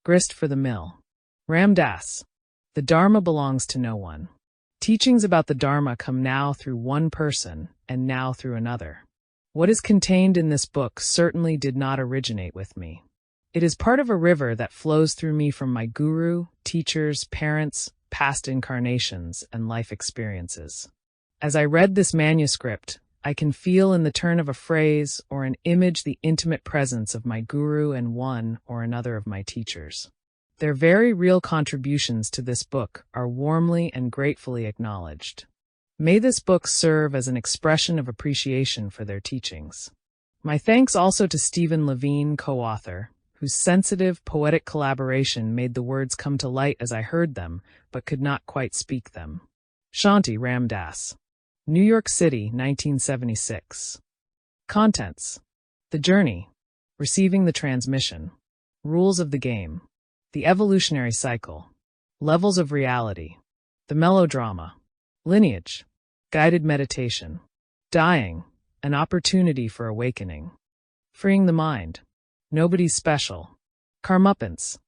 Grist for the mill. Ram Dass. The Dharma belongs to no one. Teachings about the Dharma come now through one person and now through another. What is contained in this book certainly did not originate with me. It is part of a river that flows through me from my guru, teachers, parents, past incarnations, and life experiences. As I read this manuscript, I can feel in the turn of a phrase or an image the intimate presence of my guru and one or another of my teachers. Their very real contributions to this book are warmly and gratefully acknowledged. May this book serve as an expression of appreciation for their teachings. My thanks also to Stephen Levine, co-author, whose sensitive, poetic collaboration made the words come to light as I heard them, but could not quite speak them. Shanti Ram Dass. New York City, 1976. Contents: The Journey, Receiving the Transmission, Rules of the Game, The Evolutionary Cycle, Levels of Reality, The Melodrama, Lineage, Guided Meditation, Dying, An Opportunity for Awakening, Freeing the Mind, Nobody's Special, Karmuppance,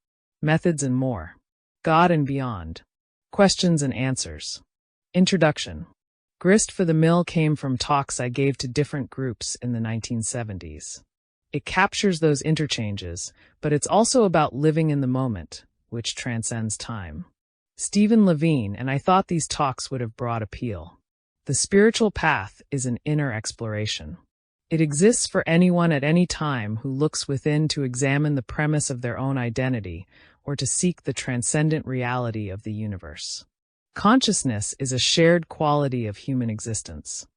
Methods and More, God and Beyond, Questions and Answers. Introduction. Grist for the Mill came from talks I gave to different groups in the 1970s. It captures those interchanges, but it's also about living in the moment, which transcends time. Stephen Levine and I thought these talks would have broad appeal. The spiritual path is an inner exploration. It exists for anyone at any time who looks within to examine the premise of their own identity or to seek the transcendent reality of the universe. Consciousness is a shared quality of human existence.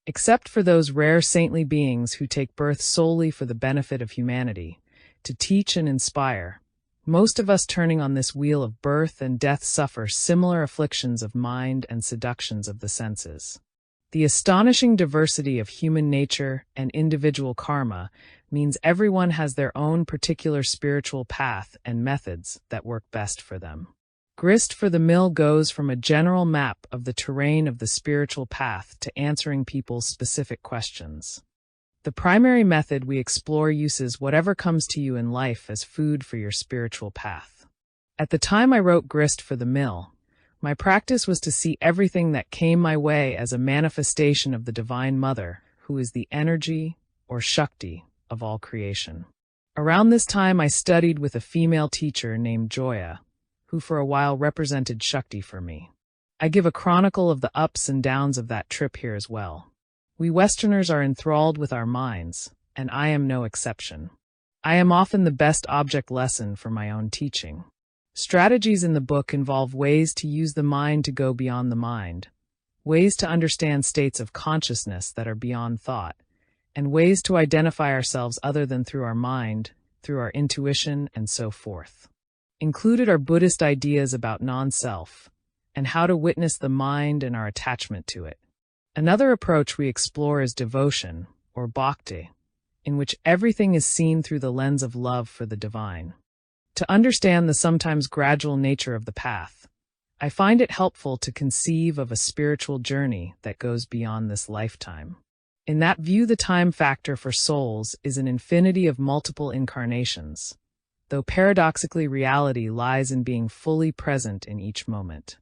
Except for those rare saintly beings who take birth solely for the benefit of humanity, to teach and inspire, most of us turning on this wheel of birth and death suffer similar afflictions of mind and seductions of the senses. The astonishing diversity of human nature and individual karma means everyone has their own particular spiritual path and methods that work best for them. Grist for the Mill goes from a general map of the terrain of the spiritual path to answering people's specific questions. The primary method we explore uses whatever comes to you in life as food for your spiritual path. At the time I wrote Grist for the Mill, my practice was to see everything that came my way as a manifestation of the Divine Mother, who is the energy, or Shakti, of all creation. Around this time I studied with a female teacher named Joya, who for a while represented Shakti for me. I give a chronicle of the ups and downs of that trip here as well. We Westerners are enthralled with our minds, and I am no exception. I am often the best object lesson for my own teaching. Strategies in the book involve ways to use the mind to go beyond the mind, ways to understand states of consciousness that are beyond thought, and ways to identify ourselves other than through our mind, through our intuition, and so forth. Included are Buddhist ideas about non-self, and how to witness the mind and our attachment to it. Another approach we explore is devotion, or bhakti, in which everything is seen through the lens of love for the divine. To understand the sometimes gradual nature of the path, I find it helpful to conceive of a spiritual journey that goes beyond this lifetime. In that view, the time factor for souls is an infinity of multiple incarnations, though paradoxically reality lies in being fully present in each moment.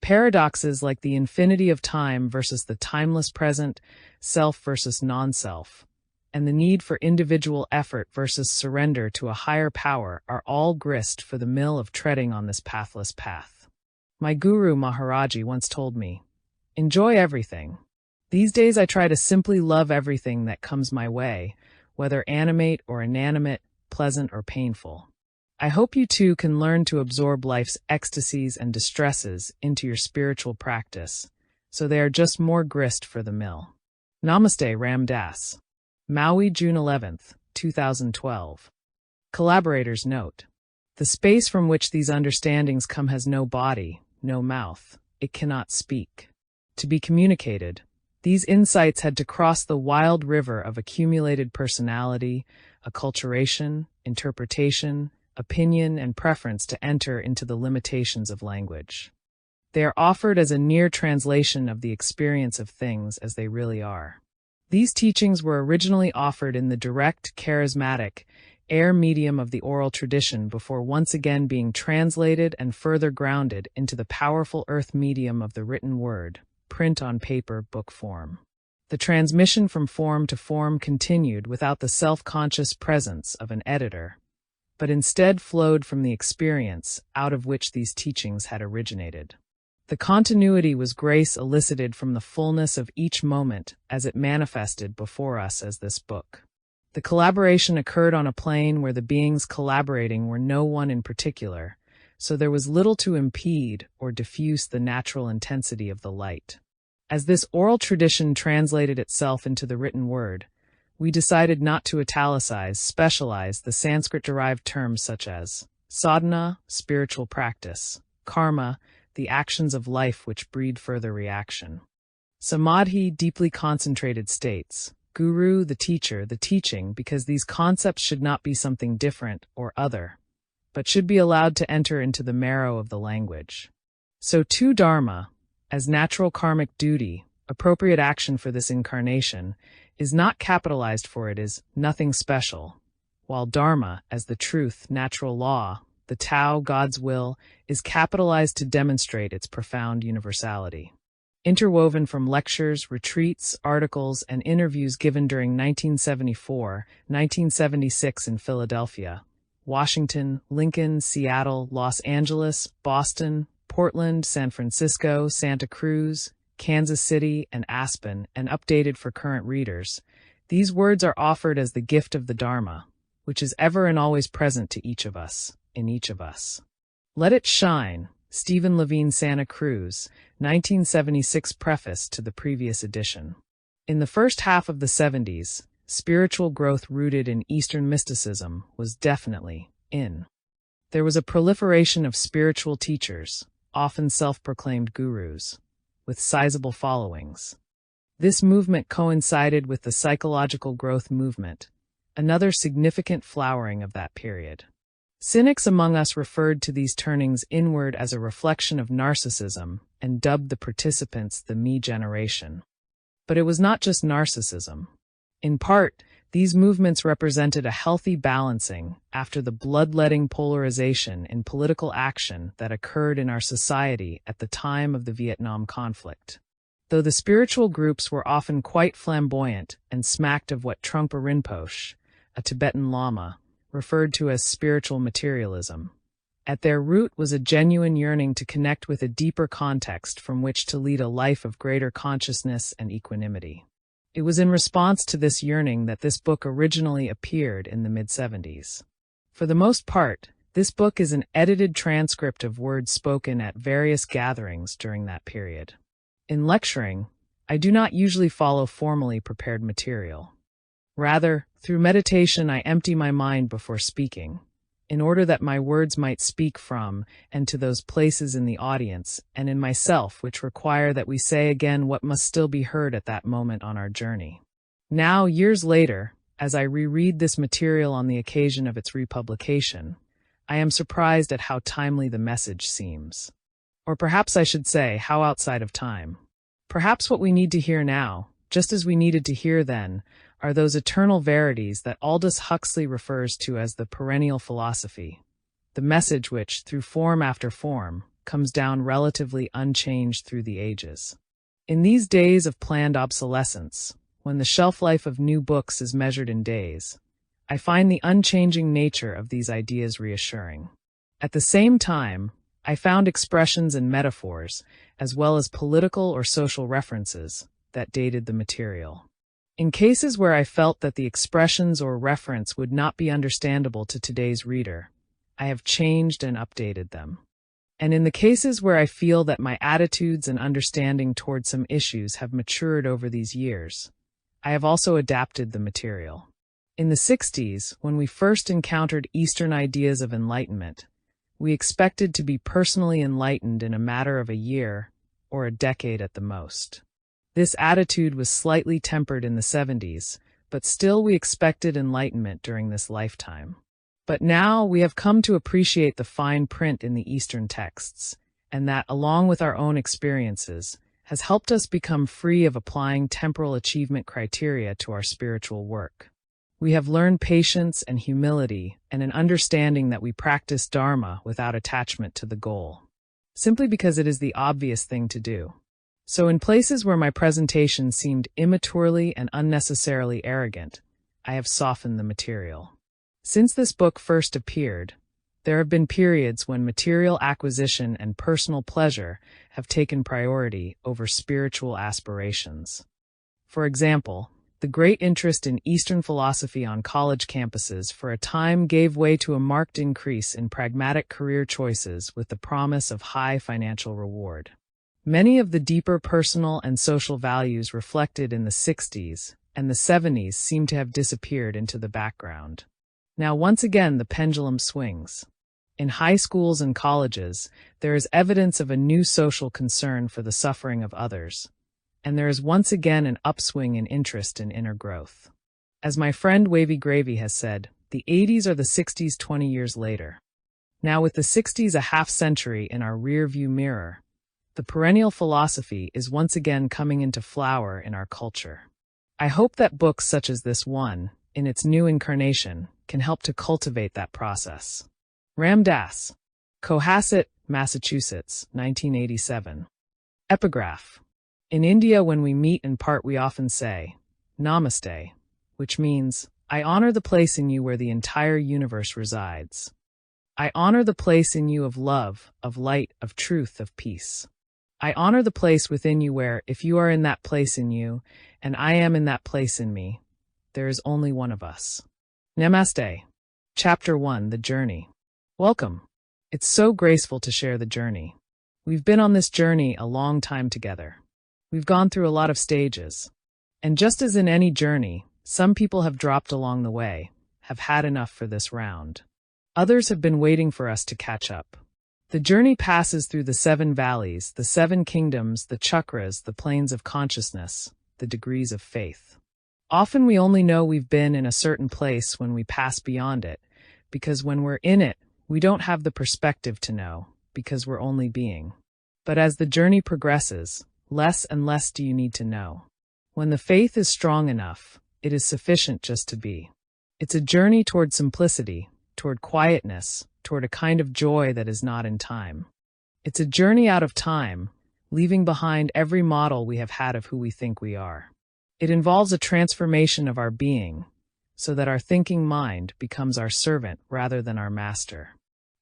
Paradoxes like the infinity of time versus the timeless present, self versus non-self, and the need for individual effort versus surrender to a higher power are all grist for the mill of treading on this pathless path. My guru Maharaji once told me, "Enjoy everything." These days I try to simply love everything that comes my way, whether animate or inanimate, pleasant or painful. I hope you too can learn to absorb life's ecstasies and distresses into your spiritual practice, so they are just more grist for the mill. Namaste, Ram Dass. Maui, June 11th, 2012. Collaborators note: the space from which these understandings come has no body, no mouth. It cannot speak. To be communicated, these insights had to cross the wild river of accumulated personality, acculturation, interpretation, opinion, and preference to enter into the limitations of language. They are offered as a near translation of the experience of things as they really are. These teachings were originally offered in the direct, charismatic, air medium of the oral tradition before once again being translated and further grounded into the powerful earth medium of the written word, print on paper, book form. The transmission from form to form continued without the self-conscious presence of an editor, but instead flowed from the experience out of which these teachings had originated. The continuity was grace elicited from the fullness of each moment as it manifested before us as this book. The collaboration occurred on a plane where the beings collaborating were no one in particular, so there was little to impede or diffuse the natural intensity of the light. As this oral tradition translated itself into the written word, we decided not to specialize the Sanskrit-derived terms such as sadhana, spiritual practice, karma, the actions of life which breed further reaction, samadhi, deeply concentrated states, guru, the teacher, the teaching, because these concepts should not be something different or other, but should be allowed to enter into the marrow of the language. So too dharma, as natural karmic duty, appropriate action for this incarnation, is not capitalized, for it is nothing special, while dharma, as the truth, natural law, the Tao, God's will, is capitalized to demonstrate its profound universality. Interwoven from lectures, retreats, articles, and interviews given during 1974, 1976 in Philadelphia, Washington, Lincoln, Seattle, Los Angeles, Boston, Portland, San Francisco, Santa Cruz, Kansas City, and Aspen, and updated for current readers, these words are offered as the gift of the Dharma, which is ever and always present to each of us, in each of us. Let it shine. Stephen Levine, Santa Cruz, 1976. Preface to the previous edition. In the first half of the 70s, spiritual growth rooted in Eastern mysticism was definitely in. There was a proliferation of spiritual teachers, often self-proclaimed gurus, with sizable followings. This movement coincided with the psychological growth movement, another significant flowering of that period. Cynics among us referred to these turnings inward as a reflection of narcissism and dubbed the participants the me generation. But it was not just narcissism. In part, these movements represented a healthy balancing after the bloodletting polarization in political action that occurred in our society at the time of the Vietnam conflict. Though the spiritual groups were often quite flamboyant and smacked of what Trungpa Rinpoche, a Tibetan Lama, referred to as spiritual materialism, at their root was a genuine yearning to connect with a deeper context from which to lead a life of greater consciousness and equanimity. It was in response to this yearning that this book originally appeared in the mid-70s. For the most part, this book is an edited transcript of words spoken at various gatherings during that period. In lecturing, I do not usually follow formally prepared material. Rather, through meditation I empty my mind before speaking, in order that my words might speak from and to those places in the audience and in myself which require that we say again what must still be heard at that moment on our journey. Now, years later, as I reread this material on the occasion of its republication, I am surprised at how timely the message seems. Or perhaps I should say, how outside of time. Perhaps what we need to hear now, just as we needed to hear then, are those eternal verities that Aldous Huxley refers to as the perennial philosophy, the message which, through form after form, comes down relatively unchanged through the ages. In these days of planned obsolescence, when the shelf life of new books is measured in days, I find the unchanging nature of these ideas reassuring. At the same time, I found expressions and metaphors, as well as political or social references, that dated the material. In cases where I felt that the expressions or reference would not be understandable to today's reader, I have changed and updated them. And in the cases where I feel that my attitudes and understanding toward some issues have matured over these years, I have also adapted the material. In the 60s, when we first encountered Eastern ideas of enlightenment, we expected to be personally enlightened in a matter of a year or a decade at the most. This attitude was slightly tempered in the 70s, but still we expected enlightenment during this lifetime. But now we have come to appreciate the fine print in the Eastern texts, and that, along with our own experiences, has helped us become free of applying temporal achievement criteria to our spiritual work. We have learned patience and humility and an understanding that we practice Dharma without attachment to the goal, simply because it is the obvious thing to do. So in places where my presentation seemed immaturely and unnecessarily arrogant, I have softened the material. Since this book first appeared, there have been periods when material acquisition and personal pleasure have taken priority over spiritual aspirations. For example, the great interest in Eastern philosophy on college campuses for a time gave way to a marked increase in pragmatic career choices with the promise of high financial reward. Many of the deeper personal and social values reflected in the 60s and the 70s seem to have disappeared into the background. Now once again the pendulum swings. In high schools and colleges, there is evidence of a new social concern for the suffering of others, and there is once again an upswing in interest in inner growth. As my friend Wavy Gravy has said, the 80s are the 60s 20 years later. Now with the 60s a half-century in our rear-view mirror, the perennial philosophy is once again coming into flower in our culture. I hope that books such as this one, in its new incarnation, can help to cultivate that process. Ram Dass, Cohasset, Massachusetts, 1987. Epigraph. In India, when we meet and part, we often say, Namaste, which means, I honor the place in you where the entire universe resides. I honor the place in you of love, of light, of truth, of peace. I honor the place within you where, if you are in that place in you, and I am in that place in me, there is only one of us. Namaste. Chapter 1, The Journey. Welcome. It's so graceful to share the journey. We've been on this journey a long time together. We've gone through a lot of stages. And just as in any journey, some people have dropped along the way, have had enough for this round. Others have been waiting for us to catch up. The journey passes through the 7 valleys, the 7 kingdoms, the chakras, the planes of consciousness, the degrees of faith. Often we only know we've been in a certain place when we pass beyond it, because when we're in it, we don't have the perspective to know, because we're only being. But as the journey progresses, less and less do you need to know. When the faith is strong enough, it is sufficient just to be. It's a journey toward simplicity, toward quietness, toward a kind of joy that is not in time. It's a journey out of time, leaving behind every model we have had of who we think we are. It involves a transformation of our being, so that our thinking mind becomes our servant rather than our master.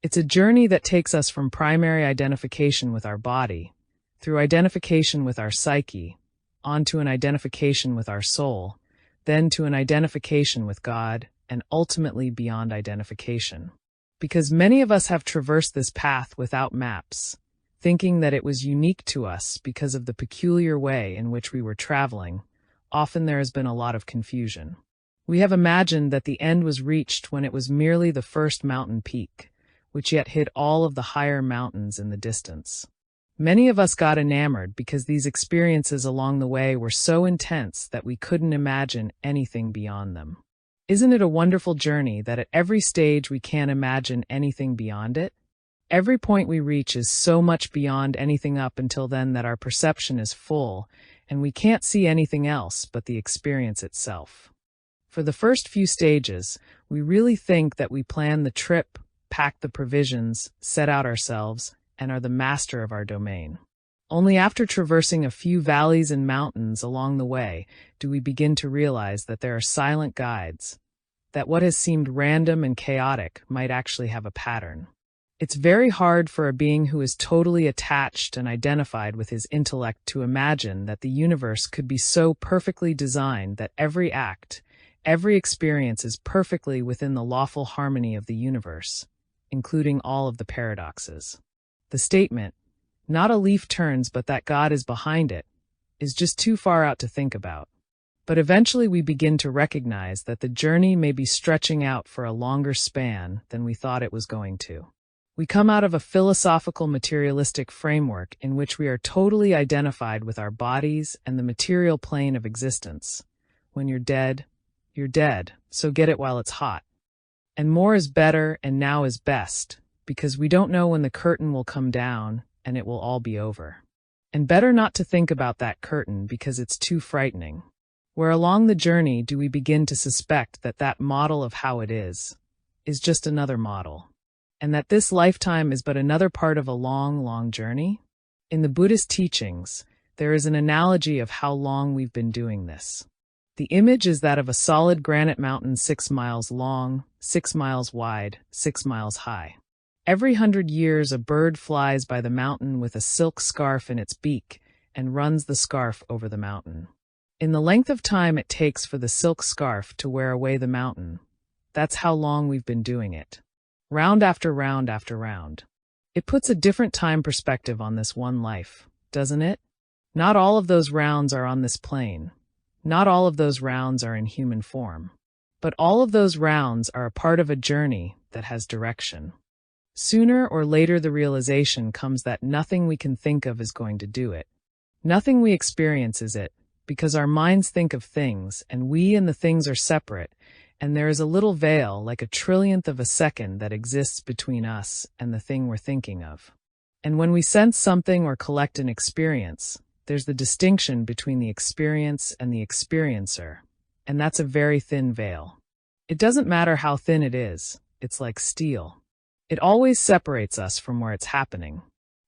It's a journey that takes us from primary identification with our body, through identification with our psyche, onto an identification with our soul, then to an identification with God, and ultimately beyond identification. Because many of us have traversed this path without maps, thinking that it was unique to us because of the peculiar way in which we were traveling, often there has been a lot of confusion. We have imagined that the end was reached when it was merely the first mountain peak, which yet hid all of the higher mountains in the distance. Many of us got enamored because these experiences along the way were so intense that we couldn't imagine anything beyond them. Isn't it a wonderful journey that at every stage we can't imagine anything beyond it? Every point we reach is so much beyond anything up until then that our perception is full, and we can't see anything else but the experience itself. For the first few stages, we really think that we plan the trip, pack the provisions, set out ourselves, and are the master of our domain. Only after traversing a few valleys and mountains along the way do we begin to realize that there are silent guides, that what has seemed random and chaotic might actually have a pattern. It's very hard for a being who is totally attached and identified with his intellect to imagine that the universe could be so perfectly designed that every act, every experience is perfectly within the lawful harmony of the universe, including all of the paradoxes. The statement, not a leaf turns but that God is behind it, is just too far out to think about. But eventually we begin to recognize that the journey may be stretching out for a longer span than we thought it was going to. We come out of a philosophical materialistic framework in which we are totally identified with our bodies and the material plane of existence. When you're dead, so get it while it's hot. And more is better and now is best, because we don't know when the curtain will come down and it will all be over. And better not to think about that curtain because it's too frightening. Where along the journey do we begin to suspect that that model of how it is just another model, and that this lifetime is but another part of a long, long journey? In the Buddhist teachings, there is an analogy of how long we've been doing this. The image is that of a solid granite mountain 6 miles long, 6 miles wide, 6 miles high. Every 100 years a bird flies by the mountain with a silk scarf in its beak and runs the scarf over the mountain. In the length of time it takes for the silk scarf to wear away the mountain, that's how long we've been doing it. Round after round after round. It puts a different time perspective on this one life, doesn't it? Not all of those rounds are on this plane. Not all of those rounds are in human form. But all of those rounds are a part of a journey that has direction. Sooner or later the realization comes that nothing we can think of is going to do it. Nothing we experience is it, because our minds think of things, and we and the things are separate, and there is a little veil like a trillionth of a second that exists between us and the thing we're thinking of. And when we sense something or collect an experience, there's the distinction between the experience and the experiencer, and that's a very thin veil. It doesn't matter how thin it is, it's like steel. It always separates us from where it's happening.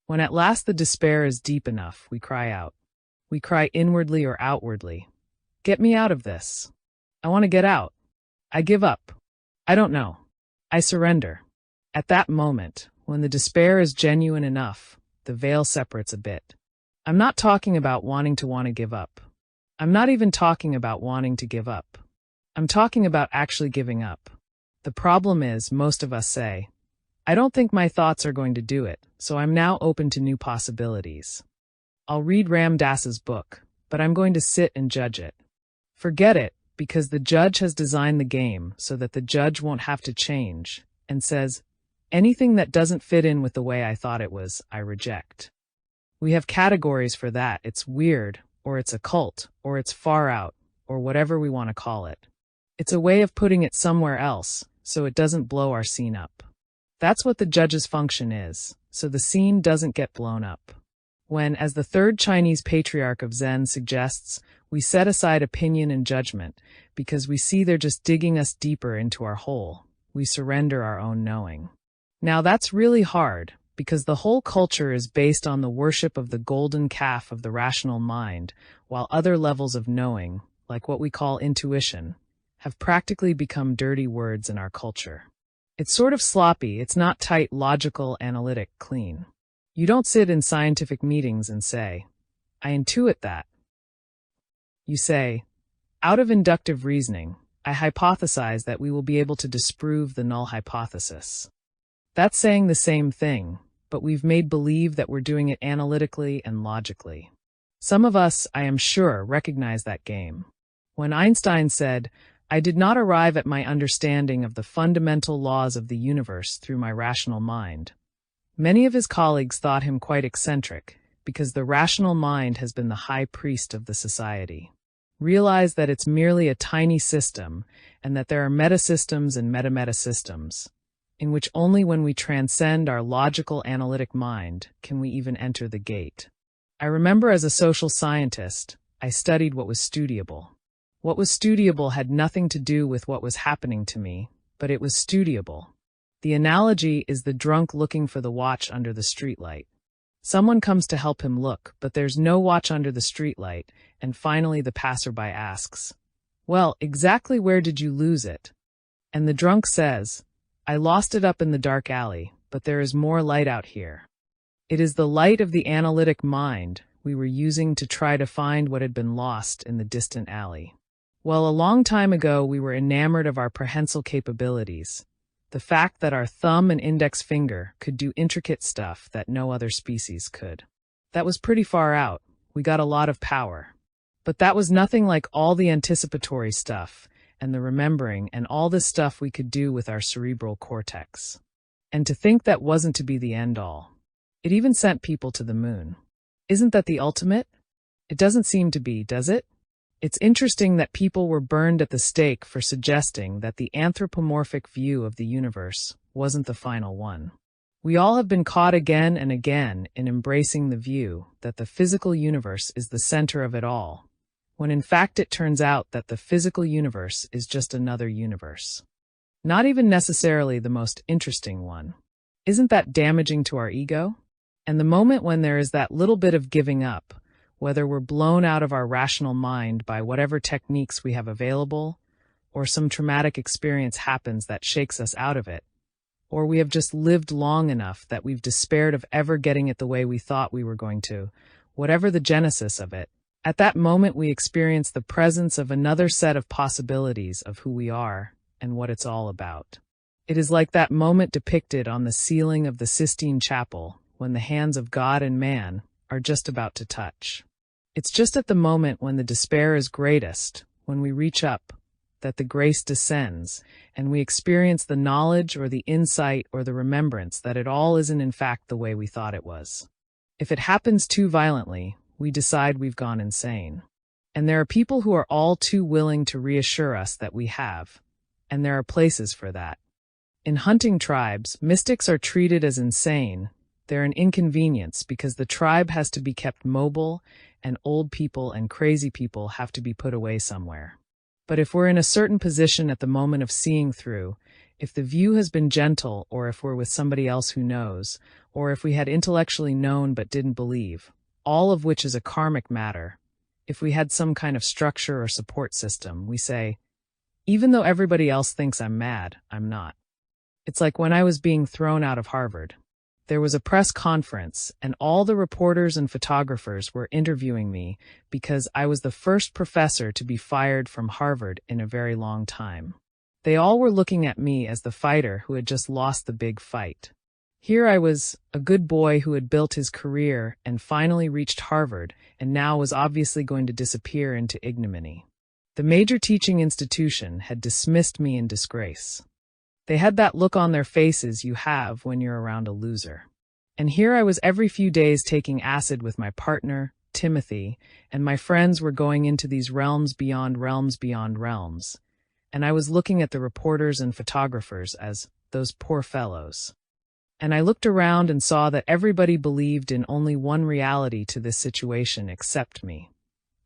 When at last the despair is deep enough, we cry out. We cry inwardly or outwardly. Get me out of this. I want to get out. I give up. I don't know. I surrender. At that moment, when the despair is genuine enough, the veil separates a bit. I'm not talking about wanting to give up. I'm not even talking about wanting to give up. I'm talking about actually giving up. The problem is, most of us say, I don't think my thoughts are going to do it, so I'm now open to new possibilities. I'll read Ram Dass's book, but I'm going to sit and judge it. Forget it, because the judge has designed the game so that the judge won't have to change, and says, anything that doesn't fit in with the way I thought it was, I reject. We have categories for that. It's weird, or it's occult, or it's far out, or whatever we want to call it. It's a way of putting it somewhere else, so it doesn't blow our scene up. That's what the judge's function is, so the scene doesn't get blown up. When, as the third Chinese patriarch of Zen suggests, we set aside opinion and judgment because we see they're just digging us deeper into our hole, we surrender our own knowing. Now that's really hard, because the whole culture is based on the worship of the golden calf of the rational mind, while other levels of knowing, like what we call intuition, have practically become dirty words in our culture. It's sort of sloppy, it's not tight, logical, analytic, clean. You don't sit in scientific meetings and say, I intuit that. You say, out of inductive reasoning, I hypothesize that we will be able to disprove the null hypothesis. That's saying the same thing, but we've made believe that we're doing it analytically and logically. Some of us, I am sure, recognize that game. When Einstein said, I did not arrive at my understanding of the fundamental laws of the universe through my rational mind, many of his colleagues thought him quite eccentric, because the rational mind has been the high priest of the society. Realize that it's merely a tiny system, and that there are metasystems and meta-metasystems, in which only when we transcend our logical analytic mind can we even enter the gate. I remember as a social scientist, I studied what was studiable. What was studiable had nothing to do with what was happening to me, but it was studiable. The analogy is the drunk looking for the watch under the streetlight. Someone comes to help him look, but there's no watch under the streetlight, and finally the passerby asks, well, exactly where did you lose it? And the drunk says, I lost it up in the dark alley, but there is more light out here. It is the light of the analytic mind we were using to try to find what had been lost in the distant alley. Well, a long time ago we were enamored of our prehensile capabilities. The fact that our thumb and index finger could do intricate stuff that no other species could. That was pretty far out. We got a lot of power. But that was nothing like all the anticipatory stuff, and the remembering, and all the stuff we could do with our cerebral cortex. And to think that wasn't to be the end-all. It even sent people to the moon. Isn't that the ultimate? It doesn't seem to be, does it? It's interesting that people were burned at the stake for suggesting that the anthropomorphic view of the universe wasn't the final one. We all have been caught again and again in embracing the view that the physical universe is the center of it all, when in fact it turns out that the physical universe is just another universe. Not even necessarily the most interesting one. Isn't that damaging to our ego? And the moment when there is that little bit of giving up, whether we're blown out of our rational mind by whatever techniques we have available, or some traumatic experience happens that shakes us out of it, or we have just lived long enough that we've despaired of ever getting it the way we thought we were going to, whatever the genesis of it, at that moment we experience the presence of another set of possibilities of who we are and what it's all about. It is like that moment depicted on the ceiling of the Sistine Chapel when the hands of God and man are just about to touch. It's just at the moment when the despair is greatest, when we reach up, that the grace descends, and we experience the knowledge or the insight or the remembrance that it all isn't in fact the way we thought it was. If it happens too violently, we decide we've gone insane. And there are people who are all too willing to reassure us that we have, and there are places for that. In hunting tribes, mystics are treated as insane. They're an inconvenience because the tribe has to be kept mobile, and old people and crazy people have to be put away somewhere. But if we're in a certain position at the moment of seeing through, if the view has been gentle, or if we're with somebody else who knows, or if we had intellectually known but didn't believe, all of which is a karmic matter, if we had some kind of structure or support system, we say, even though everybody else thinks I'm mad, I'm not. It's like when I was being thrown out of Harvard. There was a press conference, and all the reporters and photographers were interviewing me because I was the first professor to be fired from Harvard in a very long time. They all were looking at me as the fighter who had just lost the big fight. Here I was, a good boy who had built his career and finally reached Harvard, and now was obviously going to disappear into ignominy. The major teaching institution had dismissed me in disgrace. They had that look on their faces you have when you're around a loser. And here I was every few days taking acid with my partner, Timothy, and my friends were going into these realms beyond realms beyond realms. And I was looking at the reporters and photographers as those poor fellows. And I looked around and saw that everybody believed in only one reality to this situation except me.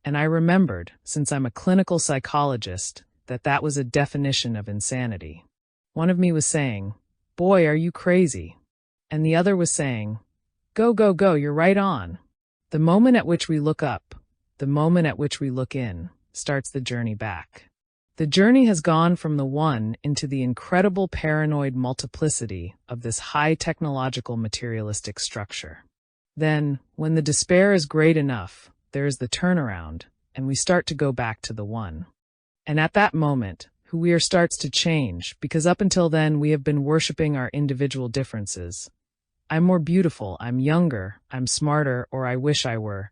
And I remembered, since I'm a clinical psychologist, that was a definition of insanity. One of me was saying, "Boy, are you crazy?" And the other was saying, "Go, go, go, you're right on." The moment at which we look up, the moment at which we look in, starts the journey back. The journey has gone from the one into the incredible paranoid multiplicity of this high technological materialistic structure. Then, when the despair is great enough, there is the turnaround, and we start to go back to the one. And at that moment, who we are starts to change, because up until then we have been worshipping our individual differences. I'm more beautiful, I'm younger, I'm smarter, or I wish I were,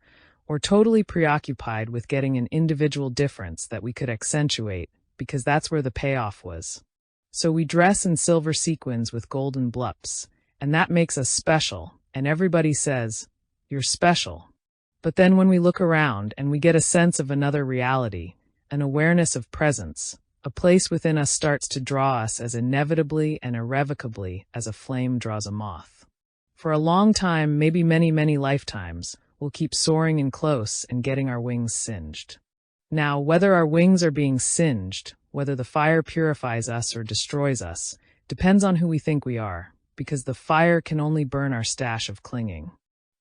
or totally preoccupied with getting an individual difference that we could accentuate, because that's where the payoff was. So we dress in silver sequins with golden blups, and that makes us special, and everybody says, "You're special." But then when we look around and we get a sense of another reality, an awareness of presence, a place within us starts to draw us as inevitably and irrevocably as a flame draws a moth. For a long time, maybe many, many lifetimes, we'll keep soaring in close and getting our wings singed. Now, whether our wings are being singed, whether the fire purifies us or destroys us, depends on who we think we are, because the fire can only burn our stash of clinging.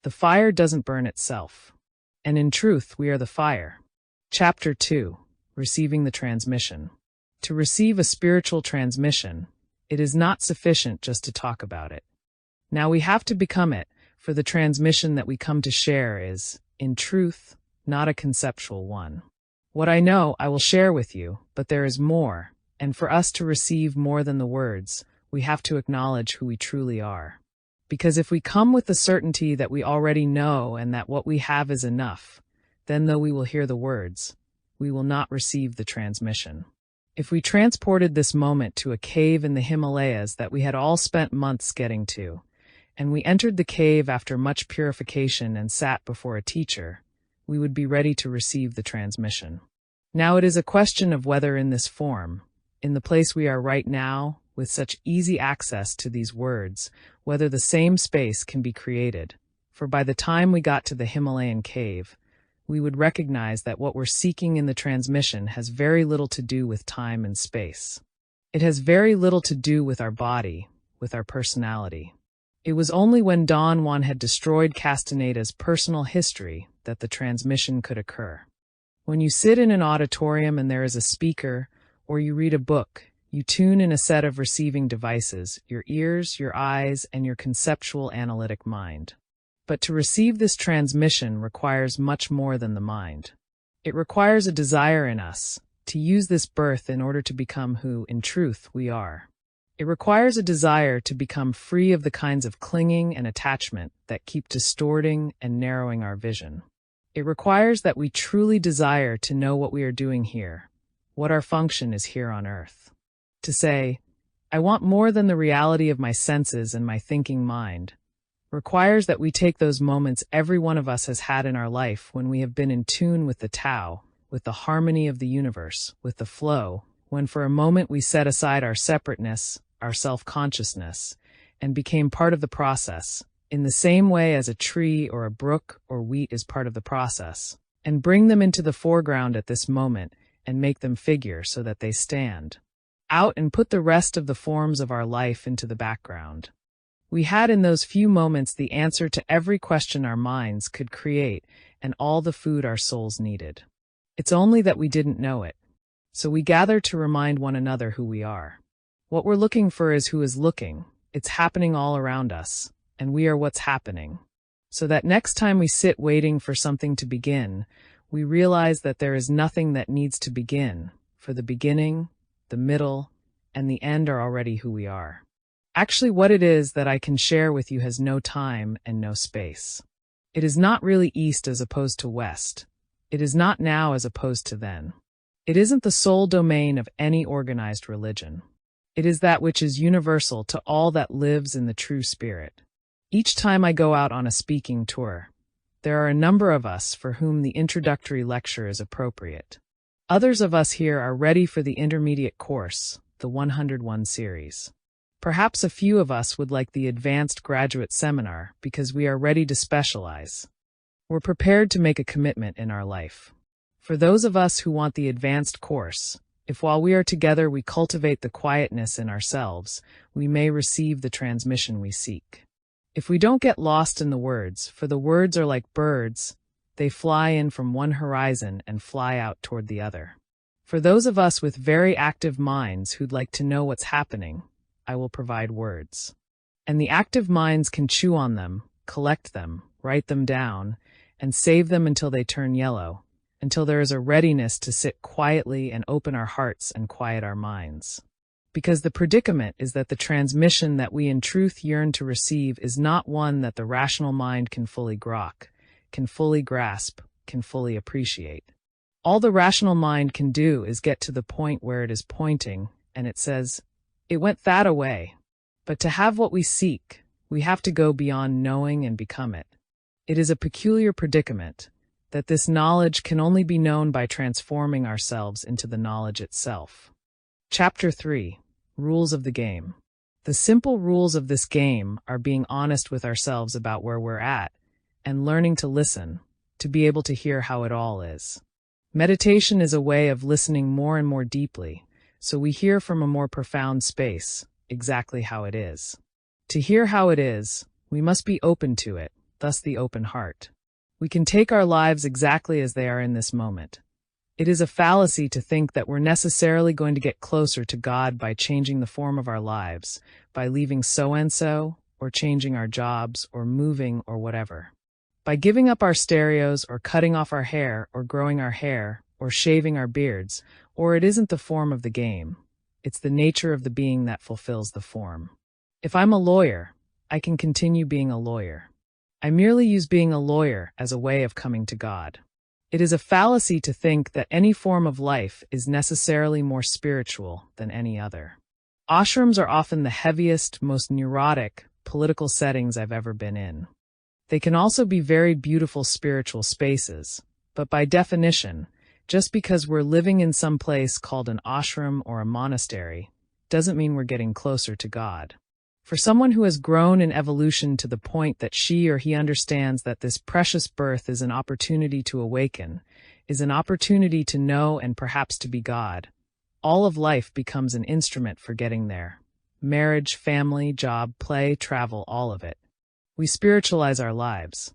The fire doesn't burn itself. And in truth, we are the fire. Chapter 2. Receiving the transmission. To receive a spiritual transmission, it is not sufficient just to talk about it. Now we have to become it, for the transmission that we come to share is, in truth, not a conceptual one. What I know, I will share with you, but there is more, and for us to receive more than the words, we have to acknowledge who we truly are. Because if we come with the certainty that we already know and that what we have is enough, then though we will hear the words, we will not receive the transmission. If we transported this moment to a cave in the Himalayas that we had all spent months getting to, and we entered the cave after much purification and sat before a teacher, we would be ready to receive the transmission. Now it is a question of whether in this form, in the place we are right now, with such easy access to these words, whether the same space can be created, for by the time we got to the Himalayan cave, we would recognize that what we're seeking in the transmission has very little to do with time and space. It has very little to do with our body, with our personality. It was only when Don Juan had destroyed Castaneda's personal history that the transmission could occur. When you sit in an auditorium and there is a speaker, or you read a book, you tune in a set of receiving devices, your ears, your eyes, and your conceptual analytic mind. But to receive this transmission requires much more than the mind. It requires a desire in us to use this birth in order to become who, in truth, we are. It requires a desire to become free of the kinds of clinging and attachment that keep distorting and narrowing our vision. It requires that we truly desire to know what we are doing here, what our function is here on earth. To say, I want more than the reality of my senses and my thinking mind, requires that we take those moments every one of us has had in our life when we have been in tune with the Tao, with the harmony of the universe, with the flow, when for a moment we set aside our separateness, our self-consciousness, and became part of the process, in the same way as a tree or a brook or wheat is part of the process, and bring them into the foreground at this moment and make them figure so that they stand out and put the rest of the forms of our life into the background. We had in those few moments the answer to every question our minds could create and all the food our souls needed. It's only that we didn't know it. So we gather to remind one another who we are. What we're looking for is who is looking. It's happening all around us, and we are what's happening. So that next time we sit waiting for something to begin, we realize that there is nothing that needs to begin, for the beginning, the middle, and the end are already who we are. Actually, what it is that I can share with you has no time and no space. It is not really east as opposed to west. It is not now as opposed to then. It isn't the sole domain of any organized religion. It is that which is universal to all that lives in the true spirit. Each time I go out on a speaking tour, there are a number of us for whom the introductory lecture is appropriate. Others of us here are ready for the intermediate course, the 101 series. Perhaps a few of us would like the advanced graduate seminar because we are ready to specialize. We're prepared to make a commitment in our life. For those of us who want the advanced course, if while we are together we cultivate the quietness in ourselves, we may receive the transmission we seek. If we don't get lost in the words, for the words are like birds, they fly in from one horizon and fly out toward the other. For those of us with very active minds who'd like to know what's happening, I will provide words. And the active minds can chew on them, collect them, write them down, and save them until they turn yellow, until there is a readiness to sit quietly and open our hearts and quiet our minds. Because the predicament is that the transmission that we in truth yearn to receive is not one that the rational mind can fully grok, can fully grasp, can fully appreciate. All the rational mind can do is get to the point where it is pointing, and it says, "It went that away." But to have what we seek, we have to go beyond knowing and become it. It is a peculiar predicament, that this knowledge can only be known by transforming ourselves into the knowledge itself. Chapter 3. Rules of the Game. The simple rules of this game are being honest with ourselves about where we're at, and learning to listen, to be able to hear how it all is. Meditation is a way of listening more and more deeply, so we hear from a more profound space, exactly how it is. To hear how it is, we must be open to it, thus the open heart. We can take our lives exactly as they are in this moment. It is a fallacy to think that we're necessarily going to get closer to God by changing the form of our lives, by leaving so-and-so, or changing our jobs, or moving, or whatever. By giving up our stereos, or cutting off our hair, or growing our hair, or shaving our beards, or it isn't the form of the game. It's the nature of the being that fulfills the form. If I'm a lawyer, I can continue being a lawyer. I merely use being a lawyer as a way of coming to God. It is a fallacy to think that any form of life is necessarily more spiritual than any other. Ashrams are often the heaviest, most neurotic, political settings I've ever been in. They can also be very beautiful spiritual spaces, but by definition, just because we're living in some place called an ashram or a monastery, doesn't mean we're getting closer to God. For someone who has grown in evolution to the point that she or he understands that this precious birth is an opportunity to awaken, is an opportunity to know and perhaps to be God, all of life becomes an instrument for getting there. Marriage, family, job, play, travel, all of it. We spiritualize our lives.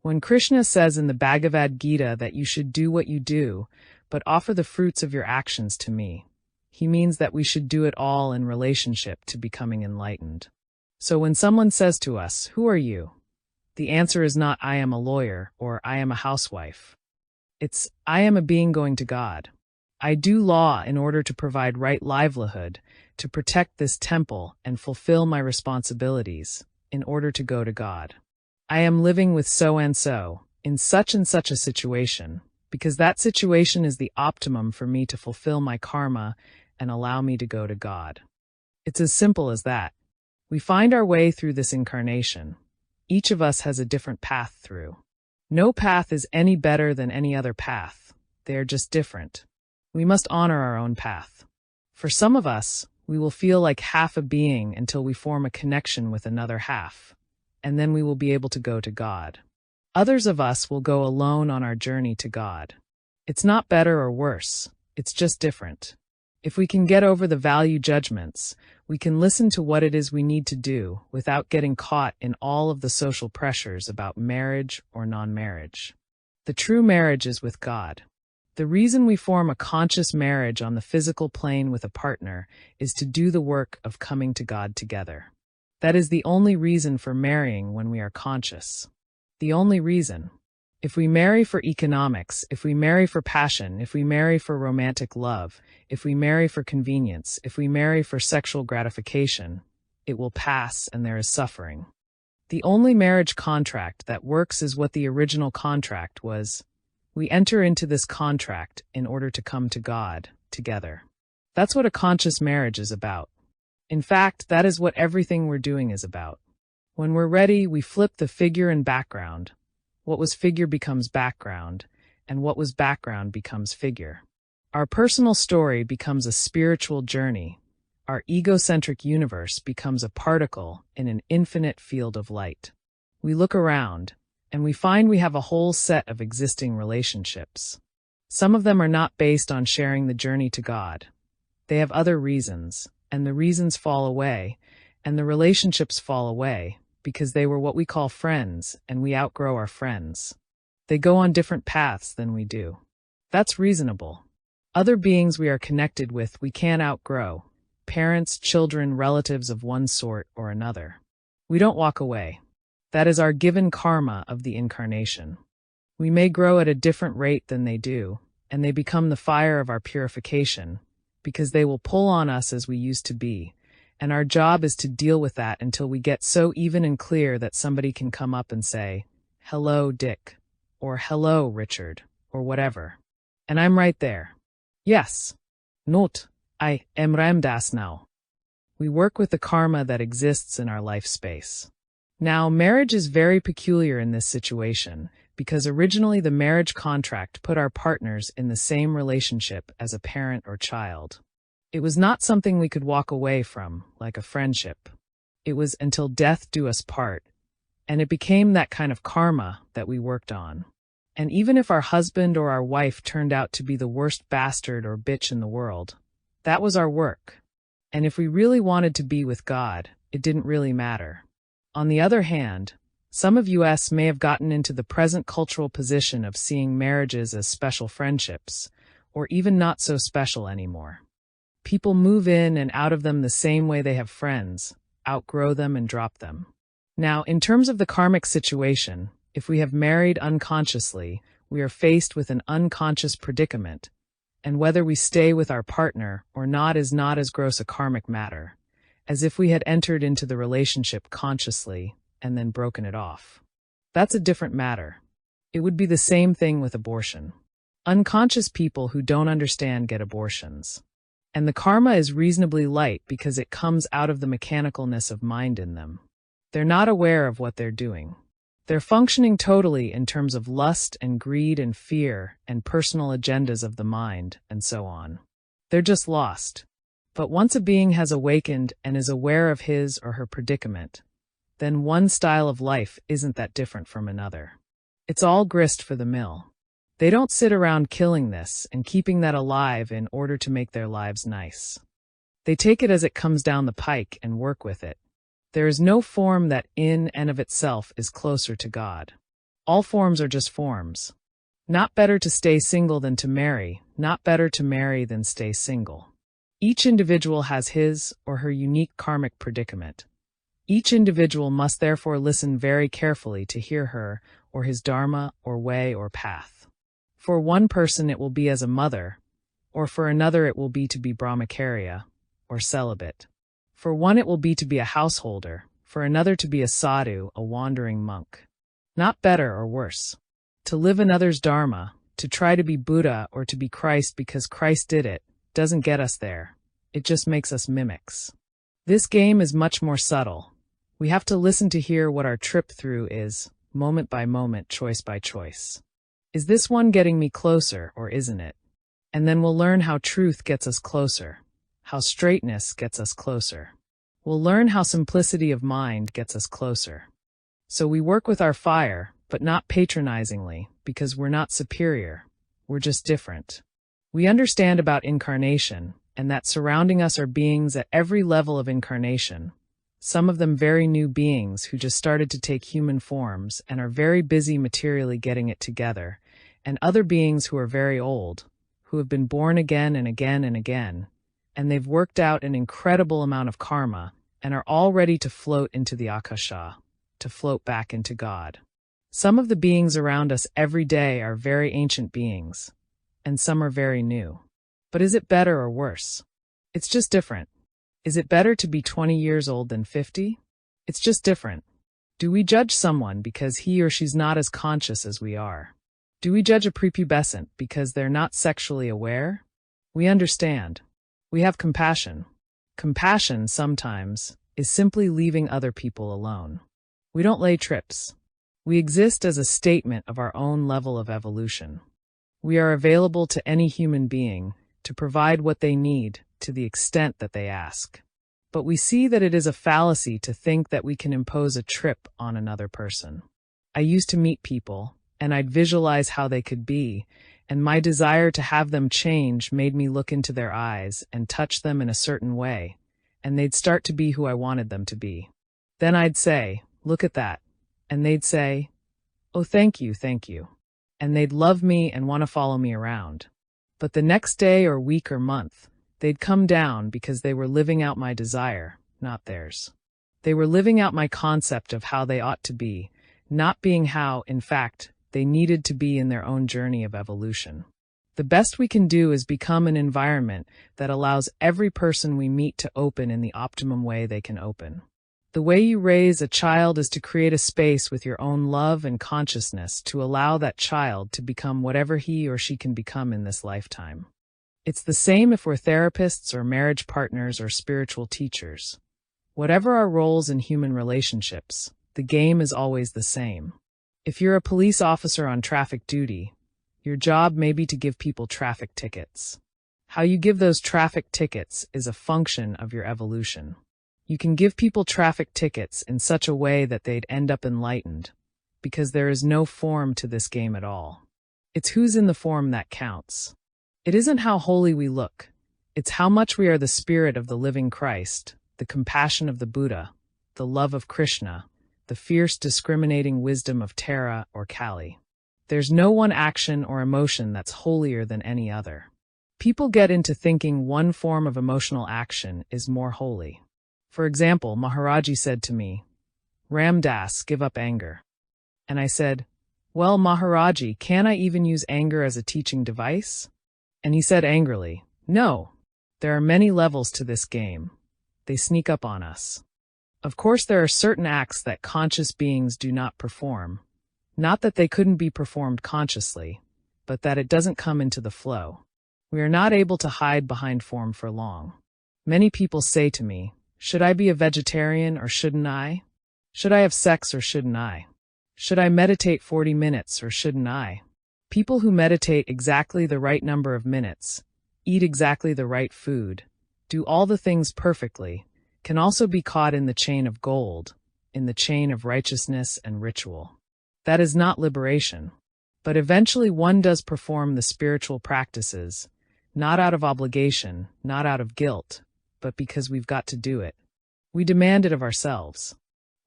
When Krishna says in the Bhagavad Gita that you should do what you do, but offer the fruits of your actions to me, he means that we should do it all in relationship to becoming enlightened. So when someone says to us, "Who are you?" the answer is not "I am a lawyer" or "I am a housewife." It's "I am a being going to God. I do law in order to provide right livelihood, to protect this temple and fulfill my responsibilities in order to go to God. I am living with so and so in such and such a situation, because that situation is the optimum for me to fulfill my karma and allow me to go to God." It's as simple as that. We find our way through this incarnation. Each of us has a different path through. No path is any better than any other path. They are just different. We must honor our own path. For some of us, we will feel like half a being until we form a connection with another half, and then we will be able to go to God. Others of us will go alone on our journey to God. It's not better or worse, it's just different. If we can get over the value judgments, we can listen to what it is we need to do without getting caught in all of the social pressures about marriage or non-marriage. The true marriage is with God. The reason we form a conscious marriage on the physical plane with a partner is to do the work of coming to God together. That is the only reason for marrying when we are conscious. The only reason. If we marry for economics, if we marry for passion, if we marry for romantic love, if we marry for convenience, if we marry for sexual gratification, it will pass and there is suffering. The only marriage contract that works is what the original contract was. We enter into this contract in order to come to God together. That's what a conscious marriage is about. In fact, that is what everything we're doing is about. When we're ready, we flip the figure and background. What was figure becomes background, and what was background becomes figure. Our personal story becomes a spiritual journey. Our egocentric universe becomes a particle in an infinite field of light. We look around, and we find we have a whole set of existing relationships. Some of them are not based on sharing the journey to God. They have other reasons, and the reasons fall away, and the relationships fall away, because they were what we call friends, and we outgrow our friends. They go on different paths than we do. That's reasonable. Other beings we are connected with we can't outgrow. Parents, children, relatives of one sort or another. We don't walk away. That is our given karma of the incarnation. We may grow at a different rate than they do, and they become the fire of our purification, because they will pull on us as we used to be, and our job is to deal with that until we get so even and clear that somebody can come up and say, "Hello, Dick," or "Hello, Richard," or whatever. And I'm right there. Yes. Note, I am DASS now. We work with the karma that exists in our life space. Now, marriage is very peculiar in this situation, because originally the marriage contract put our partners in the same relationship as a parent or child. It was not something we could walk away from, like a friendship. It was until death do us part, and it became that kind of karma that we worked on. And even if our husband or our wife turned out to be the worst bastard or bitch in the world, that was our work. And if we really wanted to be with God, it didn't really matter. On the other hand, some of us may have gotten into the present cultural position of seeing marriages as special friendships, or even not so special anymore. People move in and out of them the same way they have friends, outgrow them and drop them. Now, in terms of the karmic situation, if we have married unconsciously, we are faced with an unconscious predicament, and whether we stay with our partner or not is not as gross a karmic matter, as if we had entered into the relationship consciously and then broken it off. That's a different matter. It would be the same thing with abortion. Unconscious people who don't understand get abortions. And the karma is reasonably light because it comes out of the mechanicalness of mind in them. They're not aware of what they're doing. They're functioning totally in terms of lust and greed and fear and personal agendas of the mind and so on. They're just lost. But once a being has awakened and is aware of his or her predicament, then one style of life isn't that different from another. It's all grist for the mill. They don't sit around killing this and keeping that alive in order to make their lives nice. They take it as it comes down the pike and work with it. There is no form that in and of itself is closer to God. All forms are just forms. Not better to stay single than to marry, not better to marry than stay single. Each individual has his or her unique karmic predicament. Each individual must therefore listen very carefully to hear her or his dharma or way or path. For one person it will be as a mother, or for another it will be to be brahmacharya, or celibate. For one it will be to be a householder, for another to be a sadhu, a wandering monk. Not better or worse. To live another's dharma, to try to be Buddha or to be Christ because Christ did it, doesn't get us there. It just makes us mimics. This game is much more subtle. We have to listen to hear what our trip through is, moment by moment, choice by choice. Is this one getting me closer, or isn't it? And then we'll learn how truth gets us closer, how straightness gets us closer. We'll learn how simplicity of mind gets us closer. So we work with our fire, but not patronizingly, because we're not superior. We're just different. We understand about incarnation, and that surrounding us are beings at every level of incarnation. Some of them very new beings who just started to take human forms and are very busy materially getting it together, and other beings who are very old, who have been born again and again and again, and they've worked out an incredible amount of karma and are all ready to float into the Akasha, to float back into God. Some of the beings around us every day are very ancient beings, and some are very new. But is it better or worse? It's just different. Is it better to be 20 years old than 50? It's just different. Do we judge someone because he or she's not as conscious as we are? Do we judge a prepubescent because they're not sexually aware? We understand. We have compassion. Compassion, sometimes, is simply leaving other people alone. We don't lay trips. We exist as a statement of our own level of evolution. We are available to any human being to provide what they need to the extent that they ask. But we see that it is a fallacy to think that we can impose a trip on another person. I used to meet people, and I'd visualize how they could be, and my desire to have them change made me look into their eyes and touch them in a certain way, and they'd start to be who I wanted them to be. Then I'd say, "Look at that," and they'd say, "Oh, thank you," and they'd love me and want to follow me around. But the next day or week or month, they'd come down because they were living out my desire, not theirs. They were living out my concept of how they ought to be, not being how, in fact, they needed to be in their own journey of evolution. The best we can do is become an environment that allows every person we meet to open in the optimum way they can open. The way you raise a child is to create a space with your own love and consciousness to allow that child to become whatever he or she can become in this lifetime. It's the same if we're therapists or marriage partners or spiritual teachers. Whatever our roles in human relationships, the game is always the same. If you're a police officer on traffic duty, your job may be to give people traffic tickets. How you give those traffic tickets is a function of your evolution. You can give people traffic tickets in such a way that they'd end up enlightened, because there is no form to this game at all. It's who's in the form that counts. It isn't how holy we look. It's how much we are the spirit of the living Christ, the compassion of the Buddha, the love of Krishna, the fierce discriminating wisdom of Tara or Kali. There's no one action or emotion that's holier than any other. People get into thinking one form of emotional action is more holy. For example, Maharaji said to me, "Ram Das, give up anger." And I said, "Well, Maharaji, can I even use anger as a teaching device?" And he said angrily, "No, there are many levels to this game. They sneak up on us. Of course, there are certain acts that conscious beings do not perform. Not that they couldn't be performed consciously, but that it doesn't come into the flow. We are not able to hide behind form for long. Many people say to me, should I be a vegetarian or shouldn't I? Should I have sex or shouldn't I? Should I meditate 40 minutes or shouldn't I? People who meditate exactly the right number of minutes, eat exactly the right food, do all the things perfectly, can also be caught in the chain of gold, in the chain of righteousness and ritual. That is not liberation. But eventually one does perform the spiritual practices, not out of obligation, not out of guilt, but because we've got to do it. We demand it of ourselves.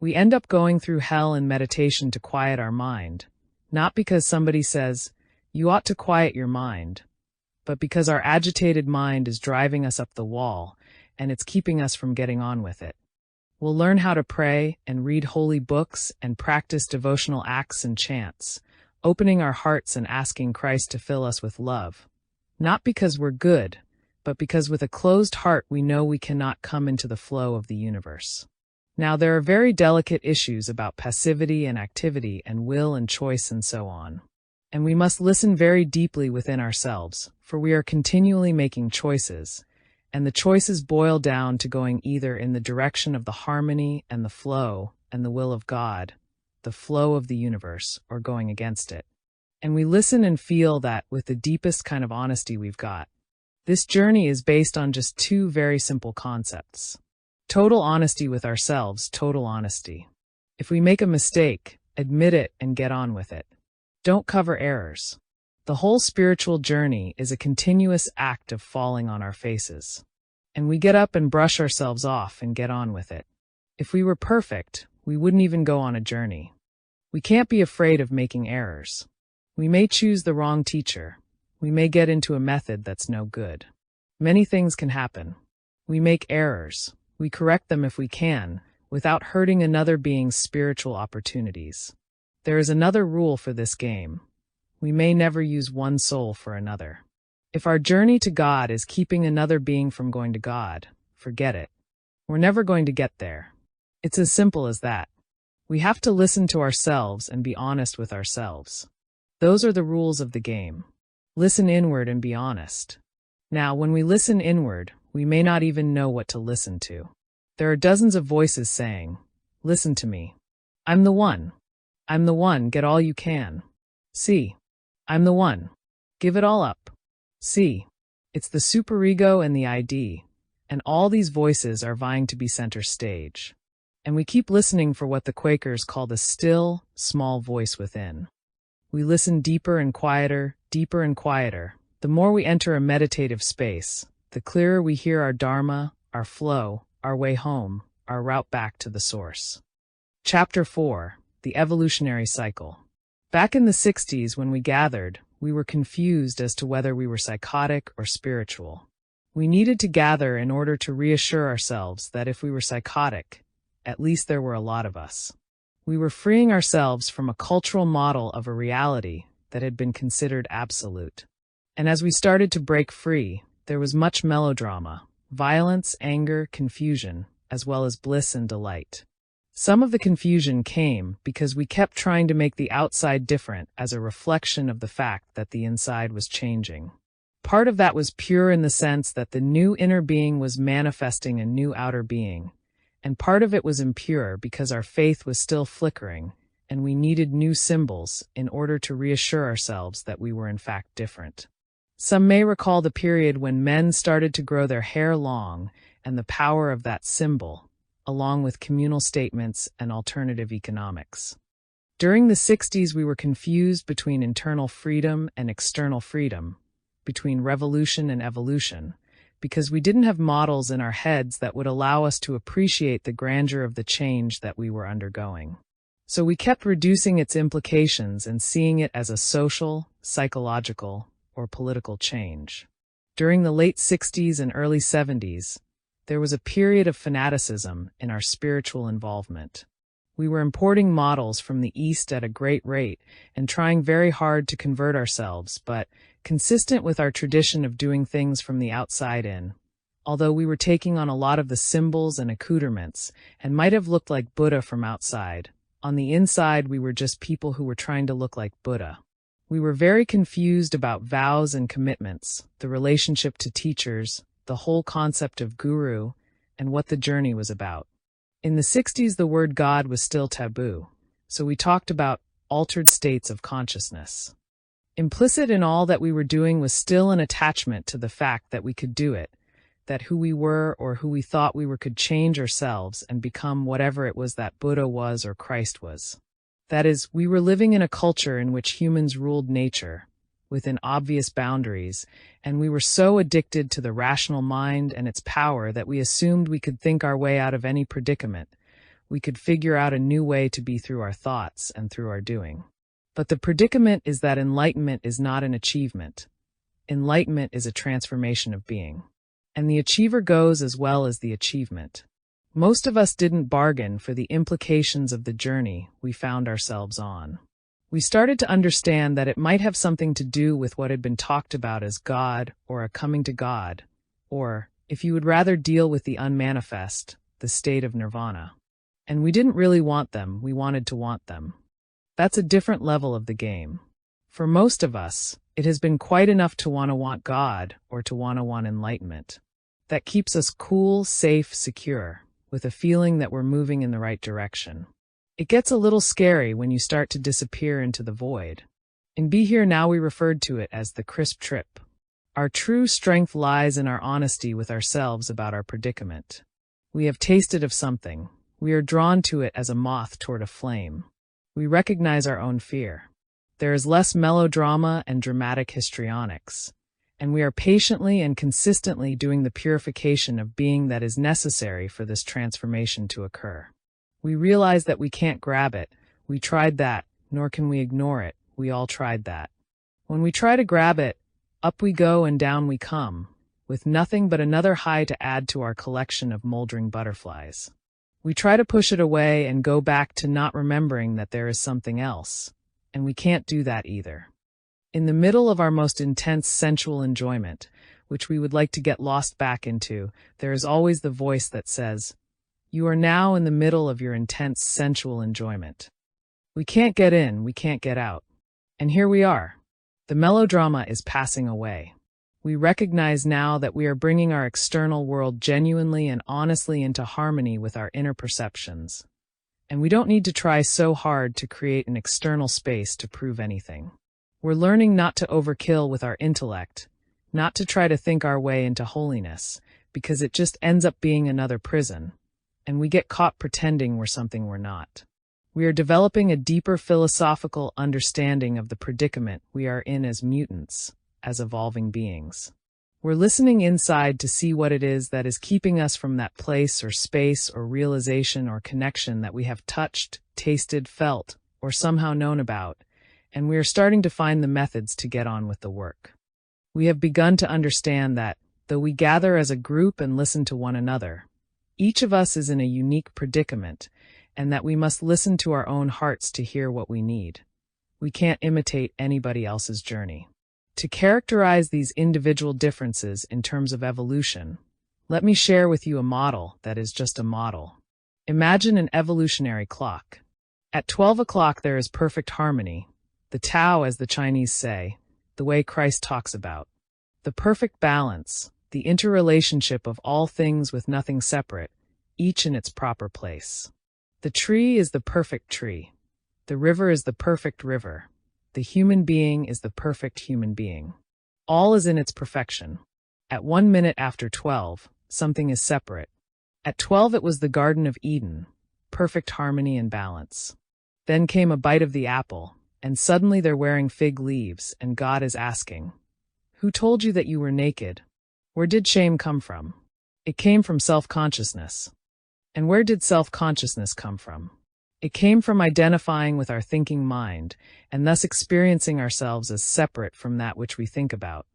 We end up going through hell in meditation to quiet our mind, not because somebody says, "You ought to quiet your mind," but because our agitated mind is driving us up the wall, and it's keeping us from getting on with it. We'll learn how to pray and read holy books and practice devotional acts and chants, opening our hearts and asking Christ to fill us with love. Not because we're good, but because with a closed heart we know we cannot come into the flow of the universe. Now, there are very delicate issues about passivity and activity and will and choice and so on. And we must listen very deeply within ourselves, for we are continually making choices, and the choices boil down to going either in the direction of the harmony and the flow and the will of God, the flow of the universe, or going against it. And we listen and feel that with the deepest kind of honesty we've got. This journey is based on just two very simple concepts. Total honesty with ourselves, total honesty. If we make a mistake, admit it and get on with it. Don't cover errors. The whole spiritual journey is a continuous act of falling on our faces. And we get up and brush ourselves off and get on with it. If we were perfect, we wouldn't even go on a journey. We can't be afraid of making errors. We may choose the wrong teacher. We may get into a method that's no good. Many things can happen. We make errors. We correct them if we can, without hurting another being's spiritual opportunities. There is another rule for this game. We may never use one soul for another. If our journey to God is keeping another being from going to God, forget it. We're never going to get there. It's as simple as that. We have to listen to ourselves and be honest with ourselves. Those are the rules of the game. Listen inward and be honest. Now, when we listen inward, we may not even know what to listen to. There are dozens of voices saying, "Listen to me. I'm the one. I'm the one, get all you can. See. I'm the one. Give it all up. See. It's the superego and the ID, and all these voices are vying to be center stage. And we keep listening for what the Quakers call the still, small voice within. We listen deeper and quieter, deeper and quieter. The more we enter a meditative space, the clearer we hear our dharma, our flow, our way home, our route back to the source. Chapter 4. The Evolutionary Cycle. Back in the 60s when we gathered, we were confused as to whether we were psychotic or spiritual. We needed to gather in order to reassure ourselves that if we were psychotic, at least there were a lot of us. We were freeing ourselves from a cultural model of a reality that had been considered absolute. And as we started to break free, there was much melodrama, violence, anger, confusion, as well as bliss and delight. Some of the confusion came because we kept trying to make the outside different as a reflection of the fact that the inside was changing. Part of that was pure in the sense that the new inner being was manifesting a new outer being, and part of it was impure because our faith was still flickering, and we needed new symbols in order to reassure ourselves that we were in fact different. Some may recall the period when men started to grow their hair long and the power of that symbol, along with communal statements and alternative economics. During the 60s, we were confused between internal freedom and external freedom, between revolution and evolution, because we didn't have models in our heads that would allow us to appreciate the grandeur of the change that we were undergoing. So we kept reducing its implications and seeing it as a social, psychological, or political change. During the late 60s and early 70s, there was a period of fanaticism in our spiritual involvement. We were importing models from the East at a great rate and trying very hard to convert ourselves, but consistent with our tradition of doing things from the outside in. Although we were taking on a lot of the symbols and accoutrements and might have looked like Buddha from outside, on the inside we were just people who were trying to look like Buddha. We were very confused about vows and commitments, the relationship to teachers, the whole concept of guru, and what the journey was about. In the 60s, the word God was still taboo, so we talked about altered states of consciousness. Implicit in all that we were doing was still an attachment to the fact that we could do it, that who we were or who we thought we were could change ourselves and become whatever it was that Buddha was or Christ was. That is, we were living in a culture in which humans ruled nature, within obvious boundaries, and we were so addicted to the rational mind and its power that we assumed we could think our way out of any predicament. We could figure out a new way to be through our thoughts and through our doing. But the predicament is that enlightenment is not an achievement. Enlightenment is a transformation of being. And the achiever goes as well as the achievement. Most of us didn't bargain for the implications of the journey we found ourselves on. We started to understand that it might have something to do with what had been talked about as God or a coming to God, or, if you would rather deal with the unmanifest, the state of nirvana. And we didn't really want them, we wanted to want them. That's a different level of the game. For most of us, it has been quite enough to want God or to want enlightenment. That keeps us cool, safe, secure, with a feeling that we're moving in the right direction. It gets a little scary when you start to disappear into the void. In Be Here Now we referred to it as the crisp trip. Our true strength lies in our honesty with ourselves about our predicament. We have tasted of something. We are drawn to it as a moth toward a flame. We recognize our own fear. There is less melodrama and dramatic histrionics, and we are patiently and consistently doing the purification of being that is necessary for this transformation to occur. We realize that we can't grab it. We tried that, nor can we ignore it. We all tried that. When we try to grab it, up we go and down we come, with nothing but another high to add to our collection of moldering butterflies. We try to push it away and go back to not remembering that there is something else, and we can't do that either. In the middle of our most intense sensual enjoyment, which we would like to get lost back into, there is always the voice that says, "You are now in the middle of your intense sensual enjoyment. We can't get in, we can't get out." And here we are. The melodrama is passing away. We recognize now that we are bringing our external world genuinely and honestly into harmony with our inner perceptions. And we don't need to try so hard to create an external space to prove anything. We're learning not to overkill with our intellect, not to try to think our way into holiness, because it just ends up being another prison, and we get caught pretending we're something we're not. We are developing a deeper philosophical understanding of the predicament we are in as mutants, as evolving beings. We're listening inside to see what it is that is keeping us from that place or space or realization or connection that we have touched, tasted, felt, or somehow known about, and we are starting to find the methods to get on with the work. We have begun to understand that, though we gather as a group and listen to one another, each of us is in a unique predicament, and that we must listen to our own hearts to hear what we need. We can't imitate anybody else's journey. To characterize these individual differences in terms of evolution, let me share with you a model that is just a model. Imagine an evolutionary clock. At 12 o'clock there is perfect harmony, the Tao as the Chinese say, the way Christ talks about. The perfect balance, the interrelationship of all things with nothing separate, each in its proper place. The tree is the perfect tree. The river is the perfect river. The human being is the perfect human being. All is in its perfection. At 1 minute after 12, something is separate. At 12 it was the Garden of Eden, perfect harmony and balance. Then came a bite of the apple, and suddenly they're wearing fig leaves, and God is asking, "Who told you that you were naked?" Where did shame come from? It came from self-consciousness. And where did self-consciousness come from? It came from identifying with our thinking mind, and thus experiencing ourselves as separate from that which we think about.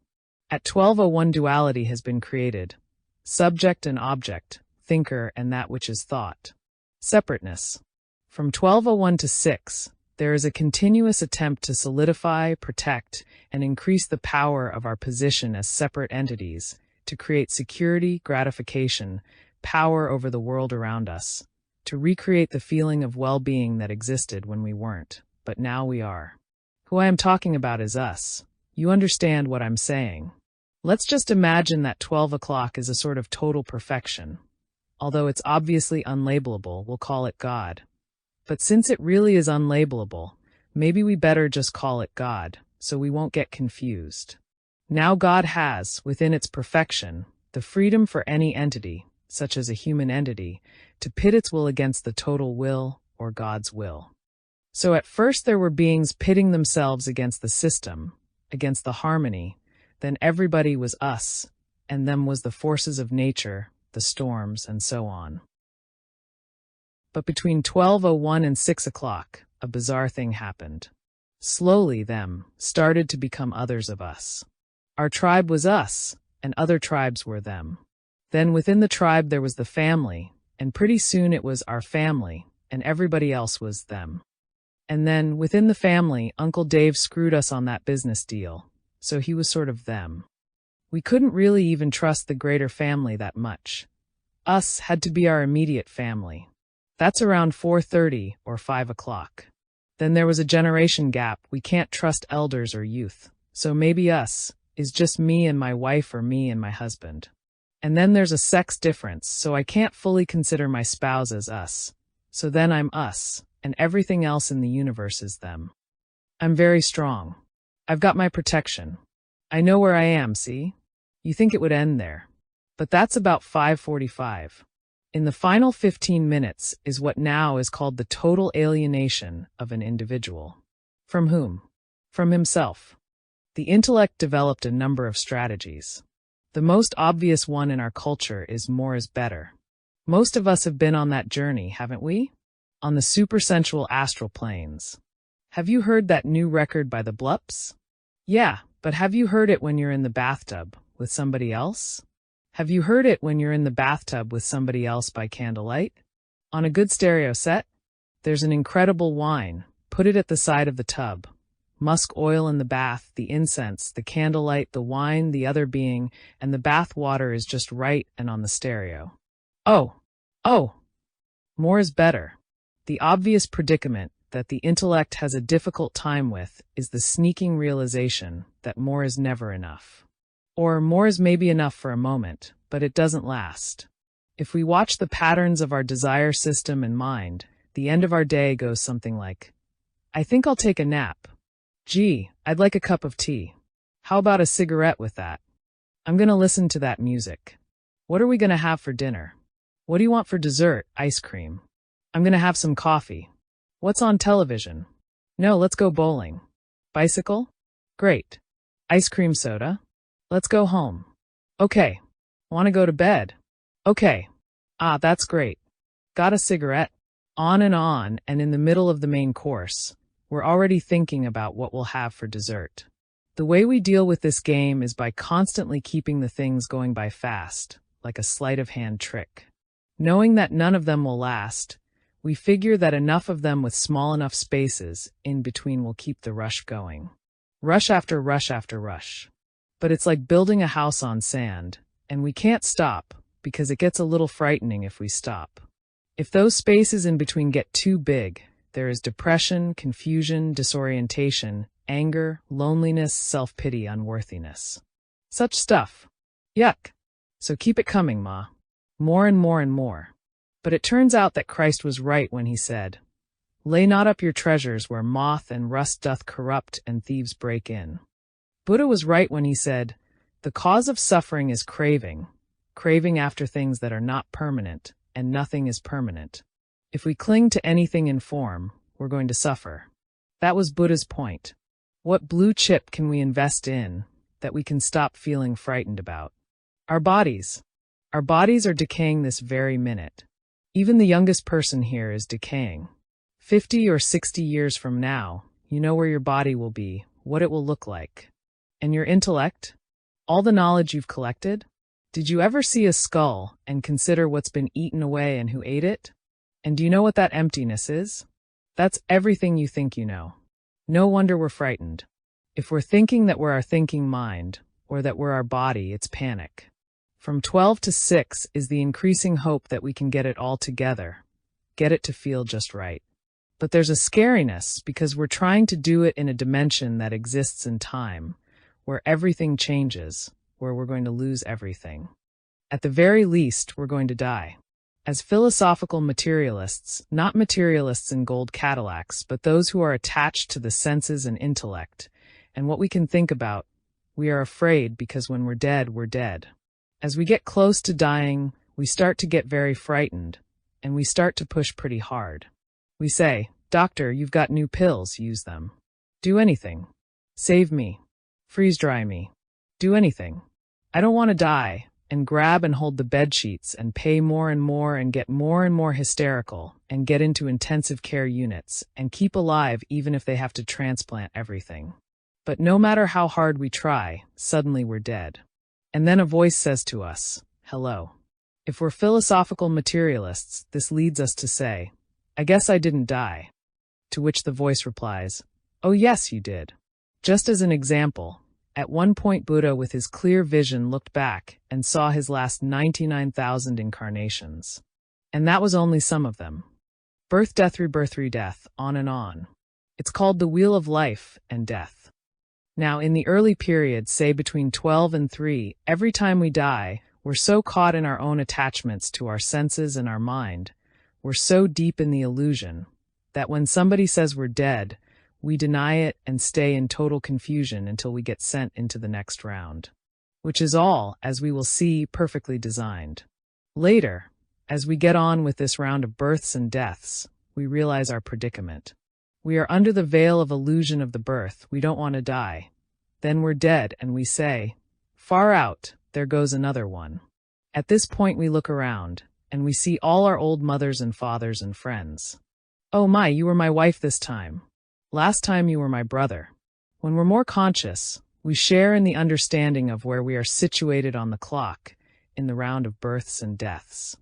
At 12:01 duality has been created. Subject and object, thinker and that which is thought. Separateness. From 12:01 to 6, there is a continuous attempt to solidify, protect, and increase the power of our position as separate entities, to create security, gratification, power over the world around us, to recreate the feeling of well-being that existed when we weren't, but now we are. Who I am talking about is us. You understand what I'm saying. Let's just imagine that 12 o'clock is a sort of total perfection. Although it's obviously unlabelable, we'll call it God. But since it really is unlabelable, maybe we better just call it God, so we won't get confused. Now God has, within its perfection, the freedom for any entity, such as a human entity, to pit its will against the total will or God's will. So at first there were beings pitting themselves against the system, against the harmony, then everybody was us, and them was the forces of nature, the storms, and so on. But between 12:01 and 6 o'clock, a bizarre thing happened. Slowly, them started to become others of us. Our tribe was us, and other tribes were them. Then within the tribe there was the family, and pretty soon it was our family, and everybody else was them. And then, within the family, Uncle Dave screwed us on that business deal, so he was sort of them. We couldn't really even trust the greater family that much. Us had to be our immediate family. That's around 4:30 or 5 o'clock. Then there was a generation gap. We can't trust elders or youth, so maybe us is just me and my wife or me and my husband. And then there's a sex difference, so I can't fully consider my spouse as us. So then I'm us, and everything else in the universe is them. I'm very strong. I've got my protection. I know where I am, see? You think it would end there. But that's about 5:45. In the final 15 minutes is what now is called the total alienation of an individual. From whom? From himself. The intellect developed a number of strategies. The most obvious one in our culture is more is better. Most of us have been on that journey, haven't we? On the supersensual astral planes. Have you heard that new record by the Blups? Yeah, but have you heard it when you're in the bathtub with somebody else? Have you heard it when you're in the bathtub with somebody else by candlelight? On a good stereo set? There's an incredible wine. Put it at the side of the tub. Musk oil in the bath, the incense, the candlelight, the wine, the other being, and the bath water is just right and on the stereo. Oh! More is better. The obvious predicament that the intellect has a difficult time with is the sneaking realization that more is never enough. Or more is maybe enough for a moment, but it doesn't last. If we watch the patterns of our desire system and mind, the end of our day goes something like, I think I'll take a nap. Gee, I'd like a cup of tea. How about a cigarette with that? I'm gonna listen to that music. What are we gonna have for dinner? What do you want for dessert? Ice cream. I'm gonna have some coffee. What's on television? No, let's go bowling. Bicycle? Great. Ice cream soda? Let's go home. Okay. Want to go to bed? Okay. Ah, that's great. Got a cigarette? On, and in the middle of the main course, we're already thinking about what we'll have for dessert. The way we deal with this game is by constantly keeping the things going by fast, like a sleight of hand trick. Knowing that none of them will last, we figure that enough of them with small enough spaces in between will keep the rush going. Rush after rush after rush. But it's like building a house on sand, and we can't stop, because it gets a little frightening if we stop. If those spaces in between get too big, there is depression, confusion, disorientation, anger, loneliness, self-pity, unworthiness. Such stuff. Yuck. So keep it coming, Ma. More and more and more. But it turns out that Christ was right when he said, Lay not up your treasures where moth and rust doth corrupt and thieves break in. Buddha was right when he said, The cause of suffering is craving after things that are not permanent, and nothing is permanent. If we cling to anything in form, we're going to suffer. That was Buddha's point. What blue chip can we invest in that we can stop feeling frightened about? Our bodies. Our bodies are decaying this very minute. Even the youngest person here is decaying. 50 or 60 years from now, you know where your body will be, what it will look like. And your intellect? All the knowledge you've collected? Did you ever see a skull and consider what's been eaten away and who ate it? And do you know what that emptiness is? That's everything you think you know. No wonder we're frightened. If we're thinking that we're our thinking mind, or that we're our body, it's panic. From 12 to 6 is the increasing hope that we can get it all together, get it to feel just right. But there's a scariness because we're trying to do it in a dimension that exists in time, where everything changes, where we're going to lose everything. At the very least, we're going to die. As philosophical materialists, not materialists in gold Cadillacs, but those who are attached to the senses and intellect, and what we can think about, we are afraid because when we're dead, we're dead. As we get close to dying, we start to get very frightened, and we start to push pretty hard. We say, "Doctor, you've got new pills, use them. Do anything. Save me. Freeze dry me. Do anything. I don't want to die," and grab and hold the bed sheets and pay more and get more and more hysterical and get into intensive care units and keep alive even if they have to transplant everything. But no matter how hard we try, suddenly we're dead. And then a voice says to us, "Hello." If we're philosophical materialists, this leads us to say, "I guess I didn't die." To which the voice replies, "Oh yes, you did." Just as an example, at one point Buddha with his clear vision looked back and saw his last 99,000 incarnations. And that was only some of them. Birth, death, rebirth, re-death, on and on. It's called the wheel of life and death. Now, in the early period, say between 12 and 3, every time we die, we're so caught in our own attachments to our senses and our mind, we're so deep in the illusion, that when somebody says we're dead, we deny it and stay in total confusion until we get sent into the next round. Which is all, as we will see, perfectly designed. Later, as we get on with this round of births and deaths, we realize our predicament. We are under the veil of illusion of the birth, we don't want to die. Then we're dead and we say, "Far out, there goes another one." At this point we look around, and we see all our old mothers and fathers and friends. "Oh my, you were my wife this time. Last time you were my brother." When we're more conscious, we share in the understanding of where we are situated on the clock, in the round of births and deaths.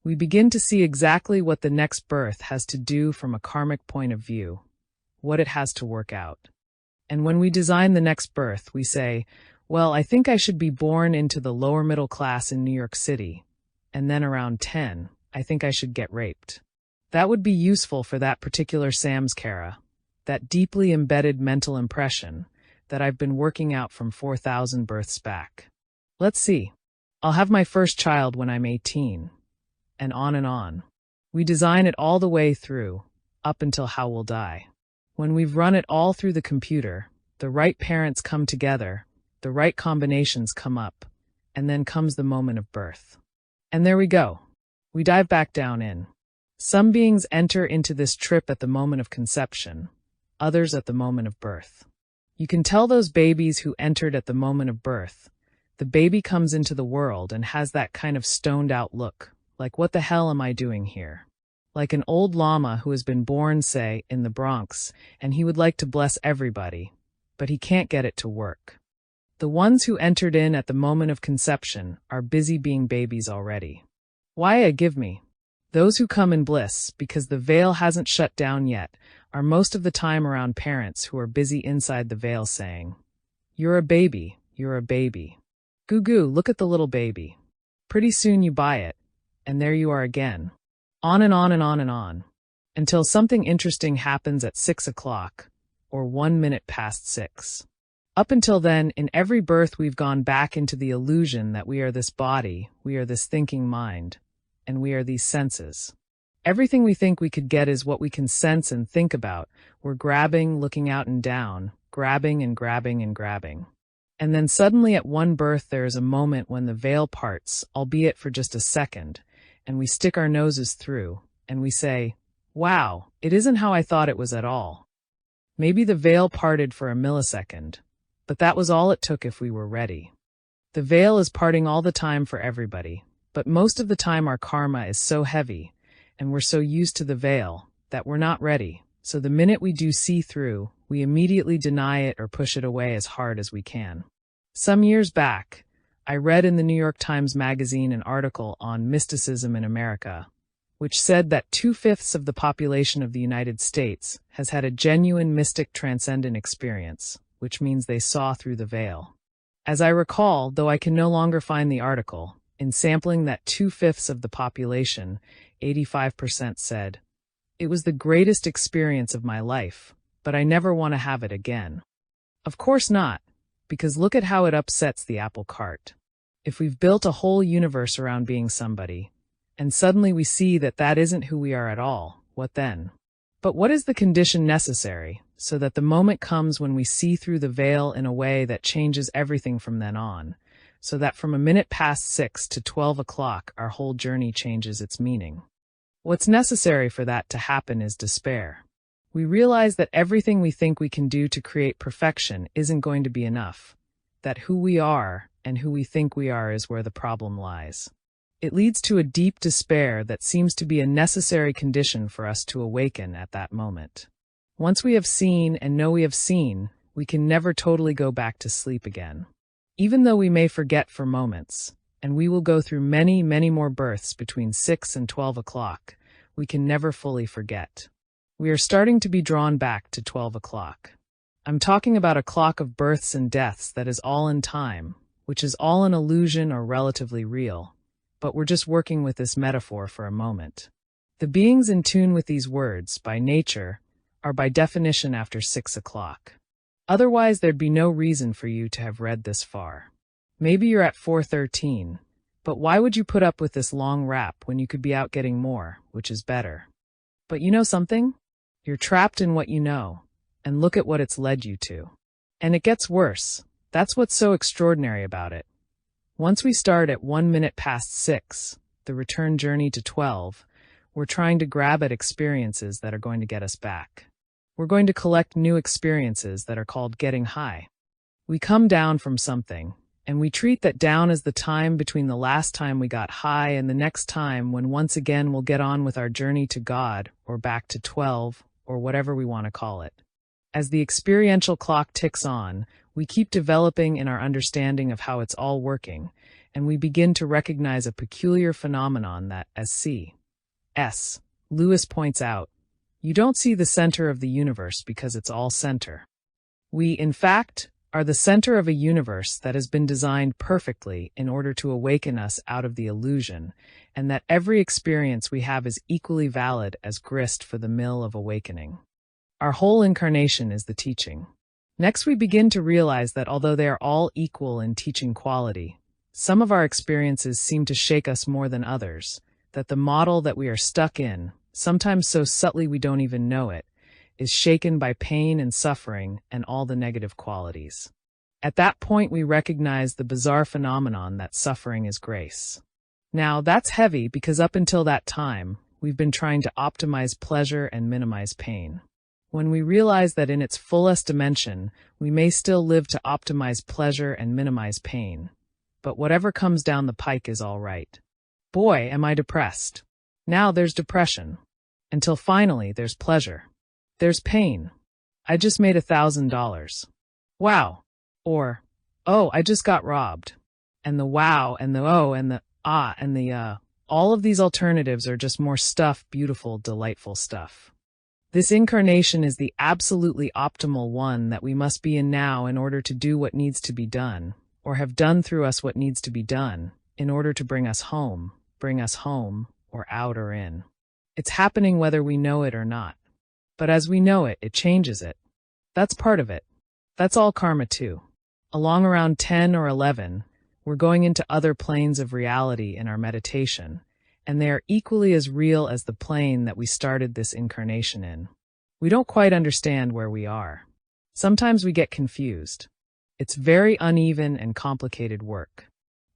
We begin to see exactly what the next birth has to do from a karmic point of view, what it has to work out. And when we design the next birth, we say, "Well, I think I should be born into the lower middle class in New York City, and then around 10, I think I should get raped." That would be useful for that particular samskara, that deeply embedded mental impression that I've been working out from 4,000 births back. Let's see. I'll have my first child when I'm 18. And on and on. We design it all the way through, up until how we'll die. When we've run it all through the computer, the right parents come together, the right combinations come up, and then comes the moment of birth. And there we go. We dive back down in. Some beings enter into this trip at the moment of conception, others at the moment of birth. You can tell those babies who entered at the moment of birth. The baby comes into the world and has that kind of stoned out look, like what the hell am I doing here? Like an old llama who has been born, say, in the Bronx, and he would like to bless everybody, but he can't get it to work. The ones who entered in at the moment of conception are busy being babies already. Why, give me. Those who come in bliss, because the veil hasn't shut down yet, are most of the time around parents who are busy inside the veil saying, "You're a baby, you're a baby. Goo goo, look at the little baby. Pretty soon you buy it, and there you are again." On and on and on and on. Until something interesting happens at 6 o'clock, or 1 minute past 6. Up until then, in every birth we've gone back into the illusion that we are this body, we are this thinking mind, and we are these senses. Everything we think we could get is what we can sense and think about. We're grabbing, looking out and down, grabbing and grabbing and grabbing. And then suddenly at one birth there is a moment when the veil parts, albeit for just a second, and we stick our noses through, and we say, "Wow, it isn't how I thought it was at all." Maybe the veil parted for a millisecond, but that was all it took if we were ready. The veil is parting all the time for everybody, but most of the time our karma is so heavy, and we're so used to the veil, that we're not ready. So the minute we do see through, we immediately deny it or push it away as hard as we can. Some years back, I read in the New York Times Magazine an article on mysticism in America, which said that 2/5 of the population of the United States has had a genuine mystic transcendent experience, which means they saw through the veil. As I recall, though I can no longer find the article, in sampling that 2/5 of the population, 85% said, "It was the greatest experience of my life, but I never want to have it again." Of course not, because look at how it upsets the apple cart. If we've built a whole universe around being somebody, and suddenly we see that that isn't who we are at all, what then? But what is the condition necessary, so that the moment comes when we see through the veil in a way that changes everything from then on, so that from a minute past 6 to 12 o'clock our whole journey changes its meaning. What's necessary for that to happen is despair. We realize that everything we think we can do to create perfection isn't going to be enough, that who we are and who we think we are is where the problem lies. It leads to a deep despair that seems to be a necessary condition for us to awaken at that moment. Once we have seen and know we have seen, we can never totally go back to sleep again. Even though we may forget for moments, and we will go through many, many more births between 6 and 12 o'clock, we can never fully forget. We are starting to be drawn back to 12 o'clock. I'm talking about a clock of births and deaths that is all in time, which is all an illusion or relatively real, but we're just working with this metaphor for a moment. The beings in tune with these words, by nature, are by definition after 6 o'clock. Otherwise, there'd be no reason for you to have read this far. Maybe you're at 4:13, but why would you put up with this long rap when you could be out getting more, which is better? But you know something? You're trapped in what you know, and look at what it's led you to. And it gets worse. That's what's so extraordinary about it. Once we start at 1 minute past 6, the return journey to 12, we're trying to grab at experiences that are going to get us back. We're going to collect new experiences that are called getting high. We come down from something, and we treat that down as the time between the last time we got high and the next time when once again we'll get on with our journey to God, or back to 12, or whatever we want to call it. As the experiential clock ticks on, we keep developing in our understanding of how it's all working, and we begin to recognize a peculiar phenomenon that, as C.S. Lewis points out, you don't see the center of the universe because it's all center. We, in fact, are the center of a universe that has been designed perfectly in order to awaken us out of the illusion, and that every experience we have is equally valid as grist for the mill of awakening. Our whole incarnation is the teaching. Next, we begin to realize that although they are all equal in teaching quality, some of our experiences seem to shake us more than others, that the model that we are stuck in, sometimes so subtly we don't even know it, is shaken by pain and suffering and all the negative qualities. At that point, we recognize the bizarre phenomenon that suffering is grace. Now, that's heavy because up until that time, we've been trying to optimize pleasure and minimize pain. When we realize that in its fullest dimension, we may still live to optimize pleasure and minimize pain, but whatever comes down the pike is all right. Boy, am I depressed. Now there's depression. Until finally there's pleasure. There's pain. I just made $1,000. Wow. Or, oh, I just got robbed. And the wow and the oh and the ah and the all of these alternatives are just more stuff, beautiful, delightful stuff. This incarnation is the absolutely optimal one that we must be in now in order to do what needs to be done, or have done through us what needs to be done, in order to bring us home, or out or in. It's happening whether we know it or not. But as we know it, it changes it. That's part of it. That's all karma too. Along around 10 or 11, we're going into other planes of reality in our meditation, and they are equally as real as the plane that we started this incarnation in. We don't quite understand where we are. Sometimes we get confused. It's very uneven and complicated work.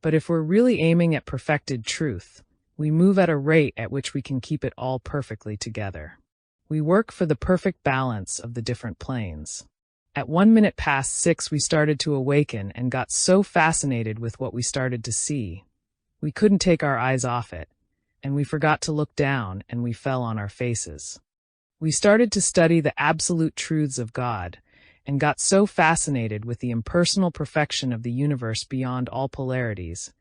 But if we're really aiming at perfected truth, we move at a rate at which we can keep it all perfectly together. We work for the perfect balance of the different planes. At 1 minute past 6, we started to awaken and got so fascinated with what we started to see. We couldn't take our eyes off it, and we forgot to look down, and we fell on our faces. We started to study the absolute truths of God, and got so fascinated with the impersonal perfection of the universe beyond all polarities.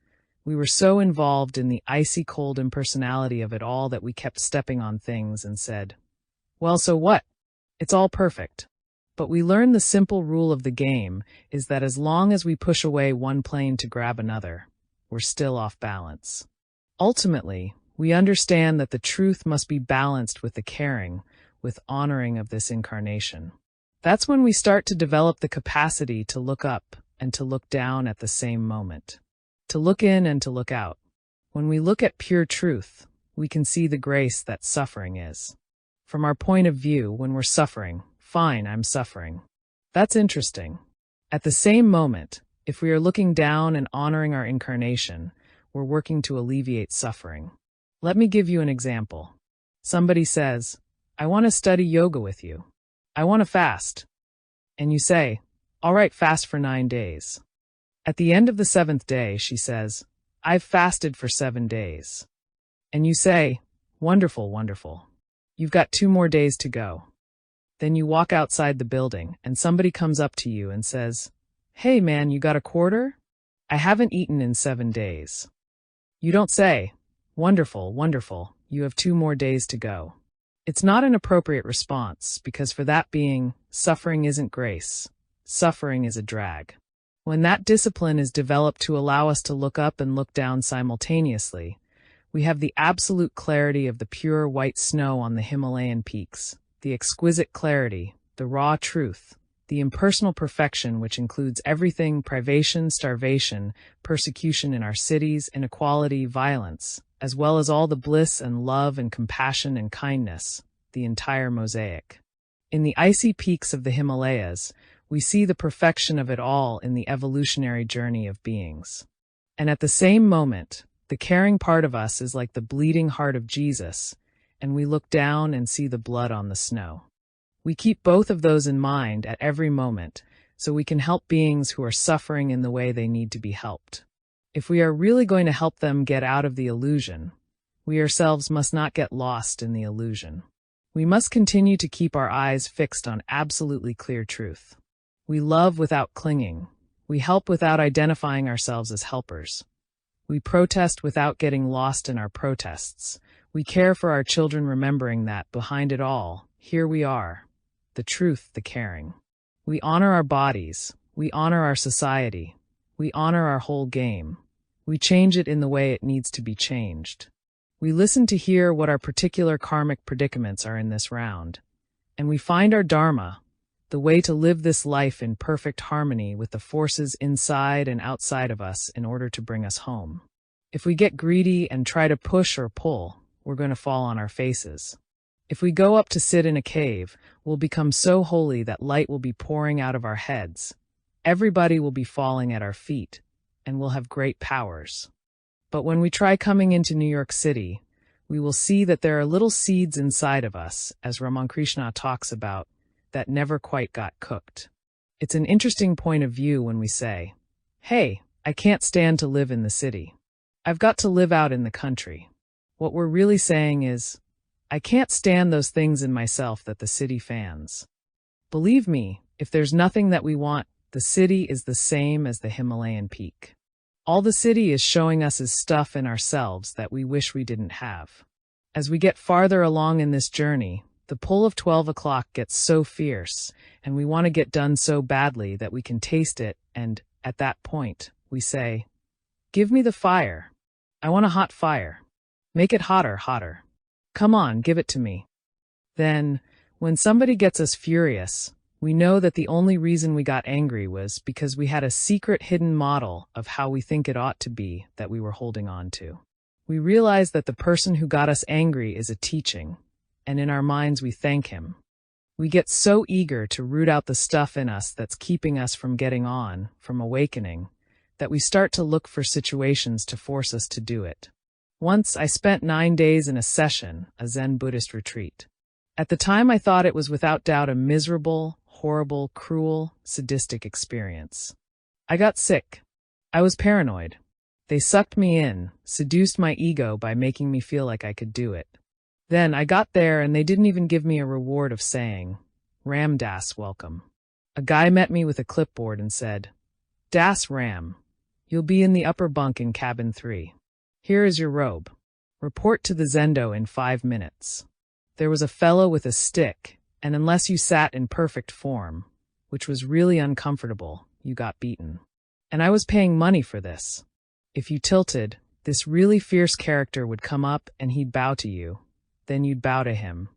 We were so involved in the icy cold impersonality of it all that we kept stepping on things and said, well, so what? It's all perfect. But we learned the simple rule of the game is that as long as we push away one plane to grab another, we're still off balance. Ultimately, we understand that the truth must be balanced with the caring, with honoring of this incarnation. That's when we start to develop the capacity to look up and to look down at the same moment, to look in and to look out. When we look at pure truth, we can see the grace that suffering is. From our point of view, when we're suffering, fine, I'm suffering. That's interesting. At the same moment, If we are looking down and honoring our incarnation, we're working to alleviate suffering. Let me give you an example. Somebody says, I want to study yoga with you. I want to fast. And you say, all right, fast for 9 days. At the end of the 7th day, she says, I've fasted for 7 days. And you say, wonderful, wonderful. You've got 2 more days to go. Then you walk outside the building and somebody comes up to you and says, hey man, you got a quarter? I haven't eaten in 7 days. You don't say, wonderful, wonderful, you have 2 more days to go. It's not an appropriate response because for that being, suffering isn't grace. Suffering is a drag. When that discipline is developed to allow us to look up and look down simultaneously, we have the absolute clarity of the pure white snow on the Himalayan peaks, the exquisite clarity, the raw truth, the impersonal perfection which includes everything: privation, starvation, persecution in our cities, inequality, violence, as well as all the bliss and love and compassion and kindness, the entire mosaic. In the icy peaks of the Himalayas, we see the perfection of it all in the evolutionary journey of beings. And at the same moment, the caring part of us is like the bleeding heart of Jesus, and we look down and see the blood on the snow. We keep both of those in mind at every moment, so we can help beings who are suffering in the way they need to be helped. If we are really going to help them get out of the illusion, we ourselves must not get lost in the illusion. We must continue to keep our eyes fixed on absolutely clear truth. We love without clinging. We help without identifying ourselves as helpers. We protest without getting lost in our protests. We care for our children, remembering that, behind it all, here we are. The truth, the caring. We honor our bodies. We honor our society. We honor our whole game. We change it in the way it needs to be changed. We listen to hear what our particular karmic predicaments are in this round. And we find our dharma, the way to live this life in perfect harmony with the forces inside and outside of us in order to bring us home. If we get greedy and try to push or pull, we're going to fall on our faces. If we go up to sit in a cave, we'll become so holy that light will be pouring out of our heads. Everybody will be falling at our feet, and we'll have great powers. But when we try coming into New York City, we will see that there are little seeds inside of us, as Ramakrishna talks about, that never quite got cooked. It's an interesting point of view when we say, hey, I can't stand to live in the city. I've got to live out in the country. What we're really saying is, I can't stand those things in myself that the city fans. Believe me, if there's nothing that we want, the city is the same as the Himalayan peak. All the city is showing us is stuff in ourselves that we wish we didn't have. As we get farther along in this journey, the pull of 12 o'clock gets so fierce, and we want to get done so badly that we can taste it, and, at that point, we say, give me the fire. I want a hot fire. Make it hotter, hotter. Come on, give it to me. Then, when somebody gets us furious, we know that the only reason we got angry was because we had a secret hidden model of how we think it ought to be that we were holding on to. We realize that the person who got us angry is a teaching, and in our minds we thank him. We get so eager to root out the stuff in us that's keeping us from getting on, from awakening, that we start to look for situations to force us to do it. Once I spent 9 days in a session, a Zen Buddhist retreat. At the time I thought it was without doubt a miserable, horrible, cruel, sadistic experience. I got sick. I was paranoid. They sucked me in, seduced my ego by making me feel like I could do it. Then I got there and they didn't even give me a reward of saying, Ram DASS, welcome. A guy met me with a clipboard and said, DASS Ram, you'll be in the upper bunk in cabin 3. Here is your robe. Report to the Zendo in 5 minutes. There was a fellow with a stick, and unless you sat in perfect form, which was really uncomfortable, you got beaten. And I was paying money for this. If you tilted, this really fierce character would come up and he'd bow to you. Then you'd bow to him.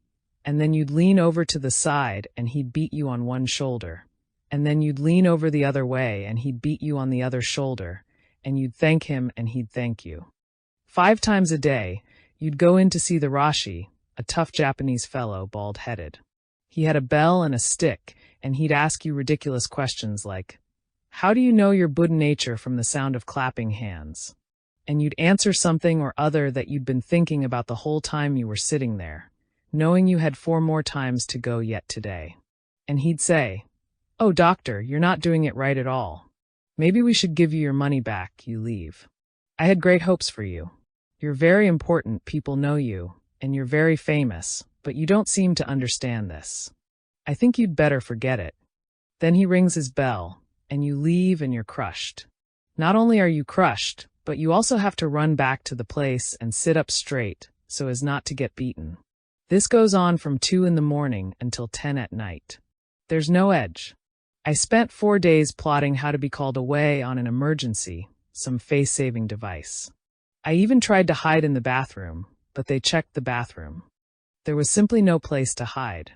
And then you'd lean over to the side and he'd beat you on one shoulder. And then you'd lean over the other way and he'd beat you on the other shoulder. And you'd thank him and he'd thank you. 5 times a day, you'd go in to see the Rashi, a tough Japanese fellow, bald-headed. He had a bell and a stick, and he'd ask you ridiculous questions like, How do you know your Buddha nature from the sound of clapping hands? And you'd answer something or other that you'd been thinking about the whole time you were sitting there, knowing you had 4 more times to go yet today. And he'd say, "Oh, doctor, you're not doing it right at all. Maybe we should give you your money back, you leave. I had great hopes for you. You're very important, people know you, and you're very famous, but you don't seem to understand this. I think you'd better forget it." Then he rings his bell, and you leave and you're crushed. Not only are you crushed, but you also have to run back to the place and sit up straight so as not to get beaten. This goes on from 2 in the morning until 10 at night. There's no edge. I spent 4 days plotting how to be called away on an emergency, some face-saving device. I even tried to hide in the bathroom, but they checked the bathroom. There was simply no place to hide.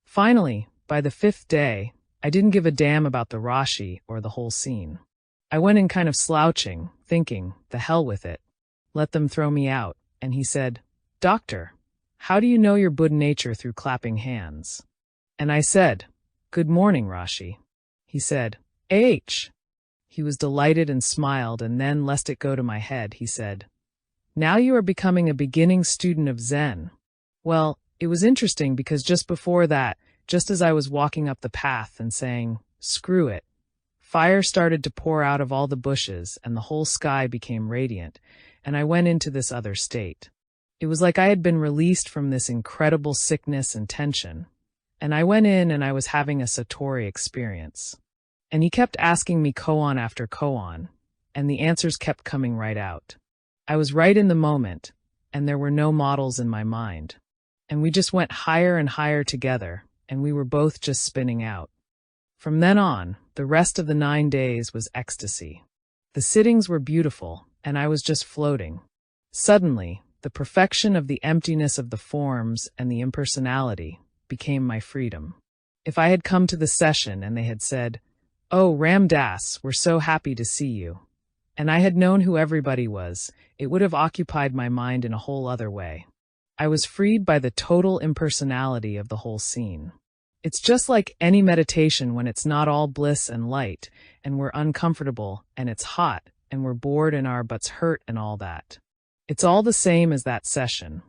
Finally, by the 5th day, I didn't give a damn about the Rashi or the whole scene. I went in kind of slouching, thinking, the hell with it. Let them throw me out, and he said, "Doctor, how do you know your Buddha nature through clapping hands?" And I said, "Good morning, Rashi." He said, "AH." He was delighted and smiled, and then, lest it go to my head, he said, "Now you are becoming a beginning student of Zen." Well, it was interesting because just before that, just as I was walking up the path and saying, "Screw it," fire started to pour out of all the bushes and the whole sky became radiant, and I went into this other state. It was like I had been released from this incredible sickness and tension, and I went in and I was having a Satori experience. And he kept asking me koan after koan, and the answers kept coming right out. I was right in the moment, and there were no models in my mind. And we just went higher and higher together, and we were both just spinning out. From then on, the rest of the 9 days was ecstasy. The sittings were beautiful, and I was just floating. Suddenly, the perfection of the emptiness of the forms and the impersonality became my freedom. If I had come to the session and they had said, "Oh, Ram Dass, we're so happy to see you," and I had known who everybody was, it would have occupied my mind in a whole other way. I was freed by the total impersonality of the whole scene. It's just like any meditation when it's not all bliss and light, and we're uncomfortable, and it's hot, and we're bored and our butts hurt and all that. It's all the same as that session.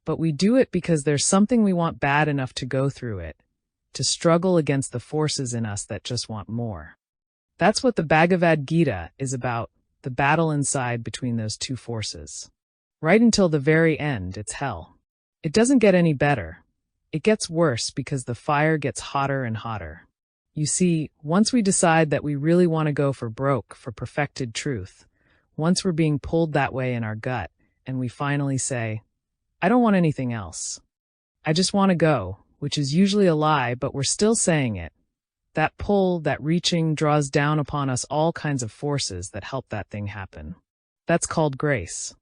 But we do it because there's something we want bad enough to go through it, to struggle against the forces in us that just want more. That's what the Bhagavad Gita is about, the battle inside between those two forces. Right until the very end, it's hell. It doesn't get any better. It gets worse because the fire gets hotter and hotter. You see, once we decide that we really want to go for broke for perfected truth, once we're being pulled that way in our gut, and we finally say, "I don't want anything else. I just want to go," which is usually a lie, but we're still saying it. That pull, that reaching, draws down upon us all kinds of forces that help that thing happen. That's called grace.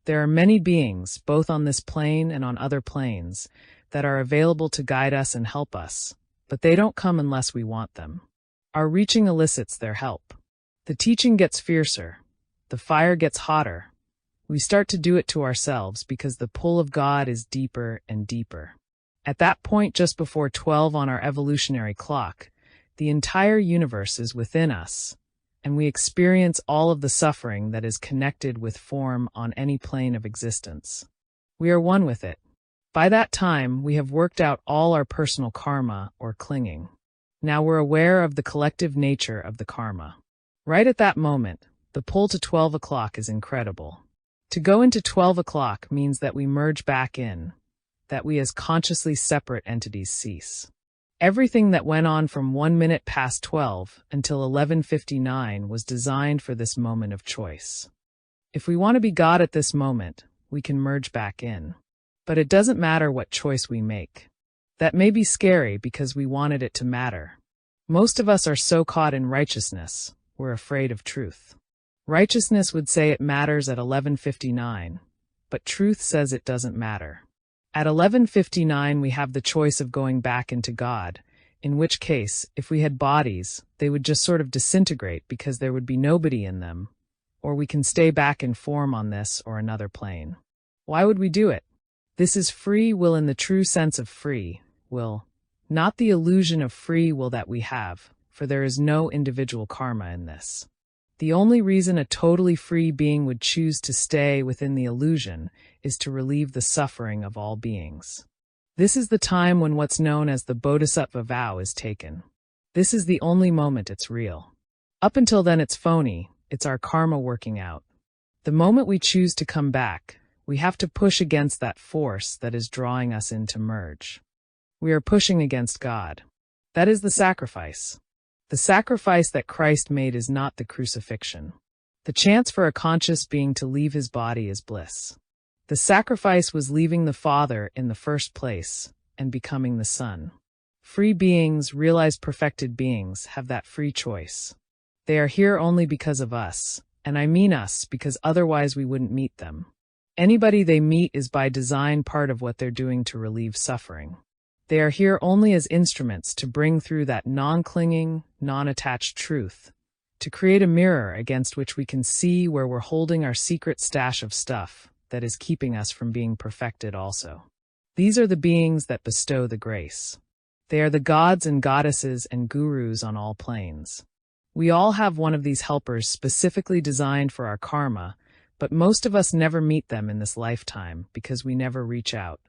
There are many beings, both on this plane and on other planes, that are available to guide us and help us, but they don't come unless we want them. Our reaching elicits their help. The teaching gets fiercer. The fire gets hotter. We start to do it to ourselves because the pull of God is deeper and deeper. At that point, just before 12 on our evolutionary clock, the entire universe is within us, and we experience all of the suffering that is connected with form on any plane of existence. We are one with it. By that time, we have worked out all our personal karma or clinging. Now we're aware of the collective nature of the karma. Right at that moment, the pull to 12 o'clock is incredible. To go into 12 o'clock means that we merge back in, that we as consciously separate entities cease. Everything that went on from 1 minute past 12 until 11:59 was designed for this moment of choice. If we want to be God at this moment, we can merge back in. But it doesn't matter what choice we make. That may be scary because we wanted it to matter. Most of us are so caught in righteousness, we're afraid of truth. Righteousness would say it matters at 11:59, but truth says it doesn't matter. At 11:59 we have the choice of going back into God, in which case, if we had bodies, they would just sort of disintegrate because there would be nobody in them, or we can stay back in form on this or another plane. Why would we do it? This is free will in the true sense of free will, not the illusion of free will that we have, for there is no individual karma in this. The only reason a totally free being would choose to stay within the illusion is to relieve the suffering of all beings. This is the time when what's known as the bodhisattva vow is taken. This is the only moment it's real. Up until then it's phony, it's our karma working out. The moment we choose to come back, we have to push against that force that is drawing us in to merge. We are pushing against God. That is the sacrifice. The sacrifice that Christ made is not the crucifixion. The chance for a conscious being to leave his body is bliss. The sacrifice was leaving the Father in the first place and becoming the Son. Free beings, realized perfected beings, have that free choice. They are here only because of us, and I mean us because otherwise we wouldn't meet them. Anybody they meet is by design part of what they're doing to relieve suffering. They are here only as instruments to bring through that non-clinging, non-attached truth, to create a mirror against which we can see where we're holding our secret stash of stuff that is keeping us from being perfected also. These are the beings that bestow the grace. They are the gods and goddesses and gurus on all planes. We all have one of these helpers specifically designed for our karma, but most of us never meet them in this lifetime because we never reach out.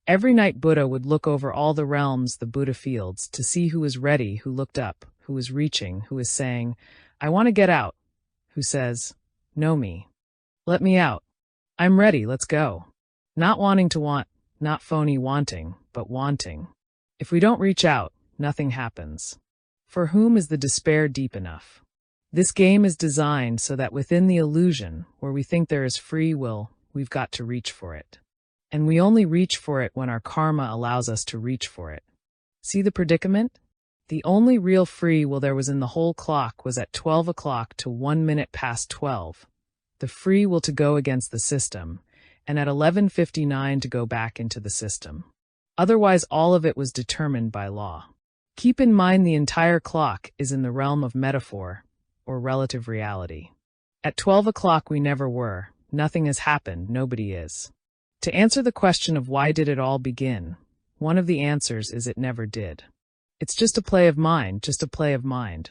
Every night Buddha would look over all the realms, the Buddha fields, to see who is ready, who looked up, who is reaching, who is saying, I want to get out, who says, know me. Let me out. I'm ready, let's go. Not wanting to want, not phony wanting, but wanting. If we don't reach out, nothing happens. For whom is the despair deep enough? This game is designed so that within the illusion, where we think there is free will, we've got to reach for it. And we only reach for it when our karma allows us to reach for it. See the predicament? The only real free will there was in the whole clock was at 12 o'clock to 1 minute past 12. The free will to go against the system, and at 11:59 to go back into the system. Otherwise all of it was determined by law. Keep in mind the entire clock is in the realm of metaphor, or relative reality. At 12 o'clock we never were, nothing has happened, nobody is. To answer the question of why did it all begin, one of the answers is it never did. It's just a play of mind, just a play of mind.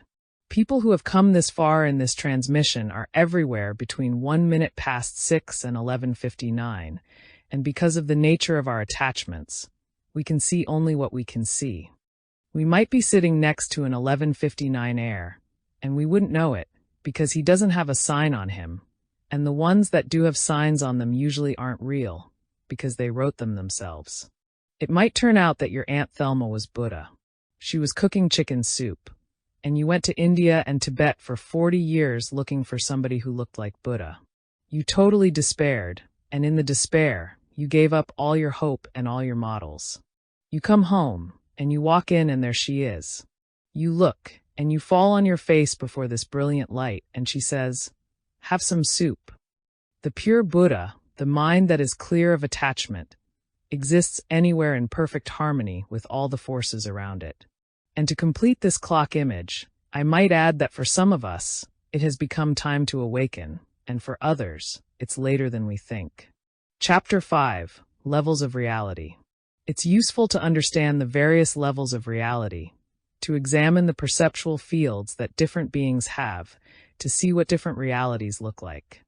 People who have come this far in this transmission are everywhere between 1 minute past 6 and 11:59, and because of the nature of our attachments, we can see only what we can see. We might be sitting next to an 11:59 air, and we wouldn't know it, because he doesn't have a sign on him, and the ones that do have signs on them usually aren't real, because they wrote them themselves. It might turn out that your Aunt Thelma was Buddha. She was cooking chicken soup, and you went to India and Tibet for 40 years looking for somebody who looked like Buddha. You totally despaired, and in the despair, you gave up all your hope and all your models. You come home, and you walk in and there she is. You look, and you fall on your face before this brilliant light, and she says, have some soup. The pure Buddha, the mind that is clear of attachment, exists anywhere in perfect harmony with all the forces around it. And to complete this clock image, I might add that for some of us, it has become time to awaken, and for others, it's later than we think. Chapter 5, Levels of Reality. It's useful to understand the various levels of reality, to examine the perceptual fields that different beings have, to see what different realities look like.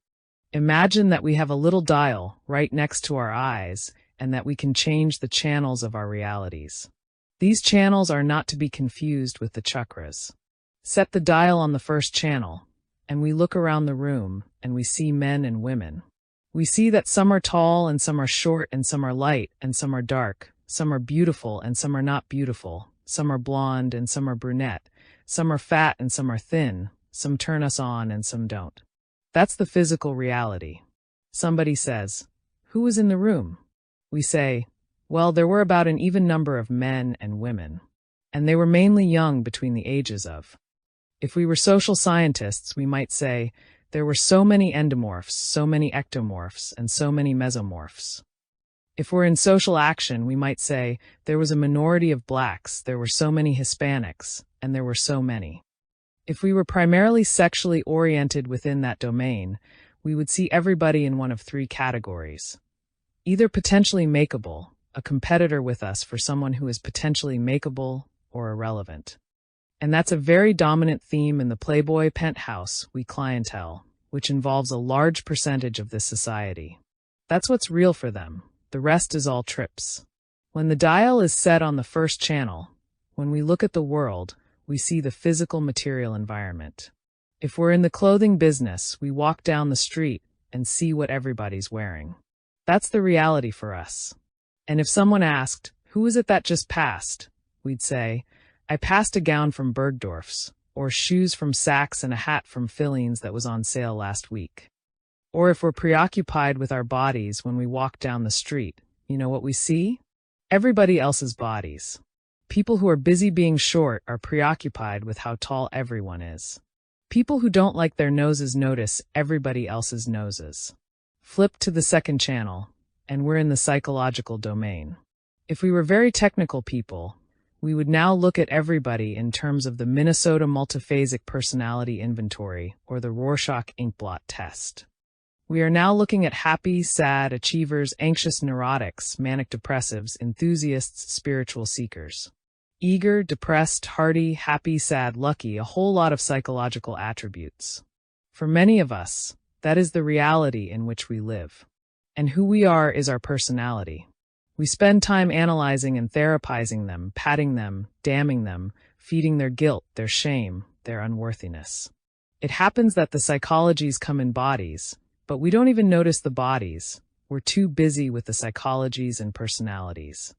Imagine that we have a little dial right next to our eyes and that we can change the channels of our realities. These channels are not to be confused with the chakras. Set the dial on the first channel, and we look around the room and we see men and women. We see that some are tall and some are short and some are light and some are dark, some are beautiful and some are not beautiful, some are blonde and some are brunette, some are fat and some are thin, some turn us on and some don't. That's the physical reality. Somebody says, who was in the room? We say, well, there were about an even number of men and women, and they were mainly young between the ages of. If we were social scientists, we might say, there were so many endomorphs, so many ectomorphs, and so many mesomorphs. If we're in social action, we might say, there was a minority of blacks, there were so many Hispanics, and there were so many. If we were primarily sexually oriented within that domain, we would see everybody in one of three categories. Either potentially makeable, a competitor with us for someone who is potentially makeable, or irrelevant. And that's a very dominant theme in the Playboy penthouse we clientele, which involves a large percentage of this society. That's what's real for them. The rest is all trips. When the dial is set on the first channel, when we look at the world, we see the physical material environment. If we're in the clothing business, we walk down the street and see what everybody's wearing. That's the reality for us. And if someone asked, "Who is it that just passed?" we'd say, "I passed a gown from Bergdorf's, or shoes from Saks and a hat from Fillings that was on sale last week." Or if we're preoccupied with our bodies when we walk down the street, you know what we see? Everybody else's bodies. People who are busy being short are preoccupied with how tall everyone is. People who don't like their noses notice everybody else's noses. Flip to the second channel, and we're in the psychological domain. If we were very technical people, we would now look at everybody in terms of the Minnesota Multiphasic Personality Inventory, or the Rorschach Inkblot Test. We are now looking at happy, sad, achievers, anxious, neurotics, manic depressives, enthusiasts, spiritual seekers. Eager, depressed, hearty, happy, sad, lucky, a whole lot of psychological attributes. For many of us, that is the reality in which we live. And who we are is our personality. We spend time analyzing and therapizing them, patting them, damning them, feeding their guilt, their shame, their unworthiness. It happens that the psychologies come in bodies, but we don't even notice the bodies. We're too busy with the psychologies and personalities.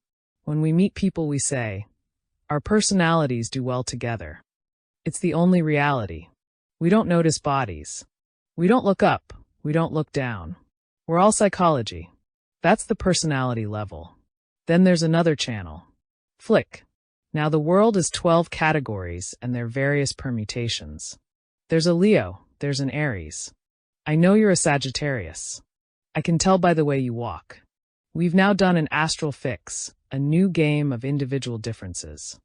When we meet people, we say, "Our personalities do well together." It's the only reality. We don't notice bodies. We don't look up. We don't look down. We're all psychology. That's the personality level. Then there's another channel. Flick. Now the world is 12 categories and their various permutations. There's a Leo. There's an Aries. I know you're a Sagittarius. I can tell by the way you walk. We've now done an astral fix, a new game of individual differences.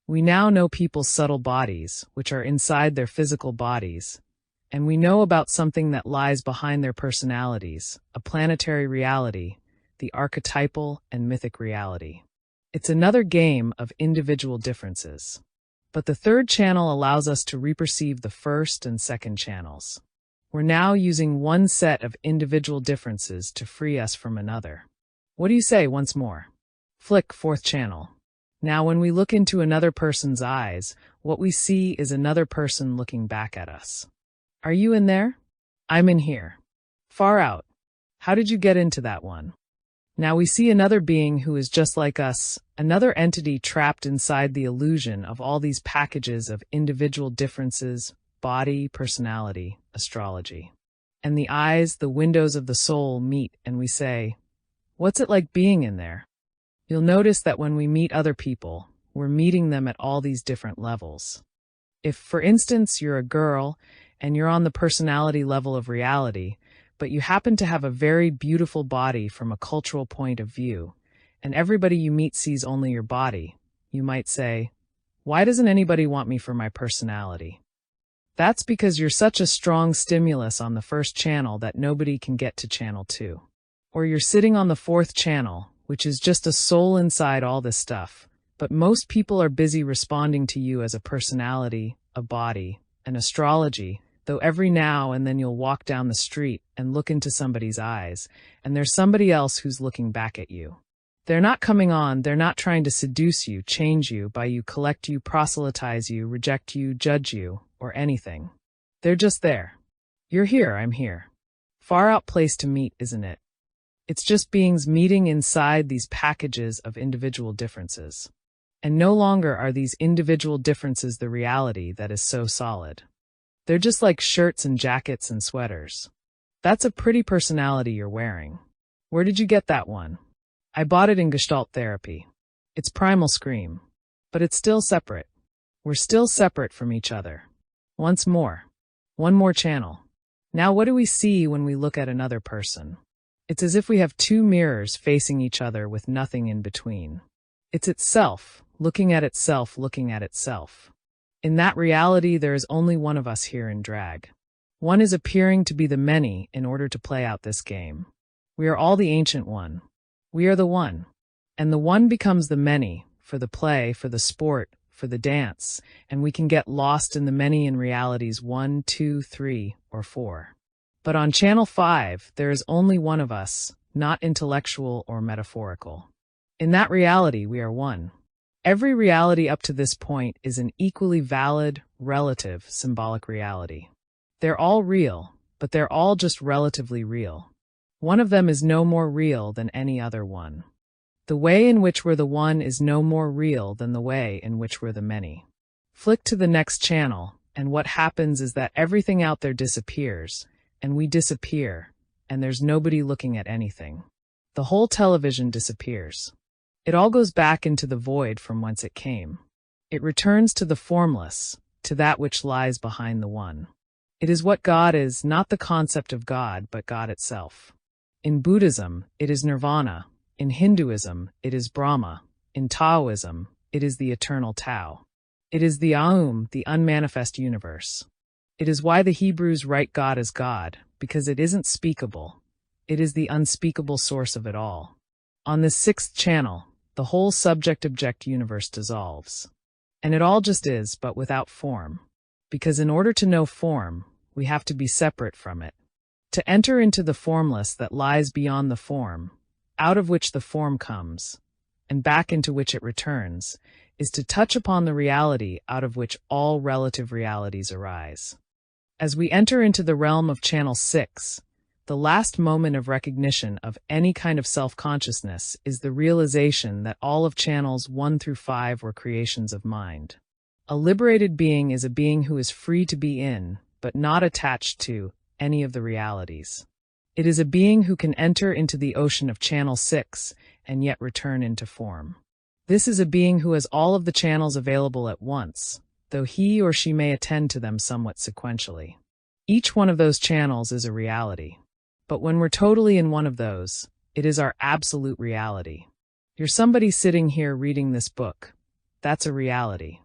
We now know people's subtle bodies, which are inside their physical bodies, and we know about something that lies behind their personalities, a planetary reality, the archetypal and mythic reality. It's another game of individual differences. But the third channel allows us to reperceive the first and second channels. We're now using one set of individual differences to free us from another. What do you say once more? Flick, fourth channel. Now when we look into another person's eyes, what we see is another person looking back at us. Are you in there? I'm in here. Far out. How did you get into that one? Now we see another being who is just like us, another entity trapped inside the illusion of all these packages of individual differences, body, personality, astrology. And the eyes, the windows of the soul, meet and we say, "What's it like being in there?" You'll notice that when we meet other people, we're meeting them at all these different levels. If, for instance, you're a girl and you're on the personality level of reality, but you happen to have a very beautiful body from a cultural point of view, and everybody you meet sees only your body, you might say, "Why doesn't anybody want me for my personality?" That's because you're such a strong stimulus on the first channel that nobody can get to channel 2. Or you're sitting on the fourth channel, which is just a soul inside all this stuff, but most people are busy responding to you as a personality, a body, an astrology, though every now and then you'll walk down the street and look into somebody's eyes, and there's somebody else who's looking back at you. They're not coming on, they're not trying to seduce you, change you, buy you, collect you, proselytize you, reject you, judge you, or anything. They're just there. You're here, I'm here. Far out place to meet, isn't it? It's just beings meeting inside these packages of individual differences. And no longer are these individual differences the reality that is so solid. They're just like shirts and jackets and sweaters. That's a pretty personality you're wearing. Where did you get that one? I bought it in Gestalt therapy. It's primal scream. But it's still separate. We're still separate from each other. Once more. One more channel. Now what do we see when we look at another person? It's as if we have two mirrors facing each other with nothing in between. It's itself, looking at itself, looking at itself. In that reality, there is only one of us here in drag. One is appearing to be the many in order to play out this game. We are all the ancient one. We are the one. And the one becomes the many, for the play, for the sport, for the dance, and we can get lost in the many in realities 1, 2, 3, or 4. But on Channel 5, there is only one of us, not intellectual or metaphorical. In that reality, we are one. Every reality up to this point is an equally valid, relative, symbolic reality. They're all real, but they're all just relatively real. One of them is no more real than any other one. The way in which we're the one is no more real than the way in which we're the many. Flick to the next channel, and what happens is that everything out there disappears, and we disappear, and there's nobody looking at anything. The whole television disappears. It all goes back into the void from whence it came. It returns to the formless, to that which lies behind the one. It is what God is, not the concept of God, but God itself. In Buddhism, it is nirvana. In Hinduism, it is Brahma. In Taoism, it is the eternal Tao. It is the Aum, the unmanifest universe. It is why the Hebrews write God as God, because it isn't speakable. It is the unspeakable source of it all. On this sixth channel, the whole subject-object universe dissolves. And it all just is, but without form. Because in order to know form, we have to be separate from it. To enter into the formless that lies beyond the form, out of which the form comes, and back into which it returns, is to touch upon the reality out of which all relative realities arise. As we enter into the realm of Channel 6, the last moment of recognition of any kind of self-consciousness is the realization that all of Channels 1 through 5 were creations of mind. A liberated being is a being who is free to be in, but not attached to, any of the realities. It is a being who can enter into the ocean of Channel 6 and yet return into form. This is a being who has all of the channels available at once, though he or she may attend to them somewhat sequentially. Each one of those channels is a reality. But when we're totally in one of those, it is our absolute reality. You're somebody sitting here reading this book. That's a reality.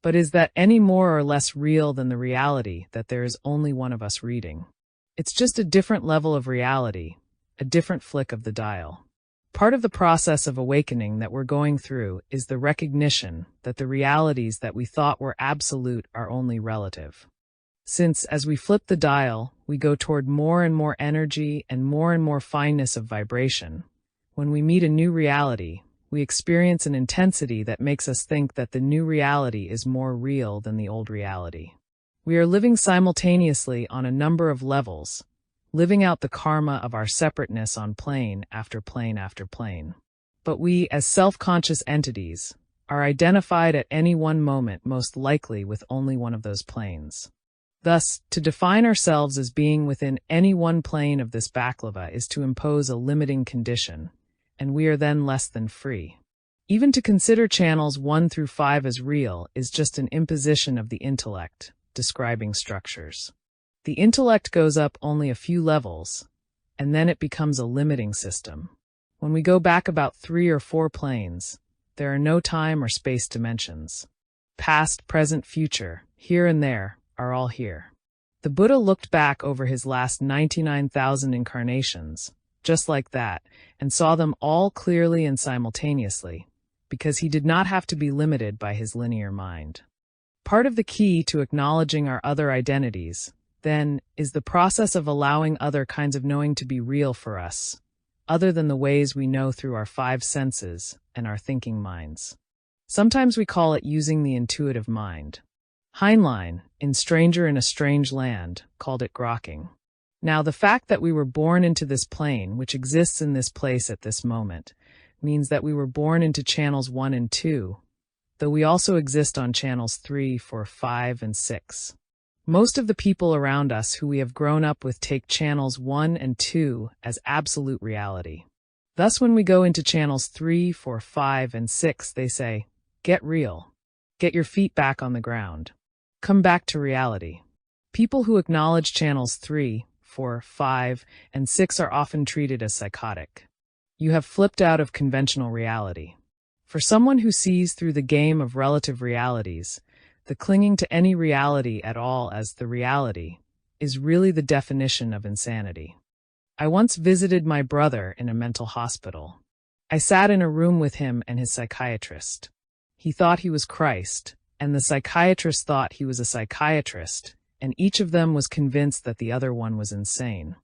But is that any more or less real than the reality that there is only one of us reading? It's just a different level of reality, a different flick of the dial. Part of the process of awakening that we're going through is the recognition that the realities that we thought were absolute are only relative. Since, as we flip the dial, we go toward more and more energy and more fineness of vibration, when we meet a new reality, we experience an intensity that makes us think that the new reality is more real than the old reality. We are living simultaneously on a number of levels, living out the karma of our separateness on plane after plane after plane. But we, as self-conscious entities, are identified at any one moment most likely with only one of those planes. Thus, to define ourselves as being within any one plane of this baklava is to impose a limiting condition, and we are then less than free. Even to consider channels 1 through 5 as real is just an imposition of the intellect, describing structures. The intellect goes up only a few levels, and then it becomes a limiting system. When we go back about 3 or 4 planes, there are no time or space dimensions. Past, present, future, here and there, are all here. The Buddha looked back over his last 99,000 incarnations, just like that, and saw them all clearly and simultaneously, because he did not have to be limited by his linear mind. Part of the key to acknowledging our other identities, then, is the process of allowing other kinds of knowing to be real for us, other than the ways we know through our 5 senses and our thinking minds. Sometimes we call it using the intuitive mind. Heinlein, in Stranger in a Strange Land, called it grokking. Now, the fact that we were born into this plane, which exists in this place at this moment, means that we were born into channels 1 and 2, though we also exist on channels 3, 4, 5, and 6. Most of the people around us who we have grown up with take channels 1 and 2 as absolute reality. Thus, when we go into channels 3, 4, 5, and 6, they say, "Get real. Get your feet back on the ground. Come back to reality." People who acknowledge channels 3, 4, 5, and 6 are often treated as psychotic. You have flipped out of conventional reality. For someone who sees through the game of relative realities, the clinging to any reality at all as the reality is really the definition of insanity. I once visited my brother in a mental hospital. I sat in a room with him and his psychiatrist. He thought he was Christ, and the psychiatrist thought he was a psychiatrist, and each of them was convinced that the other one was insane.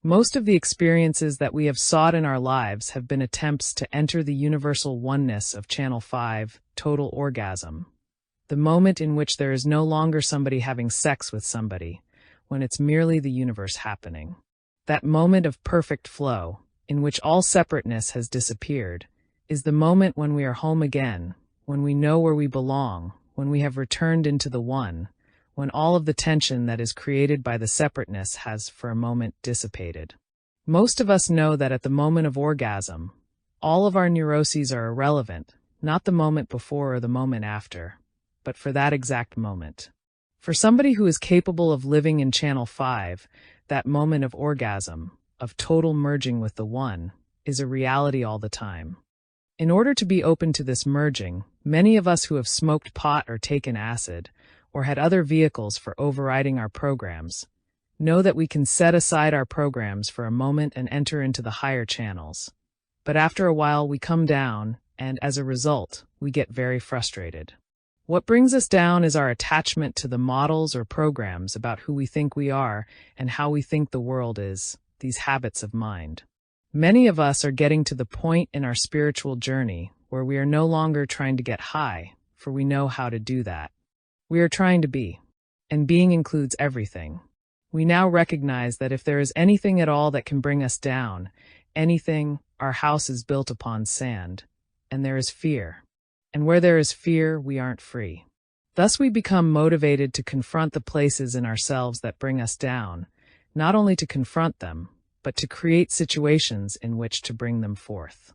Most of the experiences that we have sought in our lives have been attempts to enter the universal oneness of Channel 5, total orgasm. The moment in which there is no longer somebody having sex with somebody, when it's merely the universe happening. That moment of perfect flow, in which all separateness has disappeared, is the moment when we are home again, when we know where we belong, when we have returned into the one, when all of the tension that is created by the separateness has for a moment dissipated. Most of us know that at the moment of orgasm, all of our neuroses are irrelevant, not the moment before or the moment after, but for that exact moment. For somebody who is capable of living in Channel 5, that moment of orgasm, of total merging with the one, is a reality all the time. In order to be open to this merging, many of us who have smoked pot or taken acid, or had other vehicles for overriding our programs, know that we can set aside our programs for a moment and enter into the higher channels. But after a while we come down, and as a result, we get very frustrated. What brings us down is our attachment to the models or programs about who we think we are and how we think the world is, these habits of mind. Many of us are getting to the point in our spiritual journey where we are no longer trying to get high, for we know how to do that. We are trying to be, and being includes everything. We now recognize that if there is anything at all that can bring us down, anything, our house is built upon sand, and there is fear. And where there is fear, we aren't free. Thus we become motivated to confront the places in ourselves that bring us down, not only to confront them, but to create situations in which to bring them forth.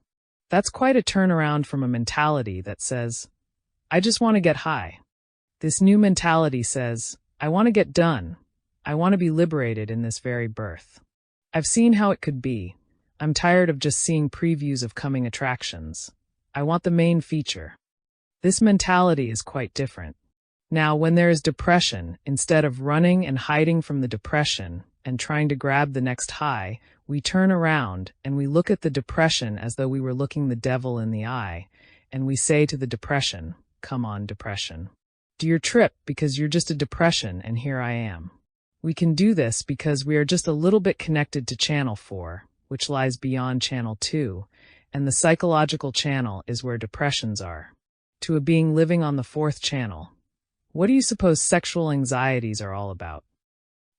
That's quite a turnaround from a mentality that says, I just want to get high. This new mentality says, I want to get done. I want to be liberated in this very birth. I've seen how it could be. I'm tired of just seeing previews of coming attractions. I want the main feature. This mentality is quite different. Now, when there is depression, instead of running and hiding from the depression and trying to grab the next high, we turn around and we look at the depression as though we were looking the devil in the eye, and we say to the depression, come on, depression. Do your trip because you're just a depression and here I am. We can do this because we are just a little bit connected to Channel 4, which lies beyond Channel 2, and the psychological channel is where depressions are. To a being living on the 4th channel. What do you suppose sexual anxieties are all about?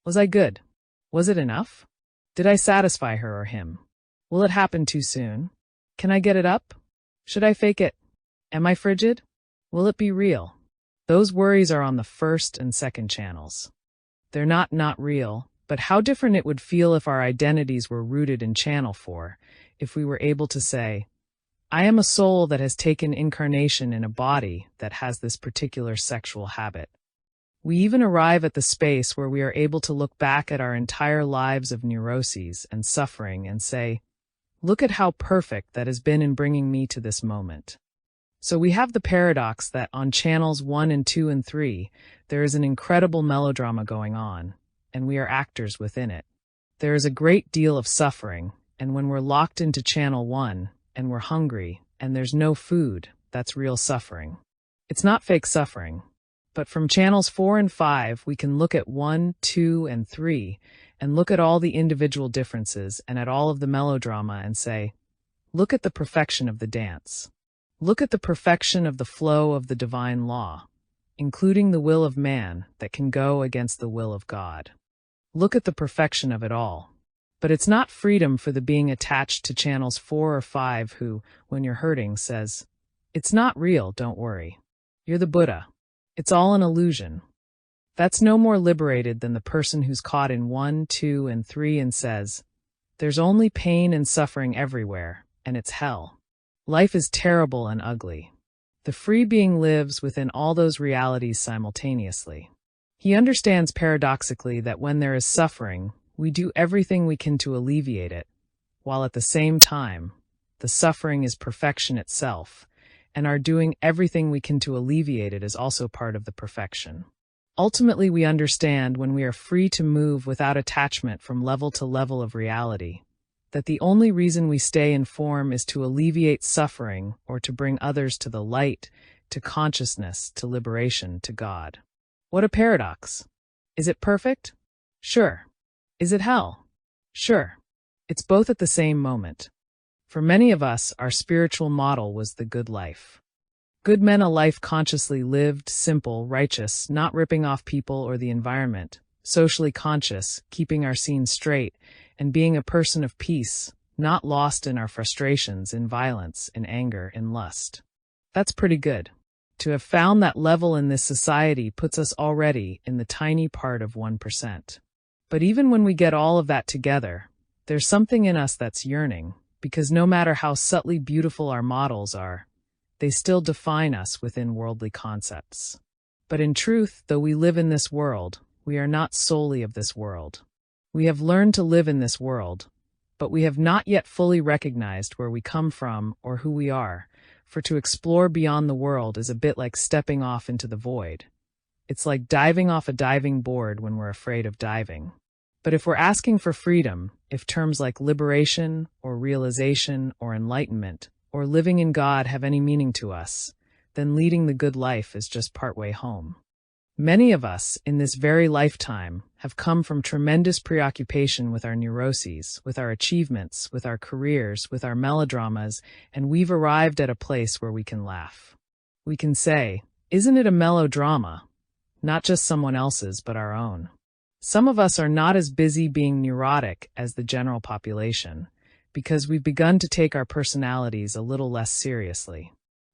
Was I good? Was it enough? Did I satisfy her or him? Will it happen too soon? Can I get it up? Should I fake it? Am I frigid? Will it be real? Those worries are on the 1st and 2nd channels. They're not real, but how different it would feel if our identities were rooted in Channel 4, if we were able to say, I am a soul that has taken incarnation in a body that has this particular sexual habit. We even arrive at the space where we are able to look back at our entire lives of neuroses and suffering and say, look at how perfect that has been in bringing me to this moment. So we have the paradox that on channels 1 and 2 and 3, there is an incredible melodrama going on, and we are actors within it. There is a great deal of suffering, and when we're locked into Channel 1, and we're hungry, and there's no food, that's real suffering. It's not fake suffering. But from channels 4 and 5, we can look at 1, 2, and 3, and look at all the individual differences and at all of the melodrama and say, look at the perfection of the dance. Look at the perfection of the flow of the divine law, including the will of man that can go against the will of God. Look at the perfection of it all. But it's not freedom for the being attached to channels 4 or 5 who, when you're hurting, says, it's not real, don't worry. You're the Buddha. It's all an illusion. That's no more liberated than the person who's caught in 1, 2, and 3 and says, there's only pain and suffering everywhere, and it's hell. Life is terrible and ugly. The free being lives within all those realities simultaneously. He understands paradoxically that when there is suffering, we do everything we can to alleviate it, while at the same time, the suffering is perfection itself, and our doing everything we can to alleviate it is also part of the perfection. Ultimately, we understand when we are free to move without attachment from level to level of reality, that the only reason we stay in form is to alleviate suffering or to bring others to the light, to consciousness, to liberation, to God. What a paradox. Is it perfect? Sure. Is it hell? Sure. It's both at the same moment. For many of us, our spiritual model was the good life. Good men, a life consciously lived, simple, righteous, not ripping off people or the environment, socially conscious, keeping our scene straight, and being a person of peace, not lost in our frustrations, in violence, in anger, in lust. That's pretty good. To have found that level in this society puts us already in the tiny part of 1%. But even when we get all of that together, there's something in us that's yearning, because no matter how subtly beautiful our models are, they still define us within worldly concepts. But in truth, though we live in this world, we are not solely of this world. We have learned to live in this world, but we have not yet fully recognized where we come from or who we are, for to explore beyond the world is a bit like stepping off into the void. It's like diving off a diving board when we're afraid of diving. But if we're asking for freedom, if terms like liberation or realization or enlightenment or living in God have any meaning to us, then leading the good life is just partway home. Many of us, in this very lifetime, have come from tremendous preoccupation with our neuroses, with our achievements, with our careers, with our melodramas, and we've arrived at a place where we can laugh. We can say, isn't it a melodrama? Not just someone else's, but our own. Some of us are not as busy being neurotic as the general population, because we've begun to take our personalities a little less seriously.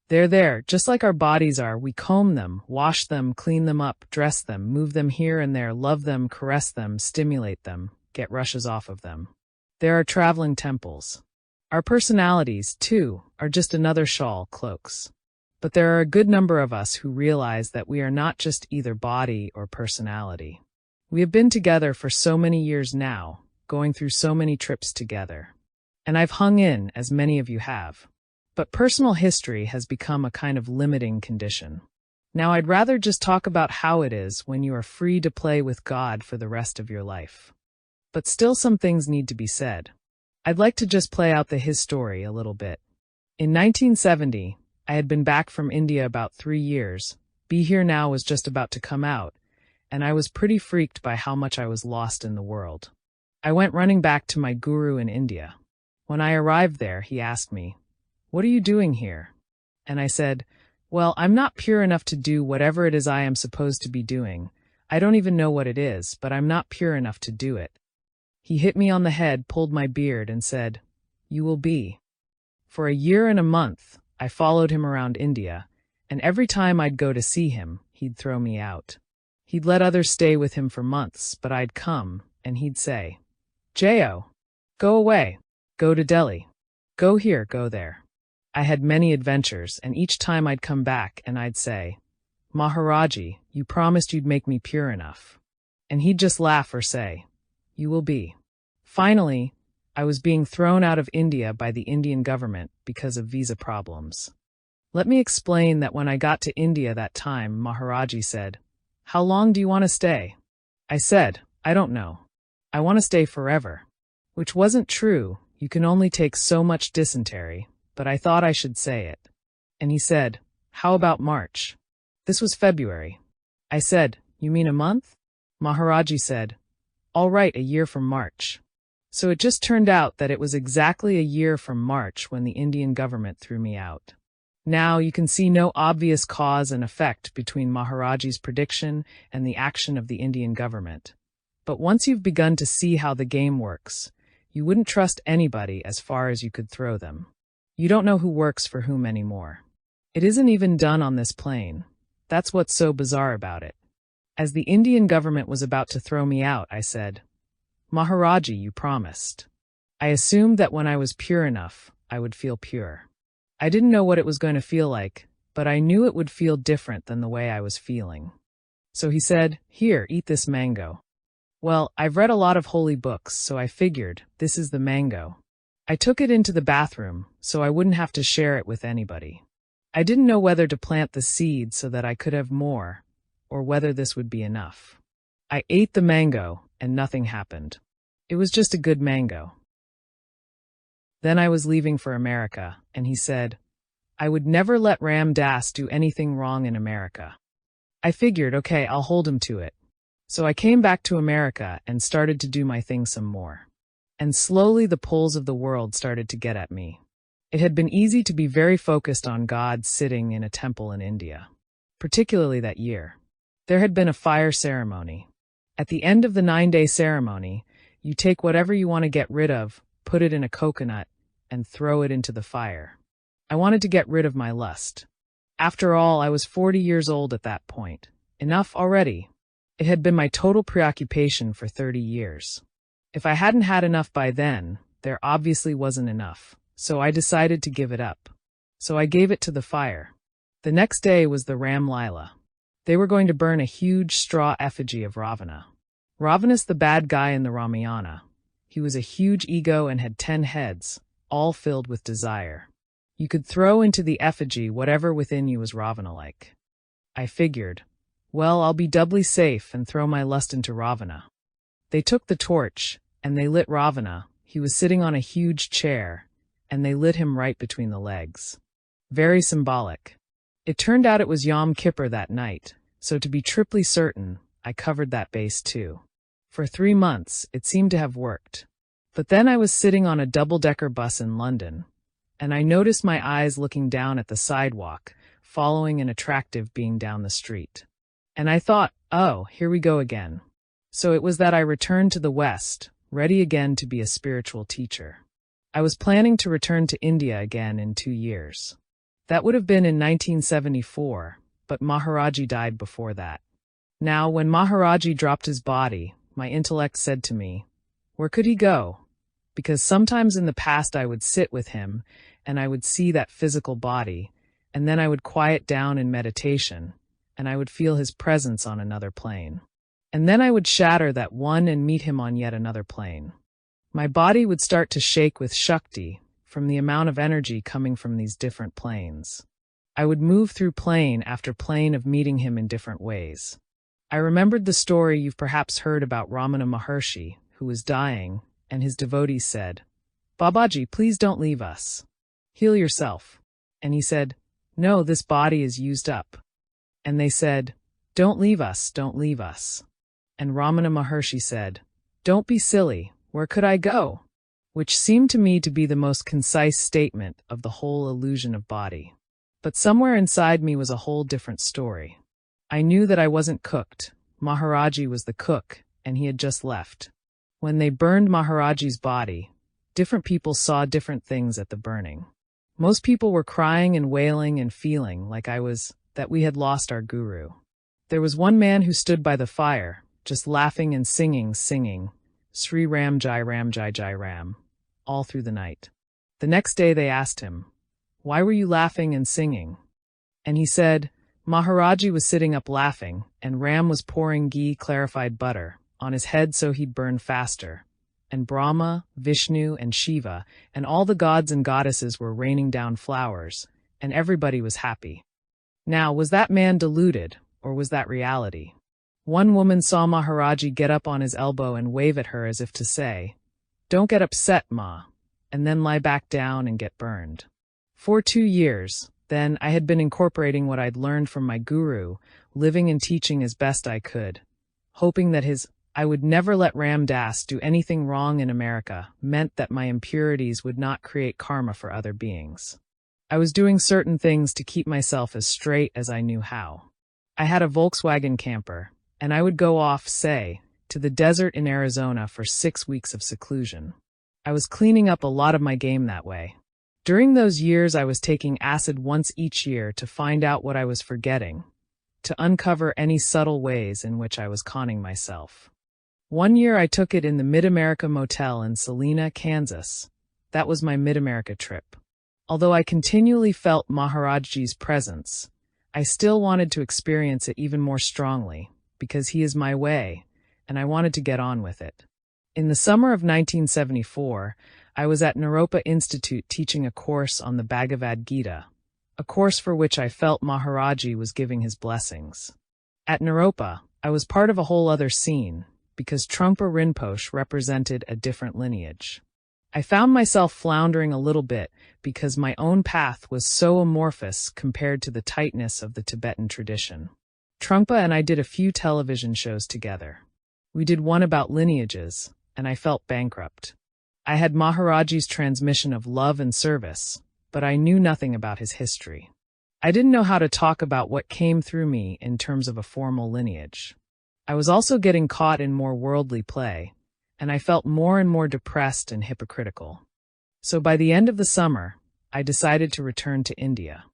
They're there, just like our bodies are. We comb them, wash them, clean them up, dress them, move them here and there, love them, caress them, stimulate them, get rushes off of them. There are traveling temples. Our personalities, too, are just another shawl, cloaks. But there are a good number of us who realize that we are not just either body or personality. We have been together for so many years now, going through so many trips together. And I've hung in, as many of you have. But personal history has become a kind of limiting condition. Now I'd rather just talk about how it is when you are free to play with God for the rest of your life. But still some things need to be said. I'd like to just play out his story a little bit. In 1970, I had been back from India about 3 years. Be Here Now was just about to come out, and I was pretty freaked by how much I was lost in the world. I went running back to my guru in India. When I arrived there, he asked me, "What are you doing here?" And I said, "Well, I'm not pure enough to do whatever it is I am supposed to be doing. I don't even know what it is, but I'm not pure enough to do it." He hit me on the head, pulled my beard, and said, "You will be." For a year and a month, I followed him around India, and every time I'd go to see him, he'd throw me out. He'd let others stay with him for months, but I'd come, and he'd say, "J.O., go away, go to Delhi, go here, go there." I had many adventures, and each time I'd come back and I'd say, "Maharaji, you promised you'd make me pure enough." And he'd just laugh or say, "You will be." Finally, I was being thrown out of India by the Indian government because of visa problems. Let me explain that when I got to India that time, Maharaji said, "How long do you want to stay?" I said, "I don't know. I want to stay forever." Which wasn't true. You can only take so much dysentery. But I thought I should say it. And he said, "How about March?" This was February. I said, "You mean a month?" Maharaji said, "All right, a year from March." So it just turned out that it was exactly a year from March when the Indian government threw me out. Now you can see no obvious cause and effect between Maharaji's prediction and the action of the Indian government. But once you've begun to see how the game works, you wouldn't trust anybody as far as you could throw them. You don't know who works for whom anymore. It isn't even done on this plane. That's what's so bizarre about it. As the Indian government was about to throw me out, I said, "Maharaji, you promised." I assumed that when I was pure enough, I would feel pure. I didn't know what it was going to feel like, but I knew it would feel different than the way I was feeling. So he said, "Here, eat this mango." Well, I've read a lot of holy books, so I figured, this is the mango. I took it into the bathroom, so I wouldn't have to share it with anybody. I didn't know whether to plant the seed so that I could have more, or whether this would be enough. I ate the mango, and nothing happened. It was just a good mango. Then I was leaving for America, and he said, I would never let Ram Dass do anything wrong in America. I figured, okay, I'll hold him to it. So I came back to America and started to do my thing some more. And slowly the pulls of the world started to get at me. It had been easy to be very focused on God sitting in a temple in India, particularly that year. There had been a fire ceremony. At the end of the 9-day ceremony, you take whatever you want to get rid of, put it in a coconut, and throw it into the fire. I wanted to get rid of my lust. After all, I was 40 years old at that point. Enough already. It had been my total preoccupation for 30 years. If I hadn't had enough by then, there obviously wasn't enough, so I decided to give it up. So I gave it to the fire. The next day was the Ram Lila. They were going to burn a huge straw effigy of Ravana. Ravana's the bad guy in the Ramayana. He was a huge ego and had 10 heads, all filled with desire. You could throw into the effigy whatever within you was Ravana-like. I figured, well, I'll be doubly safe and throw my lust into Ravana. They took the torch, and they lit Ravana. He was sitting on a huge chair, and they lit him right between the legs. Very symbolic. It turned out it was Yom Kippur that night, so to be triply certain, I covered that base too. For 3 months, it seemed to have worked. But then I was sitting on a double-decker bus in London, and I noticed my eyes looking down at the sidewalk, following an attractive being down the street. And I thought, oh, here we go again. So it was that I returned to the West, ready again to be a spiritual teacher. I was planning to return to India again in 2 years. That would have been in 1974, but Maharaji died before that. Now, when Maharaji dropped his body, my intellect said to me, where could he go? Because sometimes in the past I would sit with him, and I would see that physical body, and then I would quiet down in meditation, and I would feel his presence on another plane. And then I would shatter that one and meet him on yet another plane. My body would start to shake with Shakti, from the amount of energy coming from these different planes. I would move through plane after plane of meeting him in different ways. I remembered the story you've perhaps heard about Ramana Maharshi, who was dying, and his devotees said, Babaji, please don't leave us. Heal yourself. And he said, no, this body is used up. And they said, don't leave us, don't leave us. And Ramana Maharshi said, don't be silly, where could I go? Which seemed to me to be the most concise statement of the whole illusion of body. But somewhere inside me was a whole different story. I knew that I wasn't cooked. Maharaji was the cook, and he had just left. When they burned Maharaji's body, different people saw different things at the burning. Most people were crying and wailing and feeling like that we had lost our guru. There was one man who stood by the fire, just laughing and singing, Sri Ram Jai Jai Ram, all through the night. The next day they asked him, why were you laughing and singing? And he said, Maharaji was sitting up laughing, and Ram was pouring ghee clarified butter on his head so he'd burn faster. And Brahma, Vishnu, and Shiva, and all the gods and goddesses were raining down flowers, and everybody was happy. Now, was that man deluded, or was that reality? One woman saw Maharaji get up on his elbow and wave at her as if to say, don't get upset, Ma, and then lie back down and get burned. For 2 years, then, I had been incorporating what I'd learned from my guru, living and teaching as best I could, hoping that I would never let Ram Dass do anything wrong in America meant that my impurities would not create karma for other beings. I was doing certain things to keep myself as straight as I knew how. I had a Volkswagen camper, and I would go off, say, to the desert in Arizona for 6 weeks of seclusion. I was cleaning up a lot of my game that way. During those years, I was taking acid once each year to find out what I was forgetting, to uncover any subtle ways in which I was conning myself. One year I took it in the Mid-America Motel in Salina, Kansas. That was my Mid-America trip. Although I continually felt Maharaji's presence, I still wanted to experience it even more strongly, because he is my way, and I wanted to get on with it. In the summer of 1974, I was at Naropa Institute teaching a course on the Bhagavad Gita, a course for which I felt Maharaji was giving his blessings. At Naropa, I was part of a whole other scene, because Trungpa Rinpoche represented a different lineage. I found myself floundering a little bit because my own path was so amorphous compared to the tightness of the Tibetan tradition. Trungpa and I did a few television shows together. We did one about lineages, and I felt bankrupt. I had Maharaji's transmission of love and service, but I knew nothing about his history. I didn't know how to talk about what came through me in terms of a formal lineage. I was also getting caught in more worldly play, and I felt more and more depressed and hypocritical. So by the end of the summer, I decided to return to India.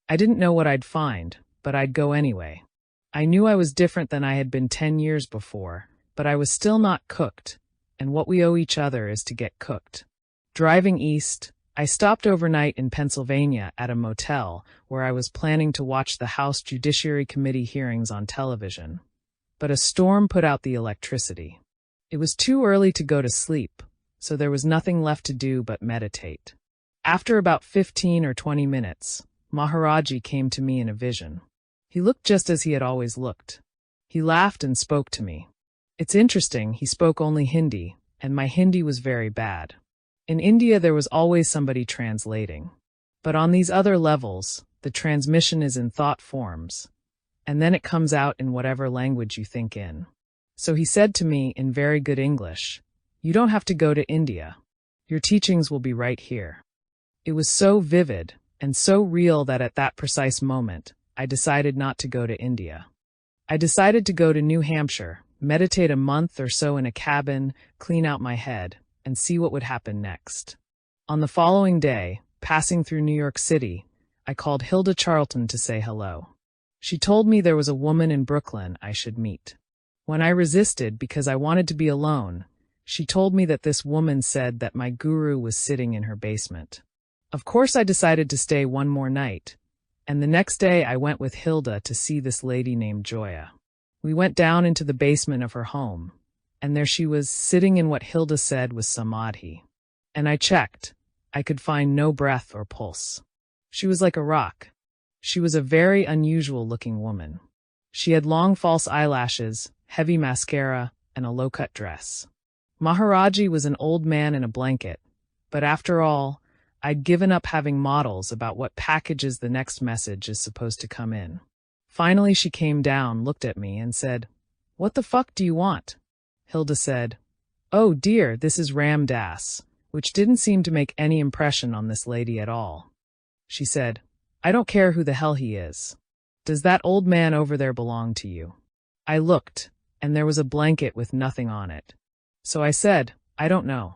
I didn't know what I'd find, but I'd go anyway. I knew I was different than I had been 10 years before, but I was still not cooked, and what we owe each other is to get cooked. Driving east, I stopped overnight in Pennsylvania at a motel where I was planning to watch the House Judiciary Committee hearings on television. But a storm put out the electricity. It was too early to go to sleep, so there was nothing left to do but meditate. After about 15 or 20 minutes, Maharaji came to me in a vision. He looked just as he had always looked. He laughed and spoke to me. It's interesting, he spoke only Hindi, and my Hindi was very bad. In India there was always somebody translating. But on these other levels, the transmission is in thought forms, and then it comes out in whatever language you think in. So he said to me in very good English, "You don't have to go to India. Your teachings will be right here." It was so vivid and so real that at that precise moment, I decided not to go to India. I decided to go to New Hampshire, meditate a month or so in a cabin, clean out my head, and see what would happen next. On the following day, passing through New York City, I called Hilda Charlton to say hello. She told me there was a woman in Brooklyn I should meet. When I resisted because I wanted to be alone, she told me that this woman said that my guru was sitting in her basement. Of course I decided to stay one more night, and the next day I went with Hilda to see this lady named Joya. We went down into the basement of her home, and there she was, sitting in what Hilda said was samadhi. And I checked. I could find no breath or pulse. She was like a rock. She was a very unusual-looking woman. She had long false eyelashes, heavy mascara, and a low-cut dress. Maharaji was an old man in a blanket, but after all, I'd given up having models about what packages the next message is supposed to come in. Finally she came down, looked at me, and said, "What the fuck do you want?" Hilda said, "Oh dear, this is Ram Dass," which didn't seem to make any impression on this lady at all. She said, "I don't care who the hell he is. Does that old man over there belong to you?" I looked, and there was a blanket with nothing on it. So I said, "I don't know."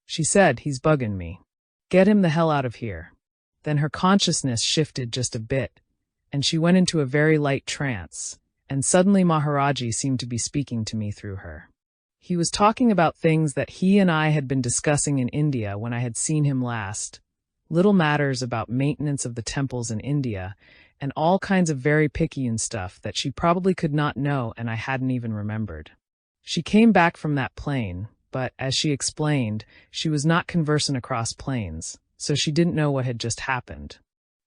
She said, "He's bugging me. Get him the hell out of here." Then her consciousness shifted just a bit, and she went into a very light trance, and suddenly Maharaji seemed to be speaking to me through her. He was talking about things that he and I had been discussing in India when I had seen him last, little matters about maintenance of the temples in India, and all kinds of very picayune stuff that she probably could not know and I hadn't even remembered. She came back from that plane, but, as she explained, she was not conversant across planes, so she didn't know what had just happened.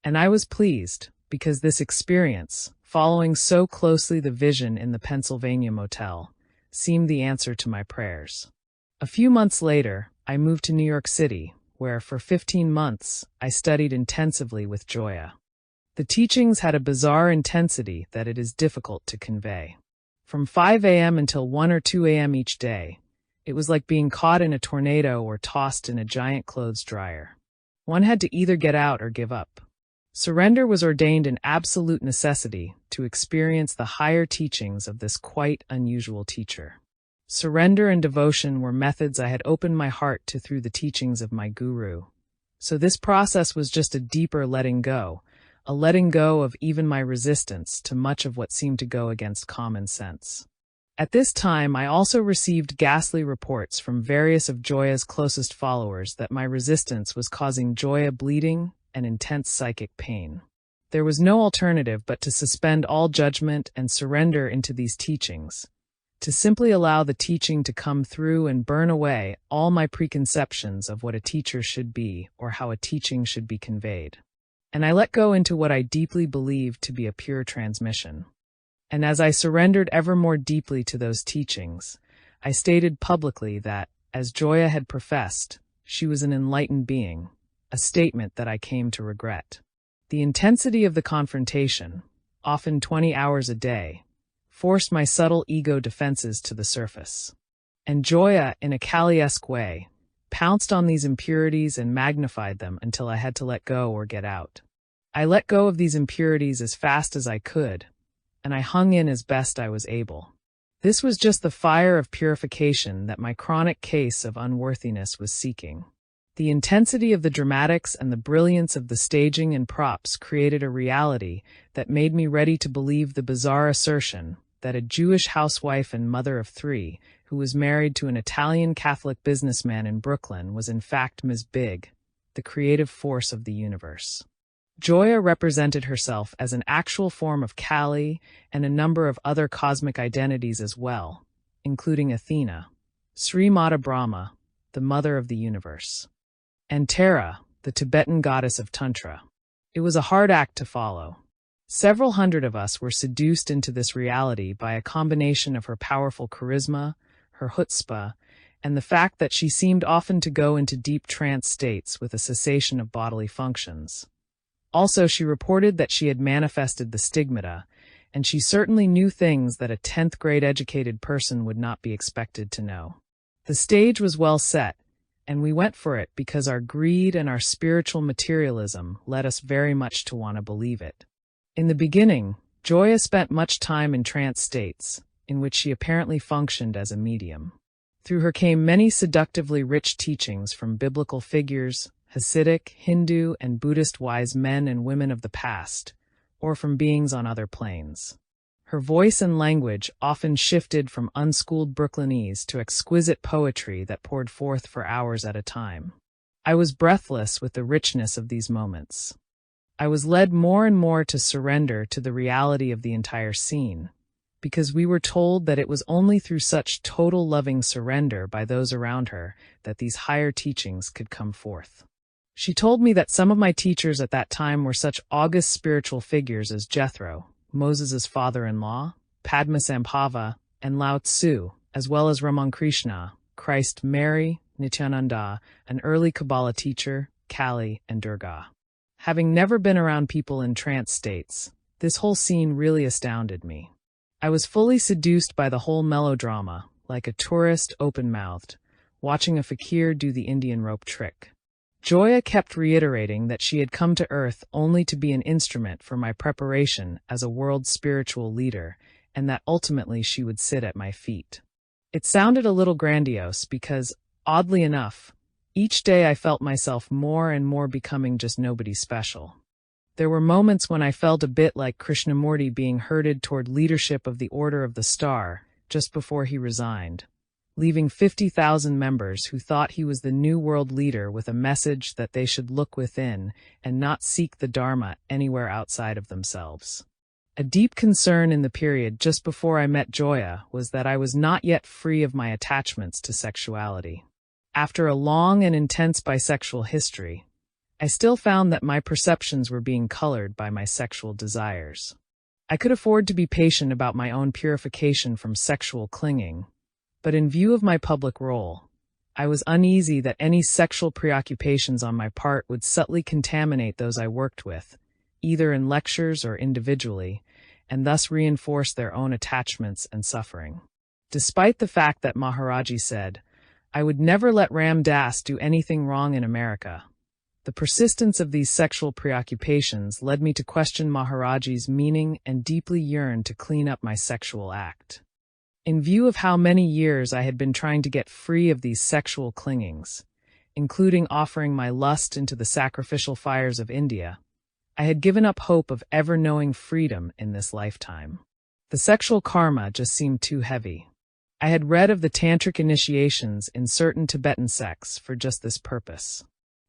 And I was pleased, because this experience, following so closely the vision in the Pennsylvania motel, seemed the answer to my prayers. A few months later, I moved to New York City, where for 15 months I studied intensively with Joya. The teachings had a bizarre intensity that it is difficult to convey. From 5 a.m. until 1 or 2 a.m. each day, it was like being caught in a tornado or tossed in a giant clothes dryer. One had to either get out or give up. Surrender was ordained an absolute necessity to experience the higher teachings of this quite unusual teacher. Surrender and devotion were methods I had opened my heart to through the teachings of my guru. So this process was just a deeper letting go, a letting go of even my resistance to much of what seemed to go against common sense. At this time, I also received ghastly reports from various of Joya's closest followers that my resistance was causing Joya bleeding and intense psychic pain. There was no alternative but to suspend all judgment and surrender into these teachings, to simply allow the teaching to come through and burn away all my preconceptions of what a teacher should be or how a teaching should be conveyed. And I let go into what I deeply believed to be a pure transmission. And as I surrendered ever more deeply to those teachings, I stated publicly that, as Joya had professed, she was an enlightened being, a statement that I came to regret. The intensity of the confrontation, often 20 hours a day, forced my subtle ego defenses to the surface. And Joya, in a Kali-esque way, pounced on these impurities and magnified them until I had to let go or get out. I let go of these impurities as fast as I could, and I hung in as best I was able. This was just the fire of purification that my chronic case of unworthiness was seeking. The intensity of the dramatics and the brilliance of the staging and props created a reality that made me ready to believe the bizarre assertion that a Jewish housewife and mother of 3, who was married to an Italian Catholic businessman in Brooklyn, was in fact Ms. Big, the creative force of the universe. Joya represented herself as an actual form of Kali and a number of other cosmic identities as well, including Athena, Sri Mata Brahma, the mother of the universe, and Tara, the Tibetan goddess of Tantra. It was a hard act to follow. Several hundred of us were seduced into this reality by a combination of her powerful charisma, her chutzpah, and the fact that she seemed often to go into deep trance states with a cessation of bodily functions. Also, she reported that she had manifested the stigmata, and she certainly knew things that a 10th grade educated person would not be expected to know. The stage was well set, and we went for it because our greed and our spiritual materialism led us very much to want to believe it. In the beginning, Joya spent much time in trance states, in which she apparently functioned as a medium. Through her came many seductively rich teachings from biblical figures, Hasidic, Hindu, and Buddhist wise men and women of the past, or from beings on other planes. Her voice and language often shifted from unschooled Brooklynese to exquisite poetry that poured forth for hours at a time. I was breathless with the richness of these moments. I was led more and more to surrender to the reality of the entire scene, because we were told that it was only through such total loving surrender by those around her that these higher teachings could come forth. She told me that some of my teachers at that time were such august spiritual figures as Jethro, Moses' father-in-law, Padmasambhava, and Lao Tzu, as well as Ramakrishna, Christ, Mary, Nityananda, an early Kabbalah teacher, Kali, and Durga. Having never been around people in trance states, this whole scene really astounded me. I was fully seduced by the whole melodrama, like a tourist open-mouthed, watching a fakir do the Indian rope trick. Joya kept reiterating that she had come to Earth only to be an instrument for my preparation as a world spiritual leader, and that ultimately she would sit at my feet. It sounded a little grandiose because, oddly enough, each day I felt myself more and more becoming just nobody special. There were moments when I felt a bit like Krishnamurti being herded toward leadership of the Order of the Star just before he resigned, leaving 50,000 members who thought he was the new world leader with a message that they should look within and not seek the Dharma anywhere outside of themselves. A deep concern in the period just before I met Joya was that I was not yet free of my attachments to sexuality. After a long and intense bisexual history, I still found that my perceptions were being colored by my sexual desires. I could afford to be patient about my own purification from sexual clinging, but in view of my public role, I was uneasy that any sexual preoccupations on my part would subtly contaminate those I worked with, either in lectures or individually, and thus reinforce their own attachments and suffering. Despite the fact that Maharaji said, I would never let Ram Dass do anything wrong in America, the persistence of these sexual preoccupations led me to question Maharaji's meaning and deeply yearn to clean up my sexual act. In view of how many years I had been trying to get free of these sexual clingings, including offering my lust into the sacrificial fires of India, I had given up hope of ever knowing freedom in this lifetime. The sexual karma just seemed too heavy. I had read of the tantric initiations in certain Tibetan sects for just this purpose.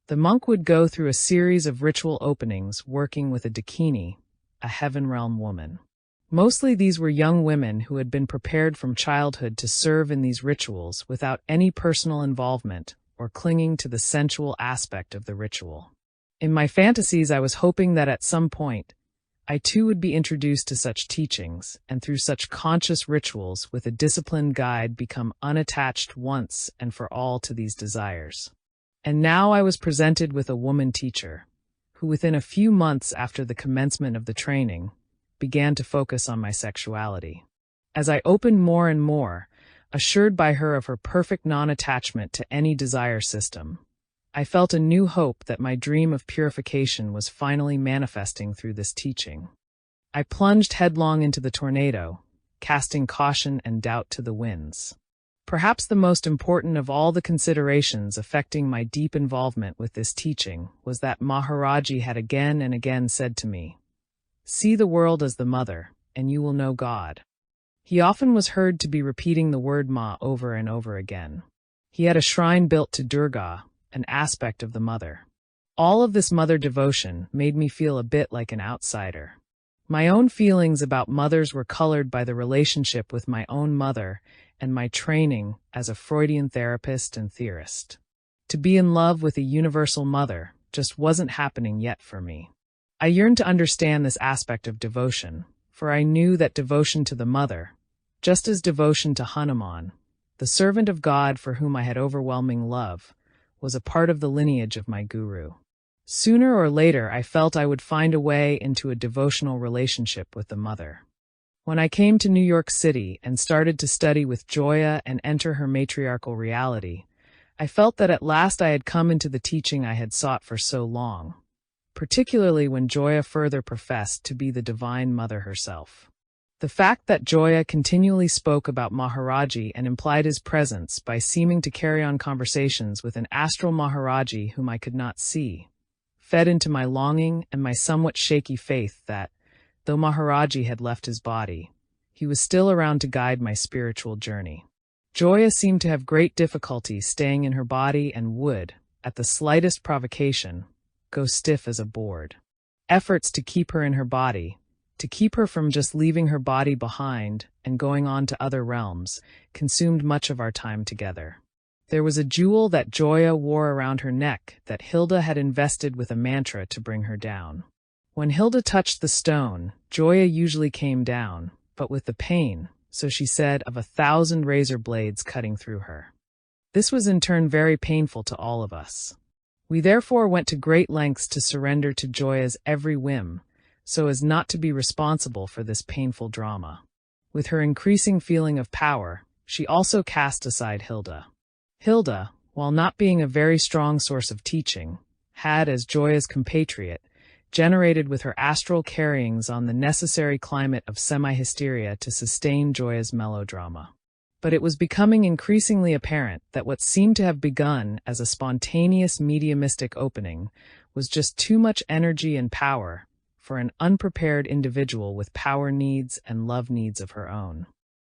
The monk would go through a series of ritual openings working with a dakini, a heaven realm woman. Mostly these were young women who had been prepared from childhood to serve in these rituals without any personal involvement or clinging to the sensual aspect of the ritual. In my fantasies, I was hoping that at some point, I too would be introduced to such teachings, and through such conscious rituals with a disciplined guide become unattached once and for all to these desires. And now I was presented with a woman teacher, who within a few months after the commencement of the training, began to focus on my sexuality. As I opened more and more, assured by her of her perfect non-attachment to any desire system, I felt a new hope that my dream of purification was finally manifesting through this teaching. I plunged headlong into the tornado, casting caution and doubt to the winds. Perhaps the most important of all the considerations affecting my deep involvement with this teaching was that Maharaji had again and again said to me, "See the world as the mother, and you will know God." He often was heard to be repeating the word Ma over and over again. He had a shrine built to Durga, an aspect of the mother. All of this mother devotion made me feel a bit like an outsider. My own feelings about mothers were colored by the relationship with my own mother and my training as a Freudian therapist and theorist. To be in love with a universal mother just wasn't happening yet for me. I yearned to understand this aspect of devotion, for I knew that devotion to the mother, just as devotion to Hanuman, the servant of God for whom I had overwhelming love, was a part of the lineage of my guru. Sooner or later, I felt I would find a way into a devotional relationship with the mother. When I came to New York City and started to study with Joya and enter her matriarchal reality, I felt that at last I had come into the teaching I had sought for so long, particularly when Joya further professed to be the Divine Mother herself. The fact that Joya continually spoke about Maharaji and implied his presence by seeming to carry on conversations with an astral Maharaji whom I could not see, fed into my longing and my somewhat shaky faith that, though Maharaji had left his body, he was still around to guide my spiritual journey. Joya seemed to have great difficulty staying in her body and would, at the slightest provocation, go stiff as a board. Efforts to keep her in her body, to keep her from just leaving her body behind and going on to other realms, consumed much of our time together. There was a jewel that Joya wore around her neck that Hilda had invested with a mantra to bring her down. When Hilda touched the stone, Joya usually came down, but with the pain, so she said, of 1,000 razor blades cutting through her. This was in turn very painful to all of us. We therefore went to great lengths to surrender to Joya's every whim, so as not to be responsible for this painful drama. With her increasing feeling of power, she also cast aside Hilda. Hilda, while not being a very strong source of teaching, had, as Joya's compatriot, generated with her astral carryings on the necessary climate of semi-hysteria to sustain Joya's melodrama. But it was becoming increasingly apparent that what seemed to have begun as a spontaneous mediumistic opening was just too much energy and power for an unprepared individual with power needs and love needs of her own.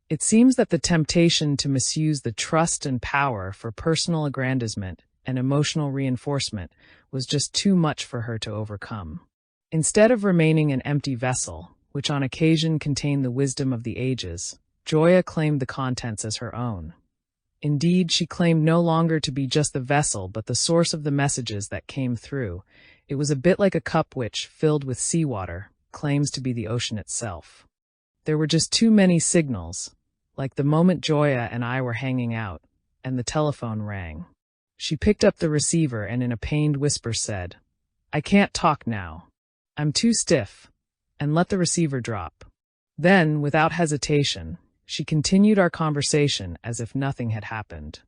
It seems that the temptation to misuse the trust and power for personal aggrandizement and emotional reinforcement was just too much for her to overcome. Instead of remaining an empty vessel, which on occasion contained the wisdom of the ages, Joya claimed the contents as her own. Indeed, she claimed no longer to be just the vessel but the source of the messages that came through. It was a bit like a cup which, filled with seawater, claims to be the ocean itself. There were just too many signals, like the moment Joya and I were hanging out, and the telephone rang. She picked up the receiver and in a pained whisper said, "I can't talk now. I'm too stiff," and let the receiver drop. Then, without hesitation, she continued our conversation as if nothing had happened.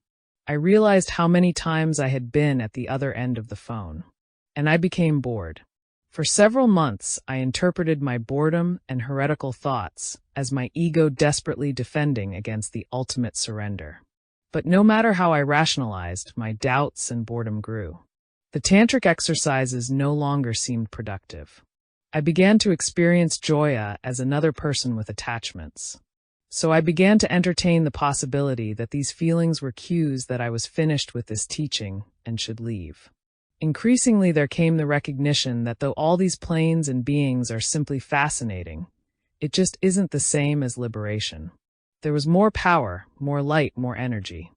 I realized how many times I had been at the other end of the phone, and I became bored. For several months, I interpreted my boredom and heretical thoughts as my ego desperately defending against the ultimate surrender. But no matter how I rationalized, my doubts and boredom grew. The tantric exercises no longer seemed productive. I began to experience Joya as another person with attachments. So I began to entertain the possibility that these feelings were cues that I was finished with this teaching and should leave. Increasingly there came the recognition that though all these planes and beings are simply fascinating, it just isn't the same as liberation. There was more power, more light, more energy.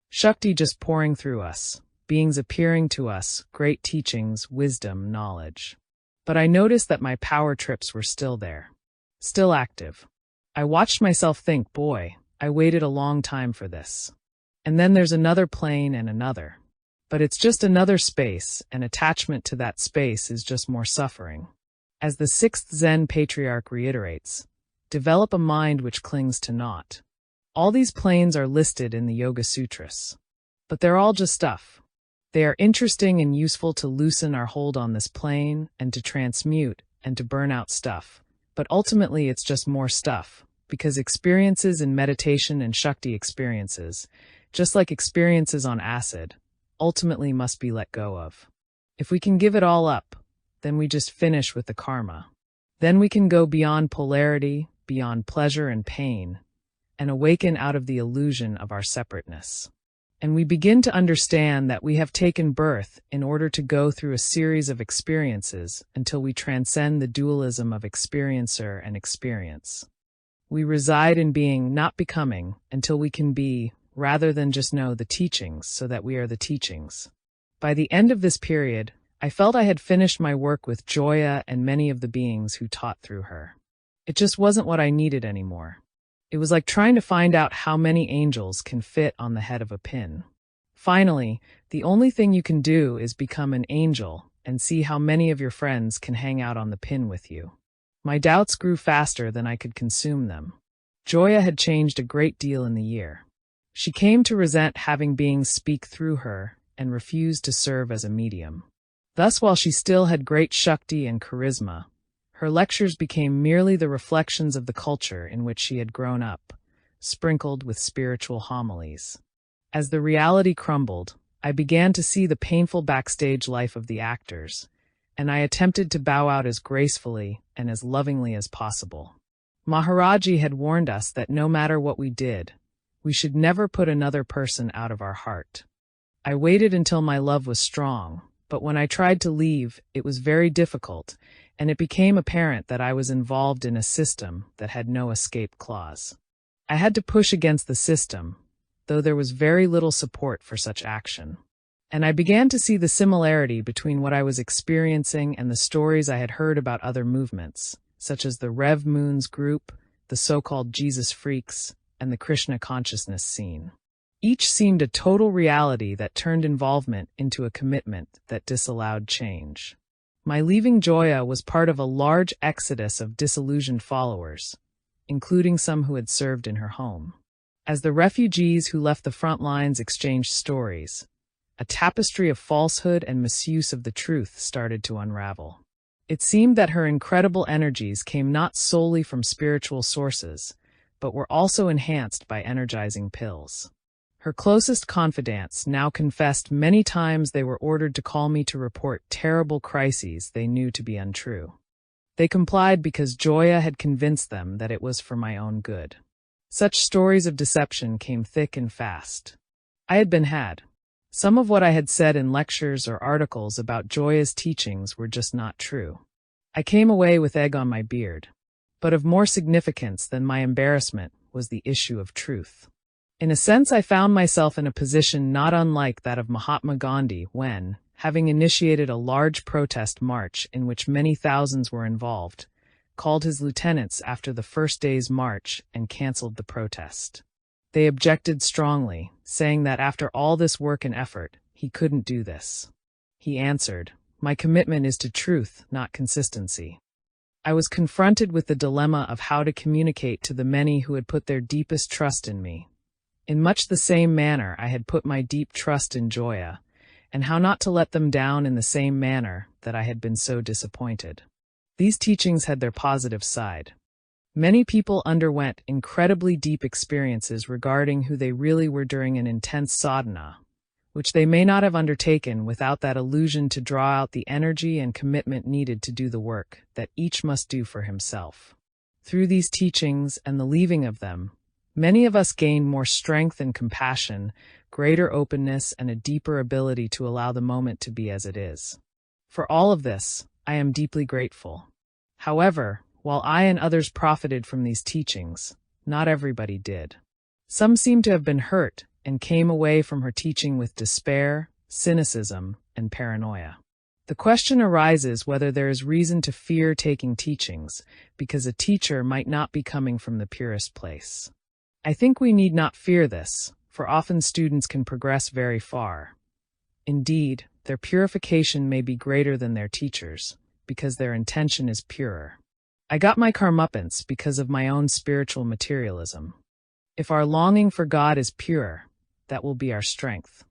Shakti just pouring through us, beings appearing to us, great teachings, wisdom, knowledge. But I noticed that my power trips were still there, still active. I watched myself think, boy, I waited a long time for this. And then there's another plane and another. But it's just another space, and attachment to that space is just more suffering. As the sixth Zen patriarch reiterates, develop a mind which clings to naught. All these planes are listed in the Yoga Sutras. But they're all just stuff. They are interesting and useful to loosen our hold on this plane, and to transmute, and to burn out stuff. But ultimately it's just more stuff, because experiences in meditation and Shakti experiences, just like experiences on acid, ultimately must be let go of. If we can give it all up, then we just finish with the karma. Then we can go beyond polarity, beyond pleasure and pain, and awaken out of the illusion of our separateness. And we begin to understand that we have taken birth in order to go through a series of experiences until we transcend the dualism of experiencer and experience. We reside in being, not becoming, until we can be, rather than just know the teachings so that we are the teachings. By the end of this period, I felt I had finished my work with Joya and many of the beings who taught through her. It just wasn't what I needed anymore. It was like trying to find out how many angels can fit on the head of a pin. Finally, the only thing you can do is become an angel and see how many of your friends can hang out on the pin with you. My doubts grew faster than I could consume them. Joya had changed a great deal in the year. She came to resent having beings speak through her and refused to serve as a medium. Thus, while she still had great Shakti and charisma, her lectures became merely the reflections of the culture in which she had grown up, sprinkled with spiritual homilies. As the reality crumbled, I began to see the painful backstage life of the actors, and I attempted to bow out as gracefully and as lovingly as possible. Maharaji had warned us that no matter what we did, we should never put another person out of our heart. I waited until my love was strong, but when I tried to leave, it was very difficult, and it became apparent that I was involved in a system that had no escape clause. I had to push against the system, though there was very little support for such action. And I began to see the similarity between what I was experiencing and the stories I had heard about other movements, such as the Rev Moons group, the so-called Jesus freaks, and the Krishna consciousness scene. Each seemed a total reality that turned involvement into a commitment that disallowed change. My leaving Joya was part of a large exodus of disillusioned followers, including some who had served in her home. As the refugees who left the front lines exchanged stories, a tapestry of falsehood and misuse of the truth started to unravel. It seemed that her incredible energies came not solely from spiritual sources, but were also enhanced by energizing pills. Her closest confidants now confessed many times they were ordered to call me to report terrible crises they knew to be untrue. They complied because Joya had convinced them that it was for my own good. Such stories of deception came thick and fast. I had been had. Some of what I had said in lectures or articles about Joya's teachings were just not true. I came away with egg on my beard. But of more significance than my embarrassment was the issue of truth. In a sense, I found myself in a position not unlike that of Mahatma Gandhi when, having initiated a large protest march in which many thousands were involved, called his lieutenants after the first day's march and canceled the protest. They objected strongly, saying that after all this work and effort, he couldn't do this. He answered, "My commitment is to truth, not consistency." I was confronted with the dilemma of how to communicate to the many who had put their deepest trust in me, in much the same manner I had put my deep trust in Joya, and how not to let them down in the same manner that I had been so disappointed. These teachings had their positive side. Many people underwent incredibly deep experiences regarding who they really were during an intense sadhana, which they may not have undertaken without that illusion to draw out the energy and commitment needed to do the work that each must do for himself. Through these teachings and the leaving of them, many of us gained more strength and compassion, greater openness, and a deeper ability to allow the moment to be as it is. For all of this, I am deeply grateful. However, while I and others profited from these teachings, not everybody did. Some seem to have been hurt and came away from her teaching with despair, cynicism, and paranoia. The question arises whether there is reason to fear taking teachings, because a teacher might not be coming from the purest place. I think we need not fear this, for often students can progress very far. Indeed, their purification may be greater than their teachers, because their intention is purer. I got my comeuppance because of my own spiritual materialism. If our longing for God is pure, that will be our strength.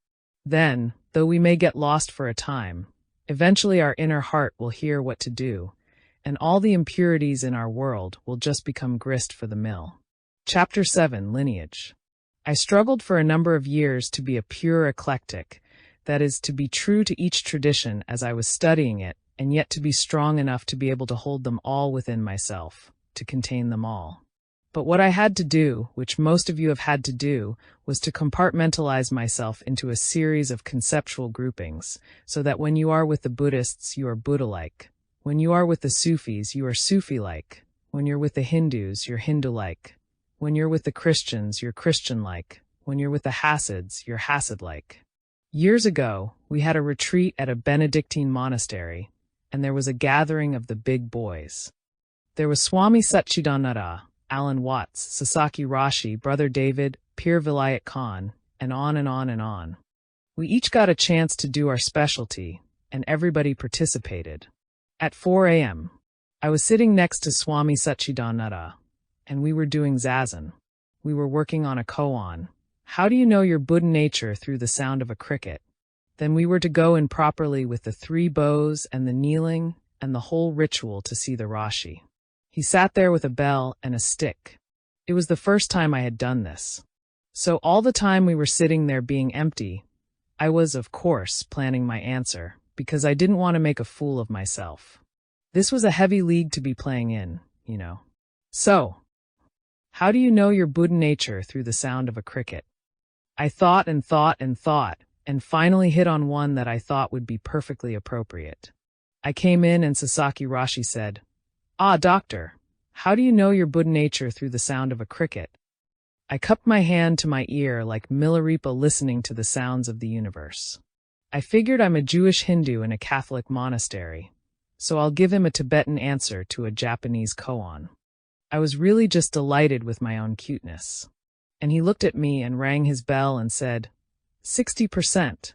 Then, though we may get lost for a time, eventually our inner heart will hear what to do, and all the impurities in our world will just become grist for the mill. Chapter 7, Lineage. I struggled for a number of years to be a pure eclectic, that is, to be true to each tradition as I was studying it, and yet to be strong enough to be able to hold them all within myself, to contain them all. But what I had to do, which most of you have had to do, was to compartmentalize myself into a series of conceptual groupings, so that when you are with the Buddhists, you are Buddha-like. When you are with the Sufis, you are Sufi-like. When you're with the Hindus, you're Hindu-like. When you're with the Christians, you're Christian-like. When you're with the Hasids, you're Hasid-like. Years ago, we had a retreat at a Benedictine monastery, and there was a gathering of the big boys. There was Swami Satchidananda, Alan Watts, Sasaki Roshi, Brother David, Pir Vilayat Khan, and on and on and on. We each got a chance to do our specialty, and everybody participated. At 4 a.m., I was sitting next to Swami Satchidananda, and we were doing zazen. We were working on a koan. How do you know your Buddha nature through the sound of a cricket? Then we were to go in properly with the 3 bows and the kneeling and the whole ritual to see the Rashi. He sat there with a bell and a stick. It was the first time I had done this. So all the time we were sitting there being empty, I was, of course, planning my answer, because I didn't want to make a fool of myself. This was a heavy league to be playing in, you know. So, how do you know your Buddha nature through the sound of a cricket? I thought and thought and thought, and finally hit on one that I thought would be perfectly appropriate. I came in and Sasaki Roshi said, "Ah, doctor, how do you know your Buddha nature through the sound of a cricket?" I cupped my hand to my ear like Milarepa listening to the sounds of the universe. I figured I'm a Jewish Hindu in a Catholic monastery, so I'll give him a Tibetan answer to a Japanese koan. I was really just delighted with my own cuteness. And he looked at me and rang his bell and said, 60%.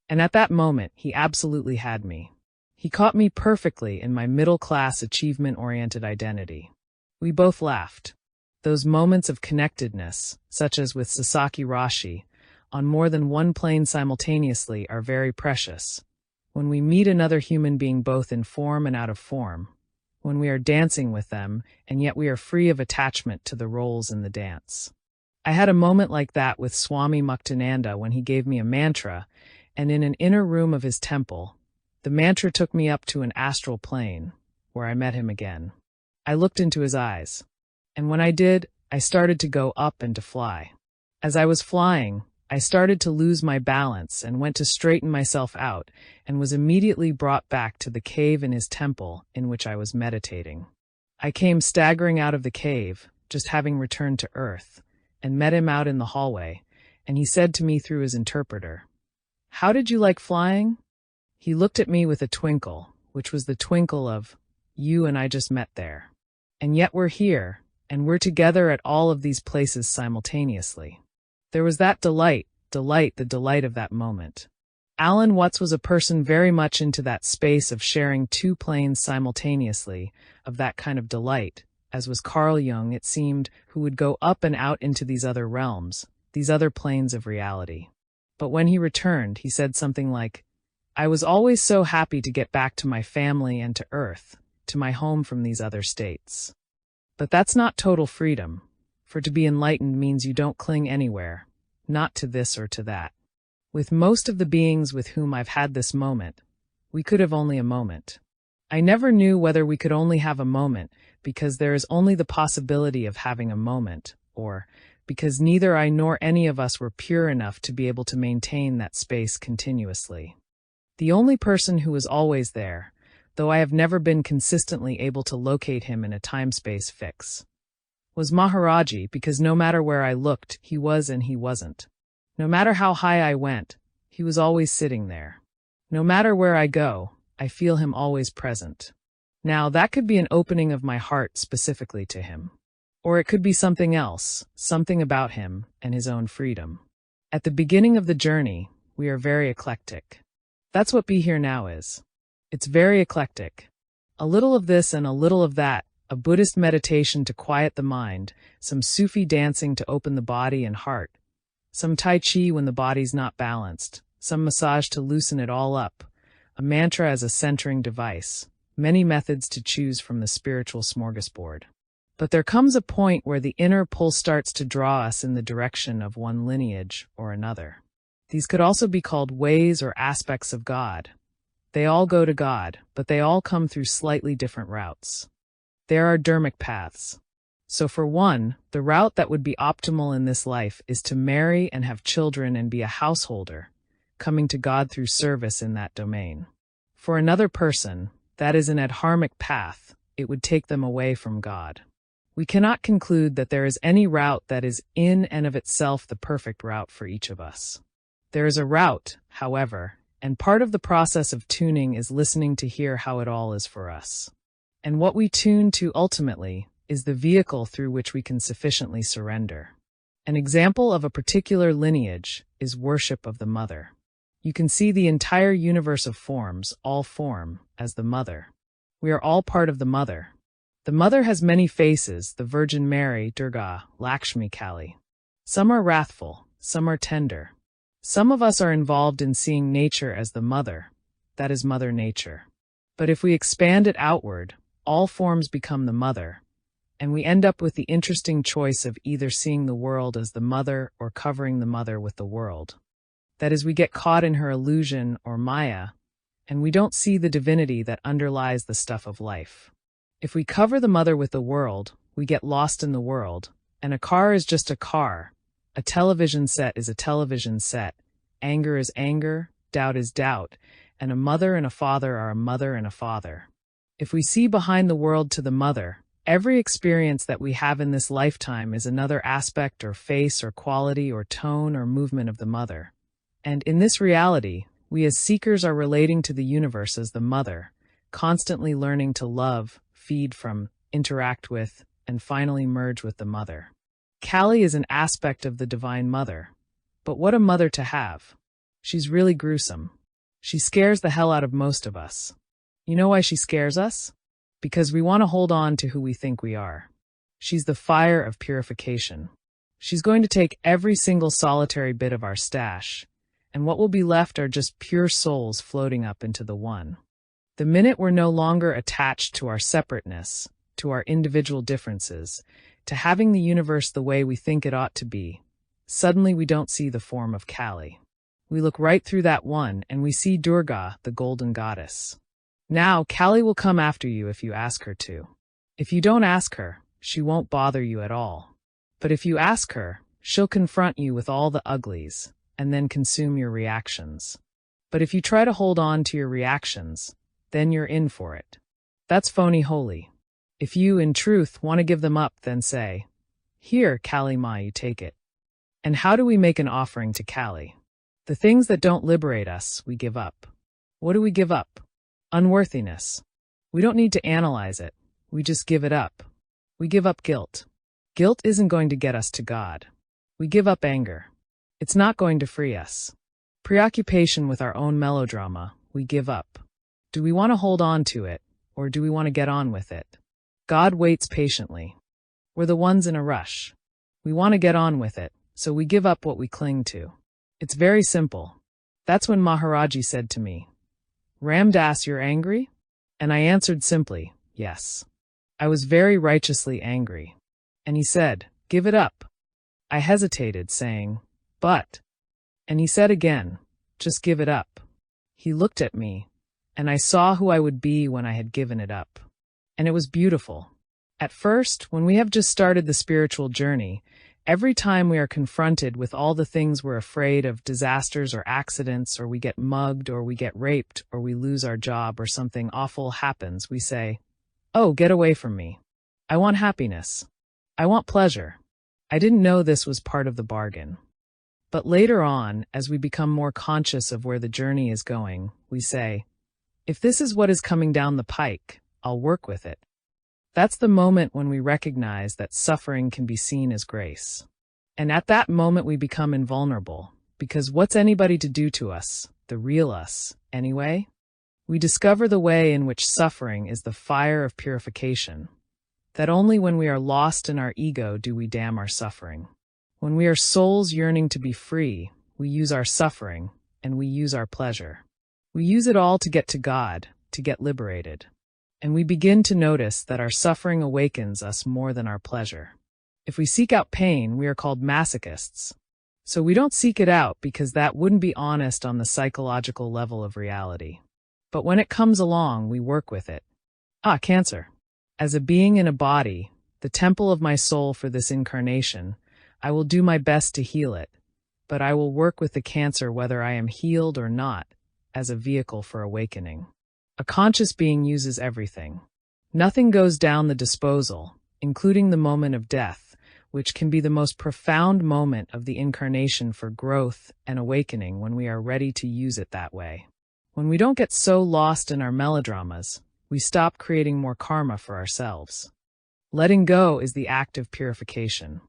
And at that moment, he absolutely had me. He caught me perfectly in my middle-class achievement-oriented identity. We both laughed. Those moments of connectedness, such as with Sasaki Roshi, on more than one plane simultaneously are very precious. When we meet another human being both in form and out of form, when we are dancing with them, and yet we are free of attachment to the roles in the dance. I had a moment like that with Swami Muktananda when he gave me a mantra, and in an inner room of his temple, the mantra took me up to an astral plane, where I met him again. I looked into his eyes, and when I did, I started to go up and to fly. As I was flying, I started to lose my balance and went to straighten myself out, and was immediately brought back to the cave in his temple in which I was meditating. I came staggering out of the cave, just having returned to earth, and met him out in the hallway, and he said to me through his interpreter, "How did you like flying?" He looked at me with a twinkle, which was the twinkle of, "You and I just met there. And yet we're here, and we're together at all of these places simultaneously." There was that the delight of that moment. Alan Watts was a person very much into that space of sharing 2 planes simultaneously, of that kind of delight, as was Carl Jung, it seemed, who would go up and out into these other realms, these other planes of reality. But when he returned, he said something like, "I was always so happy to get back to my family and to Earth, to my home from these other states." But that's not total freedom, for to be enlightened means you don't cling anywhere, not to this or to that. With most of the beings with whom I've had this moment, we could have only a moment. I never knew whether we could only have a moment, because there is only the possibility of having a moment, or because neither I nor any of us were pure enough to be able to maintain that space continuously. The only person who was always there, though I have never been consistently able to locate him in a time-space fix, was Maharaji, because no matter where I looked, he was and he wasn't. No matter how high I went, he was always sitting there. No matter where I go, I feel him always present. Now, that could be an opening of my heart specifically to him. Or it could be something else, something about him and his own freedom. At the beginning of the journey, we are very eclectic. That's what Be Here Now is. It's very eclectic. A little of this and a little of that, a Buddhist meditation to quiet the mind, some Sufi dancing to open the body and heart, some Tai Chi when the body's not balanced, some massage to loosen it all up, a mantra as a centering device, many methods to choose from the spiritual smorgasbord. But there comes a point where the inner pull starts to draw us in the direction of one lineage or another. These could also be called ways or aspects of God. They all go to God, but they all come through slightly different routes. There are dharmic paths. So for one, the route that would be optimal in this life is to marry and have children and be a householder, coming to God through service in that domain. For another person, that is an adharmic path, it would take them away from God. We cannot conclude that there is any route that is in and of itself the perfect route for each of us. There is a route, however, and part of the process of tuning is listening to hear how it all is for us. And what we tune to ultimately is the vehicle through which we can sufficiently surrender. An example of a particular lineage is worship of the Mother. You can see the entire universe of forms, all form, as the Mother. We are all part of the Mother. The Mother has many faces, the Virgin Mary, Durga, Lakshmi, Kali. Some are wrathful, some are tender. Some of us are involved in seeing nature as the Mother, that is Mother Nature. But if we expand it outward, all forms become the Mother, and we end up with the interesting choice of either seeing the world as the Mother or covering the Mother with the world. That is, we get caught in her illusion or Maya, and we don't see the divinity that underlies the stuff of life. If we cover the Mother with the world, we get lost in the world, and a car is just a car. A television set is a television set, anger is anger, doubt is doubt, and a mother and a father are a mother and a father. If we see behind the world to the Mother, every experience that we have in this lifetime is another aspect or face or quality or tone or movement of the Mother. And in this reality, we as seekers are relating to the universe as the Mother, constantly learning to love, feed from, interact with, and finally merge with the Mother. Kali is an aspect of the Divine Mother. But what a mother to have. She's really gruesome. She scares the hell out of most of us. You know why she scares us? Because we want to hold on to who we think we are. She's the fire of purification. She's going to take every single solitary bit of our stash, and what will be left are just pure souls floating up into the One. The minute we're no longer attached to our separateness, to our individual differences, to having the universe the way we think it ought to be, suddenly we don't see the form of Kali. We look right through that One and we see Durga, the golden goddess. Now, Kali will come after you if you ask her to. If you don't ask her, she won't bother you at all. But if you ask her, she'll confront you with all the uglies, and then consume your reactions. But if you try to hold on to your reactions, then you're in for it. That's phony holy. If you, in truth, want to give them up, then say, "Here, Kali Ma, you take it." And how do we make an offering to Kali? The things that don't liberate us, we give up. What do we give up? Unworthiness. We don't need to analyze it. We just give it up. We give up guilt. Guilt isn't going to get us to God. We give up anger. It's not going to free us. Preoccupation with our own melodrama, we give up. Do we want to hold on to it, or do we want to get on with it? God waits patiently. We're the ones in a rush. We want to get on with it, so we give up what we cling to. It's very simple. That's when Maharaji said to me, "Ram Dass, you're angry?" And I answered simply, "Yes." I was very righteously angry. And he said, "Give it up." I hesitated, saying, "But..." And he said again, "Just give it up." He looked at me, and I saw who I would be when I had given it up. And it was beautiful. At first, when we have just started the spiritual journey, every time we are confronted with all the things we're afraid of, disasters or accidents, or we get mugged, or we get raped, or we lose our job, or something awful happens, we say, "Oh, get away from me. I want happiness. I want pleasure." I didn't know this was part of the bargain. But later on, as we become more conscious of where the journey is going, we say, "If this is what is coming down the pike, I'll work with it." That's the moment when we recognize that suffering can be seen as grace. And at that moment we become invulnerable, because what's anybody to do to us, the real us, anyway? We discover the way in which suffering is the fire of purification, that only when we are lost in our ego do we damn our suffering. When we are souls yearning to be free, we use our suffering, and we use our pleasure. We use it all to get to God, to get liberated. And we begin to notice that our suffering awakens us more than our pleasure. If we seek out pain, we are called masochists. So we don't seek it out because that wouldn't be honest on the psychological level of reality. But when it comes along, we work with it. Cancer. As a being in a body, the temple of my soul for this incarnation, I will do my best to heal it, but I will work with the cancer whether I am healed or not, as a vehicle for awakening. A conscious being uses everything. Nothing goes down the disposal, including the moment of death, which can be the most profound moment of the incarnation for growth and awakening when we are ready to use it that way. When we don't get so lost in our melodramas, we stop creating more karma for ourselves. Letting go is the act of purification.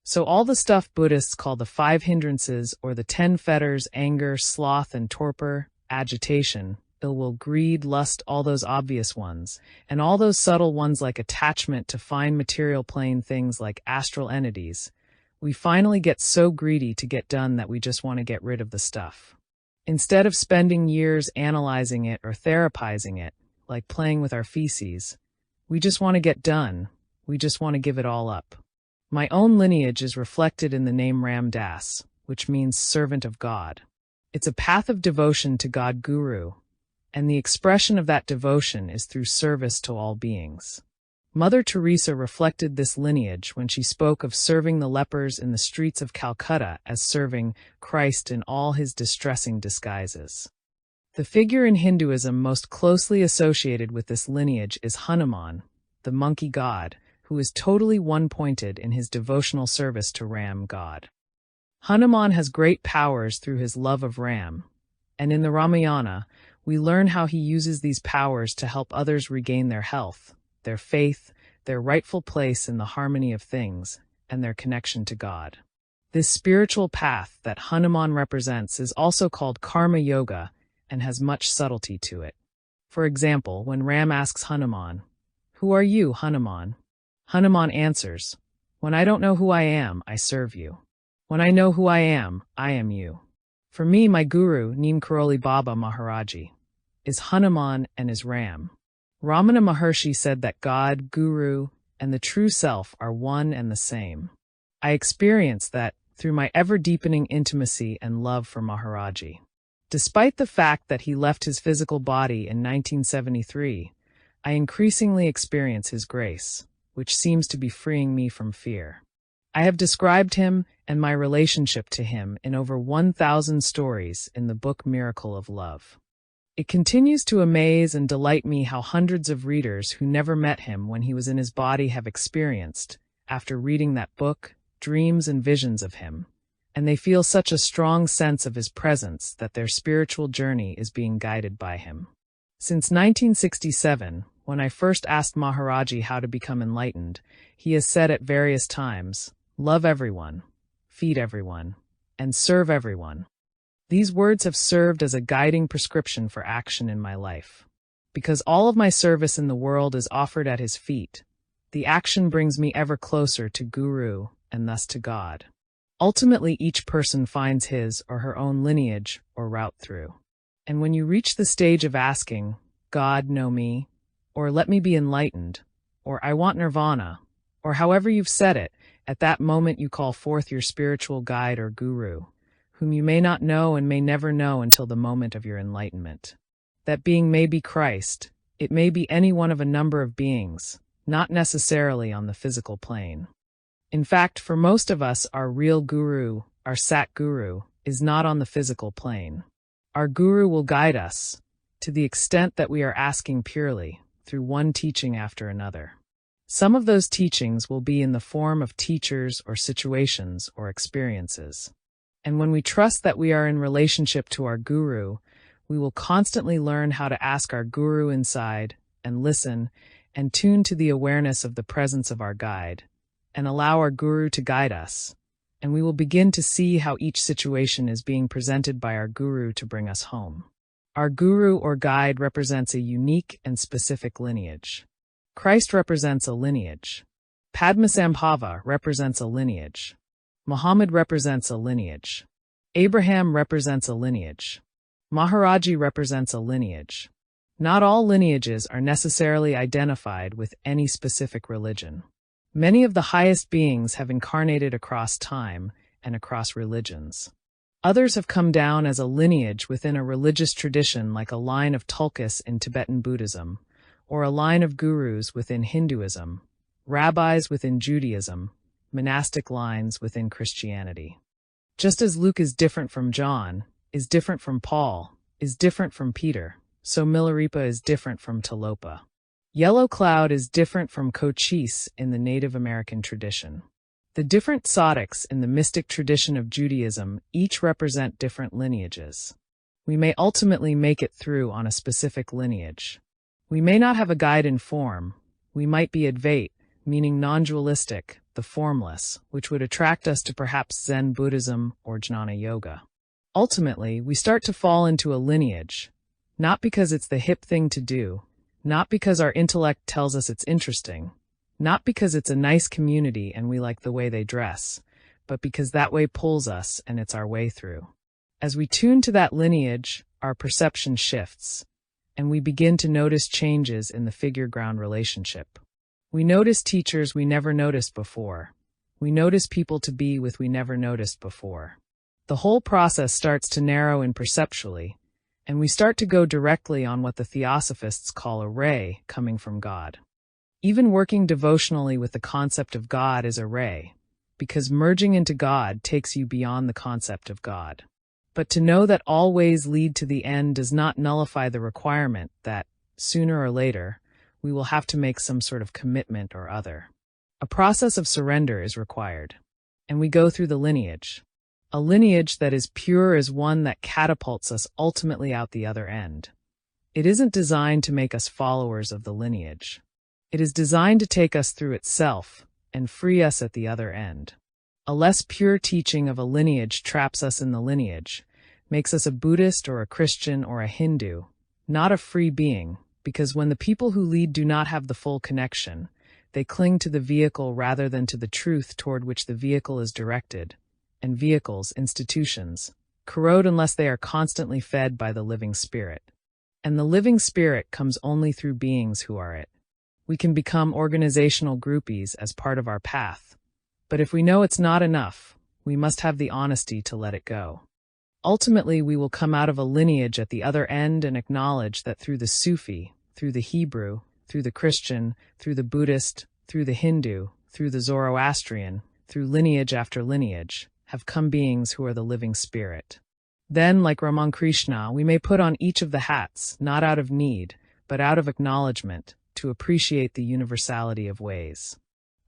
So all the stuff Buddhists call the 5 hindrances or the 10 fetters, anger, sloth and torpor, agitation, ill will, greed, lust, all those obvious ones, and all those subtle ones like attachment to fine material plane things like astral entities, we finally get so greedy to get done that we just want to get rid of the stuff. Instead of spending years analyzing it or therapizing it, like playing with our feces, we just want to get done, we just want to give it all up. My own lineage is reflected in the name Ram Dass, which means servant of God. It's a path of devotion to God Guru, and the expression of that devotion is through service to all beings. Mother Teresa reflected this lineage when she spoke of serving the lepers in the streets of Calcutta as serving Christ in all his distressing disguises. The figure in Hinduism most closely associated with this lineage is Hanuman, the monkey god, who is totally one-pointed in his devotional service to Ram God. Hanuman has great powers through his love of Ram, and in the Ramayana, we learn how he uses these powers to help others regain their health, their faith, their rightful place in the harmony of things, and their connection to God. This spiritual path that Hanuman represents is also called karma yoga and has much subtlety to it. For example, when Ram asks Hanuman, "Who are you, Hanuman?" Hanuman answers, "When I don't know who I am, I serve you. When I know who I am you." For me, my guru, Neem Karoli Baba Maharaji, is Hanuman and is Ram. Ramana Maharshi said that God, Guru, and the true self are one and the same. I experienced that through my ever-deepening intimacy and love for Maharaji. Despite the fact that he left his physical body in 1973, I increasingly experience his grace, which seems to be freeing me from fear. I have described him and my relationship to him in over 1,000 stories in the book Miracle of Love. It continues to amaze and delight me how hundreds of readers who never met him when he was in his body have experienced, after reading that book, dreams and visions of him, and they feel such a strong sense of his presence that their spiritual journey is being guided by him. Since 1967, when I first asked Maharaji how to become enlightened, he has said at various times, "Love everyone, feed everyone, and serve everyone." These words have served as a guiding prescription for action in my life. Because all of my service in the world is offered at his feet, the action brings me ever closer to Guru and thus to God. Ultimately, each person finds his or her own lineage or route through. And when you reach the stage of asking, "God, know me," or "Let me be enlightened," or "I want nirvana," or however you've said it, at that moment you call forth your spiritual guide or guru, whom you may not know and may never know until the moment of your enlightenment. That being may be Christ, it may be any one of a number of beings, not necessarily on the physical plane. In fact, for most of us, our real guru, our Sat Guru, is not on the physical plane. Our guru will guide us, to the extent that we are asking purely, through one teaching after another. Some of those teachings will be in the form of teachers or situations or experiences. And when we trust that we are in relationship to our guru, we will constantly learn how to ask our guru inside and listen and tune to the awareness of the presence of our guide and allow our guru to guide us. And we will begin to see how each situation is being presented by our guru to bring us home. Our guru or guide represents a unique and specific lineage. Christ represents a lineage. Padmasambhava represents a lineage. Muhammad represents a lineage. Abraham represents a lineage. Maharaji represents a lineage. Not all lineages are necessarily identified with any specific religion. Many of the highest beings have incarnated across time and across religions. Others have come down as a lineage within a religious tradition, like a line of tulkus in Tibetan Buddhism, or a line of gurus within Hinduism, rabbis within Judaism, monastic lines within Christianity. Just as Luke is different from John, is different from Paul, is different from Peter, so Milarepa is different from Talopa. Yellow Cloud is different from Cochise in the Native American tradition. The different Tzaddiks in the mystic tradition of Judaism each represent different lineages. We may ultimately make it through on a specific lineage. We may not have a guide in form. We might be Advait, meaning non-dualistic, the formless, which would attract us to perhaps Zen Buddhism or Jnana Yoga. Ultimately, we start to fall into a lineage, not because it's the hip thing to do, not because our intellect tells us it's interesting, not because it's a nice community and we like the way they dress, but because that way pulls us and it's our way through. As we tune to that lineage, our perception shifts, and we begin to notice changes in the figure-ground relationship. We notice teachers we never noticed before. We notice people to be with we never noticed before. The whole process starts to narrow in perceptually, and we start to go directly on what the Theosophists call a ray coming from God. Even working devotionally with the concept of God is a ray, because merging into God takes you beyond the concept of God. But to know that all ways lead to the end does not nullify the requirement that, sooner or later, we will have to make some sort of commitment or other. A process of surrender is required, and we go through the lineage. A lineage that is pure is one that catapults us ultimately out the other end. It isn't designed to make us followers of the lineage. It is designed to take us through itself and free us at the other end. A less pure teaching of a lineage traps us in the lineage, makes us a Buddhist or a Christian or a Hindu, not a free being, because when the people who lead do not have the full connection, they cling to the vehicle rather than to the truth toward which the vehicle is directed, and vehicles, institutions, corrode unless they are constantly fed by the living spirit. And the living spirit comes only through beings who are it. We can become organizational groupies as part of our path, but if we know it's not enough, we must have the honesty to let it go. Ultimately, we will come out of a lineage at the other end and acknowledge that through the Sufi, through the Hebrew, through the Christian, through the Buddhist, through the Hindu, through the Zoroastrian, through lineage after lineage, have come beings who are the living spirit. Then, like Ramakrishna, we may put on each of the hats, not out of need, but out of acknowledgement, to appreciate the universality of ways.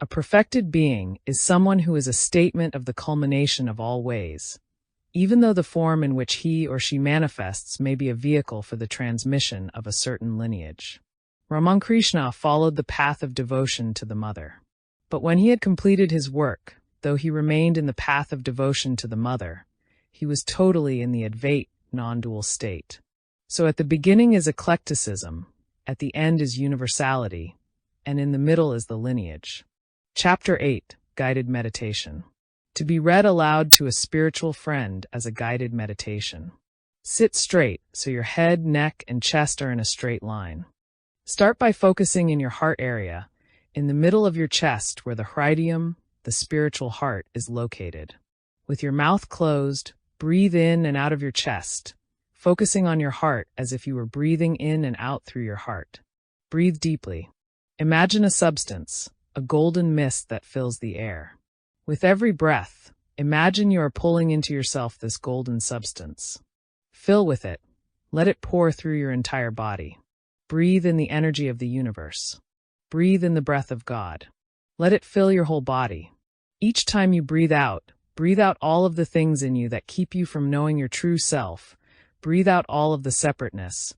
A perfected being is someone who is a statement of the culmination of all ways, even though the form in which he or she manifests may be a vehicle for the transmission of a certain lineage. Ramakrishna followed the path of devotion to the mother. But when he had completed his work, though he remained in the path of devotion to the mother, he was totally in the Advait, non-dual state. So at the beginning is eclecticism, at the end is universality, and in the middle is the lineage. Chapter 8, Guided Meditation. To be read aloud to a spiritual friend as a guided meditation. Sit straight so your head, neck, and chest are in a straight line. Start by focusing in your heart area, in the middle of your chest where the hridium, the spiritual heart, is located. With your mouth closed, breathe in and out of your chest, focusing on your heart as if you were breathing in and out through your heart. Breathe deeply. Imagine a substance, a golden mist that fills the air. With every breath, imagine you are pulling into yourself this golden substance. Fill with it. Let it pour through your entire body. Breathe in the energy of the universe. Breathe in the breath of God. Let it fill your whole body. Each time you breathe out all of the things in you that keep you from knowing your true self. Breathe out all of the separateness,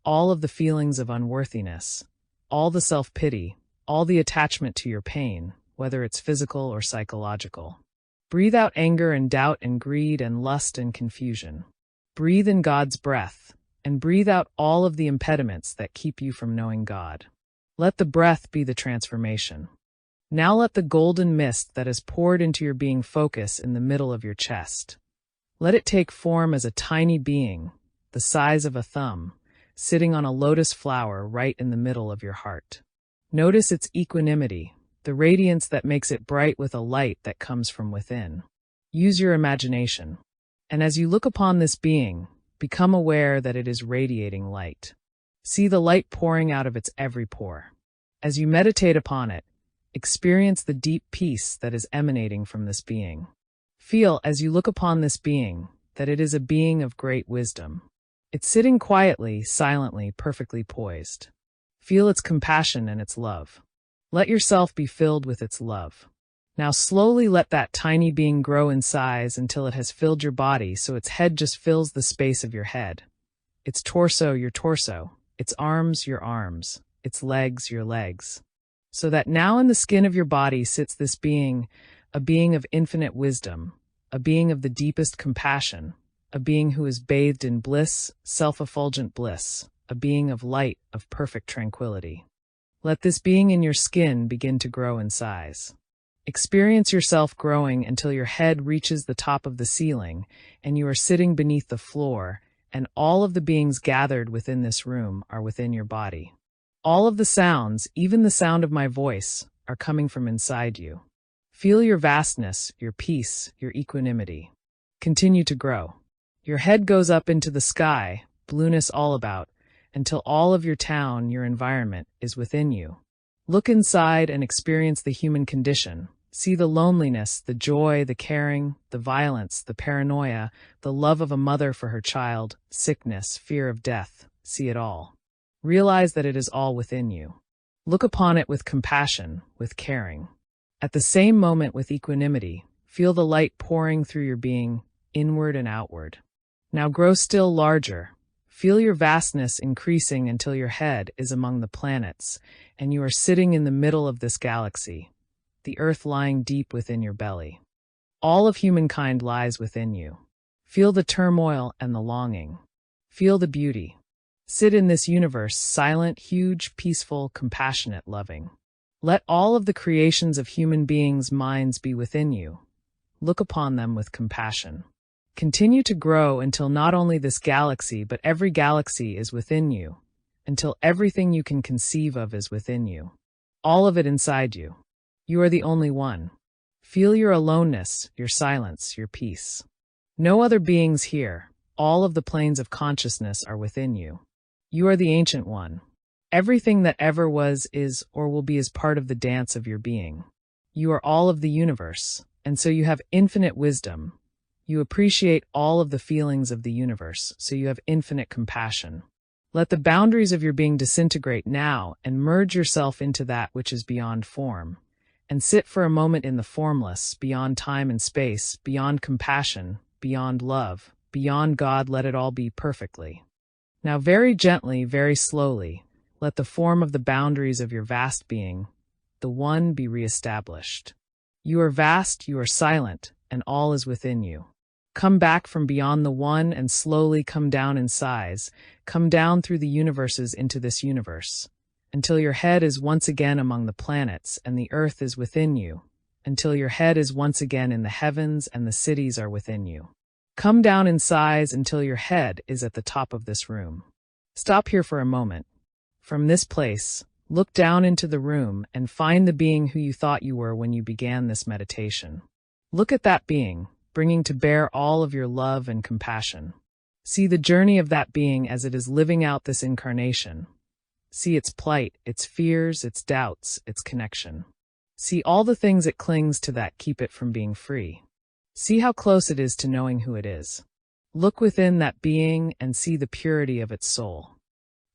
all of the feelings of unworthiness, all the self-pity, all the attachment to your pain, whether it's physical or psychological. Breathe out anger and doubt and greed and lust and confusion. Breathe in God's breath, and breathe out all of the impediments that keep you from knowing God. Let the breath be the transformation. Now let the golden mist that has poured into your being focus in the middle of your chest. Let it take form as a tiny being, the size of a thumb, sitting on a lotus flower right in the middle of your heart. Notice its equanimity, the radiance that makes it bright with a light that comes from within. Use your imagination. And as you look upon this being, become aware that it is radiating light. See the light pouring out of its every pore. As you meditate upon it, experience the deep peace that is emanating from this being. Feel, as you look upon this being, that it is a being of great wisdom. It's sitting quietly, silently, perfectly poised. Feel its compassion and its love. Let yourself be filled with its love. Now slowly let that tiny being grow in size until it has filled your body so its head just fills the space of your head. Its torso, your torso. Its arms, your arms. Its legs, your legs. So that now in the skin of your body sits this being, a being of infinite wisdom, a being of the deepest compassion, a being who is bathed in bliss, self-effulgent bliss, a being of light, of perfect tranquility. Let this being in your skin begin to grow in size. Experience yourself growing until your head reaches the top of the ceiling and you are sitting beneath the floor, and all of the beings gathered within this room are within your body. All of the sounds, even the sound of my voice, are coming from inside you. Feel your vastness, your peace, your equanimity. Continue to grow. Your head goes up into the sky, blueness all about, until all of your town, your environment, is within you. Look inside and experience the human condition. See the loneliness, the joy, the caring, the violence, the paranoia, the love of a mother for her child, sickness, fear of death. See it all. Realize that it is all within you. Look upon it with compassion, with caring. At the same moment with equanimity, feel the light pouring through your being, inward and outward. Now grow still larger. Feel your vastness increasing until your head is among the planets, and you are sitting in the middle of this galaxy, the earth lying deep within your belly. All of humankind lies within you. Feel the turmoil and the longing. Feel the beauty. Sit in this universe, silent, huge, peaceful, compassionate, loving. Let all of the creations of human beings' minds be within you. Look upon them with compassion. Continue to grow until not only this galaxy but every galaxy is within you, until everything you can conceive of is within you. All of it inside you. You are the only one. Feel your aloneness, your silence, your peace. No other beings here. All of the planes of consciousness are within you. You are the Ancient One. Everything that ever was, is, or will be is part of the dance of your being. You are all of the universe, and so you have infinite wisdom. You appreciate all of the feelings of the universe, so you have infinite compassion. Let the boundaries of your being disintegrate now and merge yourself into that which is beyond form, and sit for a moment in the formless, beyond time and space, beyond compassion, beyond love, beyond God. Let it all be perfectly. Now very gently, very slowly, let the form of the boundaries of your vast being, the One, be reestablished. You are vast, you are silent, and all is within you. Come back from beyond the One and slowly come down in size, come down through the universes into this universe, until your head is once again among the planets and the earth is within you, until your head is once again in the heavens and the cities are within you. Come down in size until your head is at the top of this room. Stop here for a moment. From this place, look down into the room and find the being who you thought you were when you began this meditation. Look at that being, bringing to bear all of your love and compassion. See the journey of that being as it is living out this incarnation. See its plight, its fears, its doubts, its connection. See all the things it clings to that keep it from being free. See how close it is to knowing who it is. Look within that being and see the purity of its soul.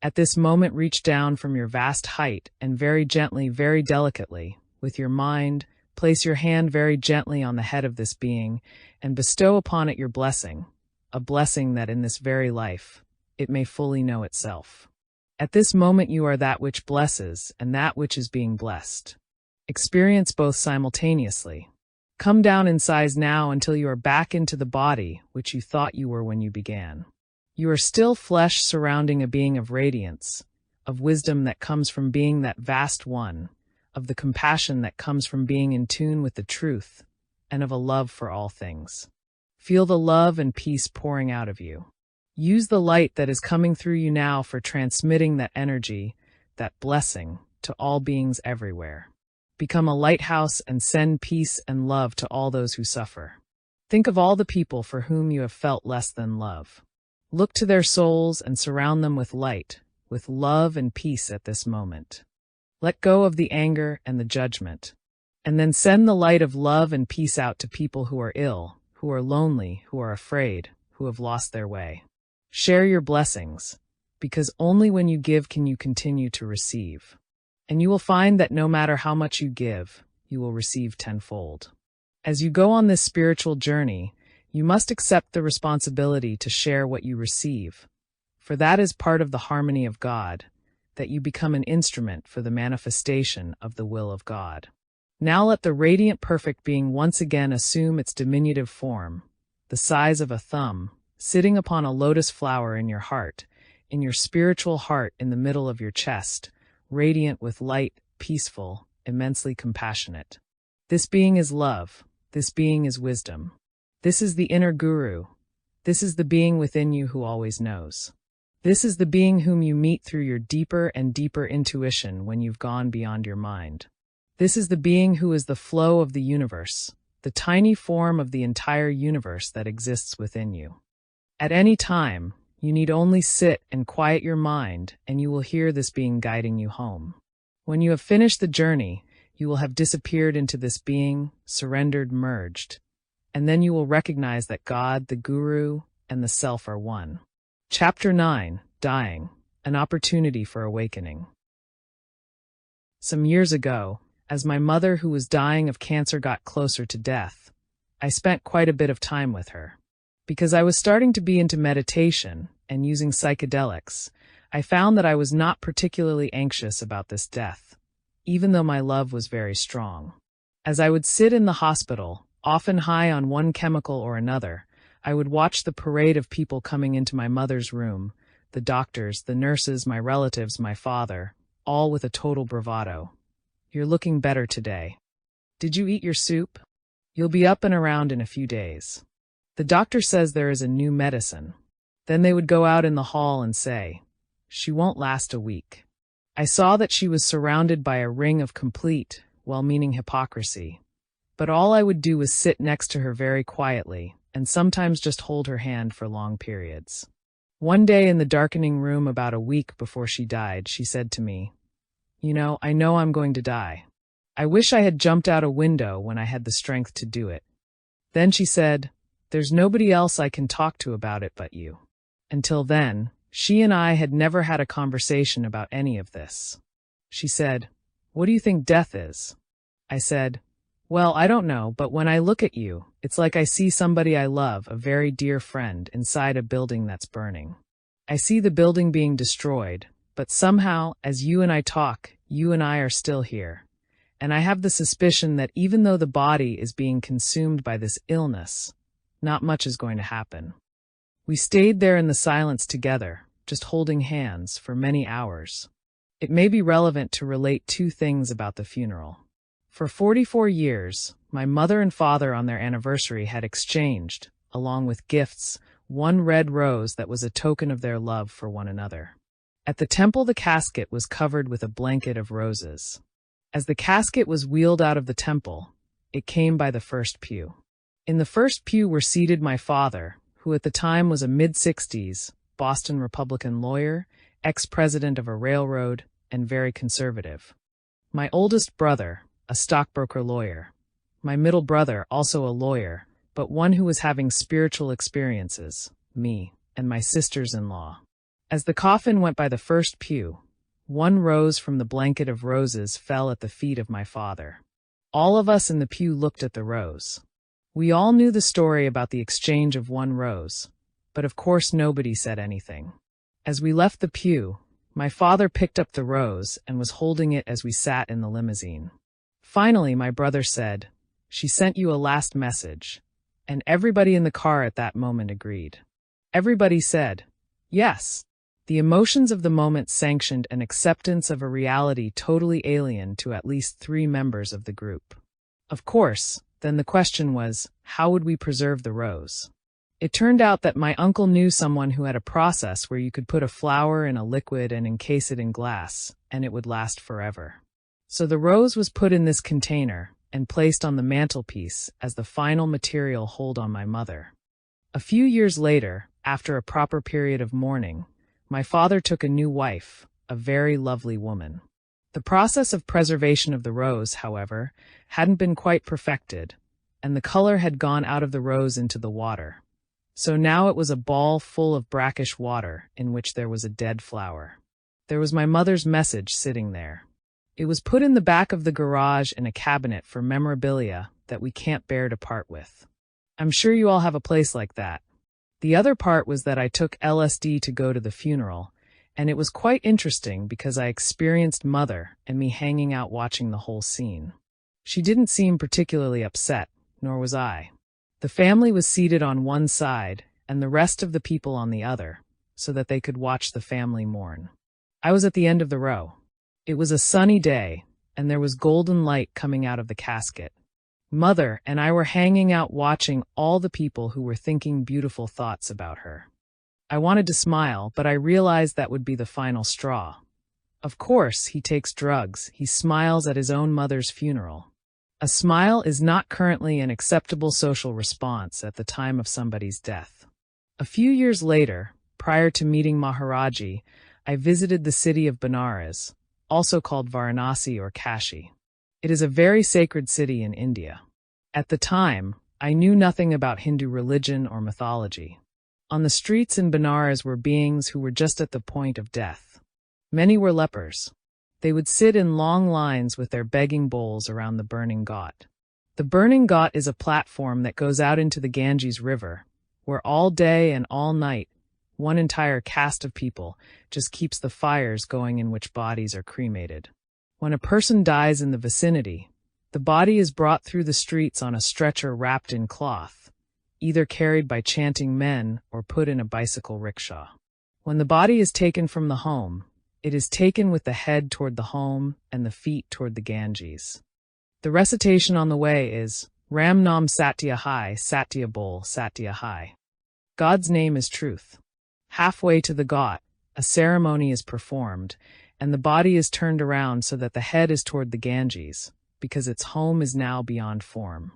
At this moment, reach down from your vast height and very gently, very delicately, with your mind, place your hand very gently on the head of this being and bestow upon it your blessing, a blessing that in this very life, it may fully know itself. At this moment, you are that which blesses and that which is being blessed. Experience both simultaneously. Come down in size now until you are back into the body which you thought you were when you began. You are still flesh surrounding a being of radiance, of wisdom that comes from being that vast one, of the compassion that comes from being in tune with the truth, and of a love for all things. Feel the love and peace pouring out of you. Use the light that is coming through you now for transmitting that energy, that blessing, to all beings everywhere. Become a lighthouse and send peace and love to all those who suffer. Think of all the people for whom you have felt less than love. Look to their souls and surround them with light, with love and peace at this moment. Let go of the anger and the judgment, and then send the light of love and peace out to people who are ill, who are lonely, who are afraid, who have lost their way. Share your blessings, because only when you give can you continue to receive. And you will find that no matter how much you give, you will receive tenfold. As you go on this spiritual journey, you must accept the responsibility to share what you receive, for that is part of the harmony of God, that you become an instrument for the manifestation of the will of God. Now let the radiant perfect being once again assume its diminutive form, the size of a thumb, sitting upon a lotus flower in your heart, in your spiritual heart in the middle of your chest, radiant with light, peaceful, immensely compassionate. This being is love. This being is wisdom. This is the inner guru. This is the being within you who always knows. This is the being whom you meet through your deeper and deeper intuition when you've gone beyond your mind. This is the being who is the flow of the universe, the tiny form of the entire universe that exists within you. At any time, you need only sit and quiet your mind, and you will hear this being guiding you home. When you have finished the journey, you will have disappeared into this being, surrendered, merged. And then you will recognize that God, the Guru, and the Self are one. Chapter 9, Dying, an Opportunity for Awakening. Some years ago, as my mother who was dying of cancer got closer to death, I spent quite a bit of time with her. Because I was starting to be into meditation and using psychedelics, I found that I was not particularly anxious about this death, even though my love was very strong. As I would sit in the hospital, often high on one chemical or another, I would watch the parade of people coming into my mother's room, the doctors, the nurses, my relatives, my father, all with a total bravado. You're looking better today. Did you eat your soup? You'll be up and around in a few days. The doctor says there is a new medicine. Then they would go out in the hall and say, she won't last a week. I saw that she was surrounded by a ring of complete, well-meaning hypocrisy. But all I would do was sit next to her very quietly, and sometimes just hold her hand for long periods. One day in the darkening room about a week before she died, she said to me, I know I'm going to die. I wish I had jumped out a window when I had the strength to do it. Then she said, there's nobody else I can talk to about it but you. Until then, she and I had never had a conversation about any of this. She said, what do you think death is? I said, well, I don't know, but when I look at you, it's like I see somebody I love, a very dear friend, inside a building that's burning. I see the building being destroyed, but somehow, as you and I talk, you and I are still here. And I have the suspicion that even though the body is being consumed by this illness, not much is going to happen. We stayed there in the silence together, just holding hands, for many hours. It may be relevant to relate two things about the funeral. For 44 years, my mother and father on their anniversary had exchanged, along with gifts, one red rose that was a token of their love for one another. At the temple, the casket was covered with a blanket of roses. As the casket was wheeled out of the temple, it came by the first pew. In the first pew were seated my father, who at the time was a mid-60s, Boston Republican lawyer, ex-president of a railroad, and very conservative. My oldest brother, a stockbroker lawyer. My middle brother, also a lawyer, but one who was having spiritual experiences, me, and my sisters-in-law. As the coffin went by the first pew, one rose from the blanket of roses fell at the feet of my father. All of us in the pew looked at the rose. We all knew the story about the exchange of one rose, but of course nobody said anything. As we left the pew, my father picked up the rose and was holding it as we sat in the limousine. Finally, my brother said, she sent you a last message, and everybody in the car at that moment agreed. Everybody said, Yes, the emotions of the moment sanctioned an acceptance of a reality totally alien to at least 3 members of the group. Of course, then the question was, how would we preserve the rose? It turned out that my uncle knew someone who had a process where you could put a flower in a liquid and encase it in glass, and it would last forever. So the rose was put in this container and placed on the mantelpiece as the final material hold on my mother. A few years later, after a proper period of mourning, my father took a new wife, a very lovely woman. The process of preservation of the rose, however, hadn't been quite perfected, and the color had gone out of the rose into the water. So now it was a ball full of brackish water in which there was a dead flower. There was my mother's message sitting there. It was put in the back of the garage in a cabinet for memorabilia that we can't bear to part with. I'm sure you all have a place like that. The other part was that I took LSD to go to the funeral, and it was quite interesting because I experienced Mother and me hanging out watching the whole scene. She didn't seem particularly upset, nor was I. The family was seated on one side and the rest of the people on the other, so that they could watch the family mourn. I was at the end of the row. It was a sunny day, and there was golden light coming out of the casket. Mother and I were hanging out watching all the people who were thinking beautiful thoughts about her. I wanted to smile, but I realized that would be the final straw. Of course, he takes drugs. He smiles at his own mother's funeral. A smile is not currently an acceptable social response at the time of somebody's death. A few years later, prior to meeting Maharaji, I visited the city of Benares, also called Varanasi or Kashi. It is a very sacred city in India. At the time, I knew nothing about Hindu religion or mythology. On the streets in Benares were beings who were just at the point of death. Many were lepers. They would sit in long lines with their begging bowls around the burning ghat. The burning ghat is a platform that goes out into the Ganges River, where all day and all night, one entire caste of people just keeps the fires going in which bodies are cremated. When a person dies in the vicinity, the body is brought through the streets on a stretcher wrapped in cloth, either carried by chanting men or put in a bicycle rickshaw. When the body is taken from the home, it is taken with the head toward the home and the feet toward the Ganges. The recitation on the way is, Ram Nam Satya Hai, Satya Bol, Satya Hai. God's name is truth. Halfway to the ghat, a ceremony is performed, and the body is turned around so that the head is toward the Ganges, because its home is now beyond form.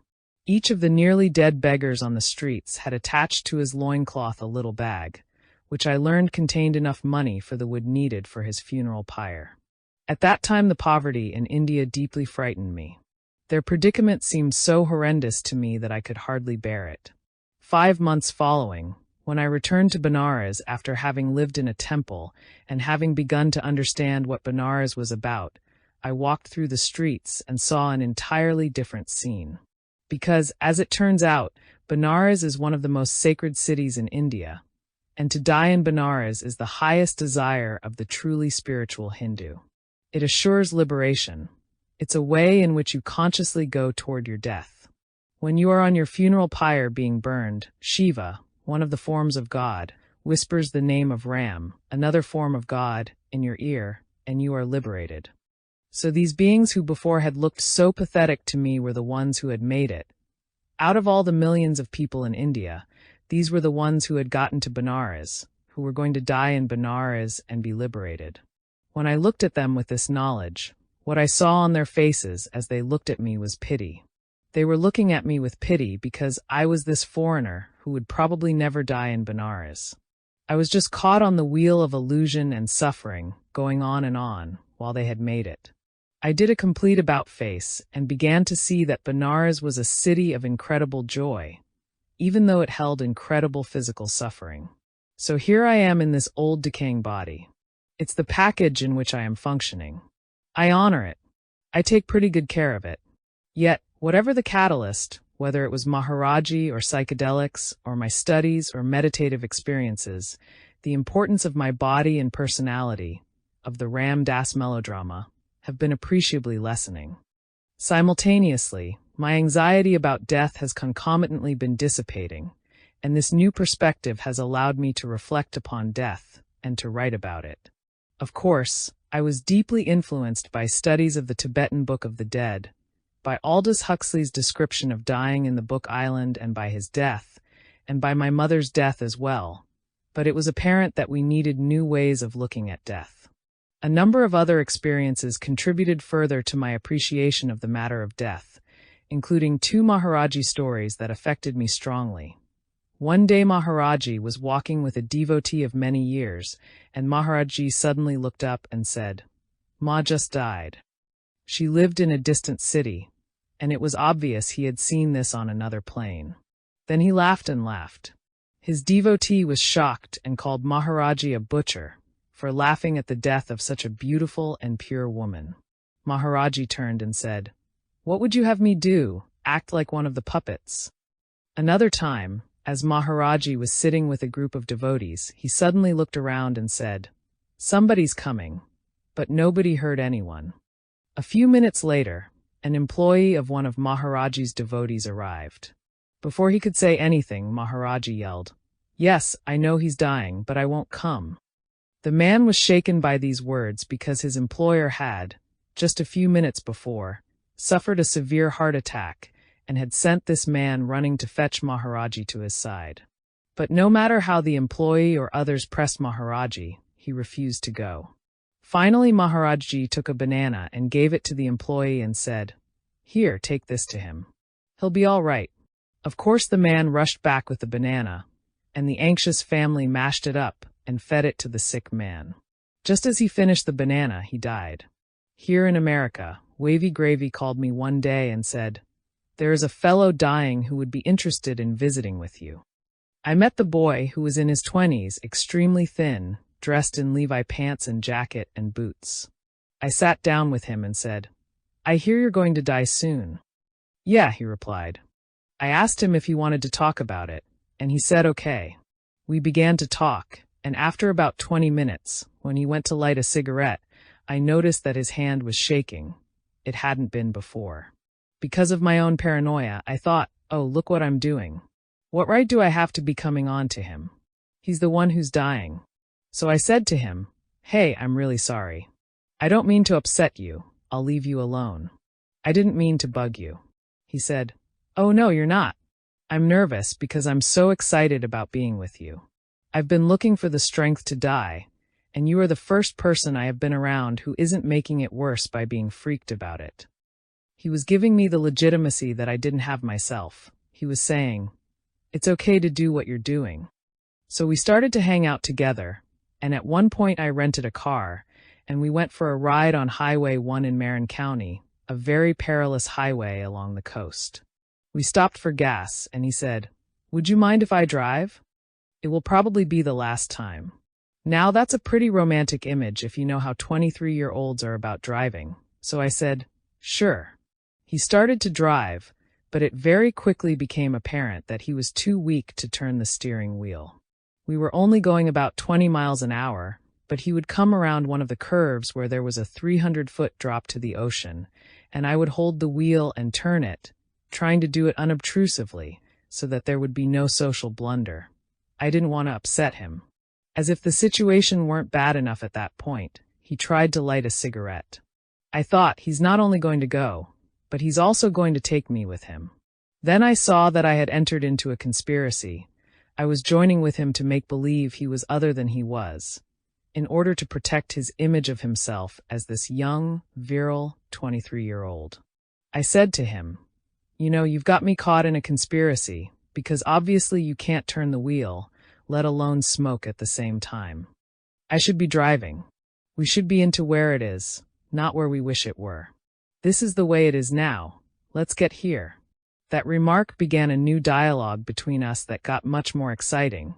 Each of the nearly dead beggars on the streets had attached to his loincloth a little bag, which I learned contained enough money for the wood needed for his funeral pyre. At that time the poverty in India deeply frightened me. Their predicament seemed so horrendous to me that I could hardly bear it. 5 months following, when I returned to Benares after having lived in a temple and having begun to understand what Benares was about, I walked through the streets and saw an entirely different scene. Because, as it turns out, Benares is one of the most sacred cities in India, and to die in Benares is the highest desire of the truly spiritual Hindu. It assures liberation. It's a way in which you consciously go toward your death. When you are on your funeral pyre being burned, Shiva, one of the forms of God, whispers the name of Ram, another form of God, in your ear, and you are liberated. So these beings who before had looked so pathetic to me were the ones who had made it. Out of all the millions of people in India, these were the ones who had gotten to Benares, who were going to die in Benares and be liberated. When I looked at them with this knowledge, what I saw on their faces as they looked at me was pity. They were looking at me with pity because I was this foreigner who would probably never die in Benares. I was just caught on the wheel of illusion and suffering, going on, while they had made it. I did a complete about-face and began to see that Benares was a city of incredible joy, even though it held incredible physical suffering. So here I am in this old decaying body. It's the package in which I am functioning. I honor it. I take pretty good care of it. Yet, whatever the catalyst, whether it was Maharaji or psychedelics or my studies or meditative experiences, the importance of my body and personality, of the Ram Dass melodrama, have been appreciably lessening. Simultaneously, my anxiety about death has concomitantly been dissipating, and this new perspective has allowed me to reflect upon death and to write about it. Of course, I was deeply influenced by studies of the Tibetan Book of the Dead, by Aldous Huxley's description of dying in the book Island and by his death, and by my mother's death as well, but it was apparent that we needed new ways of looking at death. A number of other experiences contributed further to my appreciation of the matter of death, including 2 Maharaji stories that affected me strongly. One day Maharaji was walking with a devotee of many years, and Maharaji suddenly looked up and said, "Ma just died." She lived in a distant city, and it was obvious he had seen this on another plane. Then he laughed and laughed. His devotee was shocked and called Maharaji a butcher for laughing at the death of such a beautiful and pure woman. Maharaji turned and said, "What would you have me do? Act like one of the puppets?" Another time, as Maharaji was sitting with a group of devotees, he suddenly looked around and said, "Somebody's coming," but nobody heard anyone. A few minutes later, an employee of one of Maharaji's devotees arrived. Before he could say anything, Maharaji yelled, "Yes, I know he's dying, but I won't come." The man was shaken by these words because his employer had, just a few minutes before, suffered a severe heart attack and had sent this man running to fetch Maharaji to his side. But no matter how the employee or others pressed Maharaji, he refused to go. Finally, Maharaji took a banana and gave it to the employee and said, "Here, take this to him. He'll be all right." Of course, the man rushed back with the banana, and the anxious family mashed it up and fed it to the sick man. Just as he finished the banana, he died. Here in America, Wavy Gravy called me one day and said, "There is a fellow dying who would be interested in visiting with you." I met the boy, who was in his 20s, extremely thin, dressed in Levi pants and jacket and boots. I sat down with him and said, "I hear you're going to die soon." "Yeah," he replied. I asked him if he wanted to talk about it, and he said okay. We began to talk, and after about 20 minutes, when he went to light a cigarette, I noticed that his hand was shaking. It hadn't been before. Because of my own paranoia, I thought, "Oh, look what I'm doing. What right do I have to be coming on to him? He's the one who's dying." So I said to him, "Hey, I'm really sorry. I don't mean to upset you. I'll leave you alone. I didn't mean to bug you." He said, "Oh no, you're not. I'm nervous because I'm so excited about being with you. I've been looking for the strength to die, and you are the first person I have been around who isn't making it worse by being freaked about it." He was giving me the legitimacy that I didn't have myself. He was saying, "It's okay to do what you're doing." So we started to hang out together, and at one point I rented a car, and we went for a ride on Highway 1 in Marin County, a very perilous highway along the coast. We stopped for gas, and he said, "Would you mind if I drive? It will probably be the last time." Now that's a pretty romantic image if you know how 23-year-olds are about driving. So I said, "Sure." He started to drive, but it very quickly became apparent that he was too weak to turn the steering wheel. We were only going about 20 miles an hour, but he would come around one of the curves where there was a 300-foot drop to the ocean, and I would hold the wheel and turn it, trying to do it unobtrusively so that there would be no social blunder. I didn't want to upset him. As if the situation weren't bad enough at that point, he tried to light a cigarette. I thought, he's not only going to go, but he's also going to take me with him. Then I saw that I had entered into a conspiracy. I was joining with him to make believe he was other than he was, in order to protect his image of himself as this young, virile, 23-year-old. I said to him, "You know, you've got me caught in a conspiracy, because obviously you can't turn the wheel, let alone smoke at the same time. I should be driving. We should be into where it is, not where we wish it were. This is the way it is now. Let's get here." That remark began a new dialogue between us that got much more exciting,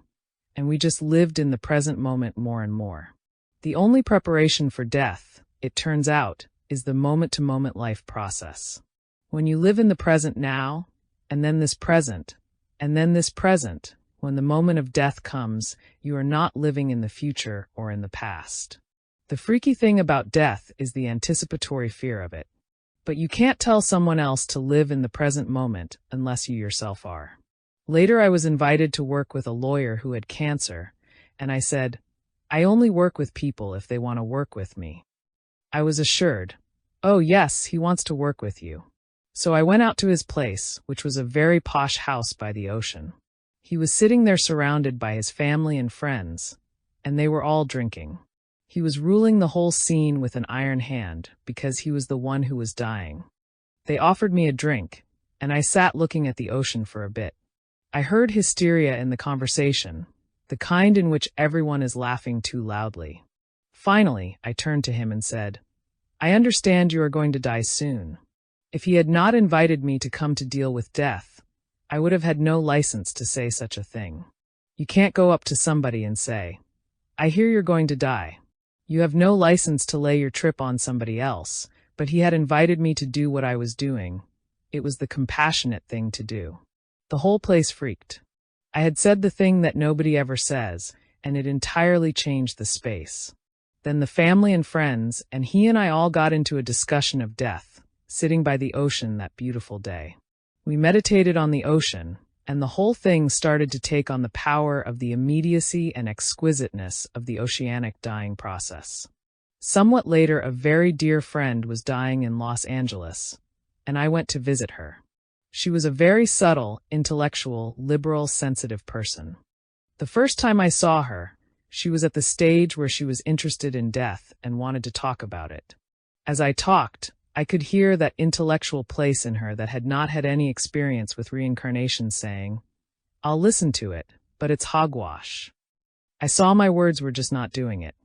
and we just lived in the present moment more and more. The only preparation for death, it turns out, is the moment-to-moment life process. When you live in the present now, and then this present, and then this present, when the moment of death comes, you are not living in the future or in the past. The freaky thing about death is the anticipatory fear of it. But you can't tell someone else to live in the present moment unless you yourself are. Later, I was invited to work with a lawyer who had cancer, and I said, I only work with people if they want to work with me. I was assured, oh yes, he wants to work with you. So I went out to his place, which was a very posh house by the ocean. He was sitting there surrounded by his family and friends, and they were all drinking. He was ruling the whole scene with an iron hand because he was the one who was dying. They offered me a drink, and I sat looking at the ocean for a bit. I heard hysteria in the conversation, the kind in which everyone is laughing too loudly. Finally, I turned to him and said, I understand you are going to die soon. If he had not invited me to come to deal with death, I would have had no license to say such a thing. You can't go up to somebody and say, I hear you're going to die. You have no license to lay your trip on somebody else, but he had invited me to do what I was doing. It was the compassionate thing to do. The whole place freaked. I had said the thing that nobody ever says, and it entirely changed the space. Then the family and friends, and he and I all got into a discussion of death, sitting by the ocean that beautiful day. We meditated on the ocean, and the whole thing started to take on the power of the immediacy and exquisiteness of the oceanic dying process. Somewhat later, a very dear friend was dying in Los Angeles, and I went to visit her. She was a very subtle, intellectual, liberal, sensitive person. The first time I saw her, she was at the stage where she was interested in death and wanted to talk about it. As I talked, I could hear that intellectual place in her that had not had any experience with reincarnation saying, I'll listen to it, but it's hogwash. I saw my words were just not doing it.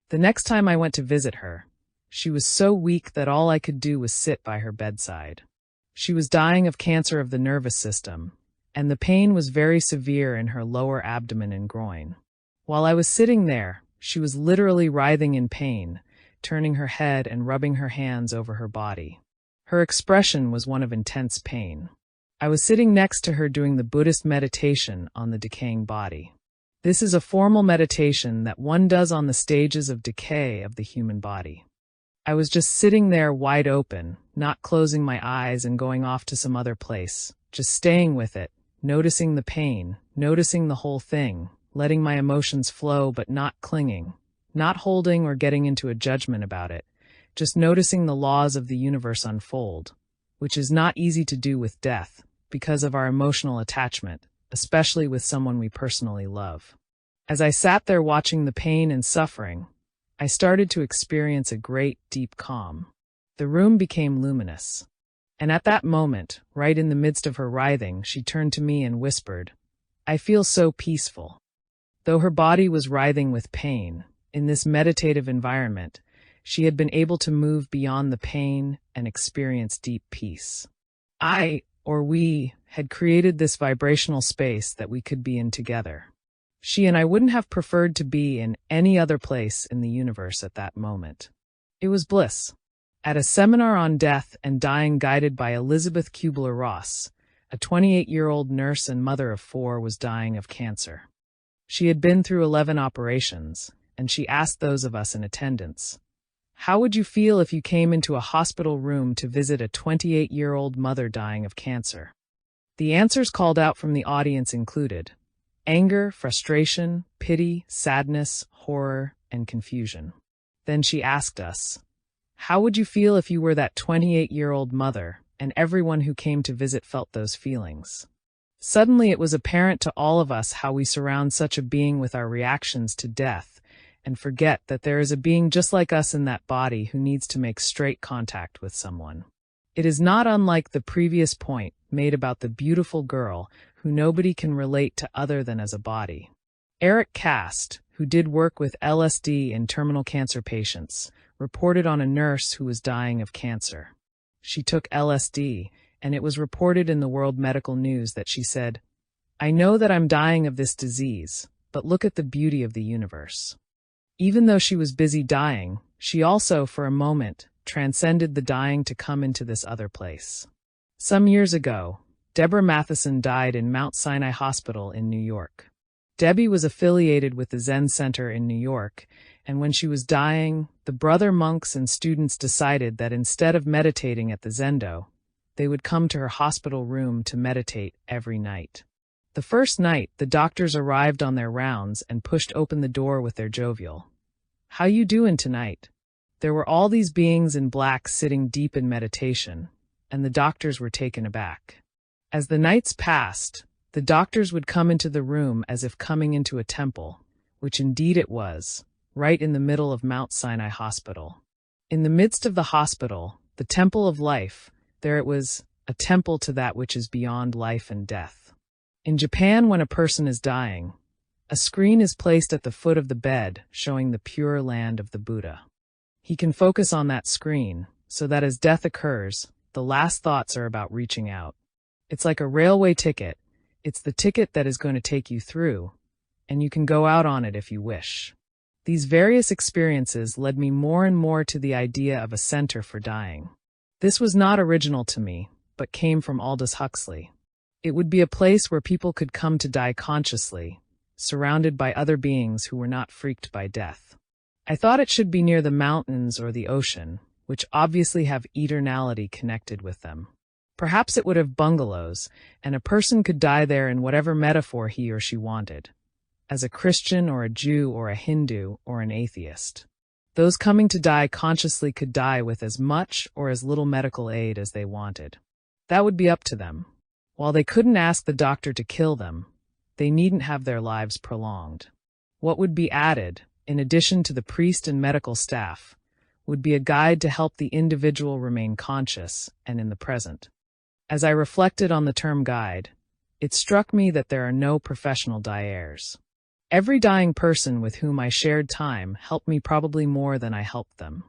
The next time I went to visit her, she was so weak that all I could do was sit by her bedside. She was dying of cancer of the nervous system, and the pain was very severe in her lower abdomen and groin. While I was sitting there, she was literally writhing in pain, turning her head and rubbing her hands over her body. Her expression was one of intense pain. I was sitting next to her doing the Buddhist meditation on the decaying body. This is a formal meditation that one does on the stages of decay of the human body. I was just sitting there wide open, not closing my eyes and going off to some other place, just staying with it, noticing the pain, noticing the whole thing, letting my emotions flow but not clinging, not holding or getting into a judgment about it, just noticing the laws of the universe unfold, which is not easy to do with death because of our emotional attachment, especially with someone we personally love. As I sat there watching the pain and suffering, I started to experience a great, deep calm. The room became luminous. And at that moment, right in the midst of her writhing, she turned to me and whispered, I feel so peaceful. Though her body was writhing with pain, in this meditative environment, she had been able to move beyond the pain and experience deep peace. We, had created this vibrational space that we could be in together. She and I wouldn't have preferred to be in any other place in the universe at that moment. It was bliss. At a seminar on death and dying guided by Elizabeth Kubler-Ross, a 28-year-old nurse and mother of 4 was dying of cancer. She had been through 11 operations, and she asked those of us in attendance, how would you feel if you came into a hospital room to visit a 28-year-old mother dying of cancer? The answers called out from the audience included anger, frustration, pity, sadness, horror, and confusion. Then she asked us, how would you feel if you were that 28-year-old mother and everyone who came to visit felt those feelings? Suddenly it was apparent to all of us how we surround such a being with our reactions to death and forget that there is a being just like us in that body who needs to make straight contact with someone. It is not unlike the previous point made about the beautiful girl who nobody can relate to other than as a body. Eric Cast, who did work with LSD in terminal cancer patients, reported on a nurse who was dying of cancer. She took LSD, and it was reported in the World Medical News that she said, I know that I'm dying of this disease, but look at the beauty of the universe. Even though she was busy dying, she also, for a moment, transcended the dying to come into this other place. Some years ago, Deborah Matheson died in Mount Sinai Hospital in New York. Debbie was affiliated with the Zen Center in New York, and when she was dying, the brother monks and students decided that instead of meditating at the Zendo, they would come to her hospital room to meditate every night. The first night, the doctors arrived on their rounds and pushed open the door with their jovial, "How you doin' tonight?" There were all these beings in black sitting deep in meditation, and the doctors were taken aback. As the nights passed, the doctors would come into the room as if coming into a temple, which indeed it was, right in the middle of Mount Sinai Hospital. In the midst of the hospital, the temple of life, there it was, a temple to that which is beyond life and death. In Japan, when a person is dying, a screen is placed at the foot of the bed showing the pure land of the Buddha. He can focus on that screen, so that as death occurs, the last thoughts are about reaching out. It's like a railway ticket. It's the ticket that is going to take you through, and you can go out on it if you wish. These various experiences led me more and more to the idea of a center for dying. This was not original to me, but came from Aldous Huxley. It would be a place where people could come to die consciously, surrounded by other beings who were not freaked by death. I thought it should be near the mountains or the ocean, which obviously have eternality connected with them. Perhaps it would have bungalows, and a person could die there in whatever metaphor he or she wanted, as a Christian or a Jew or a Hindu or an atheist. Those coming to die consciously could die with as much or as little medical aid as they wanted. That would be up to them. While they couldn't ask the doctor to kill them, they needn't have their lives prolonged. What would be added, in addition to the priest and medical staff, would be a guide to help the individual remain conscious and in the present. As I reflected on the term guide, it struck me that there are no professional diers. Every dying person with whom I shared time helped me probably more than I helped them.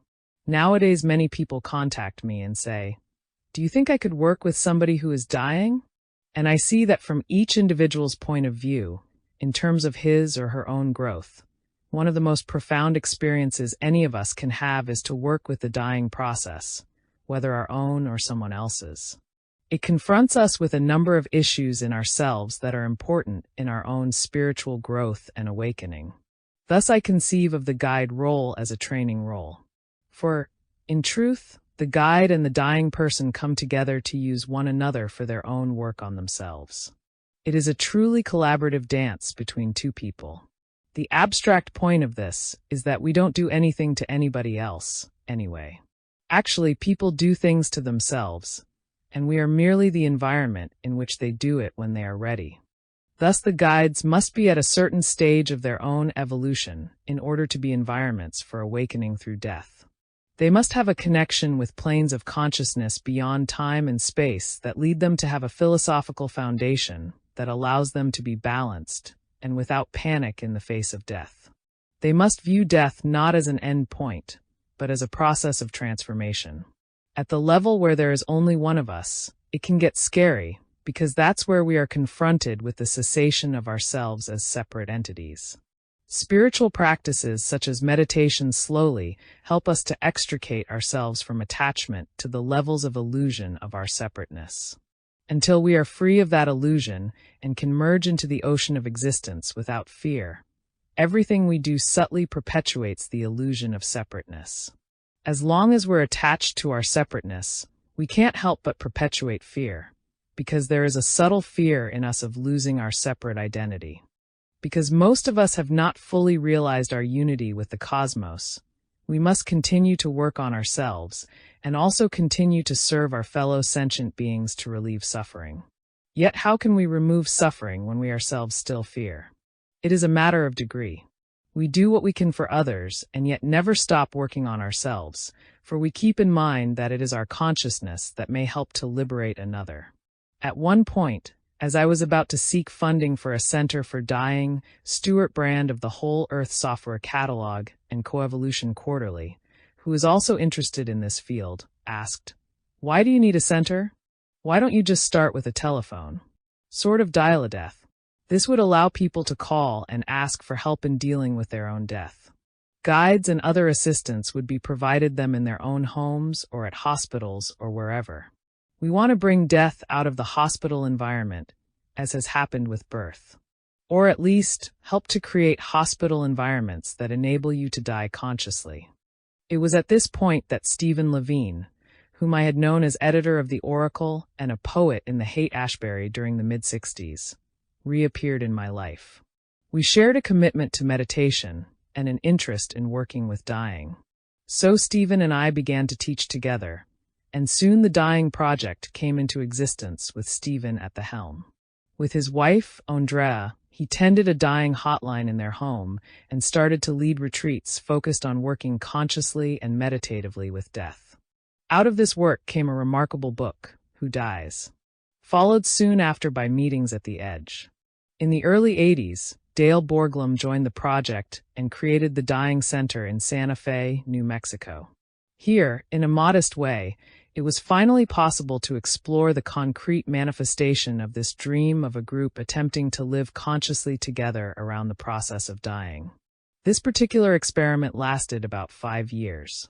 Nowadays, many people contact me and say, "Do you think I could work with somebody who is dying?" And I see that from each individual's point of view, in terms of his or her own growth, one of the most profound experiences any of us can have is to work with the dying process, whether our own or someone else's. It confronts us with a number of issues in ourselves that are important in our own spiritual growth and awakening. Thus, I conceive of the guide role as a training role. For, in truth, the guide and the dying person come together to use one another for their own work on themselves. It is a truly collaborative dance between two people. The abstract point of this is that we don't do anything to anybody else, anyway. Actually, people do things to themselves, and we are merely the environment in which they do it when they are ready. Thus, the guides must be at a certain stage of their own evolution in order to be environments for awakening through death. They must have a connection with planes of consciousness beyond time and space that lead them to have a philosophical foundation that allows them to be balanced and without panic in the face of death. They must view death not as an end point, but as a process of transformation. At the level where there is only one of us, it can get scary, because that's where we are confronted with the cessation of ourselves as separate entities. Spiritual practices such as meditation slowly help us to extricate ourselves from attachment to the levels of illusion of our separateness. Until we are free of that illusion and can merge into the ocean of existence without fear, everything we do subtly perpetuates the illusion of separateness. As long as we're attached to our separateness, we can't help but perpetuate fear, because there is a subtle fear in us of losing our separate identity. Because most of us have not fully realized our unity with the cosmos, we must continue to work on ourselves and also continue to serve our fellow sentient beings to relieve suffering. Yet how can we remove suffering when we ourselves still fear? It is a matter of degree. We do what we can for others and yet never stop working on ourselves, for we keep in mind that it is our consciousness that may help to liberate another. At one point, as I was about to seek funding for a center for dying, Stuart Brand of the Whole Earth Software Catalog and Coevolution Quarterly, who is also interested in this field, asked, "Why do you need a center? Why don't you just start with a telephone? Sort of dial-a-death. This would allow people to call and ask for help in dealing with their own death. Guides and other assistance would be provided them in their own homes or at hospitals or wherever. We want to bring death out of the hospital environment, as has happened with birth. Or at least, help to create hospital environments that enable you to die consciously." It was at this point that Stephen Levine, whom I had known as editor of The Oracle and a poet in the Haight-Ashbury during the mid-60s, reappeared in my life. We shared a commitment to meditation and an interest in working with dying. So Stephen and I began to teach together, and soon the Dying Project came into existence with Stephen at the helm. With his wife, Andrea, he tended a dying hotline in their home and started to lead retreats focused on working consciously and meditatively with death. Out of this work came a remarkable book, Who Dies?, followed soon after by Meetings at the Edge. In the early 80s, Dale Borglum joined the project and created the Dying Center in Santa Fe, New Mexico. Here, in a modest way, it was finally possible to explore the concrete manifestation of this dream of a group attempting to live consciously together around the process of dying. This particular experiment lasted about 5 years.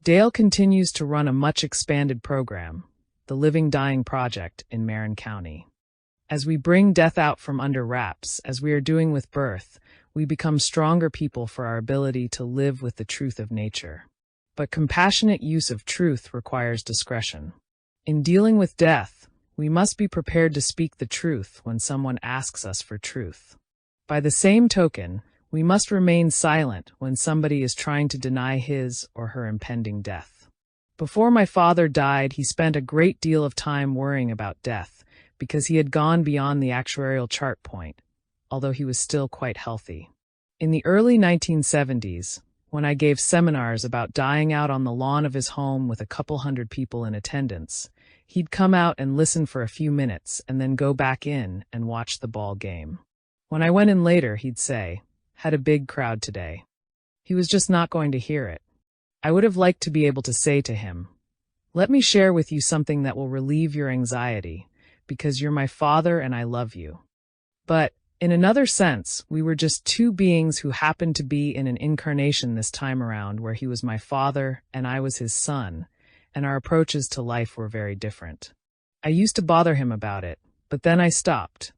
Dale continues to run a much expanded program, the Living Dying Project in Marin County. As we bring death out from under wraps, as we are doing with birth, we become stronger people for our ability to live with the truth of nature. But compassionate use of truth requires discretion. In dealing with death, we must be prepared to speak the truth when someone asks us for truth. By the same token, we must remain silent when somebody is trying to deny his or her impending death. Before my father died, he spent a great deal of time worrying about death because he had gone beyond the actuarial chart point, although he was still quite healthy. In the early 1970s, when I gave seminars about dying out on the lawn of his home with a couple hundred people in attendance, he'd come out and listen for a few minutes and then go back in and watch the ball game. When I went in later, he'd say, "Had a big crowd today." He was just not going to hear it. I would have liked to be able to say to him, "Let me share with you something that will relieve your anxiety, because you're my father and I love you." But, in another sense, we were just two beings who happened to be in an incarnation this time around where he was my father and I was his son, and our approaches to life were very different. I used to bother him about it, but then I stopped.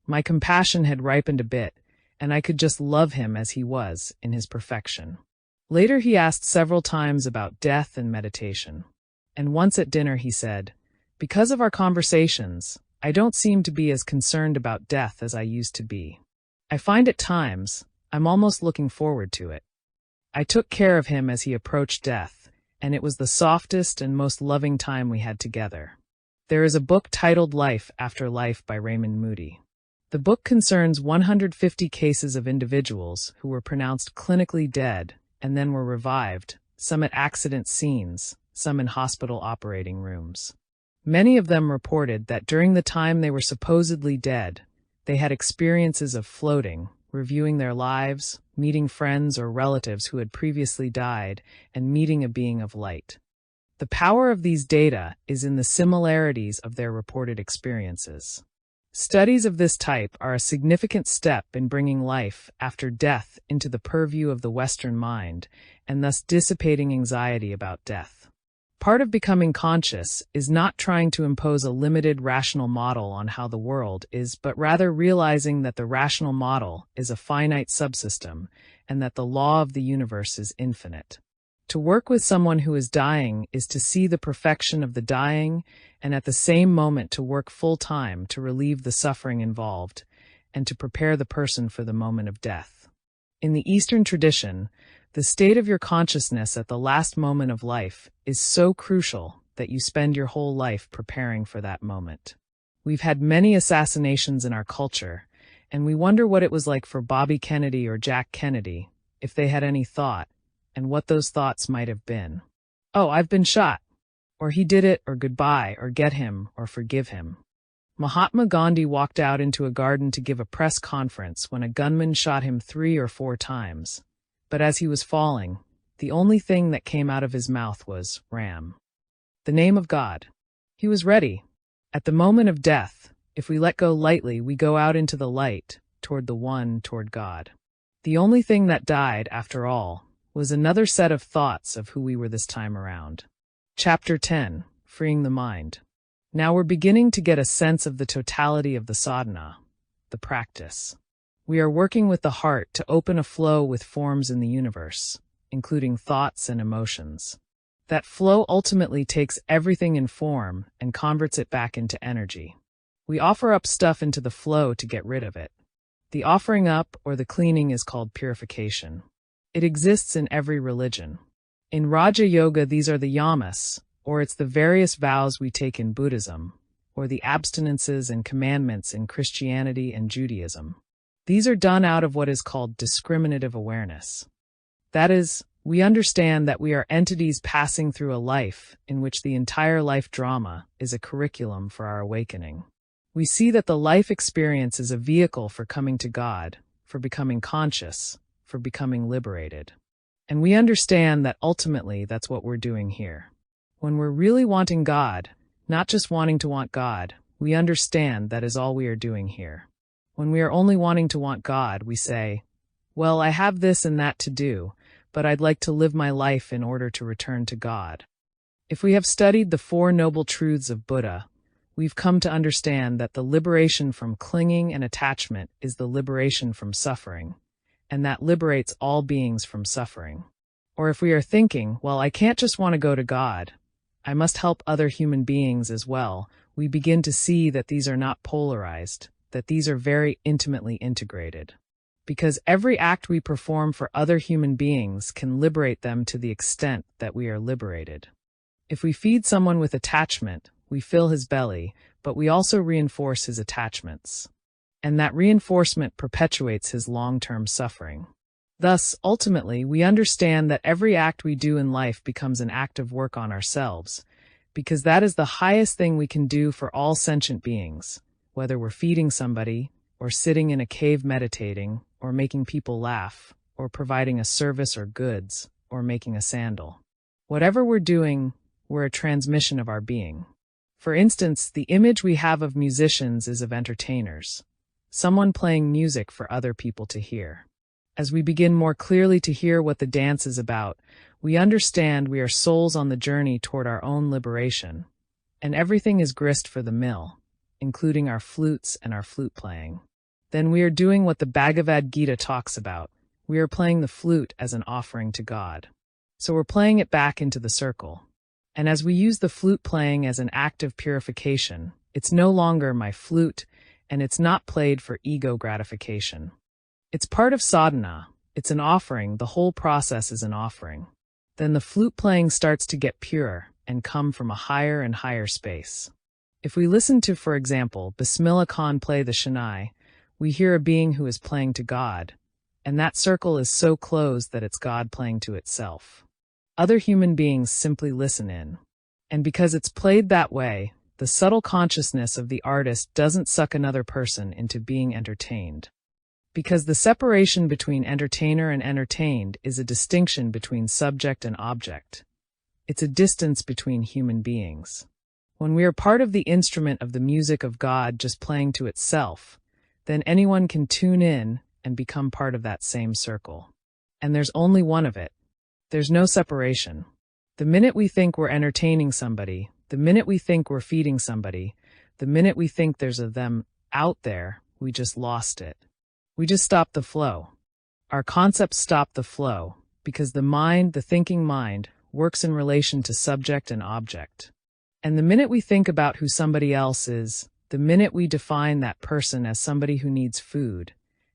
My compassion had ripened a bit, and I could just love him as he was, in his perfection. Later he asked several times about death and meditation. And once at dinner he said, "Because of our conversations, I don't seem to be as concerned about death as I used to be. I find at times, I'm almost looking forward to it." I took care of him as he approached death, and it was the softest and most loving time we had together. There is a book titled Life After Life by Raymond Moody. The book concerns 150 cases of individuals who were pronounced clinically dead and then were revived, some at accident scenes, some in hospital operating rooms. Many of them reported that during the time they were supposedly dead, they had experiences of floating, reviewing their lives, meeting friends or relatives who had previously died, and meeting a being of light. The power of these data is in the similarities of their reported experiences. Studies of this type are a significant step in bringing life after death into the purview of the Western mind, and thus dissipating anxiety about death. Part of becoming conscious is not trying to impose a limited rational model on how the world is, but rather realizing that the rational model is a finite subsystem and that the law of the universe is infinite. To work with someone who is dying is to see the perfection of the dying and at the same moment to work full-time to relieve the suffering involved and to prepare the person for the moment of death. In the Eastern tradition, the state of your consciousness at the last moment of life is so crucial that you spend your whole life preparing for that moment. We've had many assassinations in our culture, and we wonder what it was like for Bobby Kennedy or Jack Kennedy, if they had any thought, and what those thoughts might have been. "Oh, I've been shot," or "he did it," or "goodbye," or "get him," or "forgive him." Mahatma Gandhi walked out into a garden to give a press conference when a gunman shot him 3 or 4 times. But as he was falling, the only thing that came out of his mouth was Ram, the name of God. He was ready. At the moment of death, if we let go lightly, we go out into the light, toward the one, toward God. The only thing that died, after all, was another set of thoughts of who we were this time around. Chapter 10, Freeing the Mind. Now we're beginning to get a sense of the totality of the sadhana, the practice. We are working with the heart to open a flow with forms in the universe, including thoughts and emotions. That flow ultimately takes everything in form and converts it back into energy. We offer up stuff into the flow to get rid of it. The offering up or the cleaning is called purification. It exists in every religion. In Raja Yoga, these are the yamas, or it's the various vows we take in Buddhism, or the abstinences and commandments in Christianity and Judaism. These are done out of what is called discriminative awareness. That is, we understand that we are entities passing through a life in which the entire life drama is a curriculum for our awakening. We see that the life experience is a vehicle for coming to God, for becoming conscious, for becoming liberated. And we understand that ultimately that's what we're doing here. When we're really wanting God, not just wanting to want God, we understand that is all we are doing here. When we are only wanting to want God, we say, well, I have this and that to do, but I'd like to live my life in order to return to God. If we have studied the Four Noble Truths of Buddha, we've come to understand that the liberation from clinging and attachment is the liberation from suffering, and that liberates all beings from suffering. Or if we are thinking, well, I can't just want to go to God, I must help other human beings as well, we begin to see that these are not polarized, that these are very intimately integrated. Because every act we perform for other human beings can liberate them to the extent that we are liberated. If we feed someone with attachment, we fill his belly, but we also reinforce his attachments. And that reinforcement perpetuates his long-term suffering. Thus, ultimately, we understand that every act we do in life becomes an act of work on ourselves, because that is the highest thing we can do for all sentient beings, whether we're feeding somebody, or sitting in a cave meditating, or making people laugh, or providing a service or goods, or making a sandal. Whatever we're doing, we're a transmission of our being. For instance, the image we have of musicians is of entertainers, someone playing music for other people to hear. As we begin more clearly to hear what the dance is about, we understand we are souls on the journey toward our own liberation, and everything is grist for the mill, including our flutes and our flute playing. Then we are doing what the Bhagavad Gita talks about. We are playing the flute as an offering to God. So we're playing it back into the circle. And as we use the flute playing as an act of purification, it's no longer my flute, and it's not played for ego gratification. It's part of sadhana. It's an offering. The whole process is an offering. Then the flute playing starts to get pure and come from a higher and higher space. If we listen to, for example, Bismillah Khan play the Shehnai, we hear a being who is playing to God, and that circle is so closed that it's God playing to itself. Other human beings simply listen in. And because it's played that way, the subtle consciousness of the artist doesn't suck another person into being entertained. Because the separation between entertainer and entertained is a distinction between subject and object. It's a distance between human beings. When we are part of the instrument of the music of God just playing to itself, then anyone can tune in and become part of that same circle. And there's only one of it. There's no separation. The minute we think we're entertaining somebody, the minute we think we're feeding somebody, the minute we think there's a them out there, we just lost it. We just stopped the flow. Our concepts stop the flow, because the mind, the thinking mind, works in relation to subject and object. And the minute we think about who somebody else is, the minute we define that person as somebody who needs food,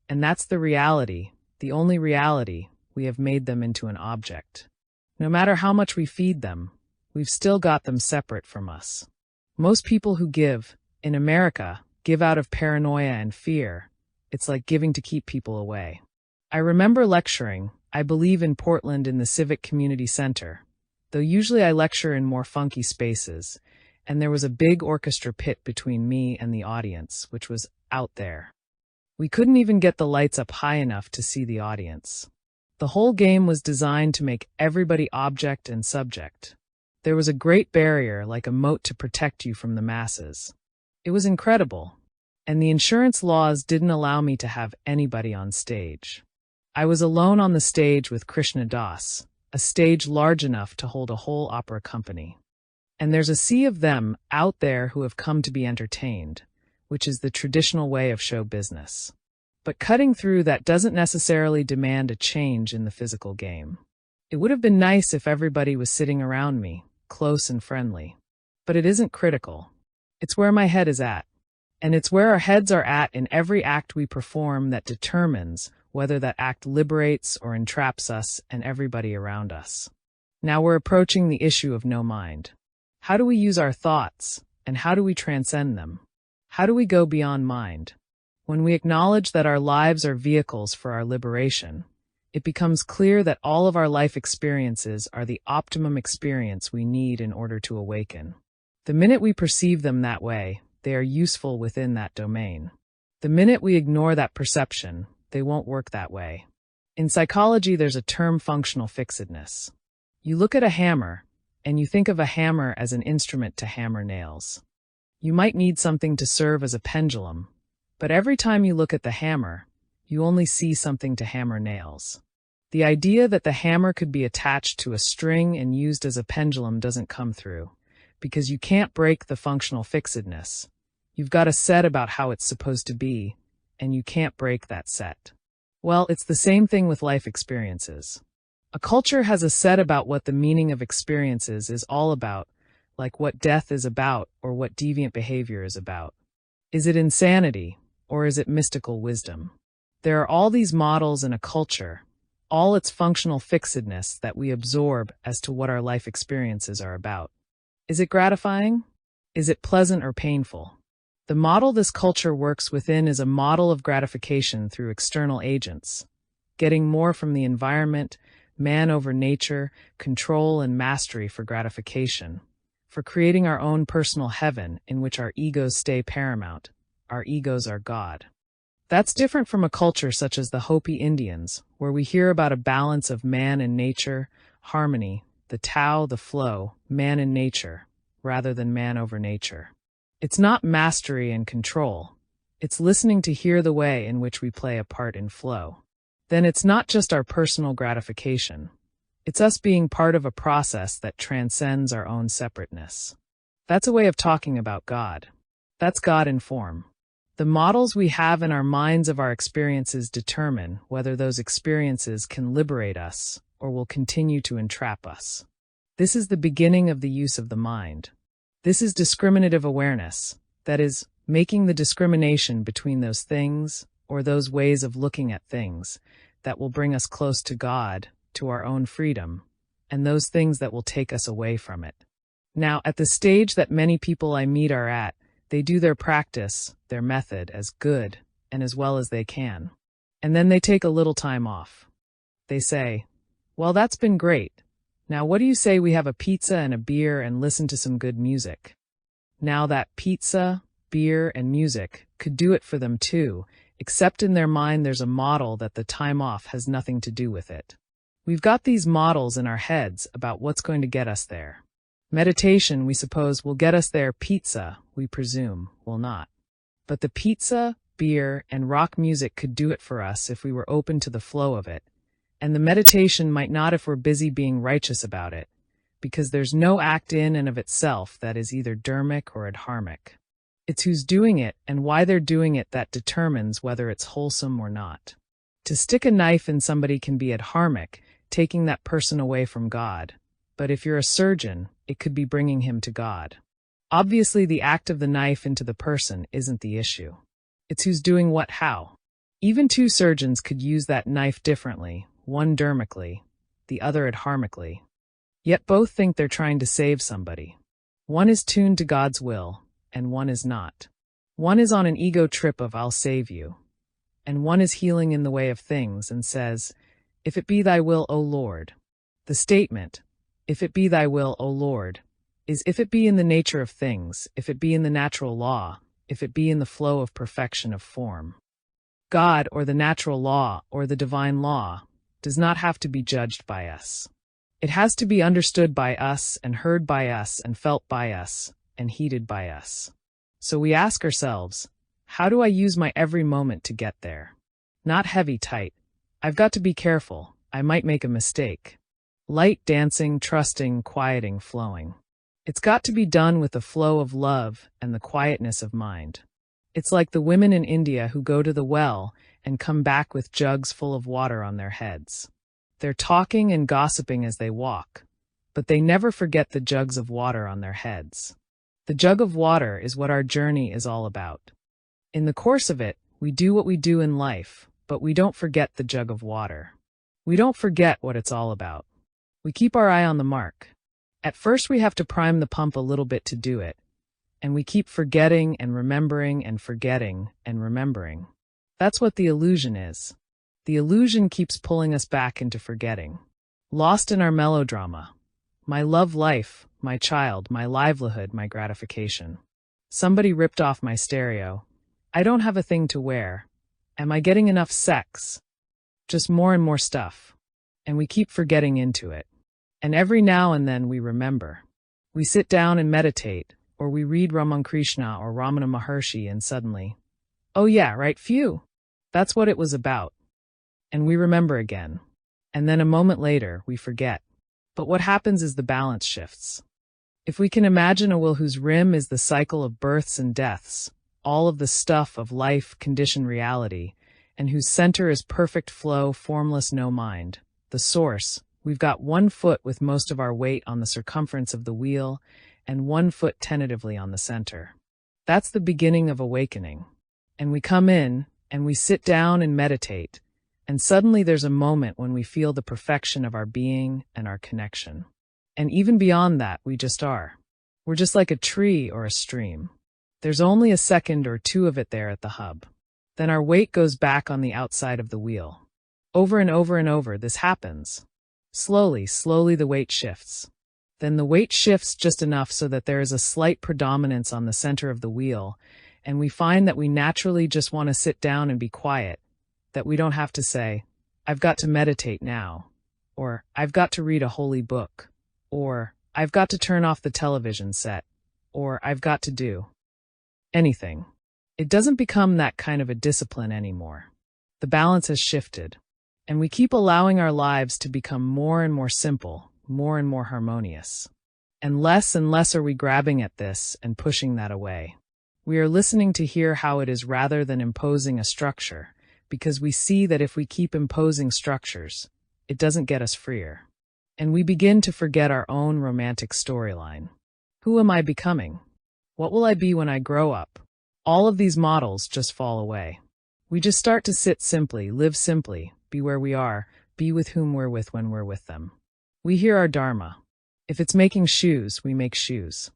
and that's the reality, the only reality, we have made them into an object. No matter how much we feed them, we've still got them separate from us. Most people who give, in America, give out of paranoia and fear. It's like giving to keep people away. I remember lecturing, I believe in Portland in the Civic Community Center, though usually I lecture in more funky spaces, and there was a big orchestra pit between me and the audience, which was out there. We couldn't even get the lights up high enough to see the audience. The whole game was designed to make everybody object and subject. There was a great barrier, like a moat to protect you from the masses. It was incredible. And the insurance laws didn't allow me to have anybody on stage. I was alone on the stage with Krishna Das, a stage large enough to hold a whole opera company. And there's a sea of them out there who have come to be entertained, which is the traditional way of show business. But cutting through that doesn't necessarily demand a change in the physical game. It would have been nice if everybody was sitting around me, close and friendly. But it isn't critical. It's where my head is at. And it's where our heads are at in every act we perform that determines whether that act liberates or entraps us and everybody around us. Now we're approaching the issue of no mind. How do we use our thoughts, and how do we transcend them? How do we go beyond mind? When we acknowledge that our lives are vehicles for our liberation, it becomes clear that all of our life experiences are the optimum experience we need in order to awaken. The minute we perceive them that way, they are useful within that domain. The minute we ignore that perception, they won't work that way. In psychology, there's a term functional fixedness. You look at a hammer, and you think of a hammer as an instrument to hammer nails. You might need something to serve as a pendulum, but every time you look at the hammer, you only see something to hammer nails. The idea that the hammer could be attached to a string and used as a pendulum doesn't come through, because you can't break the functional fixedness. You've got a set about how it's supposed to be, and you can't break that set. Well, it's the same thing with life experiences. A culture has a set about what the meaning of experiences is all about, like what death is about or what deviant behavior is about. Is it insanity, or is it mystical wisdom? There are all these models in a culture, all its functional fixedness that we absorb as to what our life experiences are about. Is it gratifying? Is it pleasant or painful? The model this culture works within is a model of gratification through external agents, getting more from the environment, man over nature, control and mastery for gratification, for creating our own personal heaven in which our egos stay paramount. Our egos are God. That's different from a culture such as the Hopi Indians, where we hear about a balance of man and nature, harmony, the Tao, the flow, man and nature, rather than man over nature. It's not mastery and control. It's listening to hear the way in which we play a part in flow. Then it's not just our personal gratification. It's us being part of a process that transcends our own separateness. That's a way of talking about God. That's God in form. The models we have in our minds of our experiences determine whether those experiences can liberate us or will continue to entrap us. This is the beginning of the use of the mind. This is discriminative awareness, that is, making the discrimination between those things or those ways of looking at things that will bring us close to God, to our own freedom, and those things that will take us away from it. Now, at the stage that many people I meet are at, they do their practice, their method, as good and as well as they can. And then they take a little time off. They say, "Well, that's been great. Now what do you say we have a pizza and a beer and listen to some good music?" Now that pizza, beer, and music could do it for them too, except in their mind there's a model that the time off has nothing to do with it. We've got these models in our heads about what's going to get us there. Meditation, we suppose, will get us there. Pizza, we presume, will not. But the pizza, beer, and rock music could do it for us if we were open to the flow of it. And the meditation might not if we're busy being righteous about it, because there's no act in and of itself that is either dharmic or adharmic. It's who's doing it and why they're doing it that determines whether it's wholesome or not. To stick a knife in somebody can be adharmic, taking that person away from God. But if you're a surgeon, it could be bringing him to God. Obviously, the act of the knife into the person isn't the issue. It's who's doing what how. Even two surgeons could use that knife differently, one dharmically, the other adharmically. Yet both think they're trying to save somebody. One is tuned to God's will, and one is not. One is on an ego trip of "I'll save you," and one is healing in the way of things and says, "If it be thy will, O Lord." The statement, "If it be thy will, O Lord," is if it be in the nature of things, if it be in the natural law, if it be in the flow of perfection of form. God, or the natural law, or the divine law, does not have to be judged by us. It has to be understood by us and heard by us and felt by us and heeded by us. So we ask ourselves, how do I use my every moment to get there? Not heavy tight. I've got to be careful. I might make a mistake. Light, dancing, trusting, quieting, flowing. It's got to be done with the flow of love and the quietness of mind. It's like the women in India who go to the well and come back with jugs full of water on their heads. They're talking and gossiping as they walk, but they never forget the jugs of water on their heads. The jug of water is what our journey is all about. In the course of it, we do what we do in life, but we don't forget the jug of water. We don't forget what it's all about. We keep our eye on the mark. At first we have to prime the pump a little bit to do it, and we keep forgetting and remembering and forgetting and remembering. That's what the illusion is. The illusion keeps pulling us back into forgetting. Lost in our melodrama. My love life, my child, my livelihood, my gratification. Somebody ripped off my stereo. I don't have a thing to wear. Am I getting enough sex? Just more and more stuff. And we keep forgetting into it. And every now and then we remember. We sit down and meditate, or we read Ramakrishna or Ramana Maharshi, and suddenly, oh yeah, right, phew. That's what it was about. And we remember again. And then a moment later, we forget. But what happens is the balance shifts. If we can imagine a wheel whose rim is the cycle of births and deaths, all of the stuff of life, condition, reality, and whose center is perfect flow, formless, no mind, the source, we've got 1 foot with most of our weight on the circumference of the wheel and 1 foot tentatively on the center. That's the beginning of awakening. And we come in, and we sit down and meditate, and suddenly there's a moment when we feel the perfection of our being and our connection. And even beyond that, we just are. We're just like a tree or a stream. There's only a second or two of it there at the hub. Then our weight goes back on the outside of the wheel. Over and over and over, this happens. Slowly the weight shifts. Then the weight shifts just enough so that there is a slight predominance on the center of the wheel, and we find that we naturally just want to sit down and be quiet, that we don't have to say, I've got to meditate now, or I've got to read a holy book, or I've got to turn off the television set, or I've got to do anything. It doesn't become that kind of a discipline anymore. The balance has shifted, and we keep allowing our lives to become more and more simple, more and more harmonious. And less are we grabbing at this and pushing that away. We are listening to hear how it is rather than imposing a structure, because we see that if we keep imposing structures, it doesn't get us freer. And we begin to forget our own romantic storyline. Who am I becoming? What will I be when I grow up? All of these models just fall away. We just start to sit simply, live simply, be where we are, be with whom we're with when we're with them. We hear our dharma. If it's making shoes, we make shoes.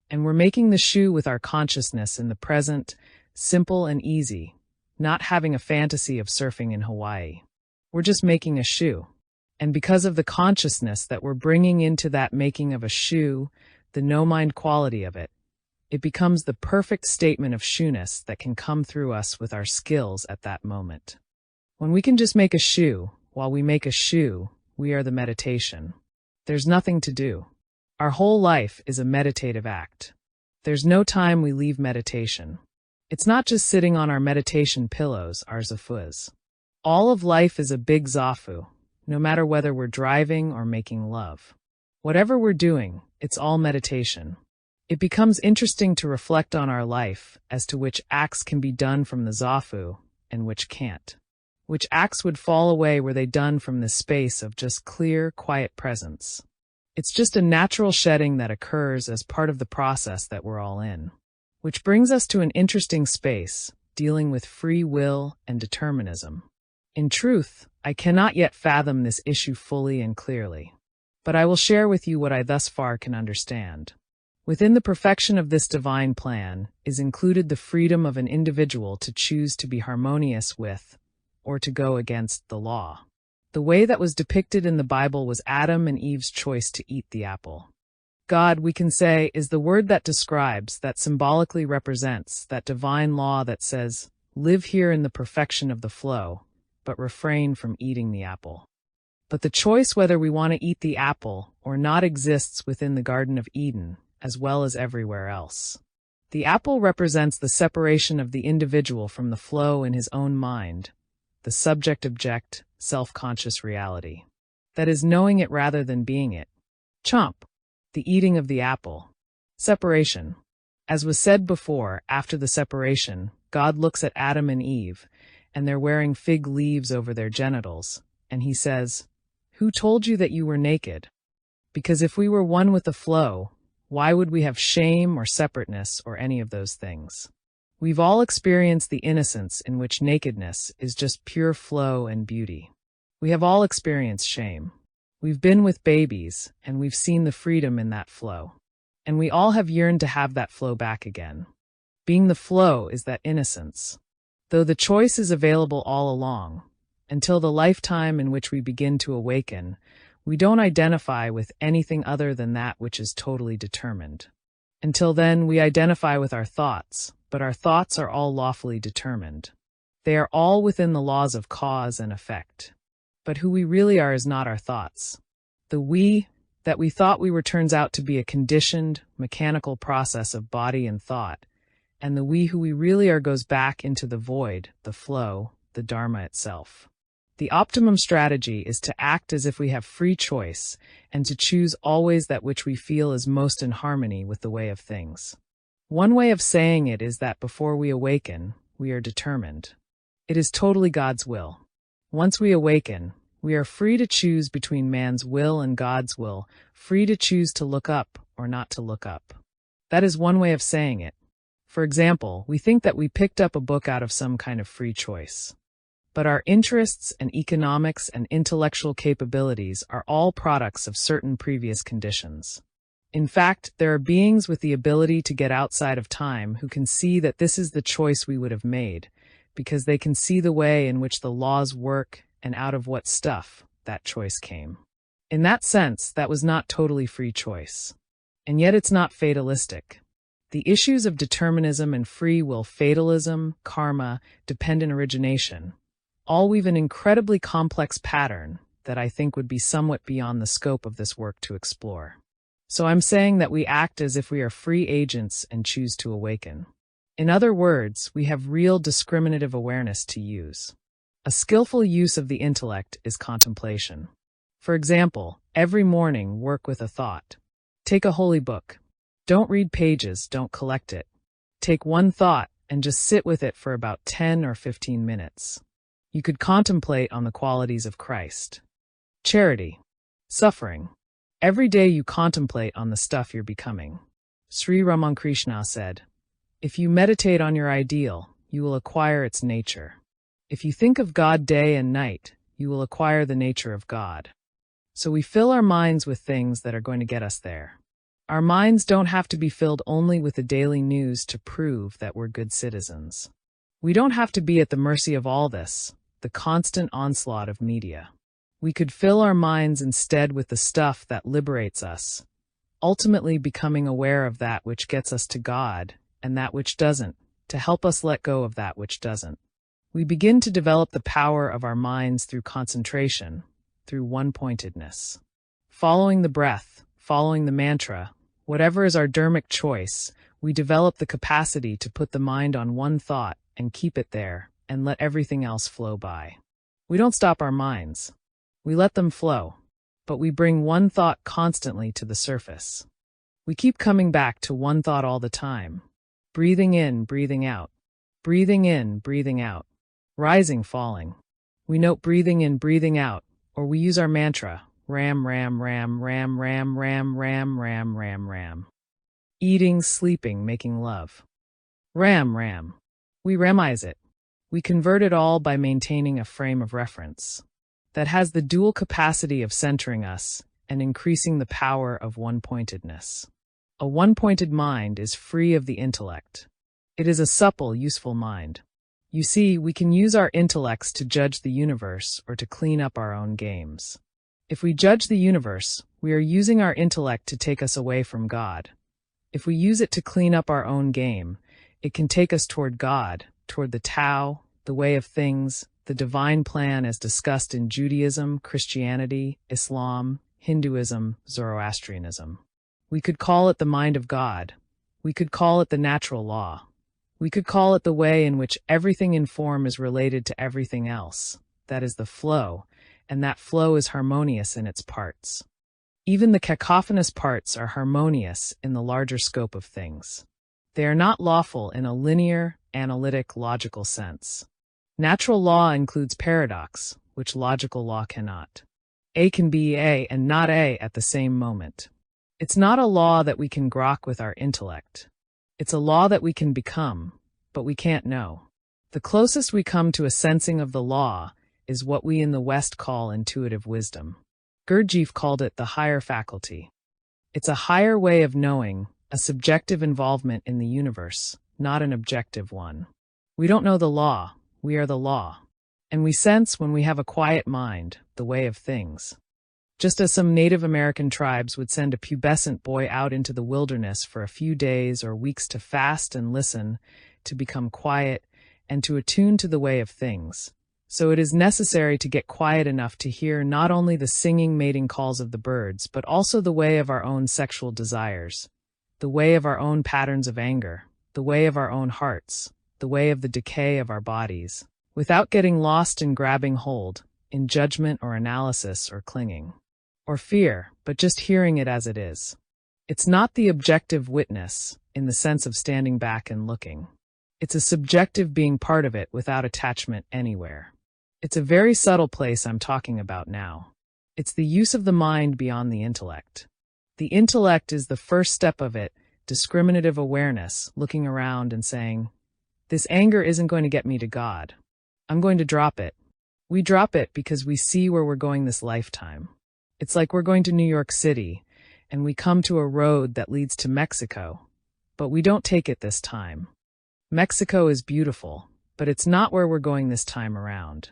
And we're making the shoe with our consciousness in the present, simple and easy, not having a fantasy of surfing in Hawaii. We're just making a shoe. And because of the consciousness that we're bringing into that making of a shoe, the no-mind quality of it, it becomes the perfect statement of shoeness that can come through us with our skills at that moment. When we can just make a shoe, while we make a shoe, we are the meditation. There's nothing to do. Our whole life is a meditative act. There's no time we leave meditation. It's not just sitting on our meditation pillows, our zafus. All of life is a big zafu, no matter whether we're driving or making love. Whatever we're doing, it's all meditation. It becomes interesting to reflect on our life as to which acts can be done from the zafu and which can't. Which acts would fall away were they done from the space of just clear, quiet presence. It's just a natural shedding that occurs as part of the process that we're all in. Which brings us to an interesting space, dealing with free will and determinism. In truth, I cannot yet fathom this issue fully and clearly. But I will share with you what I thus far can understand. Within the perfection of this divine plan is included the freedom of an individual to choose to be harmonious with, or to go against, the law. The way that was depicted in the Bible was Adam and Eve's choice to eat the apple. God, we can say, is the word that describes, that symbolically represents, that divine law that says, live here in the perfection of the flow, but refrain from eating the apple. But the choice whether we want to eat the apple or not exists within the Garden of Eden, as well as everywhere else. The apple represents the separation of the individual from the flow in his own mind, the subject-object, self-conscious reality. That is knowing it rather than being it. Chomp. The eating of the apple. Separation. As was said before, after the separation, God looks at Adam and Eve, and they're wearing fig leaves over their genitals, and he says, "Who told you that you were naked?" Because if we were one with the flow, why would we have shame or separateness or any of those things? We've all experienced the innocence in which nakedness is just pure flow and beauty. We have all experienced shame. We've been with babies, and we've seen the freedom in that flow. And we all have yearned to have that flow back again. Being the flow is that innocence. Though the choice is available all along, until the lifetime in which we begin to awaken, we don't identify with anything other than that which is totally determined. Until then, we identify with our thoughts, but our thoughts are all lawfully determined. They are all within the laws of cause and effect. But who we really are is not our thoughts. The we that we thought we were turns out to be a conditioned, mechanical process of body and thought, and the we who we really are goes back into the void, the flow, the Dharma itself. The optimum strategy is to act as if we have free choice and to choose always that which we feel is most in harmony with the way of things. One way of saying it is that before we awaken, we are determined. It is totally God's will. Once we awaken, we are free to choose between man's will and God's will, free to choose to look up or not to look up. That is one way of saying it. For example, we think that we picked up a book out of some kind of free choice. But our interests and economics and intellectual capabilities are all products of certain previous conditions. In fact, there are beings with the ability to get outside of time who can see that this is the choice we would have made, because they can see the way in which the laws work and out of what stuff that choice came. In that sense, that was not totally free choice. And yet it's not fatalistic. The issues of determinism and free will, fatalism, karma, dependent origination, all weave an incredibly complex pattern that I think would be somewhat beyond the scope of this work to explore. So I'm saying that we act as if we are free agents and choose to awaken. In other words, we have real discriminative awareness to use. A skillful use of the intellect is contemplation. For example, every morning work with a thought. Take a holy book. Don't read pages, don't collect it. Take one thought and just sit with it for about 10 or 15 minutes. You could contemplate on the qualities of Christ. Charity. Suffering. Every day you contemplate on the stuff you're becoming. Sri Ramakrishna said, "If you meditate on your ideal, you will acquire its nature. If you think of God day and night, you will acquire the nature of God." So we fill our minds with things that are going to get us there. Our minds don't have to be filled only with the daily news to prove that we're good citizens. We don't have to be at the mercy of all this, the constant onslaught of media. We could fill our minds instead with the stuff that liberates us, ultimately becoming aware of that which gets us to God and that which doesn't, to help us let go of that which doesn't. We begin to develop the power of our minds through concentration, through one-pointedness. Following the breath, following the mantra, whatever is our dharmic choice, we develop the capacity to put the mind on one thought and keep it there, and let everything else flow by. We don't stop our minds. We let them flow, but we bring one thought constantly to the surface. We keep coming back to one thought all the time. Breathing in, breathing out. Breathing in, breathing out. Rising, falling. We note breathing in, breathing out, or we use our mantra, ram, ram, ram, ram, ram, ram, ram, ram, ram, ram. Eating, sleeping, making love. Ram, ram. We ramize it. We convert it all by maintaining a frame of reference that has the dual capacity of centering us and increasing the power of one-pointedness. A one-pointed mind is free of the intellect. It is a supple, useful mind. You see, we can use our intellects to judge the universe or to clean up our own games. If we judge the universe, we are using our intellect to take us away from God. If we use it to clean up our own game, it can take us toward God, toward the Tao, the way of things, the divine plan as discussed in Judaism, Christianity, Islam, Hinduism, Zoroastrianism. We could call it the mind of God. We could call it the natural law. We could call it the way in which everything in form is related to everything else. That is the flow, and that flow is harmonious in its parts. Even the cacophonous parts are harmonious in the larger scope of things. They are not lawful in a linear, analytic, logical sense. Natural law includes paradox, which logical law cannot. A can be A and not A at the same moment. It's not a law that we can grok with our intellect. It's a law that we can become, but we can't know. The closest we come to a sensing of the law is what we in the West call intuitive wisdom. Gurdjieff called it the higher faculty. It's a higher way of knowing, a subjective involvement in the universe, not an objective one. We don't know the law, we are the law. And we sense when we have a quiet mind, the way of things. Just as some Native American tribes would send a pubescent boy out into the wilderness for a few days or weeks to fast and listen, to become quiet, and to attune to the way of things. So it is necessary to get quiet enough to hear not only the singing mating calls of the birds, but also the way of our own sexual desires, the way of our own patterns of anger, the way of our own hearts, the way of the decay of our bodies, without getting lost in grabbing hold, in judgment or analysis or clinging, or fear, but just hearing it as it is. It's not the objective witness, in the sense of standing back and looking. It's a subjective being part of it without attachment anywhere. It's a very subtle place I'm talking about now. It's the use of the mind beyond the intellect. The intellect is the first step of it, discriminative awareness, looking around and saying, this anger isn't going to get me to God. I'm going to drop it. We drop it because we see where we're going this lifetime. It's like we're going to New York City, and we come to a road that leads to Mexico, but we don't take it this time. Mexico is beautiful, but it's not where we're going this time around.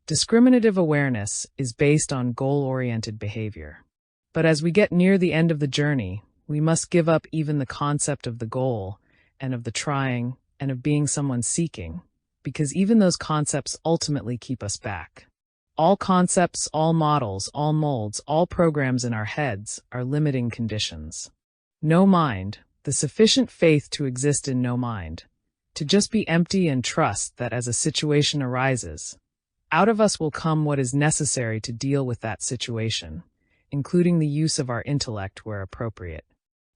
Discriminative awareness is based on goal-oriented behavior. But as we get near the end of the journey, we must give up even the concept of the goal, and of the trying, and of being someone seeking, because even those concepts ultimately keep us back. All concepts, all models, all molds, all programs in our heads are limiting conditions. No mind, the sufficient faith to exist in no mind, to just be empty and trust that as a situation arises, out of us will come what is necessary to deal with that situation, including the use of our intellect where appropriate.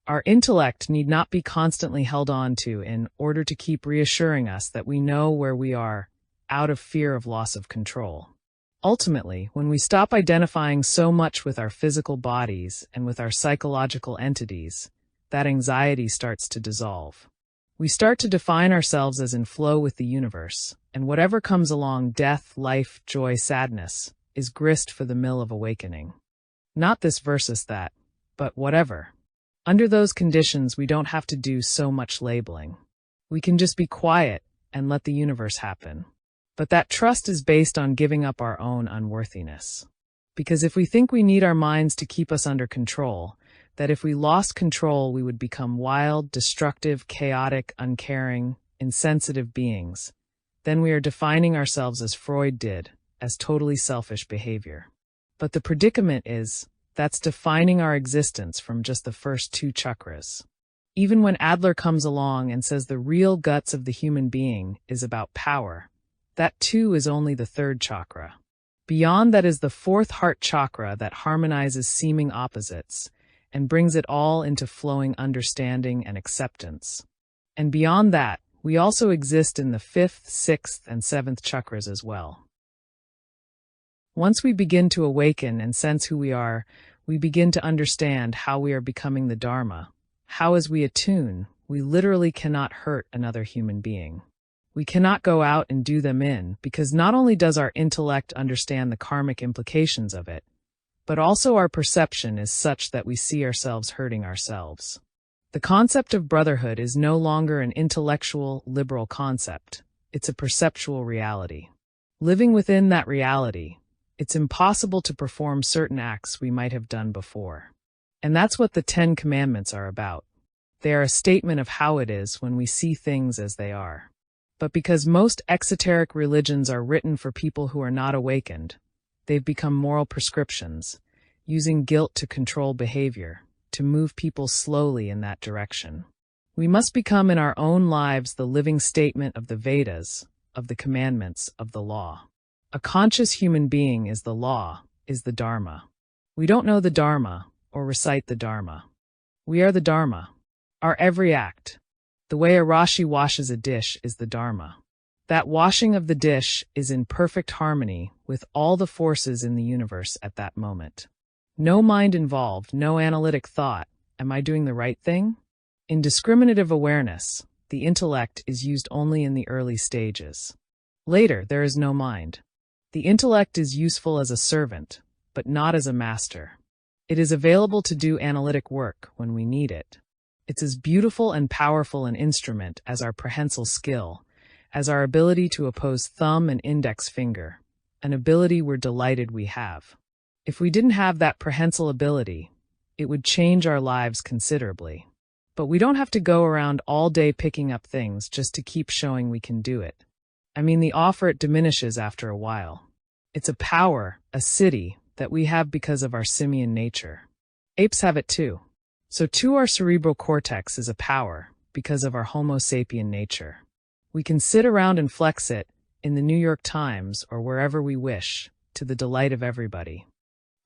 Our intellect need not be constantly held on to in order to keep reassuring us that we know where we are, out of fear of loss of control. Ultimately, when we stop identifying so much with our physical bodies and with our psychological entities, that anxiety starts to dissolve. We start to define ourselves as in flow with the universe, and whatever comes along, death, life, joy, sadness, is grist for the mill of awakening. Not this versus that, but whatever. Under those conditions, we don't have to do so much labeling. We can just be quiet and let the universe happen. But that trust is based on giving up our own unworthiness. Because if we think we need our minds to keep us under control, that if we lost control we would become wild, destructive, chaotic, uncaring, insensitive beings, then we are defining ourselves as Freud did, as totally selfish behavior. But the predicament is, that's defining our existence from just the first two chakras. Even when Adler comes along and says the real guts of the human being is about power, that too is only the third chakra. Beyond that is the fourth heart chakra that harmonizes seeming opposites and brings it all into flowing understanding and acceptance. And beyond that, we also exist in the fifth, sixth, and seventh chakras as well. Once we begin to awaken and sense who we are, we begin to understand how we are becoming the Dharma, how as we attune, we literally cannot hurt another human being. We cannot go out and do them in, because not only does our intellect understand the karmic implications of it, but also our perception is such that we see ourselves hurting ourselves. The concept of brotherhood is no longer an intellectual, liberal concept. It's a perceptual reality. Living within that reality, it's impossible to perform certain acts we might have done before. And that's what the 10 Commandments are about. They are a statement of how it is when we see things as they are. But because most exoteric religions are written for people who are not awakened, they've become moral prescriptions, using guilt to control behavior, to move people slowly in that direction. We must become in our own lives the living statement of the Vedas, of the commandments, of the law. A conscious human being is the law, is the Dharma. We don't know the Dharma, or recite the Dharma. We are the Dharma. Our every act. The way a Rashi washes a dish is the Dharma. That washing of the dish is in perfect harmony with all the forces in the universe at that moment. No mind involved, no analytic thought. Am I doing the right thing? In discriminative awareness, the intellect is used only in the early stages. Later, there is no mind. The intellect is useful as a servant, but not as a master. It is available to do analytic work when we need it. It's as beautiful and powerful an instrument as our prehensile skill, as our ability to oppose thumb and index finger, an ability we're delighted we have. If we didn't have that prehensile ability, it would change our lives considerably. But we don't have to go around all day picking up things just to keep showing we can do it. I mean, the offer it diminishes after a while. It's a power, a city, that we have because of our simian nature. Apes have it too. So too our cerebral cortex is a power because of our Homo sapien nature. We can sit around and flex it in the New York Times or wherever we wish, to the delight of everybody.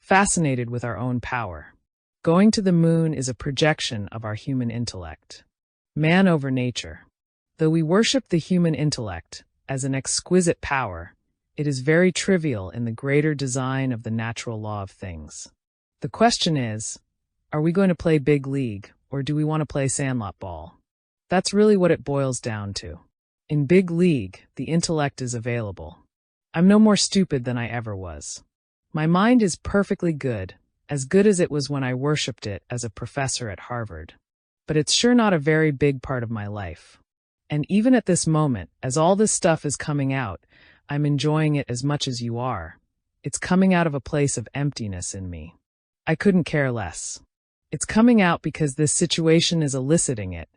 Fascinated with our own power. Going to the moon is a projection of our human intellect. Man over nature. Though we worship the human intellect as an exquisite power, it is very trivial in the greater design of the natural law of things. The question is, are we going to play big league, or do we want to play sandlot ball? That's really what it boils down to. In big league, the intellect is available. I'm no more stupid than I ever was. My mind is perfectly good, as good as it was when I worshipped it as a professor at Harvard. But it's sure not a very big part of my life. And even at this moment, as all this stuff is coming out, I'm enjoying it as much as you are. It's coming out of a place of emptiness in me. I couldn't care less. It's coming out because this situation is eliciting it,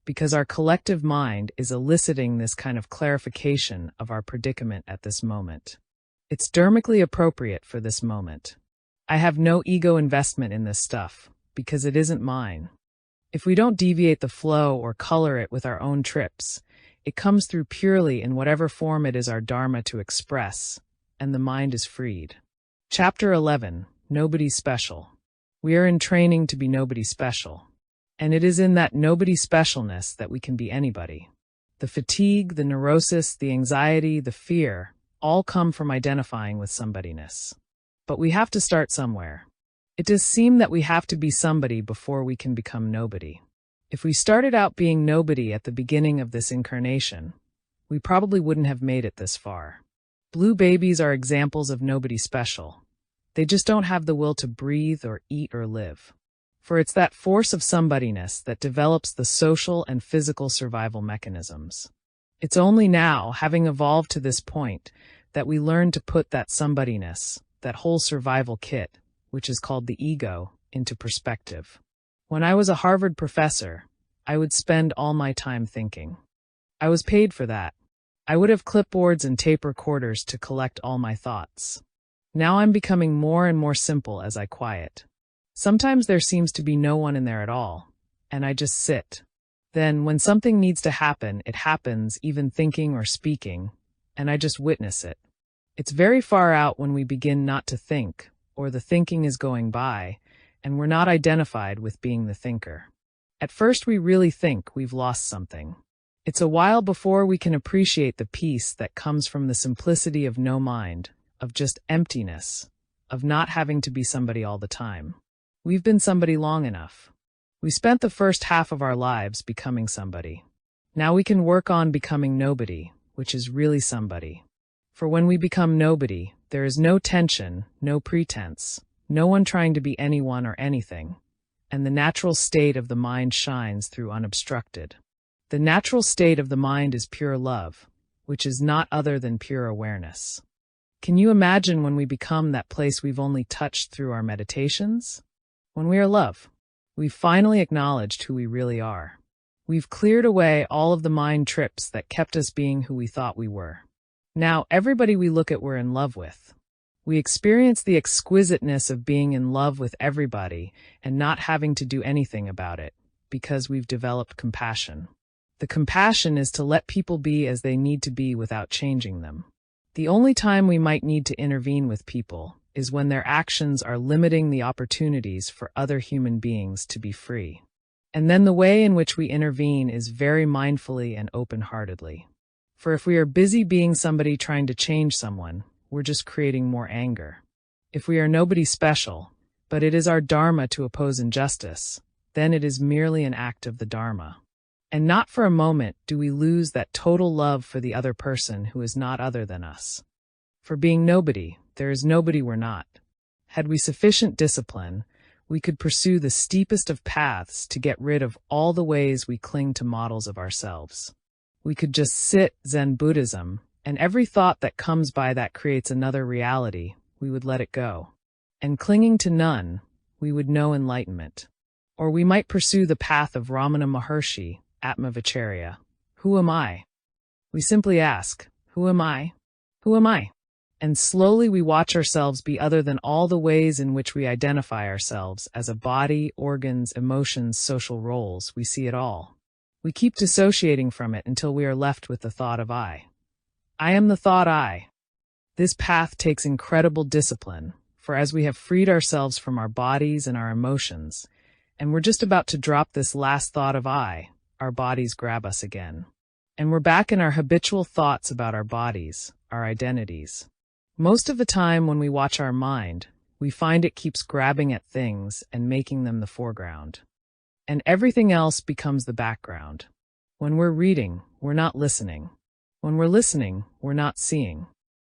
because our collective mind is eliciting this kind of clarification of our predicament at this moment. It's dermically appropriate for this moment. I have no ego investment in this stuff, because it isn't mine. If we don't deviate the flow or color it with our own trips, it comes through purely in whatever form it is our dharma to express, and the mind is freed. Chapter 11, Nobody Special. We are in training to be nobody special. And it is in that nobody specialness that we can be anybody. The fatigue, the neurosis, the anxiety, the fear, all come from identifying with somebodyness. But we have to start somewhere. It does seem that we have to be somebody before we can become nobody. If we started out being nobody at the beginning of this incarnation, we probably wouldn't have made it this far. Blue babies are examples of nobody special. They just don't have the will to breathe or eat or live. For it's that force of somebodyness that develops the social and physical survival mechanisms. It's only now, having evolved to this point, that we learn to put that somebodyness, that whole survival kit, which is called the ego, into perspective. When I was a Harvard professor, I would spend all my time thinking. I was paid for that. I would have clipboards and tape recorders to collect all my thoughts. Now I'm becoming more and more simple as I quiet. Sometimes there seems to be no one in there at all, and I just sit. Then, when something needs to happen, it happens, even thinking or speaking, and I just witness it. It's very far out when we begin not to think, or the thinking is going by, and we're not identified with being the thinker. At first we really think we've lost something. It's a while before we can appreciate the peace that comes from the simplicity of no mind, of just emptiness, of not having to be somebody all the time. We've been somebody long enough. We spent the first half of our lives becoming somebody. Now we can work on becoming nobody, which is really somebody. For when we become nobody, there is no tension, no pretense, no one trying to be anyone or anything, and the natural state of the mind shines through unobstructed. The natural state of the mind is pure love, which is not other than pure awareness. Can you imagine when we become that place we've only touched through our meditations? When we are love, we've finally acknowledged who we really are. We've cleared away all of the mind trips that kept us being who we thought we were. Now, everybody we look at we're in love with. We experience the exquisiteness of being in love with everybody and not having to do anything about it, because we've developed compassion. The compassion is to let people be as they need to be without changing them. The only time we might need to intervene with people is when their actions are limiting the opportunities for other human beings to be free. And then the way in which we intervene is very mindfully and open-heartedly. For if we are busy being somebody trying to change someone, we're just creating more anger. If we are nobody special, but it is our dharma to oppose injustice, then it is merely an act of the dharma. And not for a moment do we lose that total love for the other person who is not other than us. For being nobody, there is nobody we're not. Had we sufficient discipline, we could pursue the steepest of paths to get rid of all the ways we cling to models of ourselves. We could just sit Zen Buddhism, and every thought that comes by that creates another reality, we would let it go. And clinging to none, we would know enlightenment. Or we might pursue the path of Ramana Maharshi, Atmavicharya. Who am I? We simply ask, who am I? Who am I? And slowly we watch ourselves be other than all the ways in which we identify ourselves as a body, organs, emotions, social roles. We see it all. We keep dissociating from it until we are left with the thought of I. I am the thought I. This path takes incredible discipline, for as we have freed ourselves from our bodies and our emotions, and we're just about to drop this last thought of I, our bodies grab us again. And we're back in our habitual thoughts about our bodies, our identities. Most of the time when we watch our mind, we find it keeps grabbing at things and making them the foreground. And everything else becomes the background. When we're reading, we're not listening. When we're listening, we're not seeing.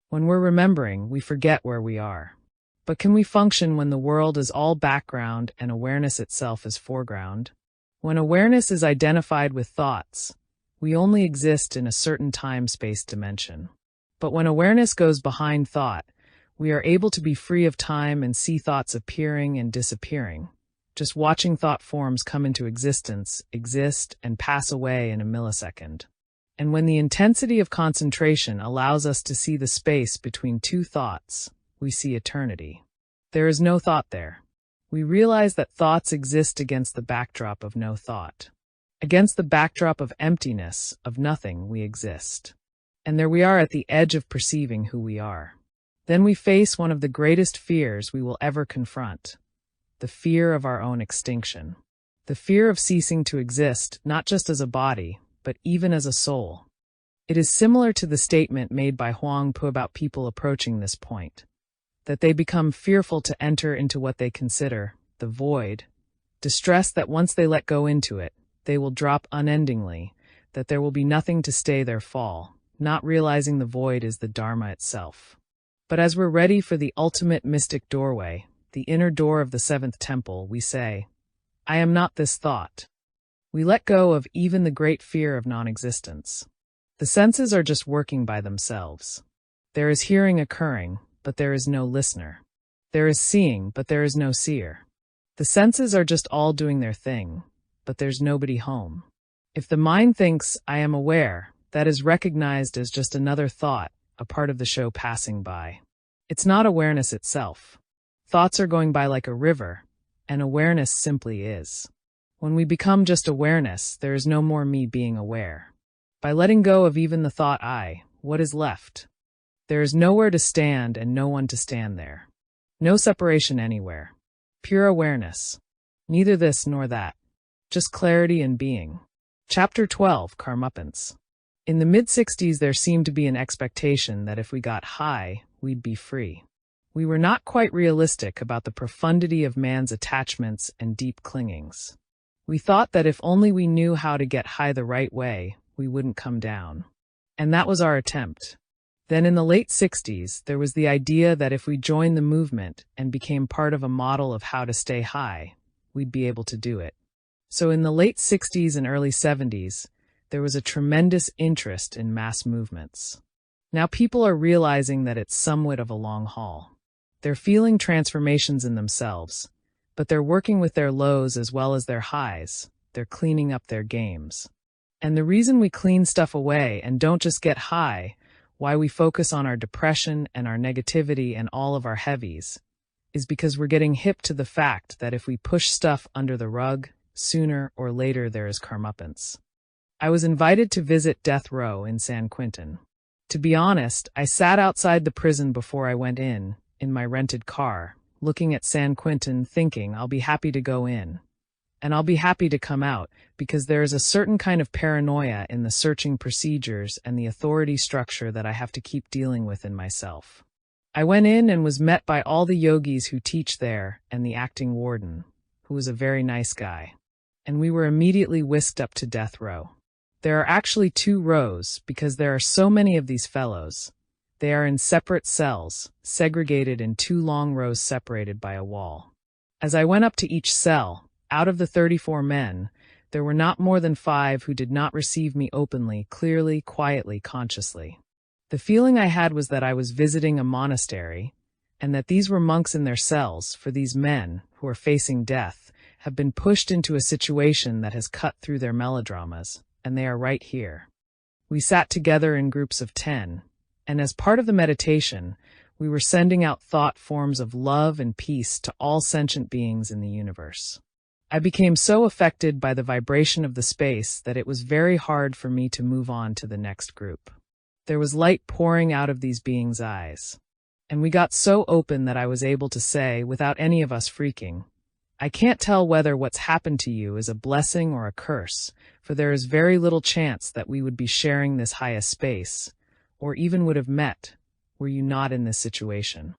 When we're remembering, we forget where we are. But can we function when the world is all background and awareness itself is foreground? When awareness is identified with thoughts, we only exist in a certain time-space dimension. But when awareness goes behind thought, we are able to be free of time and see thoughts appearing and disappearing, just watching thought forms come into existence, exist, and pass away in a millisecond. And when the intensity of concentration allows us to see the space between two thoughts, we see eternity. There is no thought there. We realize that thoughts exist against the backdrop of no thought. Against the backdrop of emptiness, of nothing, we exist. And there we are at the edge of perceiving who we are. Then we face one of the greatest fears we will ever confront, the fear of our own extinction. The fear of ceasing to exist, not just as a body, but even as a soul. It is similar to the statement made by Huang Pu about people approaching this point, that they become fearful to enter into what they consider the void, distressed that once they let go into it, they will drop unendingly, that there will be nothing to stay their fall, not realizing the void is the Dharma itself. But as we're ready for the ultimate mystic doorway, the inner door of the seventh temple, we say, I am not this thought. We let go of even the great fear of non-existence. The senses are just working by themselves. There is hearing occurring, but there is no listener. There is seeing, but there is no seer. The senses are just all doing their thing, but there's nobody home. If the mind thinks, I am aware, that is recognized as just another thought, a part of the show passing by. It's not awareness itself. Thoughts are going by like a river, and awareness simply is. When we become just awareness, there is no more me being aware. By letting go of even the thought I, what is left? There is nowhere to stand and no one to stand there. No separation anywhere. Pure awareness. Neither this nor that. Just clarity and being. Chapter 12, Karmuppance. In the mid-60s there seemed to be an expectation that if we got high, we'd be free. We were not quite realistic about the profundity of man's attachments and deep clingings. We thought that if only we knew how to get high the right way, we wouldn't come down. And that was our attempt. Then in the late 60s, there was the idea that if we joined the movement and became part of a model of how to stay high, we'd be able to do it. So in the late 60s and early 70s, there was a tremendous interest in mass movements. Now people are realizing that it's somewhat of a long haul. They're feeling transformations in themselves, but they're working with their lows as well as their highs. They're cleaning up their games. And the reason we clean stuff away and don't just get high, why we focus on our depression and our negativity and all of our heavies, is because we're getting hip to the fact that if we push stuff under the rug, sooner or later there is karmuppance. I was invited to visit death row in San Quentin. To be honest, I sat outside the prison before I went in my rented car, looking at San Quentin thinking I'll be happy to go in. And I'll be happy to come out, because there is a certain kind of paranoia in the searching procedures and the authority structure that I have to keep dealing with in myself. I went in and was met by all the yogis who teach there and the acting warden, who was a very nice guy. and we were immediately whisked up to death row. There are actually 2 rows because there are so many of these fellows. They are in separate cells, segregated in 2 long rows separated by a wall. As I went up to each cell, out of the 34 men, there were not more than 5 who did not receive me openly, clearly, quietly, consciously. The feeling I had was that I was visiting a monastery, and that these were monks in their cells, for these men, who are facing death, have been pushed into a situation that has cut through their melodramas, and they are right here. We sat together in groups of 10, and as part of the meditation, we were sending out thought forms of love and peace to all sentient beings in the universe. I became so affected by the vibration of the space that it was very hard for me to move on to the next group. There was light pouring out of these beings' eyes. And we got so open that I was able to say, without any of us freaking, I can't tell whether what's happened to you is a blessing or a curse, for there is very little chance that we would be sharing this highest space, or even would have met, were you not in this situation.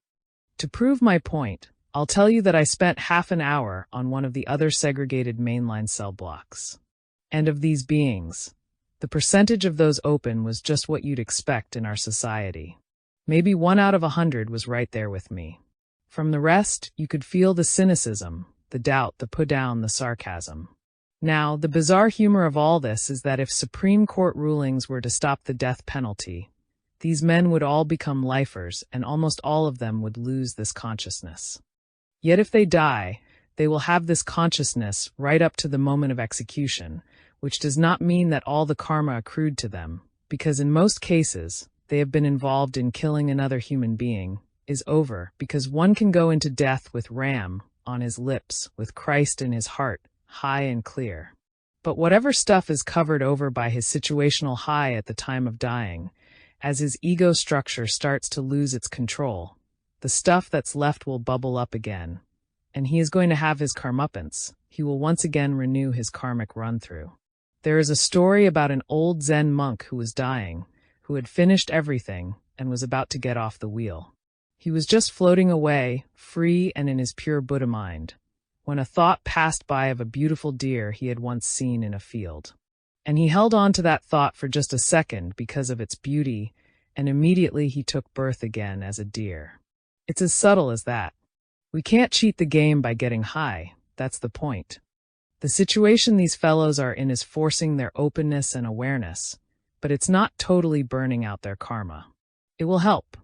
To prove my point, I'll tell you that I spent half an hour on one of the other segregated mainline cell blocks. And of these beings, the percentage of those open was just what you'd expect in our society. Maybe 1 out of 100 was right there with me. From the rest, you could feel the cynicism, the doubt, the put-down, the sarcasm. Now, the bizarre humor of all this is that if Supreme Court rulings were to stop the death penalty, these men would all become lifers, and almost all of them would lose this consciousness. Yet if they die, they will have this consciousness right up to the moment of execution, which does not mean that all the karma accrued to them, because in most cases, they have been involved in killing another human being, is over, because one can go into death with Ram on his lips, with Christ in his heart, high and clear. But whatever stuff is covered over by his situational high at the time of dying, as his ego structure starts to lose its control, the stuff that's left will bubble up again, and he is going to have his karmupance. He will once again renew his karmic run-through. There is a story about an old Zen monk who was dying, who had finished everything and was about to get off the wheel. He was just floating away, free and in his pure Buddha mind, when a thought passed by of a beautiful deer he had once seen in a field. And he held on to that thought for just a second because of its beauty, and immediately he took birth again as a deer. It's as subtle as that. We can't cheat the game by getting high, that's the point. The situation these fellows are in is forcing their openness and awareness, but it's not totally burning out their karma. It will help.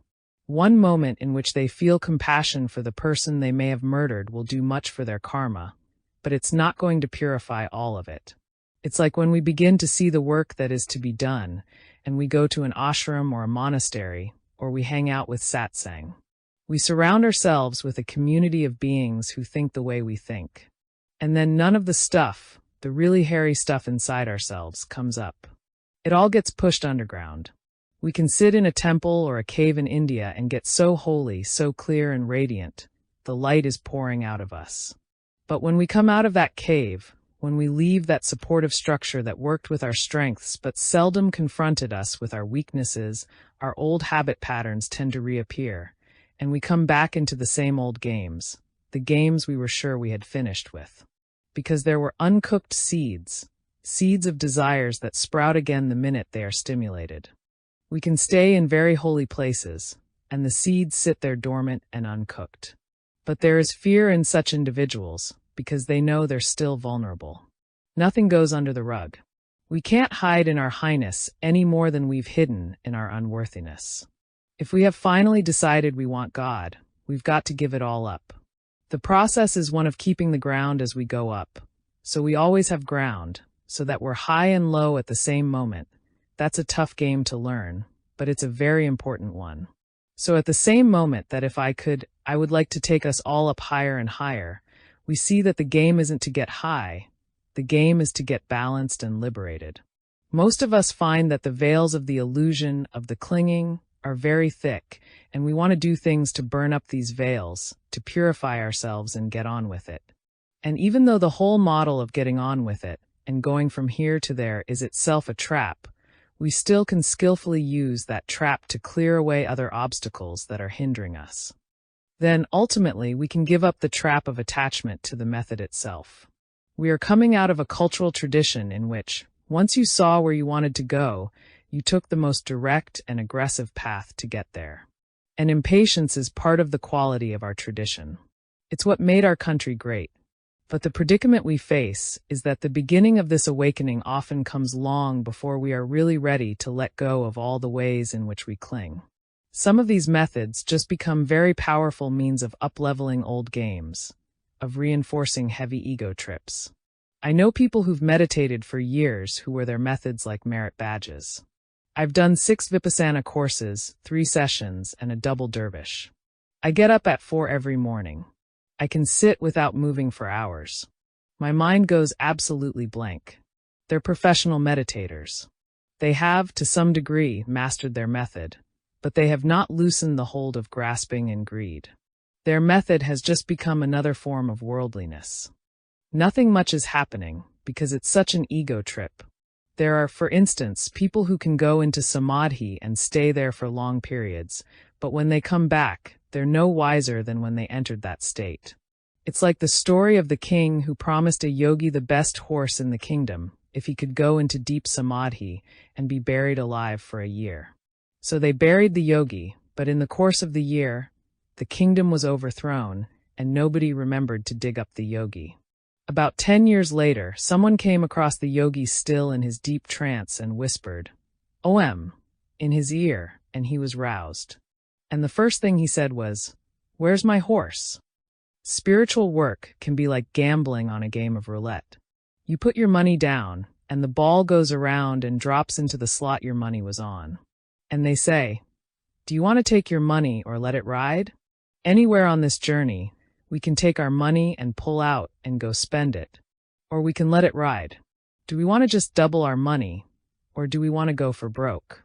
One moment in which they feel compassion for the person they may have murdered will do much for their karma, but it's not going to purify all of it. It's like when we begin to see the work that is to be done, and we go to an ashram or a monastery, or we hang out with satsang. We surround ourselves with a community of beings who think the way we think. And then none of the stuff, the really hairy stuff inside ourselves, comes up. It all gets pushed underground. We can sit in a temple or a cave in India and get so holy, so clear and radiant, the light is pouring out of us. But when we come out of that cave, when we leave that supportive structure that worked with our strengths but seldom confronted us with our weaknesses, our old habit patterns tend to reappear, and we come back into the same old games, the games we were sure we had finished with. Because there were uncooked seeds, seeds of desires that sprout again the minute they are stimulated. We can stay in very holy places, and the seeds sit there dormant and uncooked. But there is fear in such individuals, because they know they're still vulnerable. Nothing goes under the rug. We can't hide in our highness any more than we've hidden in our unworthiness. If we have finally decided we want God, we've got to give it all up. The process is one of keeping the ground as we go up, so we always have ground, so that we're high and low at the same moment. That's a tough game to learn, but it's a very important one. So at the same moment that if I could, I would like to take us all up higher and higher, we see that the game isn't to get high, the game is to get balanced and liberated. Most of us find that the veils of the illusion, of the clinging, are very thick, and we want to do things to burn up these veils, to purify ourselves and get on with it. And even though the whole model of getting on with it, and going from here to there is itself a trap, we still can skillfully use that trap to clear away other obstacles that are hindering us. Then, ultimately, we can give up the trap of attachment to the method itself. We are coming out of a cultural tradition in which, once you saw where you wanted to go, you took the most direct and aggressive path to get there. And impatience is part of the quality of our tradition. It's what made our country great. But the predicament we face is that the beginning of this awakening often comes long before we are really ready to let go of all the ways in which we cling. Some of these methods just become very powerful means of up-leveling old games, of reinforcing heavy ego trips. I know people who've meditated for years who wear their methods like merit badges. I've done 6 Vipassana courses, 3 sessions, and a double dervish. I get up at 4 every morning. I can sit without moving for hours. My mind goes absolutely blank. They're professional meditators. They have, to some degree, mastered their method, but they have not loosened the hold of grasping and greed. Their method has just become another form of worldliness. Nothing much is happening, because it's such an ego trip. There are, for instance, people who can go into samadhi and stay there for long periods, but when they come back, they're no wiser than when they entered that state. It's like the story of the king who promised a yogi the best horse in the kingdom if he could go into deep samadhi and be buried alive for a year. So they buried the yogi, but in the course of the year, the kingdom was overthrown and nobody remembered to dig up the yogi. About 10 years later, someone came across the yogi still in his deep trance and whispered, "Om," in his ear, and he was roused. And the first thing he said was, "Where's my horse?" Spiritual work can be like gambling on a game of roulette. You put your money down, and the ball goes around and drops into the slot your money was on. And they say, "Do you want to take your money or let it ride?" Anywhere on this journey, we can take our money and pull out and go spend it. Or we can let it ride. Do we want to just double our money? Or do we want to go for broke?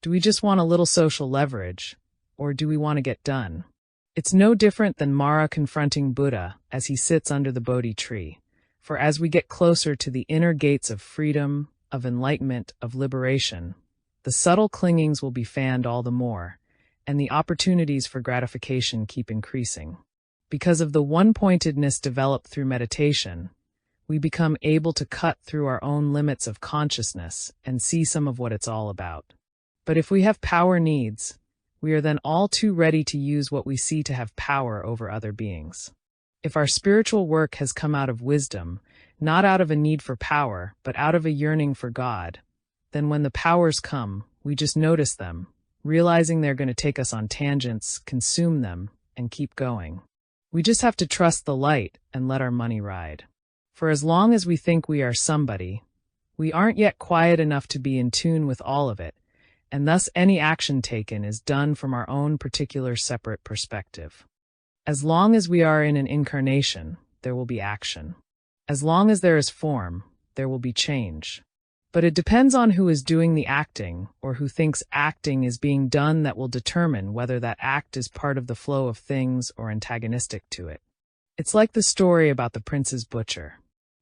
Do we just want a little social leverage? Or do we want to get done? It's no different than Mara confronting Buddha as he sits under the Bodhi tree. For as we get closer to the inner gates of freedom, of enlightenment, of liberation, the subtle clingings will be fanned all the more, and the opportunities for gratification keep increasing. Because of the one-pointedness developed through meditation, we become able to cut through our own limits of consciousness and see some of what it's all about. But if we have power needs, we are then all too ready to use what we see to have power over other beings. If our spiritual work has come out of wisdom, not out of a need for power, but out of a yearning for God, then when the powers come, we just notice them, realizing they're going to take us on tangents, consume them, and keep going. We just have to trust the light and let our money ride. For as long as we think we are somebody, we aren't yet quiet enough to be in tune with all of it, and thus any action taken is done from our own particular separate perspective. As long as we are in an incarnation, there will be action. As long as there is form, there will be change. But it depends on who is doing the acting, or who thinks acting is being done that will determine whether that act is part of the flow of things or antagonistic to it. It's like the story about the prince's butcher.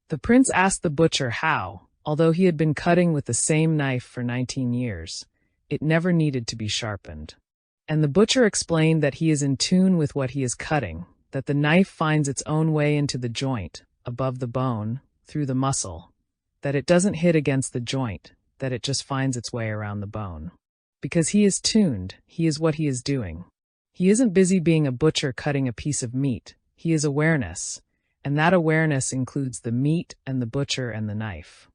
The prince asked the butcher how, although he had been cutting with the same knife for 19 years, it never needed to be sharpened. And the butcher explained that he is in tune with what he is cutting, that the knife finds its own way into the joint, above the bone, through the muscle, that it doesn't hit against the joint, that it just finds its way around the bone. Because he is tuned, he is what he is doing. He isn't busy being a butcher cutting a piece of meat, he is awareness, and that awareness includes the meat and the butcher and the knife.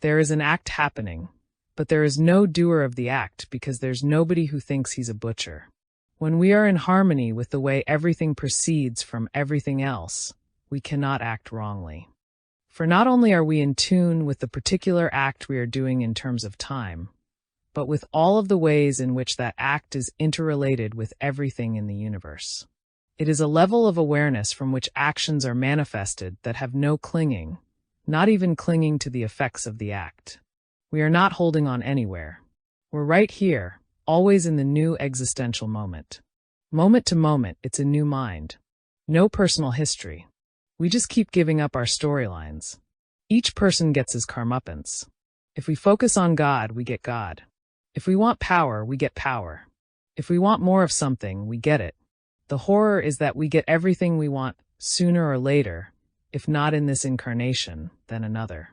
There is an act happening, but there is no doer of the act because there's nobody who thinks he's a butcher. When we are in harmony with the way everything proceeds from everything else, we cannot act wrongly. For not only are we in tune with the particular act we are doing in terms of time, but with all of the ways in which that act is interrelated with everything in the universe. It is a level of awareness from which actions are manifested that have no clinging, not even clinging to the effects of the act. We are not holding on anywhere. We're right here, always in the new existential moment. Moment to moment, it's a new mind. No personal history. We just keep giving up our storylines. Each person gets his karmapins. If we focus on God, we get God. If we want power, we get power. If we want more of something, we get it. The horror is that we get everything we want sooner or later, If not in this incarnation, then another.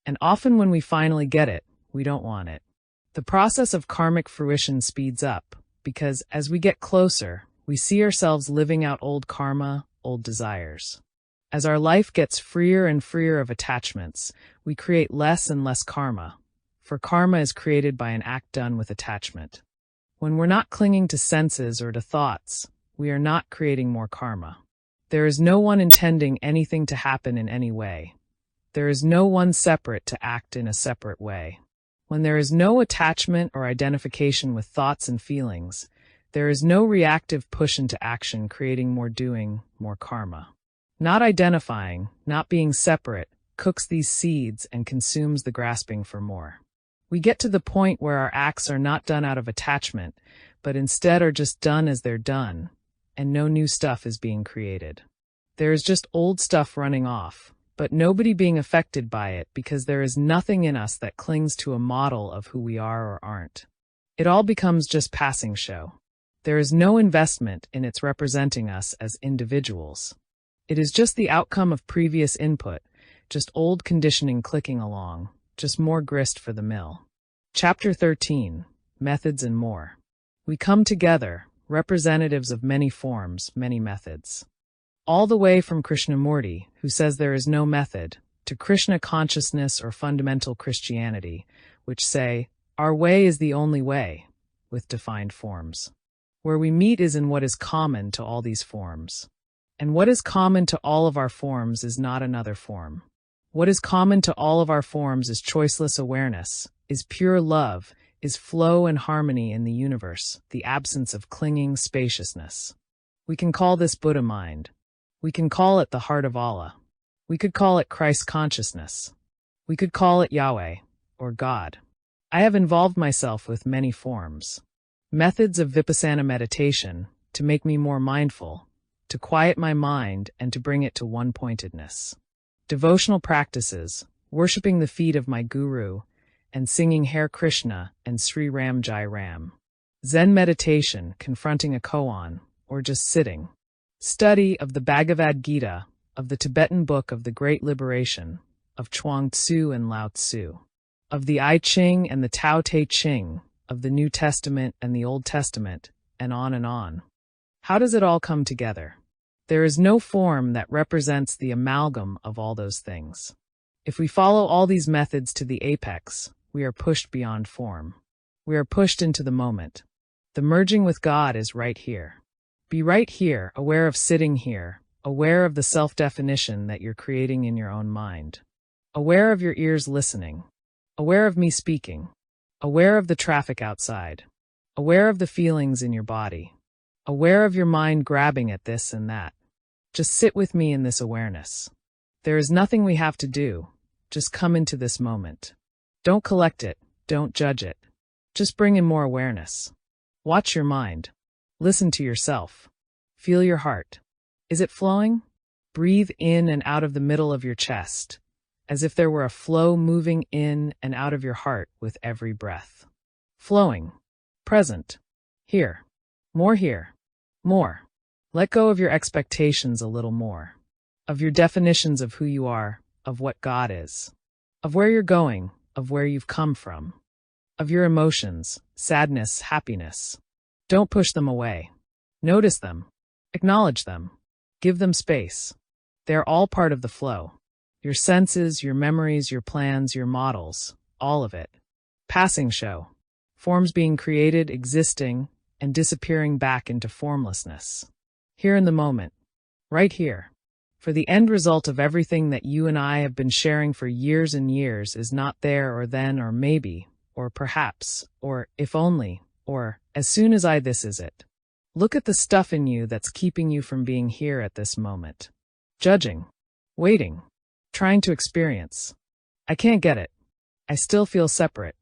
And often when we finally get it, we don't want it. The process of karmic fruition speeds up, because as we get closer, we see ourselves living out old karma, old desires. As our life gets freer and freer of attachments, we create less and less karma, for karma is created by an act done with attachment. When we're not clinging to senses or to thoughts, we are not creating more karma. There is no one intending anything to happen in any way. There is no one separate to act in a separate way. When there is no attachment or identification with thoughts and feelings, there is no reactive push into action creating more doing, more karma. Not identifying, not being separate, cooks these seeds and consumes the grasping for more. We get to the point where our acts are not done out of attachment, but instead are just done as they're done, and no new stuff is being created. There is just old stuff running off, but nobody being affected by it because there is nothing in us that clings to a model of who we are or aren't. It all becomes just passing show. There is no investment in its representing us as individuals. It is just the outcome of previous input, just old conditioning clicking along, just more grist for the mill. Chapter 13, Methods and More. We come together, representatives of many forms, many methods. All the way from Krishnamurti, who says there is no method, to Krishna consciousness or fundamental Christianity, which say, our way is the only way, with defined forms. Where we meet is in what is common to all these forms. And what is common to all of our forms is not another form. What is common to all of our forms is choiceless awareness, is pure love, is flow and harmony in the universe, the absence of clinging spaciousness. We can call this Buddha mind. We can call it the heart of Allah. We could call it Christ consciousness. We could call it Yahweh, or God. I have involved myself with many forms. Methods of vipassana meditation, to make me more mindful, to quiet my mind and to bring it to one-pointedness. Devotional practices, worshipping the feet of my guru, and singing Hare Krishna and Sri Ram Jai Ram. Zen meditation, confronting a koan, or just sitting. Study of the Bhagavad Gita, of the Tibetan Book of the Great Liberation, of Chuang Tzu and Lao Tzu, of the I Ching and the Tao Te Ching, of the New Testament and the Old Testament, and on and on. How does it all come together? There is no form that represents the amalgam of all those things. If we follow all these methods to the apex, we are pushed beyond form. We are pushed into the moment. The merging with God is right here. Be right here, aware of sitting here, aware of the self-definition that you're creating in your own mind. Aware of your ears listening. Aware of me speaking. Aware of the traffic outside. Aware of the feelings in your body. Aware of your mind grabbing at this and that. Just sit with me in this awareness. There is nothing we have to do. Just come into this moment. Don't collect it. Don't judge it. Just bring in more awareness. Watch your mind. Listen to yourself. Feel your heart. Is it flowing? Breathe in and out of the middle of your chest, as if there were a flow moving in and out of your heart with every breath. Flowing. Present. Here. More here. More. Let go of your expectations a little more. Of your definitions of who you are, of what God is. Of where you're going, of where you've come from. Of your emotions, sadness, happiness. Don't push them away. Notice them. Acknowledge them. Give them space. They're all part of the flow. Your senses, your memories, your plans, your models, all of it. Passing show. Forms being created, existing, and disappearing back into formlessness. Here in the moment. Right here. For the end result of everything that you and I have been sharing for years and years is not there or then or maybe, or perhaps, or if only, or as soon as this is it. Look at the stuff in you that's keeping you from being here at this moment. Judging. Waiting. Trying to experience. I can't get it. I still feel separate.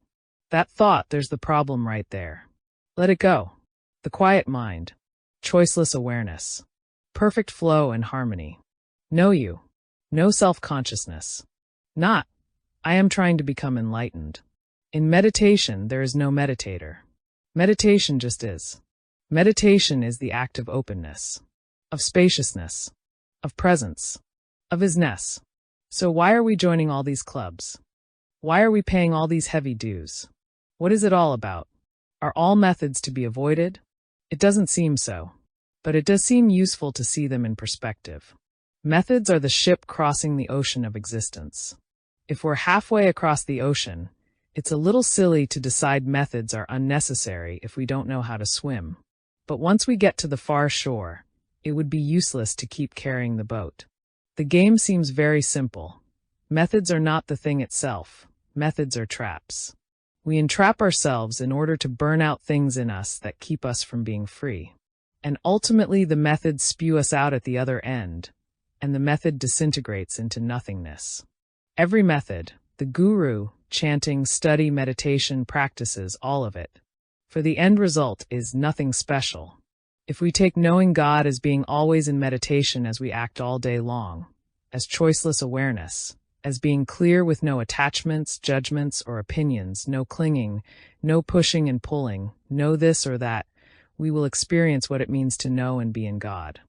That thought, there's the problem right there. Let it go. The quiet mind. Choiceless awareness. Perfect flow and harmony. Know you. No self-consciousness. Not, I am trying to become enlightened. In meditation, there is no meditator. Meditation just is. Meditation is the act of openness, of spaciousness, of presence. of his ness. So why are we joining all these clubs? Why are we paying all these heavy dues? What is it all about? Are all methods to be avoided? It doesn't seem so. But it does seem useful to see them in perspective. Methods are the ship crossing the ocean of existence. If we're halfway across the ocean, it's a little silly to decide methods are unnecessary if we don't know how to swim. But once we get to the far shore, it would be useless to keep carrying the boat. The game seems very simple. Methods are not the thing itself. Methods are traps. We entrap ourselves in order to burn out things in us that keep us from being free. And ultimately the methods spew us out at the other end, and the method disintegrates into nothingness. Every method, the guru, chanting, study, meditation, practices, all of it. For the end result is nothing special. If we take knowing God as being always in meditation as we act all day long, as choiceless awareness, as being clear with no attachments, judgments, or opinions, no clinging, no pushing and pulling, no this or that, we will experience what it means to know and be in God.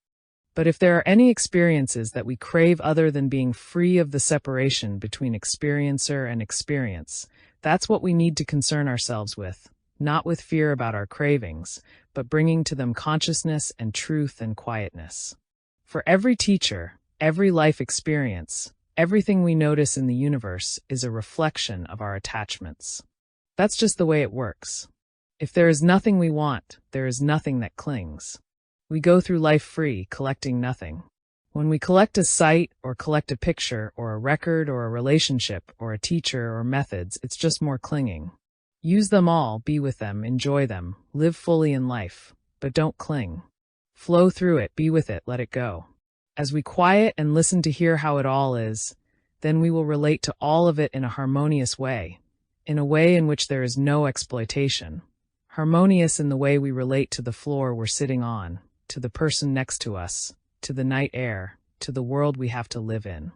But if there are any experiences that we crave other than being free of the separation between experiencer and experience, that's what we need to concern ourselves with, not with fear about our cravings, but bringing to them consciousness and truth and quietness. For every teacher, every life experience, everything we notice in the universe is a reflection of our attachments. That's just the way it works. If there is nothing we want, there is nothing that clings. We go through life free, collecting nothing. When we collect a sight, or collect a picture, or a record, or a relationship, or a teacher, or methods, it's just more clinging. Use them all, be with them, enjoy them, live fully in life, but don't cling. Flow through it, be with it, let it go. As we quiet and listen to hear how it all is, then we will relate to all of it in a harmonious way, in a way in which there is no exploitation. Harmonious in the way we relate to the floor we're sitting on, to the person next to us, to the night air, to the world we have to live in.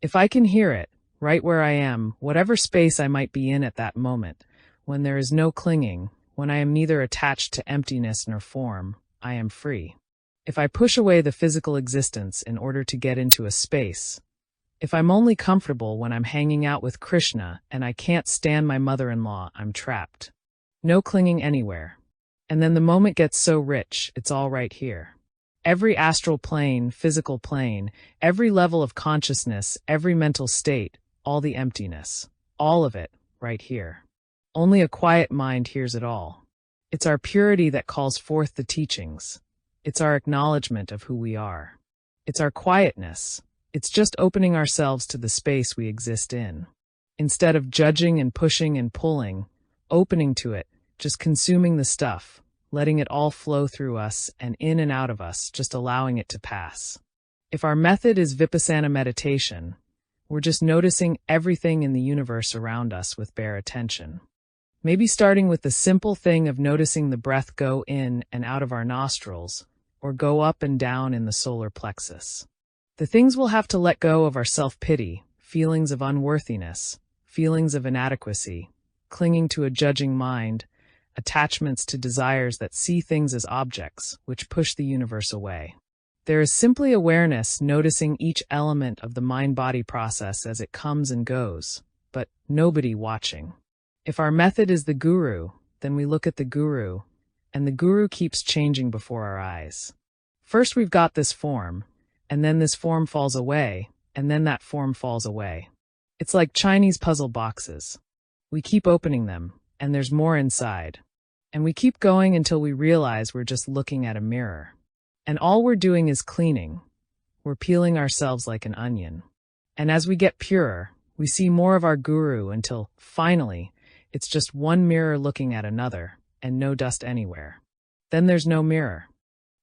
If I can hear it, right where I am, whatever space I might be in at that moment, when there is no clinging, when I am neither attached to emptiness nor form, I am free. If I push away the physical existence in order to get into a space, if I'm only comfortable when I'm hanging out with Krishna and I can't stand my mother-in-law, I'm trapped. No clinging anywhere. And then the moment gets so rich, it's all right here. Every astral plane, physical plane, every level of consciousness, every mental state, all the emptiness, all of it, right here. Only a quiet mind hears it all. It's our purity that calls forth the teachings. It's our acknowledgement of who we are. It's our quietness. It's just opening ourselves to the space we exist in. Instead of judging and pushing and pulling, opening to it, just consuming the stuff, letting it all flow through us and in and out of us, just allowing it to pass. If our method is Vipassana meditation, we're just noticing everything in the universe around us with bare attention. Maybe starting with the simple thing of noticing the breath go in and out of our nostrils, or go up and down in the solar plexus. The things we'll have to let go of are self-pity, feelings of unworthiness, feelings of inadequacy, clinging to a judging mind, attachments to desires that see things as objects, which push the universe away. There is simply awareness, noticing each element of the mind-body process as it comes and goes, but nobody watching. If our method is the guru, then we look at the guru, and the guru keeps changing before our eyes. First we've got this form, and then this form falls away, and then that form falls away. It's like Chinese puzzle boxes. We keep opening them, and there's more inside. And we keep going until we realize we're just looking at a mirror. And all we're doing is cleaning. We're peeling ourselves like an onion. And as we get purer, we see more of our guru until, finally, it's just one mirror looking at another, and no dust anywhere. Then there's no mirror.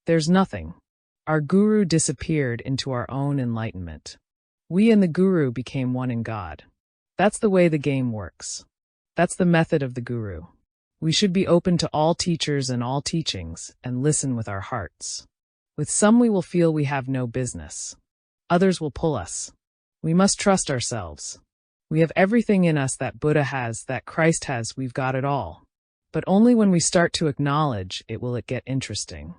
There's nothing. Our guru disappeared into our own enlightenment. We and the guru became one in God. That's the way the game works. That's the method of the guru. We should be open to all teachers and all teachings, and listen with our hearts. With some we will feel we have no business. Others will pull us. We must trust ourselves. We have everything in us that Buddha has, that Christ has, we've got it all. But only when we start to acknowledge it will it get interesting.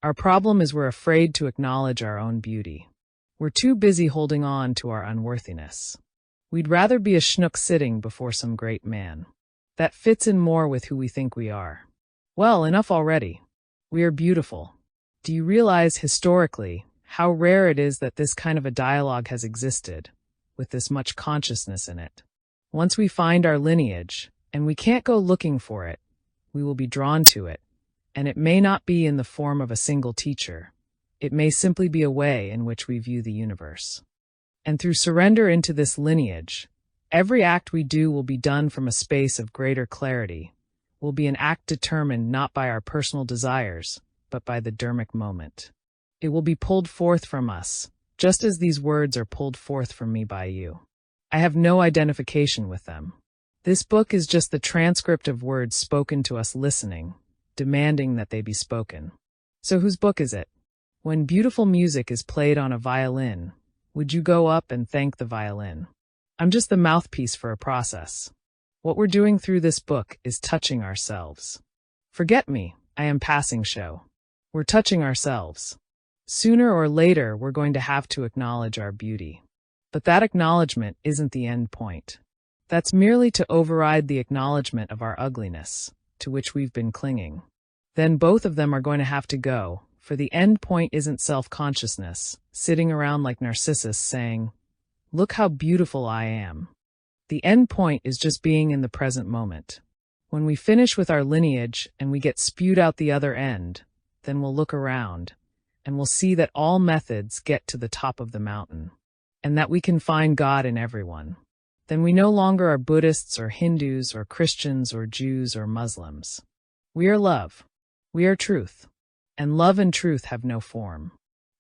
Our problem is we're afraid to acknowledge our own beauty. We're too busy holding on to our unworthiness. We'd rather be a schnook sitting before some great man. That fits in more with who we think we are. Well, enough already. We are beautiful. Do you realize historically how rare it is that this kind of a dialogue has existed, with this much consciousness in it? Once we find our lineage, and we can't go looking for it, we will be drawn to it, and it may not be in the form of a single teacher. It may simply be a way in which we view the universe. And through surrender into this lineage, every act we do will be done from a space of greater clarity, will be an act determined not by our personal desires, but by the dharmic moment. It will be pulled forth from us, just as these words are pulled forth from me by you. I have no identification with them. This book is just the transcript of words spoken to us listening, demanding that they be spoken. So whose book is it? When beautiful music is played on a violin, would you go up and thank the violin? I'm just the mouthpiece for a process. What we're doing through this book is touching ourselves. Forget me, I am passing show. We're touching ourselves. Sooner or later, we're going to have to acknowledge our beauty. But that acknowledgement isn't the end point. That's merely to override the acknowledgement of our ugliness, to which we've been clinging. Then both of them are going to have to go, for the end point isn't self-consciousness, sitting around like Narcissus saying, "Look how beautiful I am." The end point is just being in the present moment. When we finish with our lineage and we get spewed out the other end, then we'll look around, and we'll see that all methods get to the top of the mountain, and that we can find God in everyone. Then we no longer are Buddhists or Hindus or Christians or Jews or Muslims. We are love. We are truth. And love and truth have no form.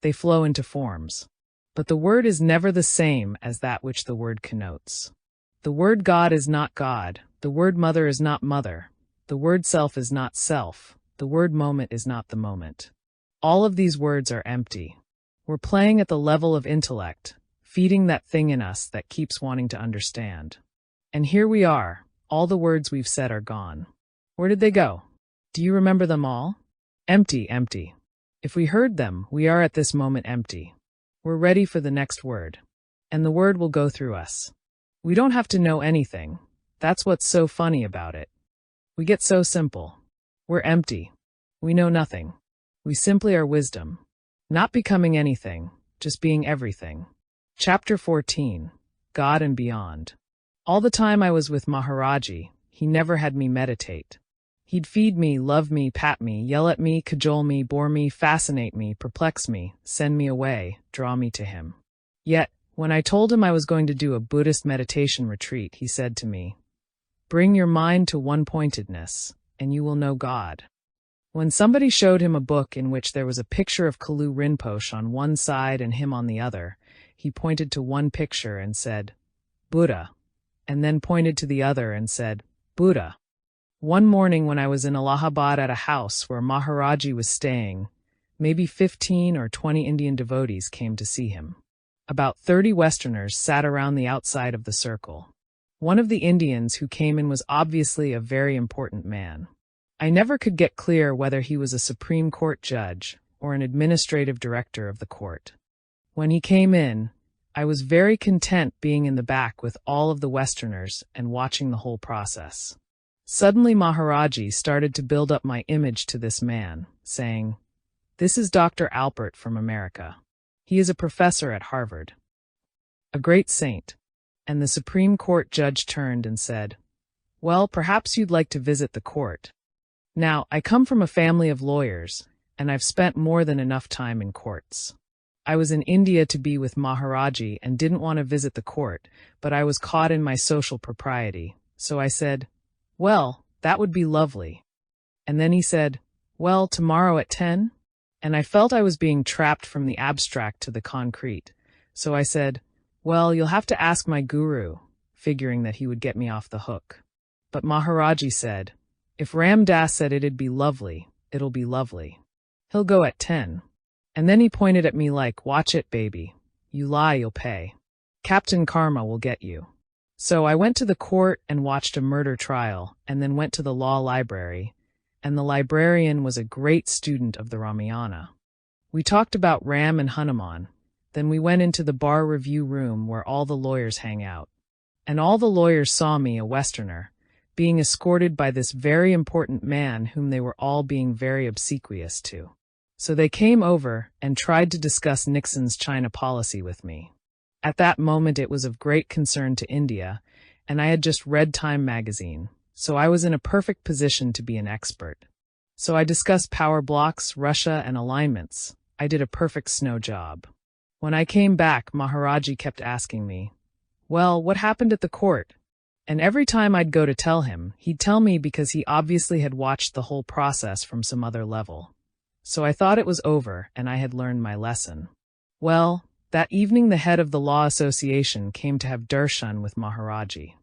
They flow into forms. But the word is never the same as that which the word connotes. The word God is not God. The word mother is not mother. The word self is not self. The word moment is not the moment. All of these words are empty. We're playing at the level of intellect, feeding that thing in us that keeps wanting to understand. And here we are. All the words we've said are gone. Where did they go? Do you remember them all? Empty, empty. If we heard them, we are at this moment empty. We're ready for the next word. And the word will go through us. We don't have to know anything. That's what's so funny about it. We get so simple. We're empty. We know nothing. We simply are wisdom. Not becoming anything, just being everything. Chapter 14. God and Beyond. All the time I was with Maharaji, he never had me meditate. He'd feed me, love me, pat me, yell at me, cajole me, bore me, fascinate me, perplex me, send me away, draw me to him. Yet, when I told him I was going to do a Buddhist meditation retreat, he said to me, "Bring your mind to one-pointedness, and you will know God." When somebody showed him a book in which there was a picture of Kalu Rinpoche on one side and him on the other, he pointed to one picture and said, "Buddha," and then pointed to the other and said, "Buddha." One morning when I was in Allahabad at a house where Maharaji was staying, maybe 15 or 20 Indian devotees came to see him. About 30 Westerners sat around the outside of the circle. One of the Indians who came in was obviously a very important man. I never could get clear whether he was a Supreme Court judge or an administrative director of the court. When he came in, I was very content being in the back with all of the Westerners and watching the whole process. Suddenly Maharaji started to build up my image to this man, saying, "This is Dr. Alpert from America. He is a professor at Harvard. A great saint." And the Supreme Court judge turned and said, "Well, perhaps you'd like to visit the court." Now, I come from a family of lawyers, and I've spent more than enough time in courts. I was in India to be with Maharaji and didn't want to visit the court, but I was caught in my social propriety, so I said, "Well, that would be lovely." And then he said, "Well, tomorrow at 10? And I felt I was being trapped from the abstract to the concrete, so I said, "Well, you'll have to ask my guru," figuring that he would get me off the hook. But Maharaji said, "If Ram Dass said it'd be lovely, it'll be lovely. He'll go at 10. And then he pointed at me like, "Watch it, baby. You lie, you'll pay. Captain Karma will get you." So I went to the court and watched a murder trial, and then went to the law library, and the librarian was a great student of the Ramayana. We talked about Ram and Hanuman, Then we went into the bar review room where all the lawyers hang out. And all the lawyers saw me, a Westerner, being escorted by this very important man whom they were all being very obsequious to. So they came over and tried to discuss Nixon's China policy with me. At that moment it was of great concern to India, and I had just read Time magazine, so I was in a perfect position to be an expert. So I discussed power blocks, Russia, and alignments. I did a perfect snow job. When I came back, Maharaji kept asking me, "Well, what happened at the court?" And every time I'd go to tell him, he'd tell me because he obviously had watched the whole process from some other level. So I thought it was over, and I had learned my lesson. Well, that evening the head of the Law Association came to have darshan with Maharaji.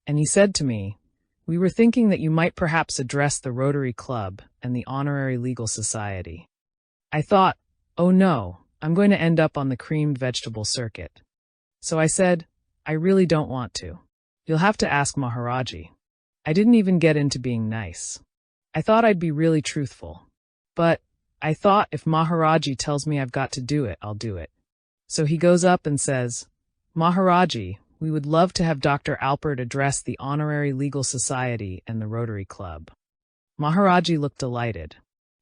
And he said to me, "We were thinking that you might perhaps address the Rotary Club and the Honorary Legal Society." I thought, oh no, I'm going to end up on the creamed vegetable circuit. So I said, "I really don't want to. You'll have to ask Maharaji." I didn't even get into being nice. I thought I'd be really truthful. But I thought if Maharaji tells me I've got to do it, I'll do it. So he goes up and says, "Maharaji, we would love to have Dr. Alpert address the Honorary Legal Society and the Rotary Club." Maharaji looked delighted.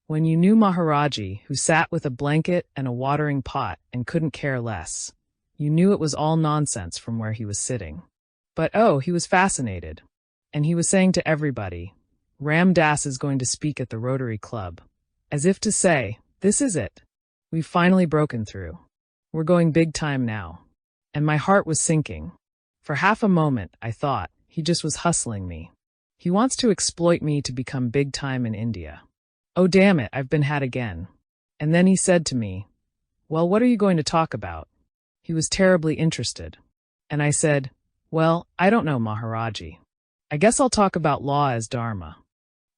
When you knew Maharaji, who sat with a blanket and a watering pot and couldn't care less, you knew it was all nonsense from where he was sitting. But oh, he was fascinated. And he was saying to everybody, "Ram Dass is going to speak at the Rotary Club." As if to say, this is it. We've finally broken through. We're going big time now. And my heart was sinking. For half a moment, I thought, he just was hustling me. He wants to exploit me to become big time in India. Oh damn it, I've been had again. And then he said to me, "Well, what are you going to talk about?" He was terribly interested. And I said, "Well, I don't know, Maharaji. I guess I'll talk about law as dharma."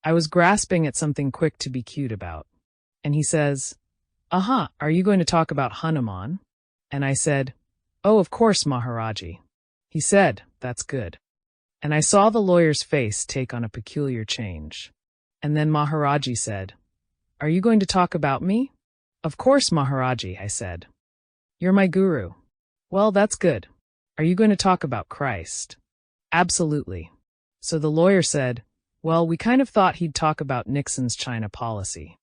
I was grasping at something quick to be cute about. And he says, "Are you going to talk about Hanuman?" And I said, "Oh, of course, Maharaji." He said, "That's good." And I saw the lawyer's face take on a peculiar change. And then Maharaji said, "Are you going to talk about me?" "Of course, Maharaji," I said. "You're my guru." "Well, that's good. Are you going to talk about Christ?" "Absolutely." So the lawyer said, "Well, we kind of thought he'd talk about Nixon's China policy."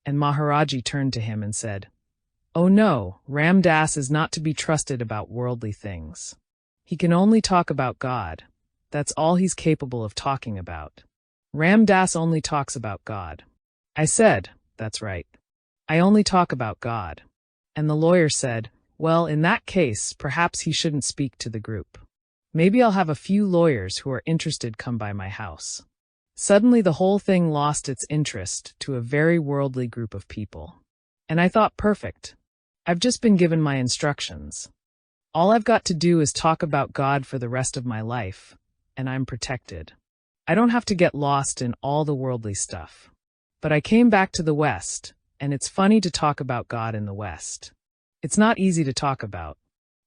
And Maharaji turned to him and said, "Oh no, Ram Dass is not to be trusted about worldly things. He can only talk about God. That's all he's capable of talking about. Ram Dass only talks about God." I said, "That's right. I only talk about God." And the lawyer said, "Well, in that case, perhaps he shouldn't speak to the group. Maybe I'll have a few lawyers who are interested come by my house." Suddenly the whole thing lost its interest to a very worldly group of people. And I thought, perfect. I've just been given my instructions. All I've got to do is talk about God for the rest of my life, and I'm protected. I don't have to get lost in all the worldly stuff. But I came back to the West, and it's funny to talk about God in the West. It's not easy to talk about.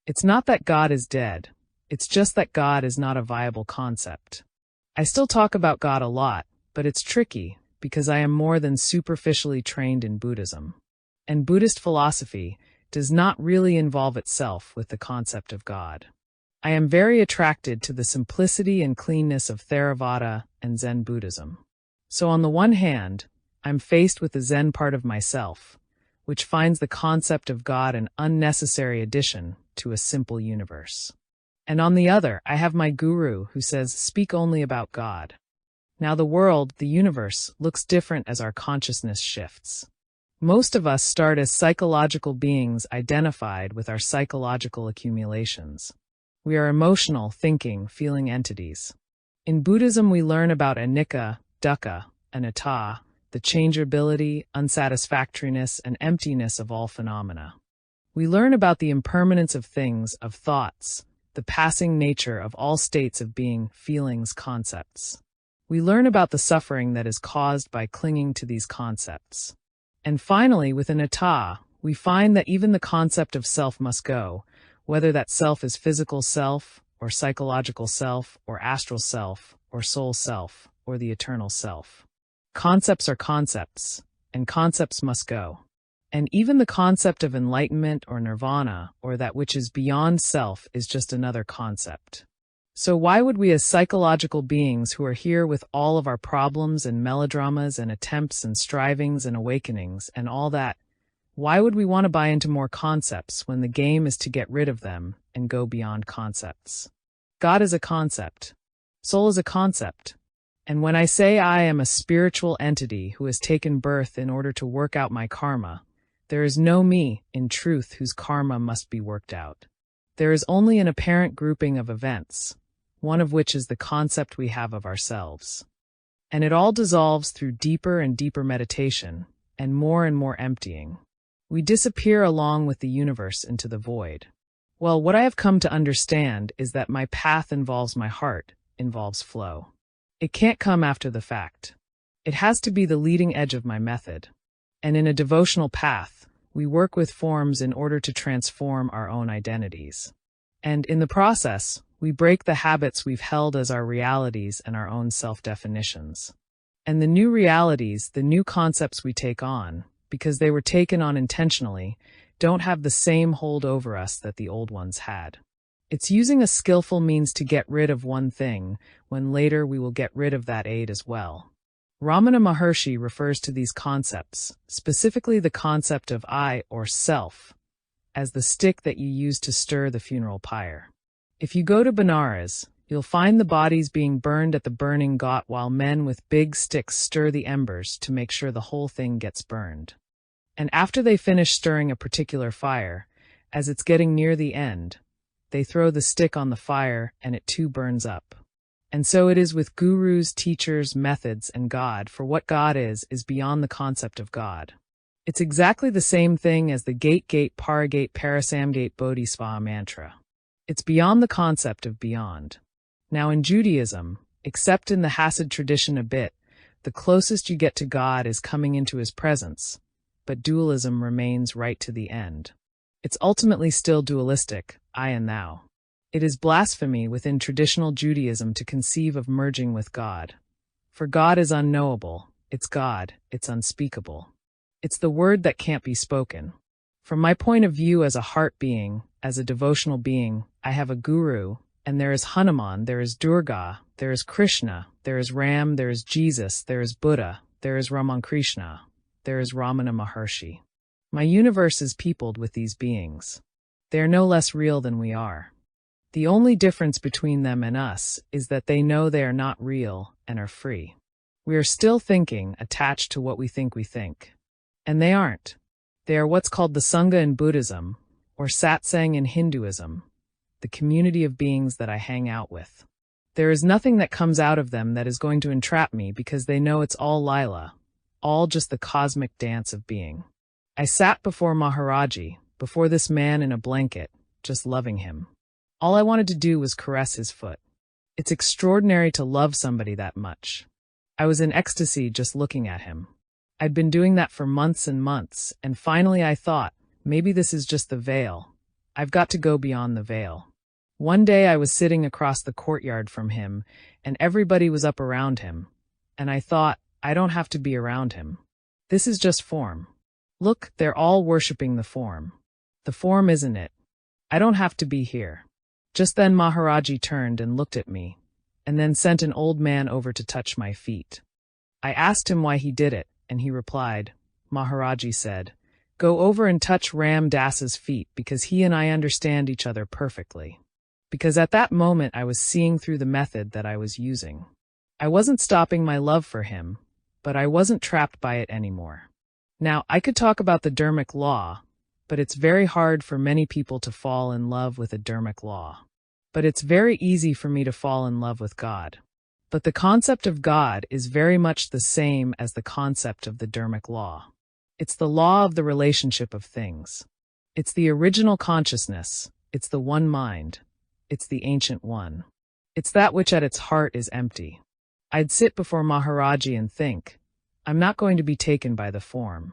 It's not that God is dead. It's just that God is not a viable concept. I still talk about God a lot, but it's tricky because I am more than superficially trained in Buddhism. And Buddhist philosophy does not really involve itself with the concept of God. I am very attracted to the simplicity and cleanness of Theravada and Zen Buddhism. So on the one hand, I'm faced with the Zen part of myself, which finds the concept of God an unnecessary addition to a simple universe. And on the other, I have my guru who says, speak only about God. Now the world, the universe, looks different as our consciousness shifts. Most of us start as psychological beings identified with our psychological accumulations. We are emotional, thinking, feeling entities. In Buddhism, we learn about anicca, dukkha, anatta, the changeability, unsatisfactoriness, and emptiness of all phenomena. We learn about the impermanence of things, of thoughts, the passing nature of all states of being, feelings, concepts. We learn about the suffering that is caused by clinging to these concepts. And finally, with anatta, we find that even the concept of self must go, whether that self is physical self, or psychological self, or astral self, or soul self, or the eternal self. Concepts are concepts, and concepts must go. And even the concept of enlightenment or nirvana, or that which is beyond self, is just another concept. So why would we as psychological beings who are here with all of our problems and melodramas and attempts and strivings and awakenings and all that, why would we want to buy into more concepts when the game is to get rid of them and go beyond concepts? God is a concept. Soul is a concept. And when I say I am a spiritual entity who has taken birth in order to work out my karma, there is no me, in truth, whose karma must be worked out. There is only an apparent grouping of events, one of which is the concept we have of ourselves. And it all dissolves through deeper and deeper meditation, and more emptying. We disappear along with the universe into the void. Well, what I have come to understand is that my path involves my heart, involves flow. It can't come after the fact. It has to be the leading edge of my method. And in a devotional path, we work with forms in order to transform our own identities. And in the process, we break the habits we've held as our realities and our own self-definitions. And the new realities, the new concepts we take on, because they were taken on intentionally, don't have the same hold over us that the old ones had. It's using a skillful means to get rid of one thing, when later we will get rid of that aid as well. Ramana Maharshi refers to these concepts, specifically the concept of I, or self, as the stick that you use to stir the funeral pyre. If you go to Benares, you'll find the bodies being burned at the burning ghat while men with big sticks stir the embers to make sure the whole thing gets burned. And after they finish stirring a particular fire, as it's getting near the end, they throw the stick on the fire and it too burns up. And so it is with gurus, teachers, methods, and God, for what God is beyond the concept of God. It's exactly the same thing as the Gate Paragate Parasamgate Bodhisvaha mantra. It's beyond the concept of beyond. Now in Judaism, except in the Hasid tradition a bit, the closest you get to God is coming into his presence, but dualism remains right to the end. It's ultimately still dualistic, I and thou. It is blasphemy within traditional Judaism to conceive of merging with God. For God is unknowable, it's God, it's unspeakable. It's the word that can't be spoken. From my point of view as a heart being, as a devotional being, I have a guru, and there is Hanuman, there is Durga, there is Krishna, there is Ram, there is Jesus, there is Buddha, there is Ramakrishna, there is Ramana Maharshi. My universe is peopled with these beings. They are no less real than we are. The only difference between them and us is that they know they are not real and are free. We are still thinking, attached to what we think. And they aren't. They are what's called the Sangha in Buddhism, or Satsang in Hinduism, the community of beings that I hang out with. There is nothing that comes out of them that is going to entrap me because they know it's all Lila, all just the cosmic dance of being. I sat before Maharaji, before this man in a blanket, just loving him. All I wanted to do was caress his foot. It's extraordinary to love somebody that much. I was in ecstasy just looking at him. I'd been doing that for months and months, and finally I thought, maybe this is just the veil. I've got to go beyond the veil. One day I was sitting across the courtyard from him, and everybody was up around him, and I thought, I don't have to be around him. This is just form. Look, they're all worshipping the form. The form isn't it. I don't have to be here. Just then Maharaji turned and looked at me, and then sent an old man over to touch my feet. I asked him why he did it, and he replied, Maharaji said, go over and touch Ram Dass's feet because he and I understand each other perfectly. Because at that moment I was seeing through the method that I was using. I wasn't stopping my love for him, but I wasn't trapped by it anymore. Now, I could talk about the dharmic law, but it's very hard for many people to fall in love with a dharmic law. But it's very easy for me to fall in love with God. But the concept of God is very much the same as the concept of the dharmic law. It's the law of the relationship of things. It's the original consciousness. It's the one mind. It's the ancient one. It's that which at its heart is empty. I'd sit before Maharaji and think, I'm not going to be taken by the form.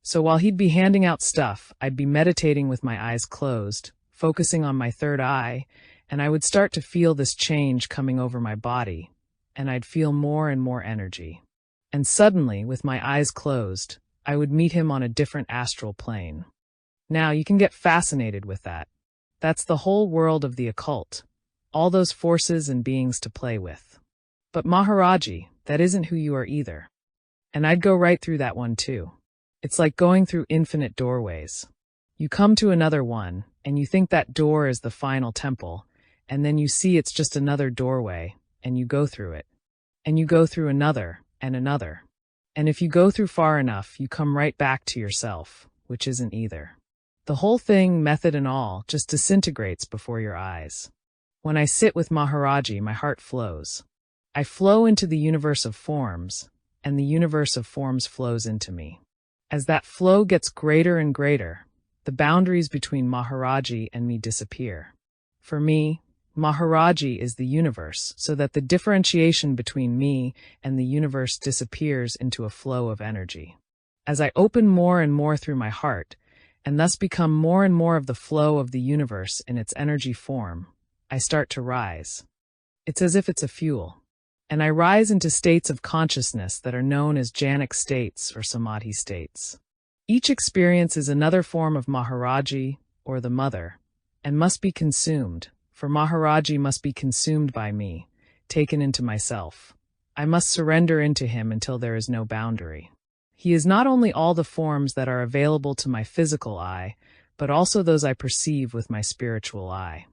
So while he'd be handing out stuff, I'd be meditating with my eyes closed, focusing on my third eye, and I would start to feel this change coming over my body, and I'd feel more and more energy. And suddenly, with my eyes closed, I would meet him on a different astral plane. Now, you can get fascinated with that. That's the whole world of the occult, all those forces and beings to play with. But Maharaji, that isn't who you are either. And I'd go right through that one too. It's like going through infinite doorways. You come to another one, and you think that door is the final temple, and then you see it's just another doorway, and you go through it. And you go through another, and another. And if you go through far enough, you come right back to yourself, which isn't either. The whole thing, method and all, just disintegrates before your eyes. When I sit with Maharaji, my heart flows. I flow into the universe of forms, and the universe of forms flows into me. As that flow gets greater and greater, the boundaries between Maharaji and me disappear. For me, Maharaji is the universe, so that the differentiation between me and the universe disappears into a flow of energy. As I open more and more through my heart, and thus become more and more of the flow of the universe in its energy form, I start to rise. It's as if it's a fuel. And I rise into states of consciousness that are known as jhanic states or samadhi states. Each experience is another form of Maharaji, or the mother, and must be consumed, for Maharaji must be consumed by me, taken into myself. I must surrender into him until there is no boundary. He is not only all the forms that are available to my physical eye, but also those I perceive with my spiritual eye.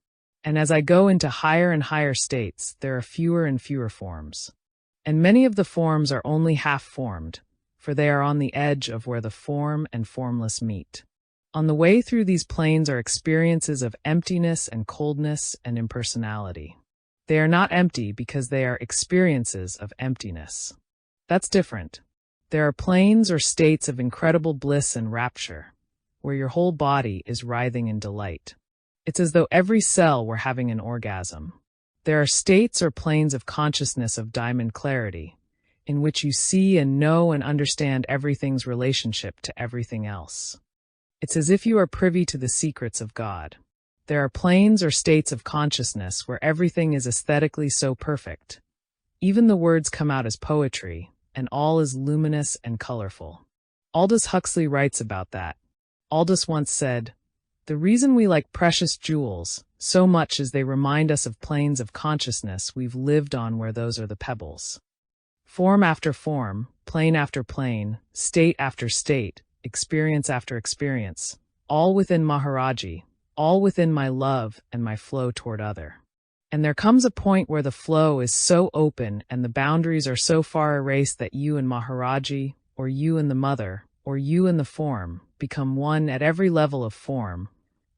And as I go into higher and higher states, there are fewer and fewer forms. And many of the forms are only half-formed, for they are on the edge of where the form and formless meet. On the way through these planes are experiences of emptiness and coldness and impersonality. They are not empty because they are experiences of emptiness. That's different. There are planes or states of incredible bliss and rapture, where your whole body is writhing in delight. It's as though every cell were having an orgasm. There are states or planes of consciousness of diamond clarity, in which you see and know and understand everything's relationship to everything else. It's as if you are privy to the secrets of God. There are planes or states of consciousness where everything is aesthetically so perfect. Even the words come out as poetry, and all is luminous and colorful. Aldous Huxley writes about that. Aldous once said, "The reason we like precious jewels so much is they remind us of planes of consciousness we've lived on where those are the pebbles." Form after form, plane after plane, state after state, experience after experience, all within Maharaji, all within my love and my flow toward other. And there comes a point where the flow is so open and the boundaries are so far erased that you and Maharaji, or you and the mother, or you and the form, become one at every level of form,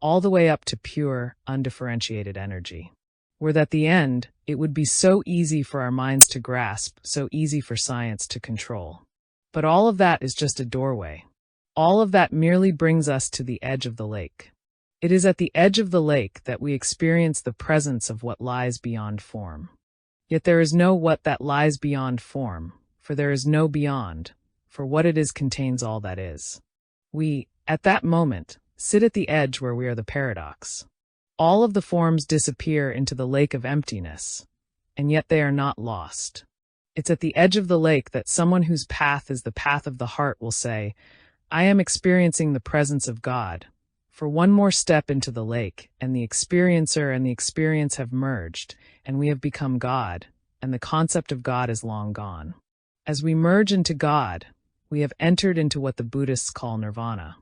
all the way up to pure, undifferentiated energy. Where at the end, it would be so easy for our minds to grasp, so easy for science to control. But all of that is just a doorway. All of that merely brings us to the edge of the lake. It is at the edge of the lake that we experience the presence of what lies beyond form. Yet there is no what that lies beyond form, for there is no beyond, for what it is contains all that is. We, at that moment, sit at the edge where we are the paradox. All of the forms disappear into the lake of emptiness, and yet they are not lost. It's at the edge of the lake that someone whose path is the path of the heart will say, "I am experiencing the presence of God." For one more step into the lake, and the experiencer and the experience have merged, and we have become God, and the concept of God is long gone. As we merge into God, we have entered into what the Buddhists call nirvana.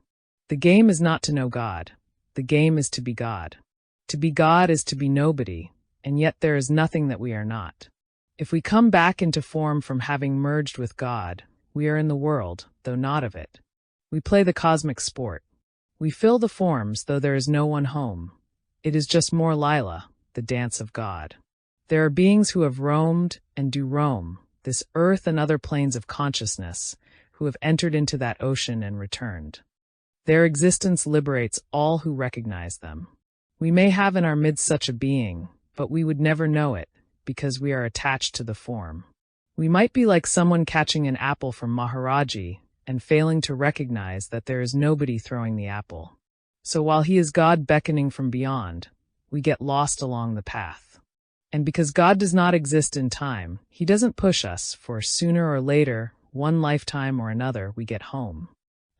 The game is not to know God. The game is to be God. To be God is to be nobody, and yet there is nothing that we are not. If we come back into form from having merged with God, we are in the world, though not of it. We play the cosmic sport. We fill the forms, though there is no one home. It is just more Lila, the dance of God. There are beings who have roamed and do roam, this earth and other planes of consciousness, who have entered into that ocean and returned. Their existence liberates all who recognize them. We may have in our midst such a being, but we would never know it, because we are attached to the form. We might be like someone catching an apple from Maharaji and failing to recognize that there is nobody throwing the apple. So while he is God beckoning from beyond, we get lost along the path. And because God does not exist in time, he doesn't push us, for sooner or later, one lifetime or another, we get home.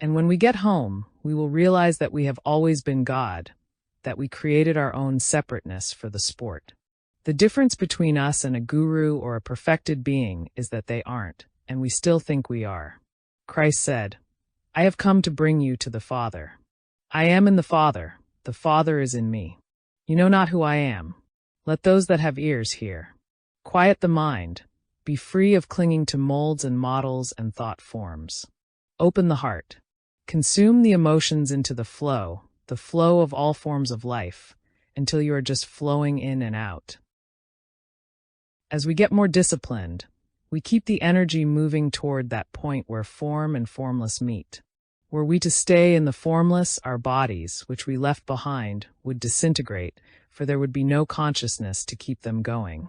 And when we get home, we will realize that we have always been God, that we created our own separateness for the sport. The difference between us and a guru or a perfected being is that they aren't, and we still think we are. Christ said, "I have come to bring you to the Father. I am in the Father is in me. You know not who I am. Let those that have ears hear. Quiet the mind. Be free of clinging to molds and models and thought forms. Open the heart. Consume the emotions into the flow of all forms of life, until you are just flowing in and out." As we get more disciplined, we keep the energy moving toward that point where form and formless meet. Were we to stay in the formless, our bodies, which we left behind, would disintegrate, for there would be no consciousness to keep them going.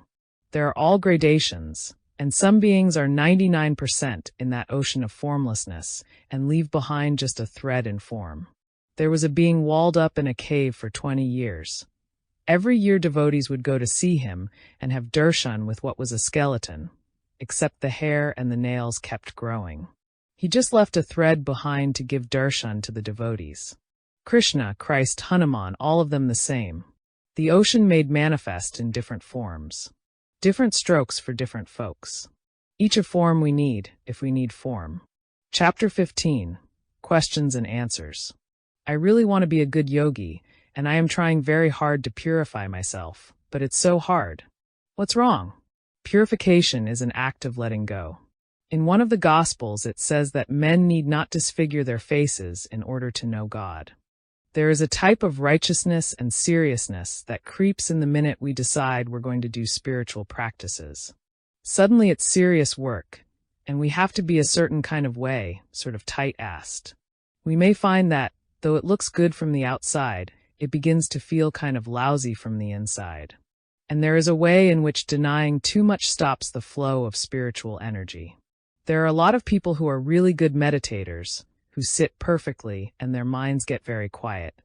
There are all gradations, and some beings are 99% in that ocean of formlessness and leave behind just a thread in form. There was a being walled up in a cave for 20 years. Every year devotees would go to see him and have darshan with what was a skeleton, except the hair and the nails kept growing. He just left a thread behind to give darshan to the devotees. Krishna, Christ, Hanuman, all of them the same. The ocean made manifest in different forms. Different strokes for different folks. Each a form we need, if we need form. Chapter 15. Questions and Answers. I really want to be a good yogi, and I am trying very hard to purify myself, but it's so hard. What's wrong? Purification is an act of letting go. In one of the Gospels it says that men need not disfigure their faces in order to know God. There is a type of righteousness and seriousness that creeps in the minute we decide we're going to do spiritual practices. Suddenly it's serious work, and we have to be a certain kind of way, sort of tight-assed. We may find that, though it looks good from the outside, it begins to feel kind of lousy from the inside. And there is a way in which denying too much stops the flow of spiritual energy. There are a lot of people who are really good meditators, who sit perfectly and their minds get very quiet.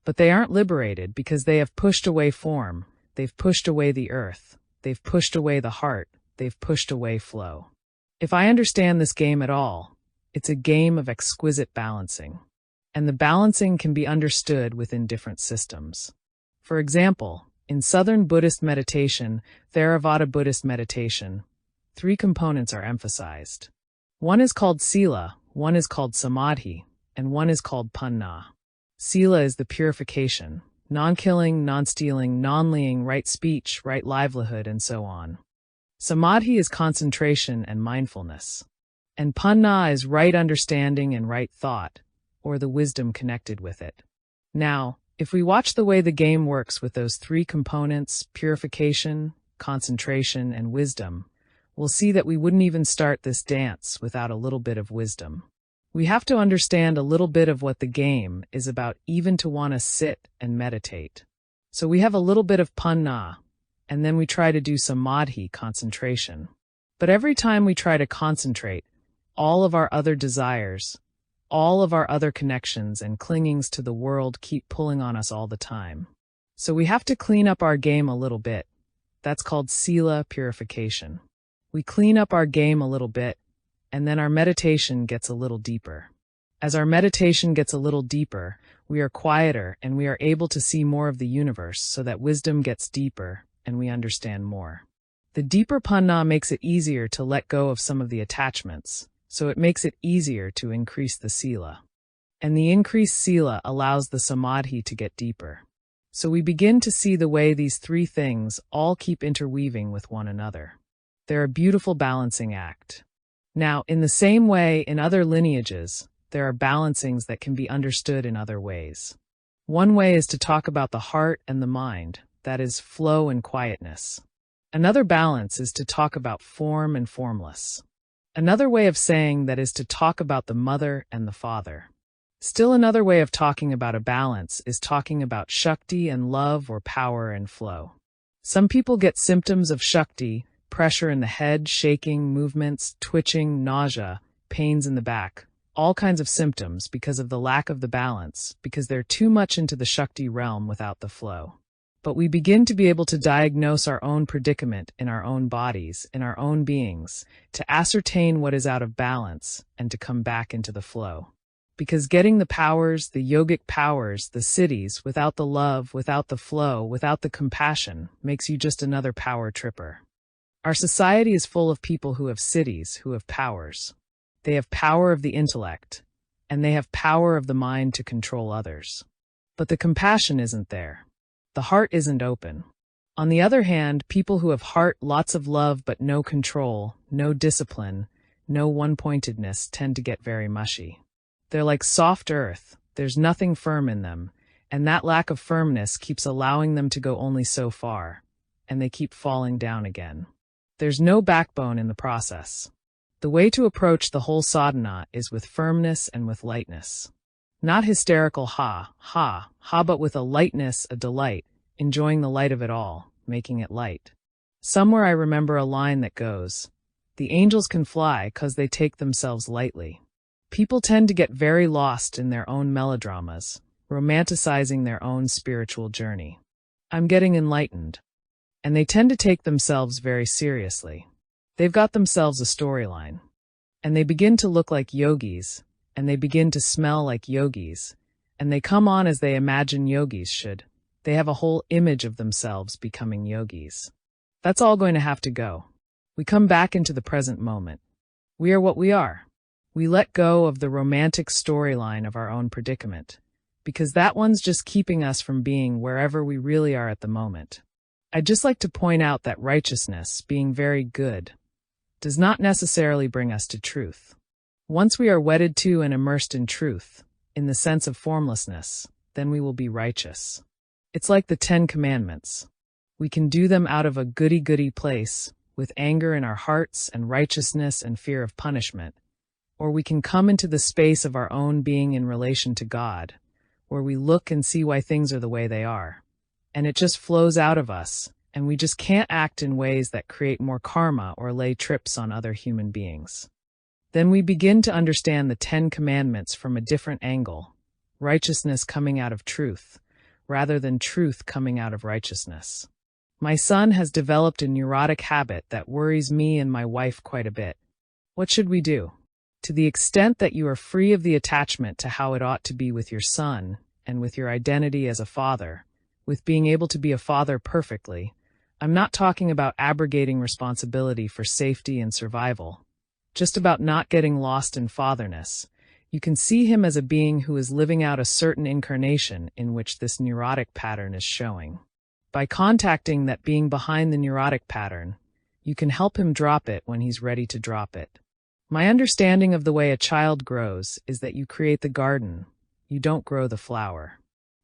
But they aren't liberated because they have pushed away form, they've pushed away the earth, they've pushed away the heart, they've pushed away flow. If I understand this game at all, it's a game of exquisite balancing. And the balancing can be understood within different systems. For example, in Southern Buddhist meditation, Theravada Buddhist meditation, 3 components are emphasized. One is called sila, one is called samadhi, and one is called panna. Sila is the purification, non-killing, non-stealing, non-lying, right speech, right livelihood, and so on. Samadhi is concentration and mindfulness. And panna is right understanding and right thought, or the wisdom connected with it. Now, if we watch the way the game works with those 3 components, purification, concentration, and wisdom, we'll see that we wouldn't even start this dance without a little bit of wisdom. We have to understand a little bit of what the game is about even to want to sit and meditate. So we have a little bit of panna, and then we try to do samadhi, concentration. But every time we try to concentrate, all of our other desires, all of our other connections and clingings to the world keep pulling on us all the time. So we have to clean up our game a little bit. That's called sila purification. We clean up our game a little bit, and then our meditation gets a little deeper. As our meditation gets a little deeper, we are quieter and we are able to see more of the universe so that wisdom gets deeper and we understand more. The deeper panna makes it easier to let go of some of the attachments, so it makes it easier to increase the sila. And the increased sila allows the samadhi to get deeper. So we begin to see the way these 3 things all keep interweaving with one another. They're a beautiful balancing act. Now, in the same way, in other lineages, there are balancings that can be understood in other ways. One way is to talk about the heart and the mind, that is, flow and quietness. Another balance is to talk about form and formless. Another way of saying that is to talk about the mother and the father. Still another way of talking about a balance is talking about Shakti and love or power and flow. Some people get symptoms of Shakti, pressure in the head, shaking, movements, twitching, nausea, pains in the back, all kinds of symptoms because of the lack of the balance, because they're too much into the Shakti realm without the flow. But we begin to be able to diagnose our own predicament in our own bodies, in our own beings, to ascertain what is out of balance and to come back into the flow. Because getting the powers, the yogic powers, the siddhis, without the love, without the flow, without the compassion, makes you just another power tripper. Our society is full of people who have siddhis, who have powers. They have power of the intellect, and they have power of the mind to control others. But the compassion isn't there. The heart isn't open. On the other hand, people who have heart, lots of love, but no control, no discipline, no one-pointedness tend to get very mushy. They're like soft earth, there's nothing firm in them, and that lack of firmness keeps allowing them to go only so far, and they keep falling down again. There's no backbone in the process. The way to approach the whole sadhana is with firmness and with lightness. Not hysterical ha, but with a lightness, a delight, enjoying the light of it all, making it light. Somewhere I remember a line that goes, "The angels can fly 'cause they take themselves lightly." People tend to get very lost in their own melodramas, romanticizing their own spiritual journey. I'm getting enlightened. And they tend to take themselves very seriously. They've got themselves a storyline. And they begin to look like yogis, and they begin to smell like yogis, and they come on as they imagine yogis should. They have a whole image of themselves becoming yogis. That's all going to have to go. We come back into the present moment. We are what we are. We let go of the romantic storyline of our own predicament, because that one's just keeping us from being wherever we really are at the moment. I'd just like to point out that righteousness, being very good, does not necessarily bring us to truth. Once we are wedded to and immersed in truth, in the sense of formlessness, then we will be righteous. It's like the 10 Commandments. We can do them out of a goody-goody place, with anger in our hearts and righteousness and fear of punishment, or we can come into the space of our own being in relation to God, where we look and see why things are the way they are. And it just flows out of us, and we just can't act in ways that create more karma or lay trips on other human beings. Then we begin to understand the 10 Commandments from a different angle, righteousness coming out of truth, rather than truth coming out of righteousness. My son has developed a neurotic habit that worries me and my wife quite a bit. What should we do? To the extent that you are free of the attachment to how it ought to be with your son, and with your identity as a father, with being able to be a father perfectly, I'm not talking about abrogating responsibility for safety and survival, just about not getting lost in fatherness. You can see him as a being who is living out a certain incarnation in which this neurotic pattern is showing. By contacting that being behind the neurotic pattern, you can help him drop it when he's ready to drop it. My understanding of the way a child grows is that you create the garden, you don't grow the flower.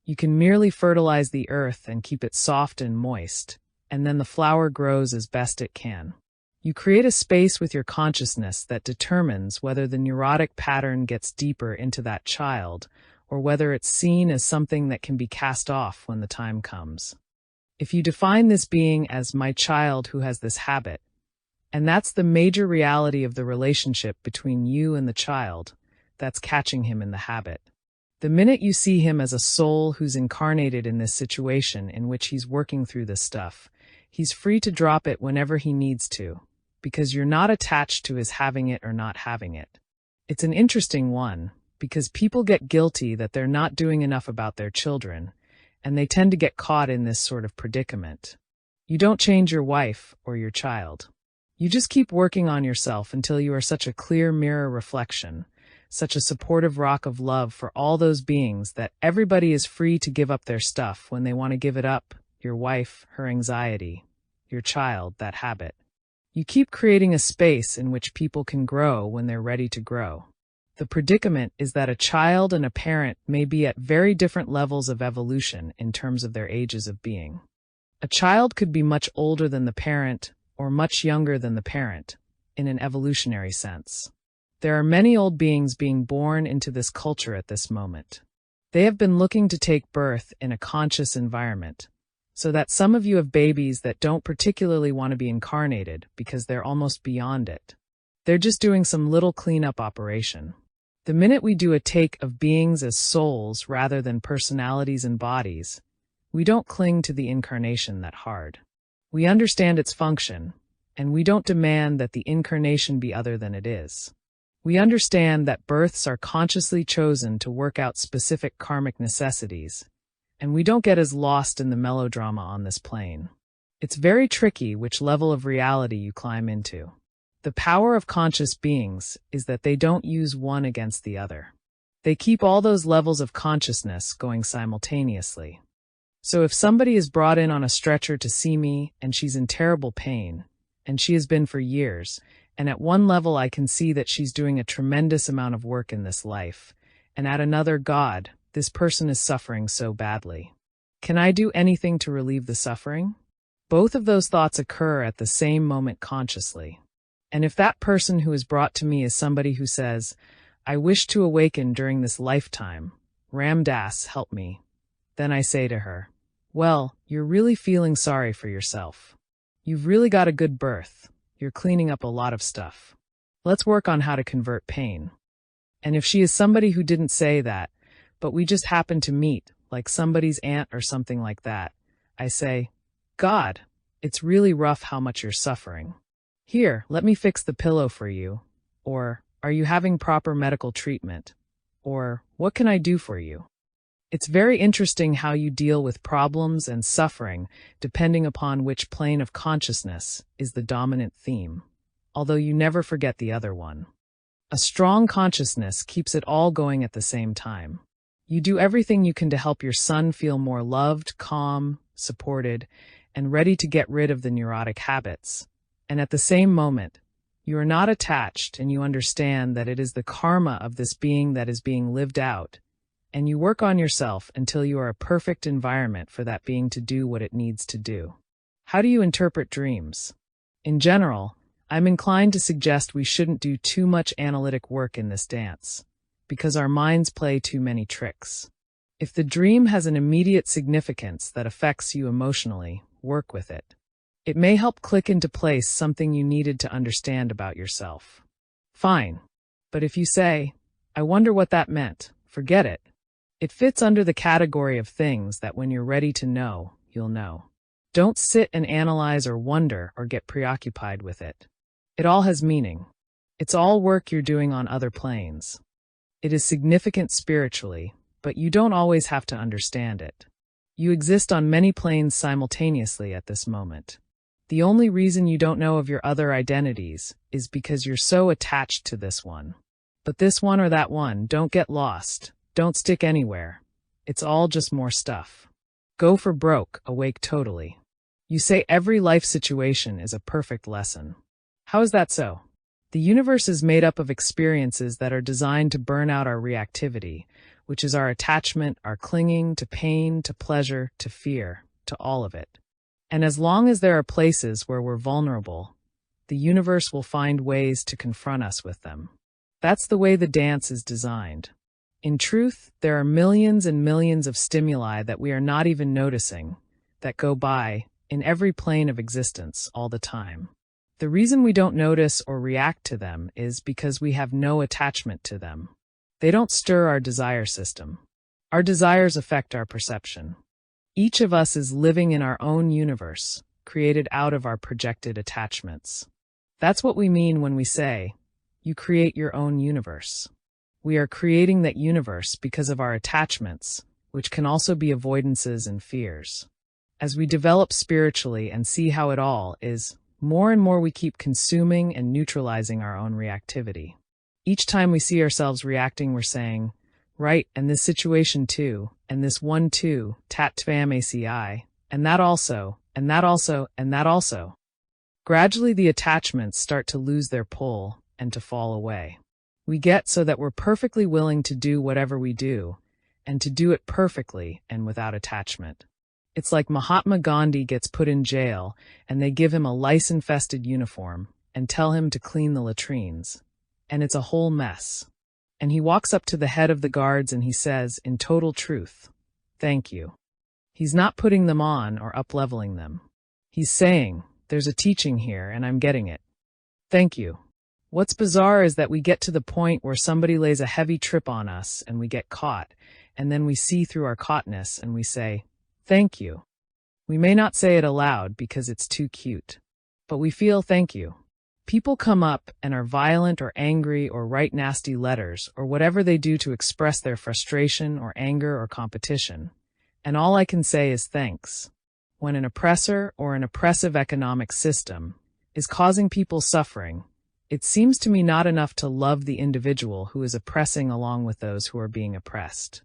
You can merely fertilize the earth and keep it soft and moist, and then the flower grows as best it can. You create a space with your consciousness that determines whether the neurotic pattern gets deeper into that child, or whether it's seen as something that can be cast off when the time comes. If you define this being as my child who has this habit, and that's the major reality of the relationship between you and the child, that's catching him in the habit. The minute you see him as a soul who's incarnated in this situation in which he's working through this stuff, he's free to drop it whenever he needs to, because you're not attached to his having it or not having it. It's an interesting one, because people get guilty that they're not doing enough about their children, and they tend to get caught in this sort of predicament. You don't change your wife or your child. You just keep working on yourself until you are such a clear mirror reflection, such a supportive rock of love for all those beings that everybody is free to give up their stuff when they want to give it up, your wife, her anxiety, your child, that habit. You keep creating a space in which people can grow when they're ready to grow. The predicament is that a child and a parent may be at very different levels of evolution in terms of their ages of being. A child could be much older than the parent or much younger than the parent, in an evolutionary sense. There are many old beings being born into this culture at this moment. They have been looking to take birth in a conscious environment, so that some of you have babies that don't particularly want to be incarnated because they're almost beyond it. They're just doing some little cleanup operation. The minute we do a take of beings as souls rather than personalities and bodies, we don't cling to the incarnation that hard. We understand its function, and we don't demand that the incarnation be other than it is. We understand that births are consciously chosen to work out specific karmic necessities, and we don't get as lost in the melodrama on this plane. It's very tricky which level of reality you climb into. The power of conscious beings is that they don't use one against the other. They keep all those levels of consciousness going simultaneously. So if somebody is brought in on a stretcher to see me and she's in terrible pain, and she has been for years, and at one level I can see that she's doing a tremendous amount of work in this life, and at another, God, this person is suffering so badly. Can I do anything to relieve the suffering? Both of those thoughts occur at the same moment consciously. And if that person who is brought to me is somebody who says, I wish to awaken during this lifetime, DASS, help me, then I say to her, well, you're really feeling sorry for yourself. You've really got a good birth. You're cleaning up a lot of stuff. Let's work on how to convert pain. And if she is somebody who didn't say that, but we just happen to meet, like somebody's aunt or something like that, I say, God, it's really rough how much you're suffering. Here, let me fix the pillow for you. Or, are you having proper medical treatment? Or, what can I do for you? It's very interesting how you deal with problems and suffering depending upon which plane of consciousness is the dominant theme, although you never forget the other one. A strong consciousness keeps it all going at the same time. You do everything you can to help your son feel more loved, calm, supported, and ready to get rid of the neurotic habits. And at the same moment, you are not attached and you understand that it is the karma of this being that is being lived out, and you work on yourself until you are a perfect environment for that being to do what it needs to do. How do you interpret dreams? In general, I'm inclined to suggest we shouldn't do too much analytic work in this dance, because our minds play too many tricks. If the dream has an immediate significance that affects you emotionally, work with it. It may help click into place something you needed to understand about yourself. Fine. But if you say, I wonder what that meant, forget it. It fits under the category of things that when you're ready to know, you'll know. Don't sit and analyze or wonder or get preoccupied with it. It all has meaning. It's all work you're doing on other planes. It is significant spiritually, but you don't always have to understand it. You exist on many planes simultaneously at this moment. The only reason you don't know of your other identities is because you're so attached to this one. But this one or that one, don't get lost. Don't stick anywhere. It's all just more stuff. Go for broke, awake totally. You say every life situation is a perfect lesson. How is that so? The universe is made up of experiences that are designed to burn out our reactivity, which is our attachment, our clinging to pain, to pleasure, to fear, to all of it. And as long as there are places where we're vulnerable, the universe will find ways to confront us with them. That's the way the dance is designed. In truth, there are millions and millions of stimuli that we are not even noticing, that go by, in every plane of existence, all the time. The reason we don't notice or react to them is because we have no attachment to them. They don't stir our desire system. Our desires affect our perception. Each of us is living in our own universe, created out of our projected attachments. That's what we mean when we say, you create your own universe. We are creating that universe because of our attachments, which can also be avoidances and fears. As we develop spiritually and see how it all is, more and more we keep consuming and neutralizing our own reactivity. Each time we see ourselves reacting, we're saying, right, and this situation too, and this one too, tat tvam ACI, and that also, and that also, and that also. Gradually the attachments start to lose their pull and to fall away. We get so that we're perfectly willing to do whatever we do, and to do it perfectly and without attachment. It's like Mahatma Gandhi gets put in jail, and they give him a lice-infested uniform, and tell him to clean the latrines. And it's a whole mess. And he walks up to the head of the guards and he says, in total truth, thank you. He's not putting them on or up-leveling them. He's saying, there's a teaching here and I'm getting it. Thank you. What's bizarre is that we get to the point where somebody lays a heavy trip on us and we get caught, and then we see through our caughtness and we say, thank you. We may not say it aloud because it's too cute, but we feel thank you. People come up and are violent or angry or write nasty letters or whatever they do to express their frustration or anger or competition. And all I can say is thanks. When an oppressor or an oppressive economic system is causing people suffering, it seems to me not enough to love the individual who is oppressing along with those who are being oppressed.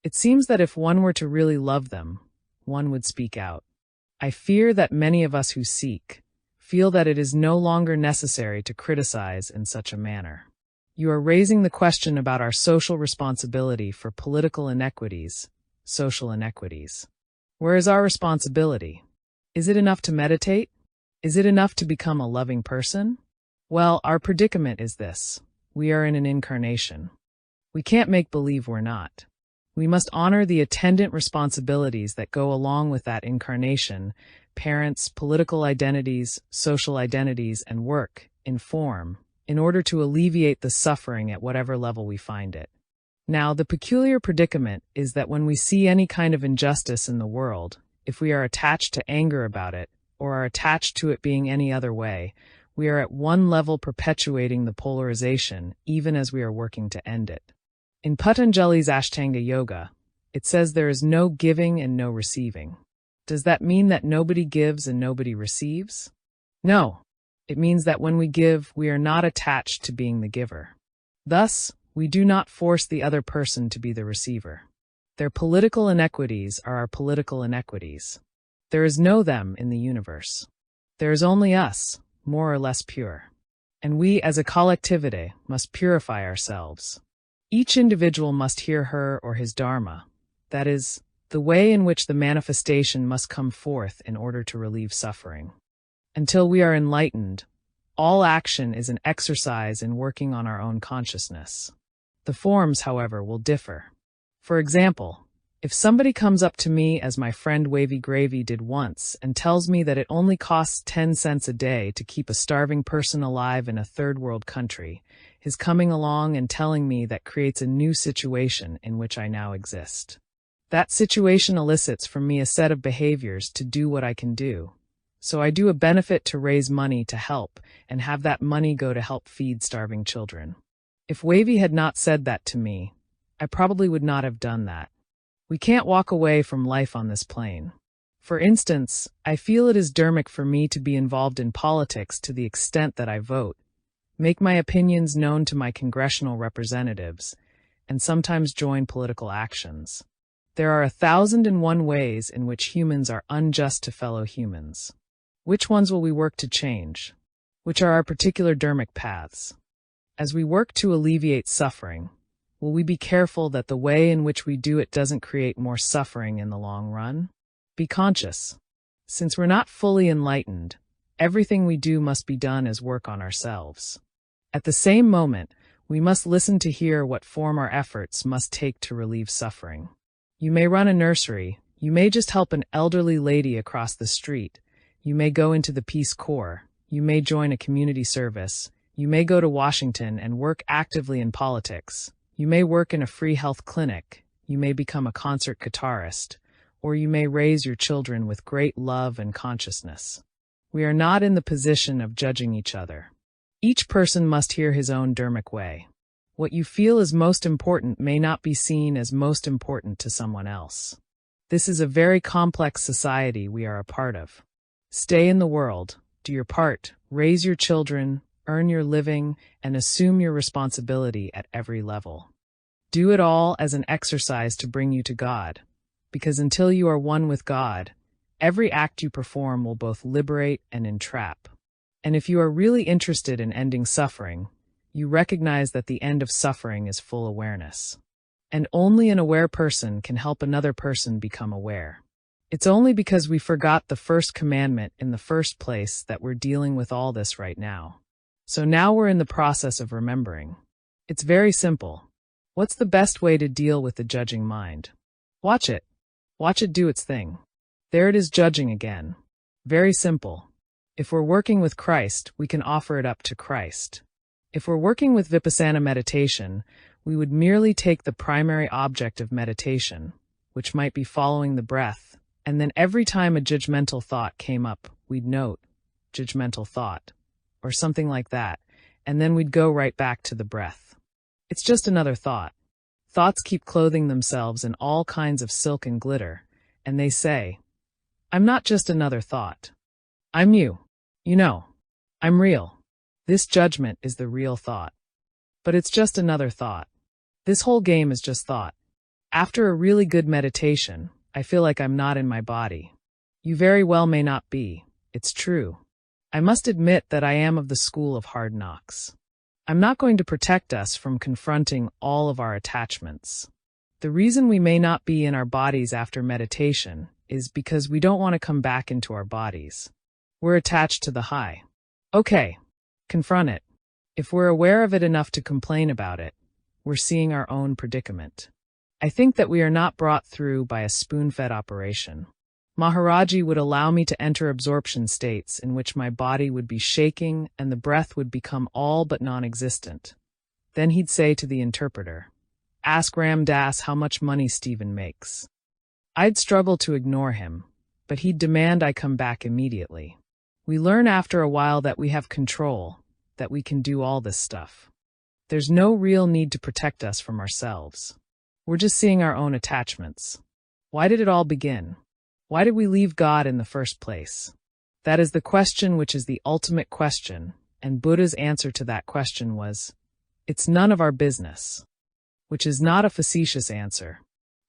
It seems that if one were to really love them, one would speak out. I fear that many of us who seek feel that it is no longer necessary to criticize in such a manner. You are raising the question about our social responsibility for political inequities, social inequities. Where is our responsibility? Is it enough to meditate? Is it enough to become a loving person? Well, our predicament is this. We are in an incarnation. We can't make believe we're not. We must honor the attendant responsibilities that go along with that incarnation, parents, political identities, social identities, and work, in form, in order to alleviate the suffering at whatever level we find it. Now, the peculiar predicament is that when we see any kind of injustice in the world, if we are attached to anger about it, or are attached to it being any other way, we are at one level perpetuating the polarization, even as we are working to end it. In Patanjali's Ashtanga Yoga, it says there is no giving and no receiving. Does that mean that nobody gives and nobody receives? No. It means that when we give, we are not attached to being the giver. Thus, we do not force the other person to be the receiver. Their political inequities are our political inequities. There is no them in the universe. There is only us, more or less pure. And we, as a collectivity, must purify ourselves. Each individual must hear her or his dharma, that is, the way in which the manifestation must come forth in order to relieve suffering. Until we are enlightened, all action is an exercise in working on our own consciousness. The forms, however, will differ. For example, if somebody comes up to me as my friend Wavy Gravy did once and tells me that it only costs 10 cents a day to keep a starving person alive in a third world country, his coming along and telling me that creates a new situation in which I now exist. That situation elicits from me a set of behaviors to do what I can do. So I do a benefit to raise money to help and have that money go to help feed starving children. If Wavy had not said that to me, I probably would not have done that. We can't walk away from life on this plane. For instance, I feel it is dharmic for me to be involved in politics to the extent that I vote, make my opinions known to my congressional representatives, and sometimes join political actions. There are 1,001 ways in which humans are unjust to fellow humans. Which ones will we work to change? Which are our particular dharmic paths? As we work to alleviate suffering, will we be careful that the way in which we do it doesn't create more suffering in the long run? Be conscious. Since we're not fully enlightened, everything we do must be done as work on ourselves. At the same moment, we must listen to hear what form our efforts must take to relieve suffering. You may run a nursery, you may just help an elderly lady across the street, you may go into the Peace Corps, you may join a community service, you may go to Washington and work actively in politics, you may work in a free health clinic, you may become a concert guitarist, or you may raise your children with great love and consciousness. We are not in the position of judging each other. Each person must hear his own dharmic way. What you feel is most important may not be seen as most important to someone else. This is a very complex society we are a part of. Stay in the world, do your part, raise your children, earn your living, and assume your responsibility at every level. Do it all as an exercise to bring you to God, because until you are one with God, every act you perform will both liberate and entrap. And if you are really interested in ending suffering, you recognize that the end of suffering is full awareness. And only an aware person can help another person become aware. It's only because we forgot the first commandment in the first place that we're dealing with all this right now. So now we're in the process of remembering. It's very simple. What's the best way to deal with the judging mind? Watch it. Watch it do its thing. There it is judging again. Very simple. If we're working with Christ, we can offer it up to Christ. If we're working with Vipassana meditation, we would merely take the primary object of meditation, which might be following the breath, and then every time a judgmental thought came up, we'd note, judgmental thought, or something like that, and then we'd go right back to the breath. It's just another thought. Thoughts keep clothing themselves in all kinds of silk and glitter, and they say, I'm not just another thought. I'm you. You know, I'm real. This judgment is the real thought. But it's just another thought. This whole game is just thought. After a really good meditation, I feel like I'm not in my body. You very well may not be. It's true. I must admit that I am of the school of hard knocks. I'm not going to protect us from confronting all of our attachments. The reason we may not be in our bodies after meditation is because we don't want to come back into our bodies. We're attached to the high. Okay, confront it. If we're aware of it enough to complain about it, we're seeing our own predicament. I think that we are not brought through by a spoon-fed operation. Maharaji would allow me to enter absorption states in which my body would be shaking and the breath would become all but non-existent. Then he'd say to the interpreter, Ask Ram Dass how much money Stephen makes. I'd struggle to ignore him, but he'd demand I come back immediately. We learn after a while that we have control, that we can do all this stuff. There's no real need to protect us from ourselves. We're just seeing our own attachments. Why did it all begin? Why did we leave God in the first place? That is the question which is the ultimate question, and Buddha's answer to that question was, it's none of our business, which is not a facetious answer.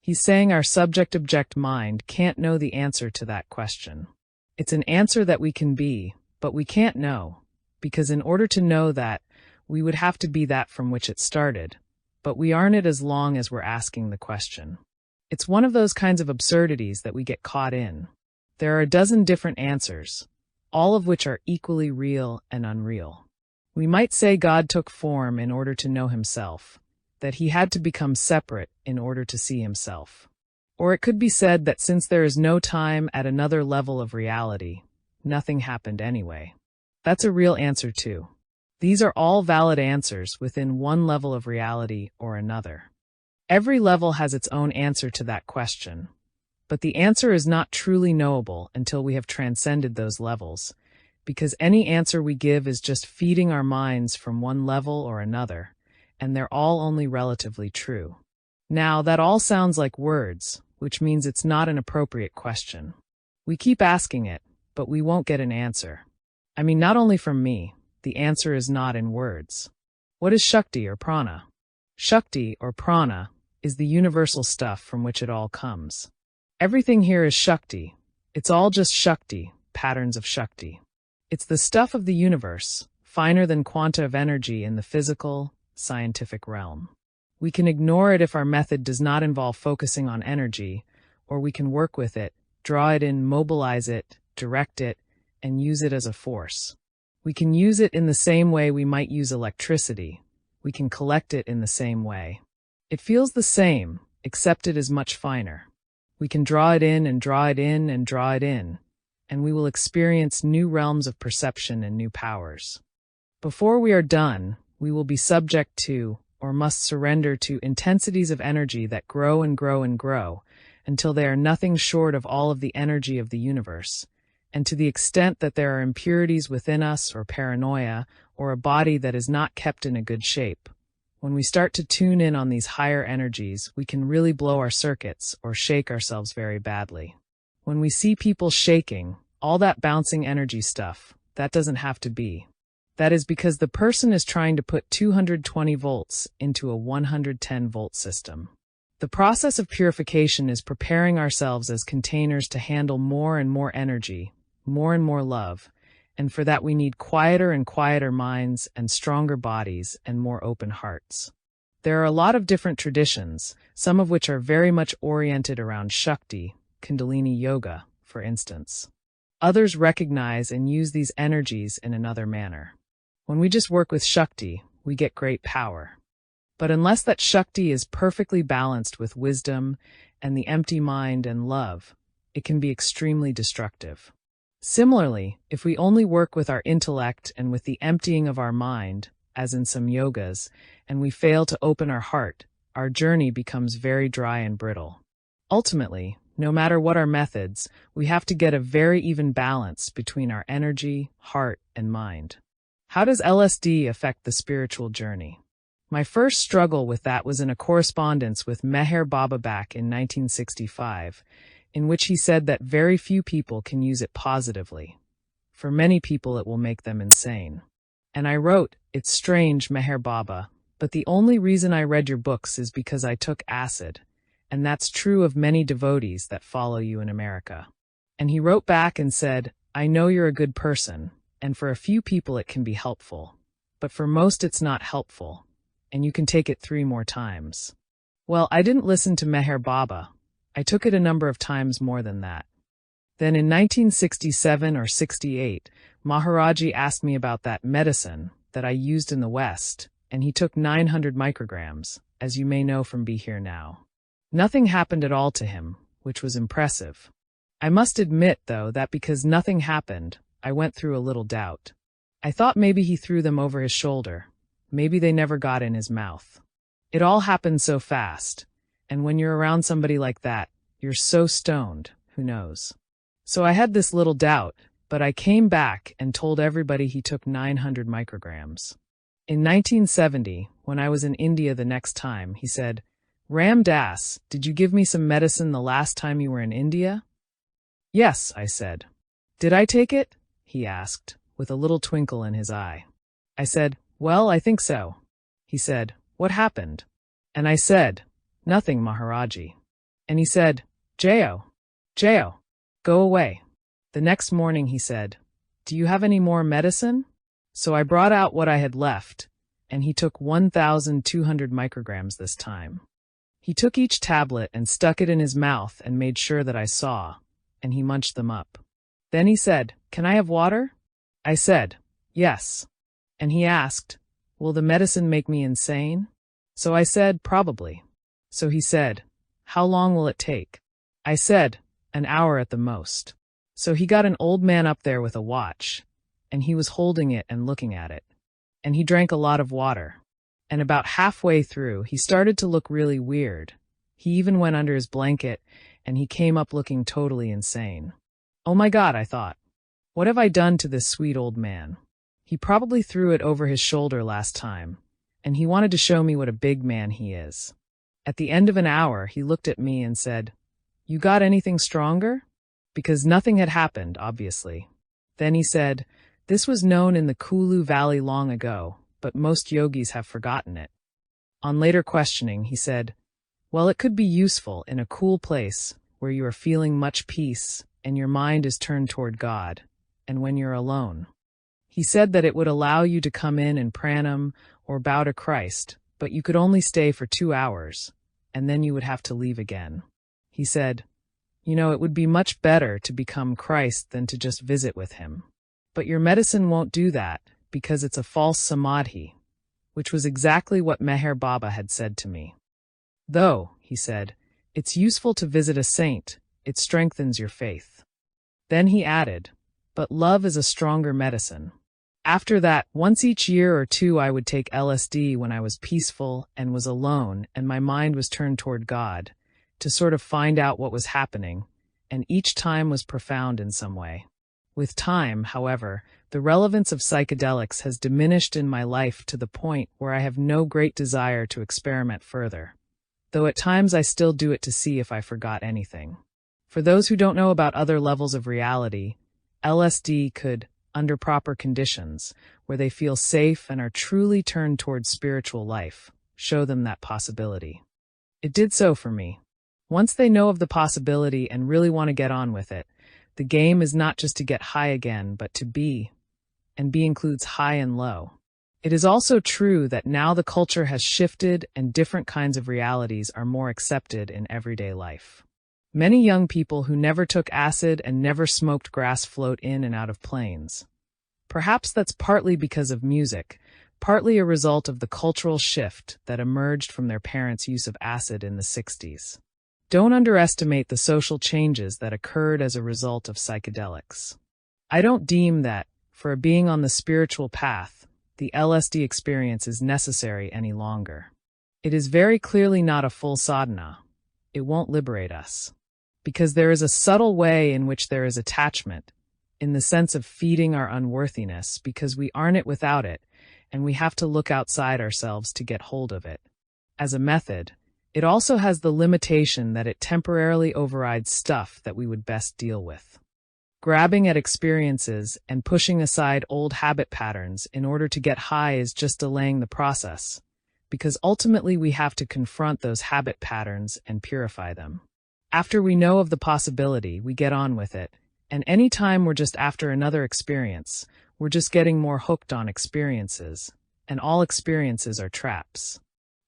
He's saying our subject-object mind can't know the answer to that question. It's an answer that we can be, but we can't know, because in order to know that, we would have to be that from which it started, but we aren't it as long as we're asking the question. It's one of those kinds of absurdities that we get caught in. There are a dozen different answers, all of which are equally real and unreal. We might say God took form in order to know himself, that he had to become separate in order to see himself. Or it could be said that since there is no time at another level of reality, nothing happened anyway. That's a real answer too. These are all valid answers within one level of reality or another. Every level has its own answer to that question, but the answer is not truly knowable until we have transcended those levels, because any answer we give is just feeding our minds from one level or another, and they're all only relatively true. Now, that all sounds like words, which means it's not an appropriate question. We keep asking it, but we won't get an answer. I mean, not only from me, the answer is not in words. What is Shakti or Prana? Shakti or Prana is the universal stuff from which it all comes. Everything here is Shakti. It's all just Shakti, patterns of Shakti. It's the stuff of the universe, finer than quanta of energy in the physical, scientific realm. We can ignore it if our method does not involve focusing on energy, or we can work with it, draw it in, mobilize it, direct it, and use it as a force. We can use it in the same way we might use electricity. We can collect it in the same way. It feels the same, except it is much finer. We can draw it in and draw it in and draw it in, and we will experience new realms of perception and new powers. Before we are done, we will be subject to, or must surrender to, intensities of energy that grow and grow and grow, until they are nothing short of all of the energy of the universe. And to the extent that there are impurities within us, or paranoia, or a body that is not kept in a good shape, when we start to tune in on these higher energies, we can really blow our circuits or shake ourselves very badly. When we see people shaking, all that bouncing energy stuff, that doesn't have to be. That is because the person is trying to put 220 volts into a 110-volt system. The process of purification is preparing ourselves as containers to handle more and more energy, more and more love, and for that we need quieter and quieter minds and stronger bodies and more open hearts. There are a lot of different traditions, some of which are very much oriented around Shakti, Kundalini Yoga, for instance. Others recognize and use these energies in another manner. When we just work with Shakti, we get great power. But unless that Shakti is perfectly balanced with wisdom and the empty mind and love, it can be extremely destructive. Similarly, if we only work with our intellect and with the emptying of our mind, as in some yogas, and we fail to open our heart, our journey becomes very dry and brittle. Ultimately, no matter what our methods, we have to get a very even balance between our energy, heart, and mind. How does LSD affect the spiritual journey? My first struggle with that was in a correspondence with Meher Baba back in 1965, in which he said that very few people can use it positively. For many people it will make them insane. And I wrote, "It's strange, Meher Baba, but the only reason I read your books is because I took acid, and that's true of many devotees that follow you in America." And he wrote back and said, "I know you're a good person, and for a few people it can be helpful, but for most it's not helpful, and you can take it 3 more times." Well, I didn't listen to Meher Baba. I took it a number of times more than that. Then in 1967 or 68, Maharaji asked me about that medicine that I used in the West, and he took 900 micrograms, as you may know from Be Here Now. Nothing happened at all to him, which was impressive. I must admit, though, that because nothing happened, I went through a little doubt. I thought maybe he threw them over his shoulder. Maybe they never got in his mouth. It all happened so fast, and when you're around somebody like that, you're so stoned, who knows? So I had this little doubt, but I came back and told everybody he took 900 micrograms. In 1970, when I was in India the next time, he said, "Ram Das, did you give me some medicine the last time you were in India?" "Yes," I said. "Did I take it?" he asked, with a little twinkle in his eye. I said, "Well, I think so." He said, "What happened?" And I said, "Nothing, Maharaji." And he said, Jayo, go away." The next morning he said, "Do you have any more medicine?" So I brought out what I had left, and he took 1,200 micrograms this time. He took each tablet and stuck it in his mouth and made sure that I saw, and he munched them up. Then he said, "Can I have water?" I said, "Yes." And he asked, "Will the medicine make me insane?" So I said, "Probably." So he said, "How long will it take?" I said, "An hour at the most." So he got an old man up there with a watch, and he was holding it and looking at it. And he drank a lot of water. And about halfway through, he started to look really weird. He even went under his blanket, and he came up looking totally insane. Oh my God, I thought. What have I done to this sweet old man? He probably threw it over his shoulder last time, and he wanted to show me what a big man he is. At the end of an hour, he looked at me and said, "You got anything stronger?" Because nothing had happened, obviously. Then he said, "This was known in the Kulu Valley long ago, but most yogis have forgotten it." On later questioning, he said, "Well, it could be useful in a cool place where you are feeling much peace and your mind is turned toward God, and when you're alone." He said that it would allow you to come in and pranam or bow to Christ, but you could only stay for 2 hours, and then you would have to leave again. He said, "It would be much better to become Christ than to just visit with him. But your medicine won't do that, because it's a false samadhi," which was exactly what Meher Baba had said to me. "Though," he said, "it's useful to visit a saint, it strengthens your faith." Then he added, "But love is a stronger medicine." After that, once each year or 2 I would take LSD when I was peaceful and was alone and my mind was turned toward God, to sort of find out what was happening, and each time was profound in some way. With time, however, the relevance of psychedelics has diminished in my life to the point where I have no great desire to experiment further, though at times I still do it to see if I forgot anything. For those who don't know about other levels of reality, LSD could, under proper conditions, where they feel safe and are truly turned towards spiritual life, show them that possibility. It did so for me. Once they know of the possibility and really want to get on with it, the game is not just to get high again, but to be, and be includes high and low. It is also true that now the culture has shifted and different kinds of realities are more accepted in everyday life. Many young people who never took acid and never smoked grass float in and out of planes. Perhaps that's partly because of music, partly a result of the cultural shift that emerged from their parents' use of acid in the 60s. Don't underestimate the social changes that occurred as a result of psychedelics. I don't deem that, for a being on the spiritual path, the LSD experience is necessary any longer. It is very clearly not a full sadhana. It won't liberate us. Because there is a subtle way in which there is attachment. in the sense of feeding our unworthiness because we aren't it without it, and we have to look outside ourselves to get hold of it. As a method, it also has the limitation that it temporarily overrides stuff that we would best deal with. Grabbing at experiences and pushing aside old habit patterns in order to get high is just delaying the process, because ultimately we have to confront those habit patterns and purify them. After we know of the possibility, we get on with it, and any time we're just after another experience, we're just getting more hooked on experiences, and all experiences are traps.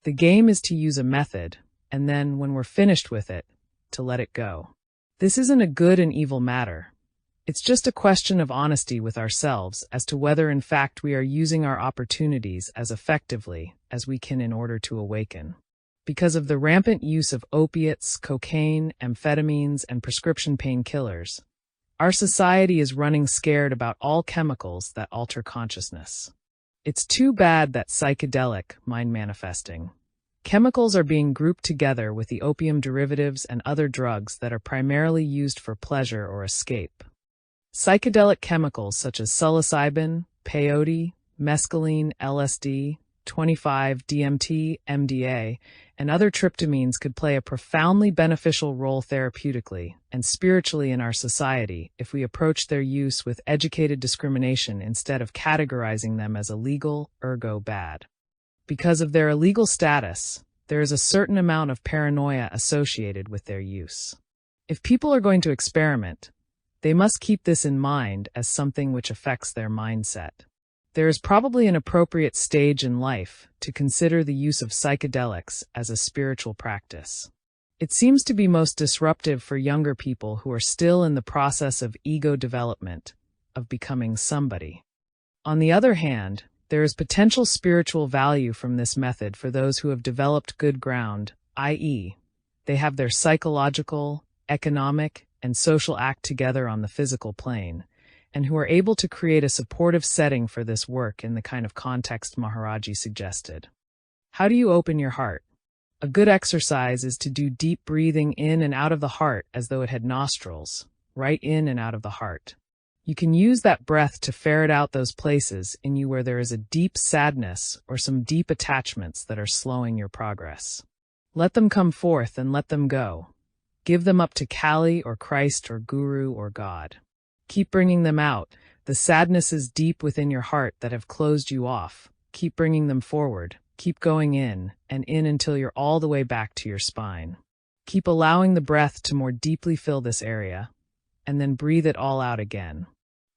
The game is to use a method, and then, when we're finished with it, to let it go. This isn't a good and evil matter. It's just a question of honesty with ourselves as to whether in fact we are using our opportunities as effectively as we can in order to awaken. Because of the rampant use of opiates, cocaine, amphetamines, and prescription painkillers, our society is running scared about all chemicals that alter consciousness. It's too bad that psychedelic, mind-manifesting chemicals are being grouped together with the opium derivatives and other drugs that are primarily used for pleasure or escape. Psychedelic chemicals such as psilocybin, peyote, mescaline, LSD, 25-DMT, MDA, and other tryptamines could play a profoundly beneficial role therapeutically and spiritually in our society if we approach their use with educated discrimination instead of categorizing them as illegal, ergo bad. Because of their illegal status, there is a certain amount of paranoia associated with their use. If people are going to experiment, they must keep this in mind as something which affects their mindset. There is probably an appropriate stage in life to consider the use of psychedelics as a spiritual practice. It seems to be most disruptive for younger people who are still in the process of ego development, of becoming somebody. On the other hand, there is potential spiritual value from this method for those who have developed good ground, i.e., they have their psychological, economic, and social act together on the physical plane, and who are able to create a supportive setting for this work in the kind of context Maharaji suggested. How do you open your heart? A good exercise is to do deep breathing in and out of the heart as though it had nostrils, right in and out of the heart. You can use that breath to ferret out those places in you where there is a deep sadness or some deep attachments that are slowing your progress. Let them come forth and let them go. Give them up to Kali or Christ or Guru or God. Keep bringing them out, the sadnesses deep within your heart that have closed you off. Keep bringing them forward. Keep going in and in until you're all the way back to your spine. Keep allowing the breath to more deeply fill this area, and then breathe it all out again.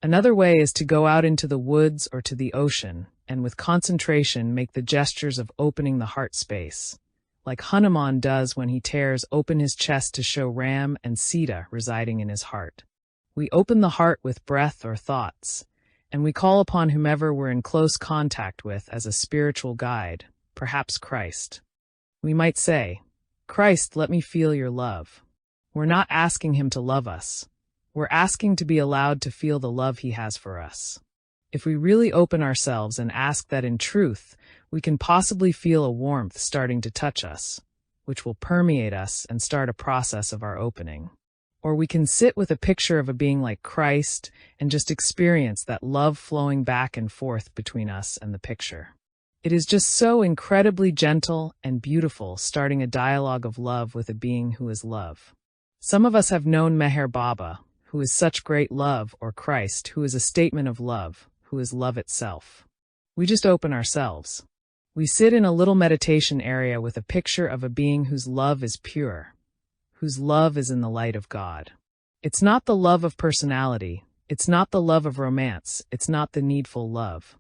Another way is to go out into the woods or to the ocean, and with concentration make the gestures of opening the heart space, like Hanuman does when he tears open his chest to show Ram and Sita residing in his heart. We open the heart with breath or thoughts, and we call upon whomever we're in close contact with as a spiritual guide, perhaps Christ. We might say, "Christ, let me feel your love." We're not asking him to love us. We're asking to be allowed to feel the love he has for us. If we really open ourselves and ask that in truth, we can possibly feel a warmth starting to touch us, which will permeate us and start a process of our opening. Or we can sit with a picture of a being like Christ and just experience that love flowing back and forth between us and the picture. It is just so incredibly gentle and beautiful starting a dialogue of love with a being who is love. Some of us have known Meher Baba, who is such great love, or Christ, who is a statement of love, who is love itself. We just open ourselves. We sit in a little meditation area with a picture of a being whose love is pure, whose love is in the light of God. It's not the love of personality. It's not the love of romance. It's not the needful love.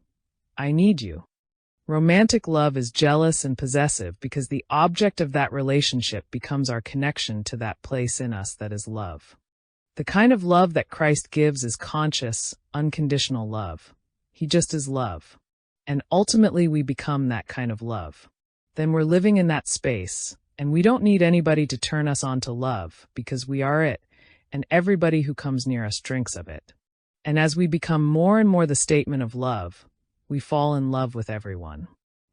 I need you. Romantic love is jealous and possessive because the object of that relationship becomes our connection to that place in us that is love. The kind of love that Christ gives is conscious, unconditional love. He just is love. And ultimately we become that kind of love. Then we're living in that space, and we don't need anybody to turn us on to love because we are it, and everybody who comes near us drinks of it. And as we become more and more the statement of love, we fall in love with everyone.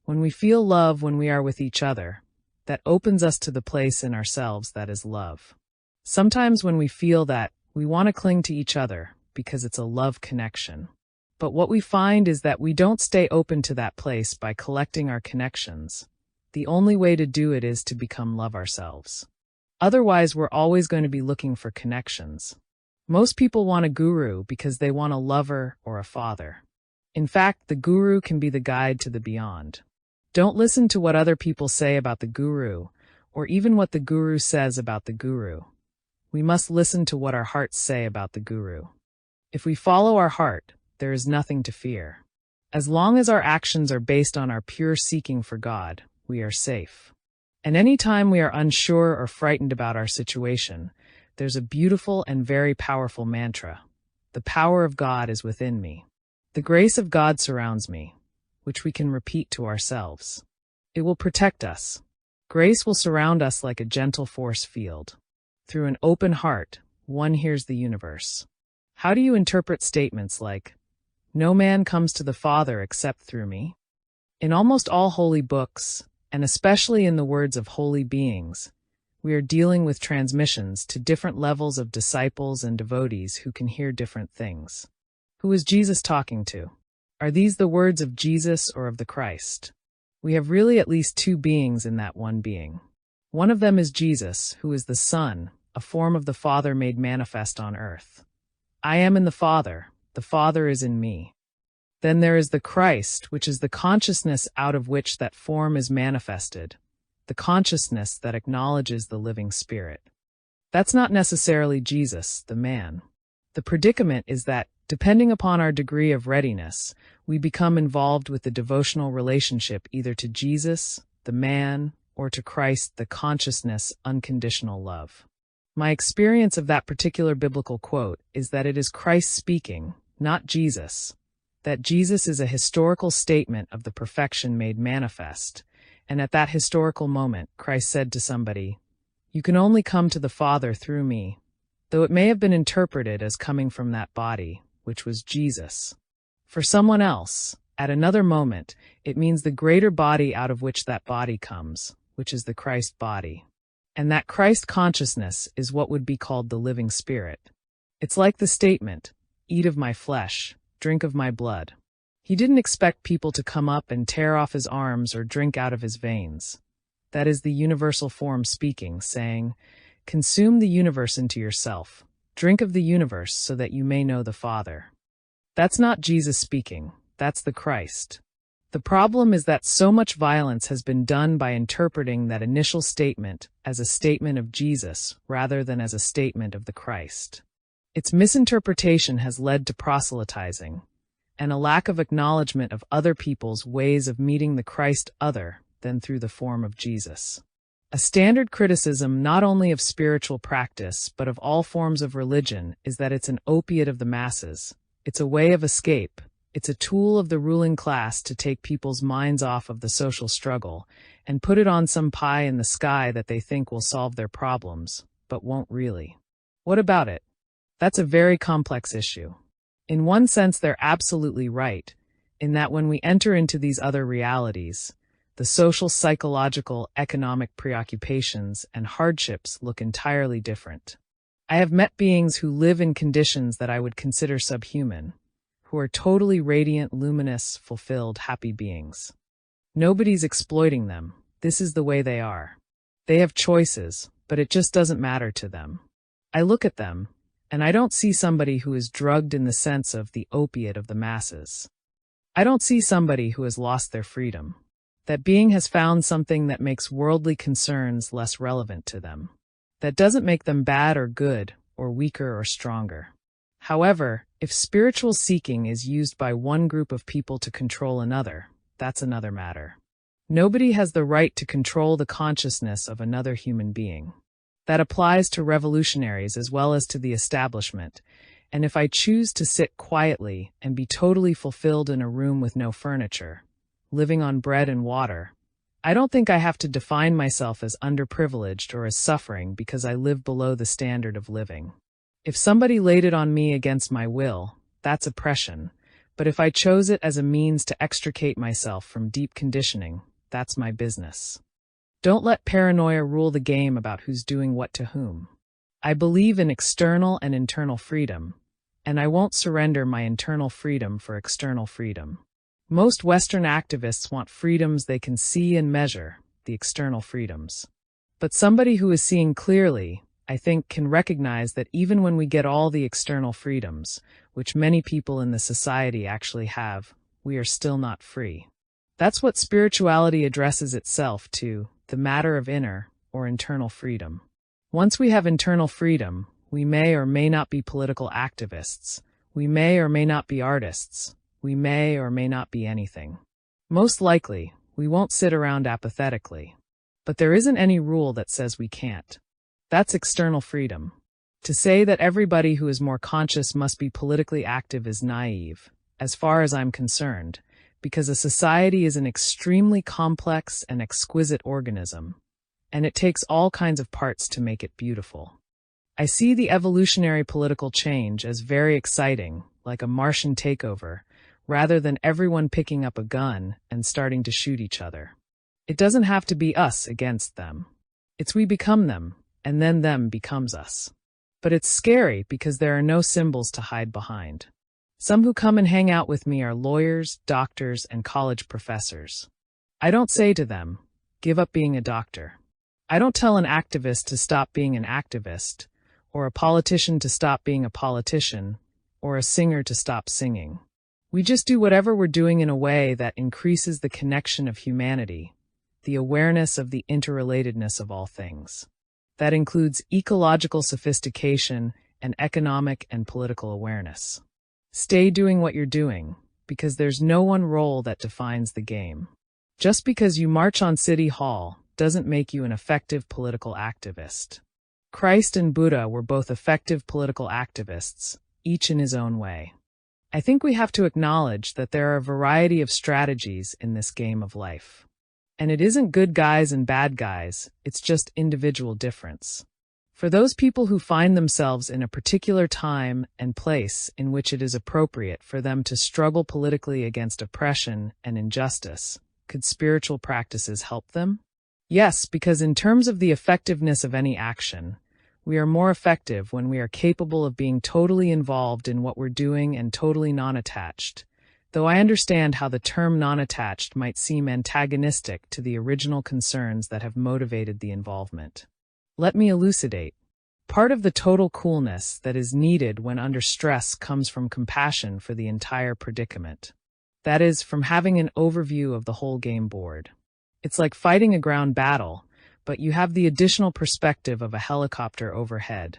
When we feel love when we are with each other, that opens us to the place in ourselves that is love. Sometimes when we feel that, we want to cling to each other, because it's a love connection. But what we find is that we don't stay open to that place by collecting our connections. The only way to do it is to become love ourselves. Otherwise, we're always going to be looking for connections. Most people want a guru because they want a lover or a father. In fact, the guru can be the guide to the beyond. Don't listen to what other people say about the guru, or even what the guru says about the guru. We must listen to what our hearts say about the guru. If we follow our heart, there is nothing to fear. As long as our actions are based on our pure seeking for God, we are safe. And any time we are unsure or frightened about our situation, there's a beautiful and very powerful mantra. The power of God is within me. The grace of God surrounds me, which we can repeat to ourselves. It will protect us. Grace will surround us like a gentle force field. Through an open heart, one hears the universe. How do you interpret statements like, "No man comes to the Father except through me"? In almost all holy books, and especially in the words of holy beings, we are dealing with transmissions to different levels of disciples and devotees who can hear different things. Who is Jesus talking to? Are these the words of Jesus or of the Christ? We have really at least two beings in that one being. One of them is Jesus, who is the Son, a form of the Father made manifest on earth. I am in the Father is in me. Then there is the Christ, which is the consciousness out of which that form is manifested, the consciousness that acknowledges the living Spirit. That's not necessarily Jesus, the man. The predicament is that, depending upon our degree of readiness, we become involved with the devotional relationship either to Jesus, the man, or to Christ, the consciousness, unconditional love. My experience of that particular biblical quote is that it is Christ speaking, not Jesus, that Jesus is a historical statement of the perfection made manifest, and at that historical moment, Christ said to somebody, "You can only come to the Father through me," though it may have been interpreted as coming from that body, which was Jesus. For someone else, at another moment, it means the greater body out of which that body comes, which is the Christ body. And that Christ consciousness is what would be called the living Spirit. It's like the statement, "Eat of my flesh, drink of my blood." He didn't expect people to come up and tear off his arms or drink out of his veins. That is the universal form speaking, saying, "Consume the universe into yourself. Drink of the universe so that you may know the Father." That's not Jesus speaking, that's the Christ. The problem is that so much violence has been done by interpreting that initial statement as a statement of Jesus rather than as a statement of the Christ. Its misinterpretation has led to proselytizing, and a lack of acknowledgement of other people's ways of meeting the Christ other than through the form of Jesus. A standard criticism not only of spiritual practice but of all forms of religion is that it's an opiate of the masses. It's a way of escape. It's a tool of the ruling class to take people's minds off of the social struggle and put it on some pie in the sky that they think will solve their problems, but won't really. What about it? That's a very complex issue. In one sense, they're absolutely right, in that when we enter into these other realities, the social, psychological, economic preoccupations and hardships look entirely different. I have met beings who live in conditions that I would consider subhuman, who are totally radiant, luminous, fulfilled, happy beings. Nobody's exploiting them. This is the way they are. They have choices, but it just doesn't matter to them. I look at them, and I don't see somebody who is drugged in the sense of the opiate of the masses. I don't see somebody who has lost their freedom. That being has found something that makes worldly concerns less relevant to them. That doesn't make them bad or good, or weaker or stronger. However, if spiritual seeking is used by one group of people to control another, that's another matter. Nobody has the right to control the consciousness of another human being. That applies to revolutionaries as well as to the establishment, and if I choose to sit quietly and be totally fulfilled in a room with no furniture, living on bread and water, I don't think I have to define myself as underprivileged or as suffering because I live below the standard of living. If somebody laid it on me against my will, that's oppression, but if I chose it as a means to extricate myself from deep conditioning, that's my business. Don't let paranoia rule the game about who's doing what to whom. I believe in external and internal freedom, and I won't surrender my internal freedom for external freedom. Most Western activists want freedoms they can see and measure, the external freedoms. But somebody who is seeing clearly, I think, can recognize that even when we get all the external freedoms, which many people in the society actually have, we are still not free. That's what spirituality addresses itself to, the matter of inner or internal freedom. Once we have internal freedom, we may or may not be political activists. We may or may not be artists. We may or may not be anything. Most likely, we won't sit around apathetically. But there isn't any rule that says we can't. That's external freedom. To say that everybody who is more conscious must be politically active is naive, as far as I'm concerned, because a society is an extremely complex and exquisite organism, and it takes all kinds of parts to make it beautiful. I see the evolutionary political change as very exciting, like a Martian takeover, rather than everyone picking up a gun and starting to shoot each other. It doesn't have to be us against them. It's we become them, and then them becomes us. But it's scary because there are no symbols to hide behind. Some who come and hang out with me are lawyers, doctors, and college professors. I don't say to them, give up being a doctor. I don't tell an activist to stop being an activist, or a politician to stop being a politician, or a singer to stop singing. We just do whatever we're doing in a way that increases the connection of humanity, the awareness of the interrelatedness of all things. That includes ecological sophistication and economic and political awareness. Stay doing what you're doing, because there's no one role that defines the game. Just because you march on City Hall doesn't make you an effective political activist. Christ and Buddha were both effective political activists, each in his own way. I think we have to acknowledge that there are a variety of strategies in this game of life. And it isn't good guys and bad guys, it's just individual difference. For those people who find themselves in a particular time and place in which it is appropriate for them to struggle politically against oppression and injustice, could spiritual practices help them? Yes, because in terms of the effectiveness of any action, we are more effective when we are capable of being totally involved in what we're doing and totally non-attached, though I understand how the term non-attached might seem antagonistic to the original concerns that have motivated the involvement. Let me elucidate. Part of the total coolness that is needed when under stress comes from compassion for the entire predicament. That is, from having an overview of the whole game board. It's like fighting a ground battle, but you have the additional perspective of a helicopter overhead,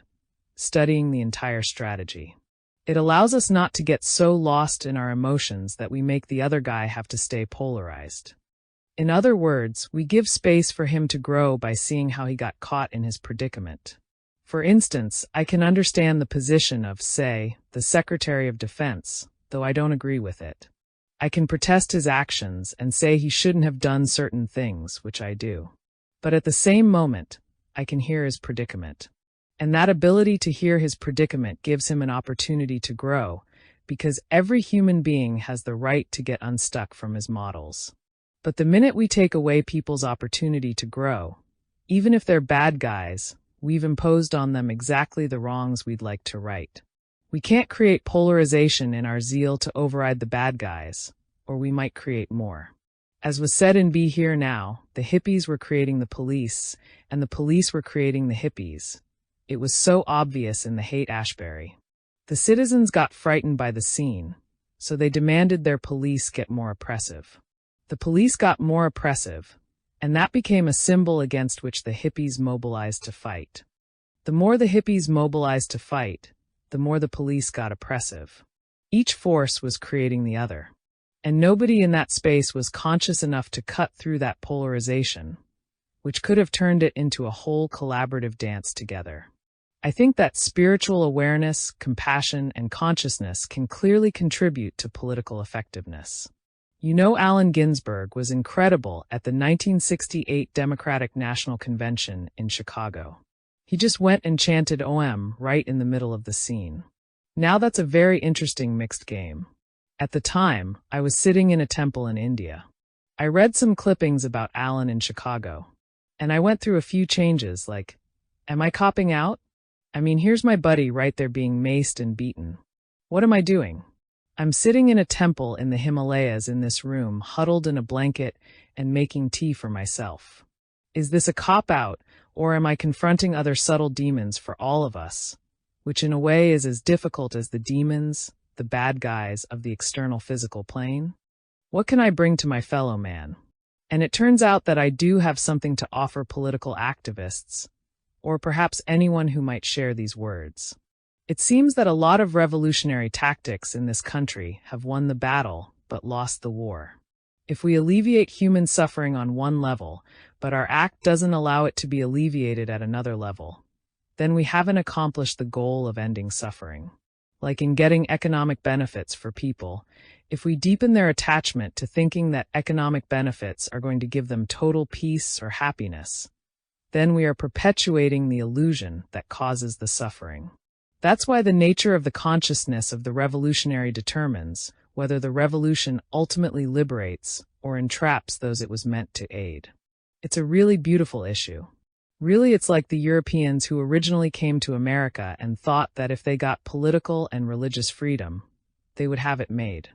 studying the entire strategy. It allows us not to get so lost in our emotions that we make the other guy have to stay polarized. In other words, we give space for him to grow by seeing how he got caught in his predicament. For instance, I can understand the position of, say, the Secretary of Defense, though I don't agree with it. I can protest his actions and say he shouldn't have done certain things, which I do. But at the same moment, I can hear his predicament. And that ability to hear his predicament gives him an opportunity to grow, because every human being has the right to get unstuck from his models. But the minute we take away people's opportunity to grow, even if they're bad guys, we've imposed on them exactly the wrongs we'd like to right. We can't create polarization in our zeal to override the bad guys, or we might create more. As was said in Be Here Now, the hippies were creating the police, and the police were creating the hippies. It was so obvious in the Haight-Ashbury. The citizens got frightened by the scene, so they demanded their police get more oppressive. The police got more oppressive, and that became a symbol against which the hippies mobilized to fight. The more the hippies mobilized to fight, the more the police got oppressive. Each force was creating the other. And nobody in that space was conscious enough to cut through that polarization, which could have turned it into a whole collaborative dance together. I think that spiritual awareness, compassion, and consciousness can clearly contribute to political effectiveness. You know, Allen Ginsberg was incredible at the 1968 Democratic National Convention in Chicago. He just went and chanted OM right in the middle of the scene. Now that's a very interesting mixed game. At the time, I was sitting in a temple in India. I read some clippings about Allen in Chicago, and I went through a few changes like, am I copping out? I mean, here's my buddy right there being maced and beaten. What am I doing? I'm sitting in a temple in the Himalayas in this room, huddled in a blanket and making tea for myself. Is this a cop-out, or am I confronting other subtle demons for all of us, which in a way is as difficult as the demons, the bad guys of the external physical plane? What can I bring to my fellow man? And it turns out that I do have something to offer political activists, or perhaps anyone who might share these words. It seems that a lot of revolutionary tactics in this country have won the battle but lost the war. If we alleviate human suffering on one level, but our act doesn't allow it to be alleviated at another level, then we haven't accomplished the goal of ending suffering. Like in getting economic benefits for people, if we deepen their attachment to thinking that economic benefits are going to give them total peace or happiness, then we are perpetuating the illusion that causes the suffering. That's why the nature of the consciousness of the revolutionary determines whether the revolution ultimately liberates or entraps those it was meant to aid. It's a really beautiful issue. Really, it's like the Europeans who originally came to America and thought that if they got political and religious freedom, they would have it made.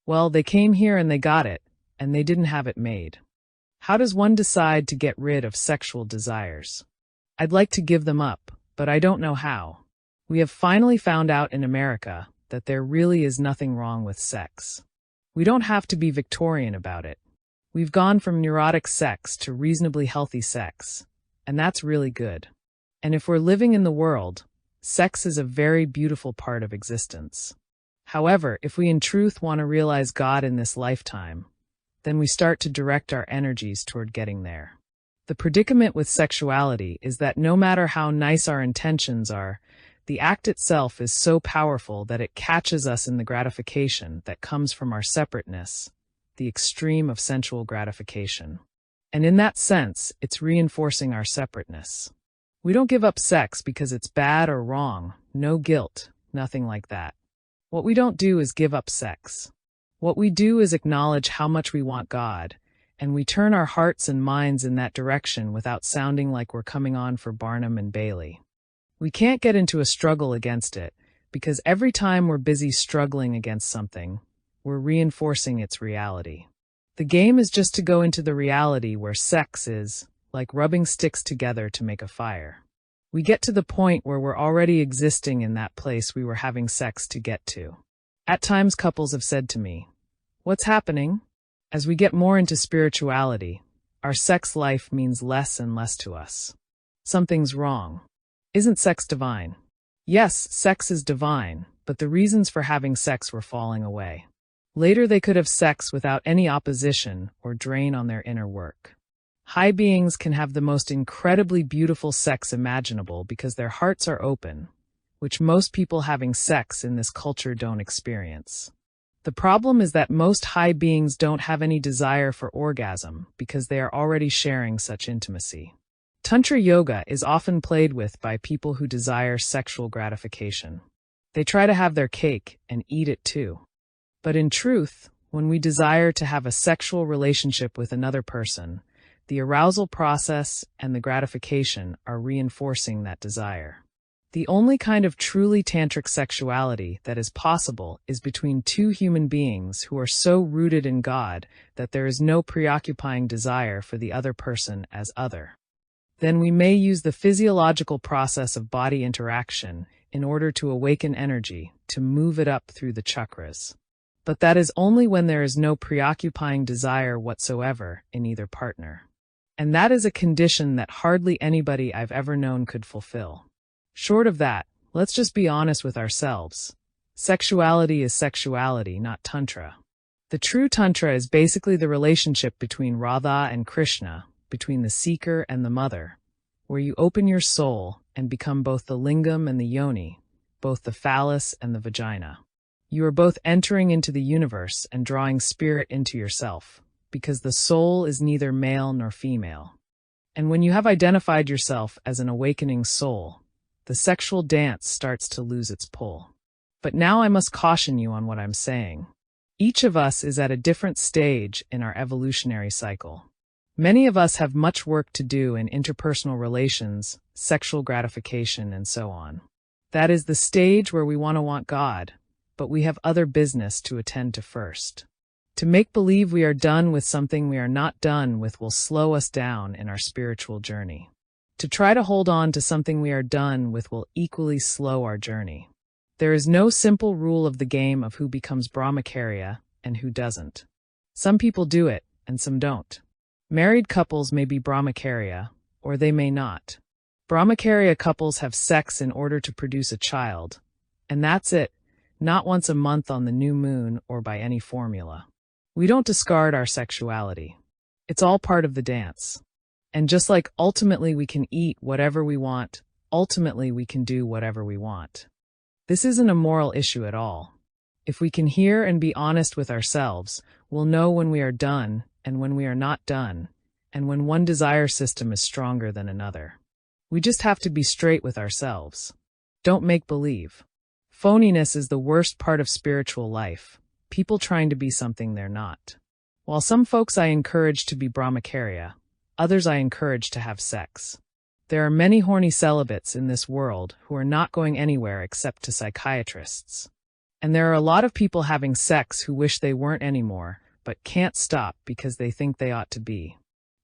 Well, they came here and they got it, and they didn't have it made. How does one decide to get rid of sexual desires? I'd like to give them up, but I don't know how. We have finally found out in America that there really is nothing wrong with sex. We don't have to be Victorian about it. We've gone from neurotic sex to reasonably healthy sex, and that's really good. And if we're living in the world, sex is a very beautiful part of existence. However, if we in truth want to realize God in this lifetime, then we start to direct our energies toward getting there. The predicament with sexuality is that no matter how nice our intentions are, the act itself is so powerful that it catches us in the gratification that comes from our separateness, the extreme of sensual gratification. And in that sense, it's reinforcing our separateness. We don't give up sex because it's bad or wrong, no guilt, nothing like that. What we don't do is give up sex. What we do is acknowledge how much we want God, and we turn our hearts and minds in that direction without sounding like we're coming on for Barnum and Bailey. We can't get into a struggle against it, because every time we're busy struggling against something, we're reinforcing its reality. The game is just to go into the reality where sex is, like rubbing sticks together to make a fire. We get to the point where we're already existing in that place we were having sex to get to. At times couples have said to me, "What's happening?" As we get more into spirituality, our sex life means less and less to us. Something's wrong. Isn't sex divine? Yes, sex is divine, but the reasons for having sex were falling away. Later they could have sex without any opposition or drain on their inner work. High beings can have the most incredibly beautiful sex imaginable because their hearts are open, which most people having sex in this culture don't experience. The problem is that most high beings don't have any desire for orgasm because they are already sharing such intimacy. Tantra yoga is often played with by people who desire sexual gratification. They try to have their cake and eat it too. But in truth, when we desire to have a sexual relationship with another person, the arousal process and the gratification are reinforcing that desire. The only kind of truly tantric sexuality that is possible is between two human beings who are so rooted in God that there is no preoccupying desire for the other person as other. Then we may use the physiological process of body interaction in order to awaken energy, to move it up through the chakras. But that is only when there is no preoccupying desire whatsoever in either partner. And that is a condition that hardly anybody I've ever known could fulfill. Short of that, let's just be honest with ourselves. Sexuality is sexuality, not Tantra. The true Tantra is basically the relationship between Radha and Krishna, between the seeker and the mother, where you open your soul and become both the lingam and the yoni, both the phallus and the vagina. You are both entering into the universe and drawing spirit into yourself, because the soul is neither male nor female. And when you have identified yourself as an awakening soul, the sexual dance starts to lose its pull. But now I must caution you on what I'm saying. Each of us is at a different stage in our evolutionary cycle. Many of us have much work to do in interpersonal relations, sexual gratification, and so on. That is the stage where we want God, but we have other business to attend to first. To make believe we are done with something we are not done with will slow us down in our spiritual journey. To try to hold on to something we are done with will equally slow our journey. There is no simple rule of the game of who becomes Brahmacharya and who doesn't. Some people do it, and some don't. Married couples may be Brahmacharya, or they may not. Brahmacharya couples have sex in order to produce a child, and that's it, not once a month on the new moon or by any formula. We don't discard our sexuality. It's all part of the dance. And just like ultimately we can eat whatever we want, ultimately we can do whatever we want. This isn't a moral issue at all. If we can hear and be honest with ourselves, we'll know when we are done and when we are not done, and when one desire system is stronger than another. We just have to be straight with ourselves. Don't make believe. Phoniness is the worst part of spiritual life, people trying to be something they're not. While some folks I encourage to be Brahmacharya, others I encourage to have sex. There are many horny celibates in this world who are not going anywhere except to psychiatrists. And there are a lot of people having sex who wish they weren't anymore, but can't stop because they think they ought to be.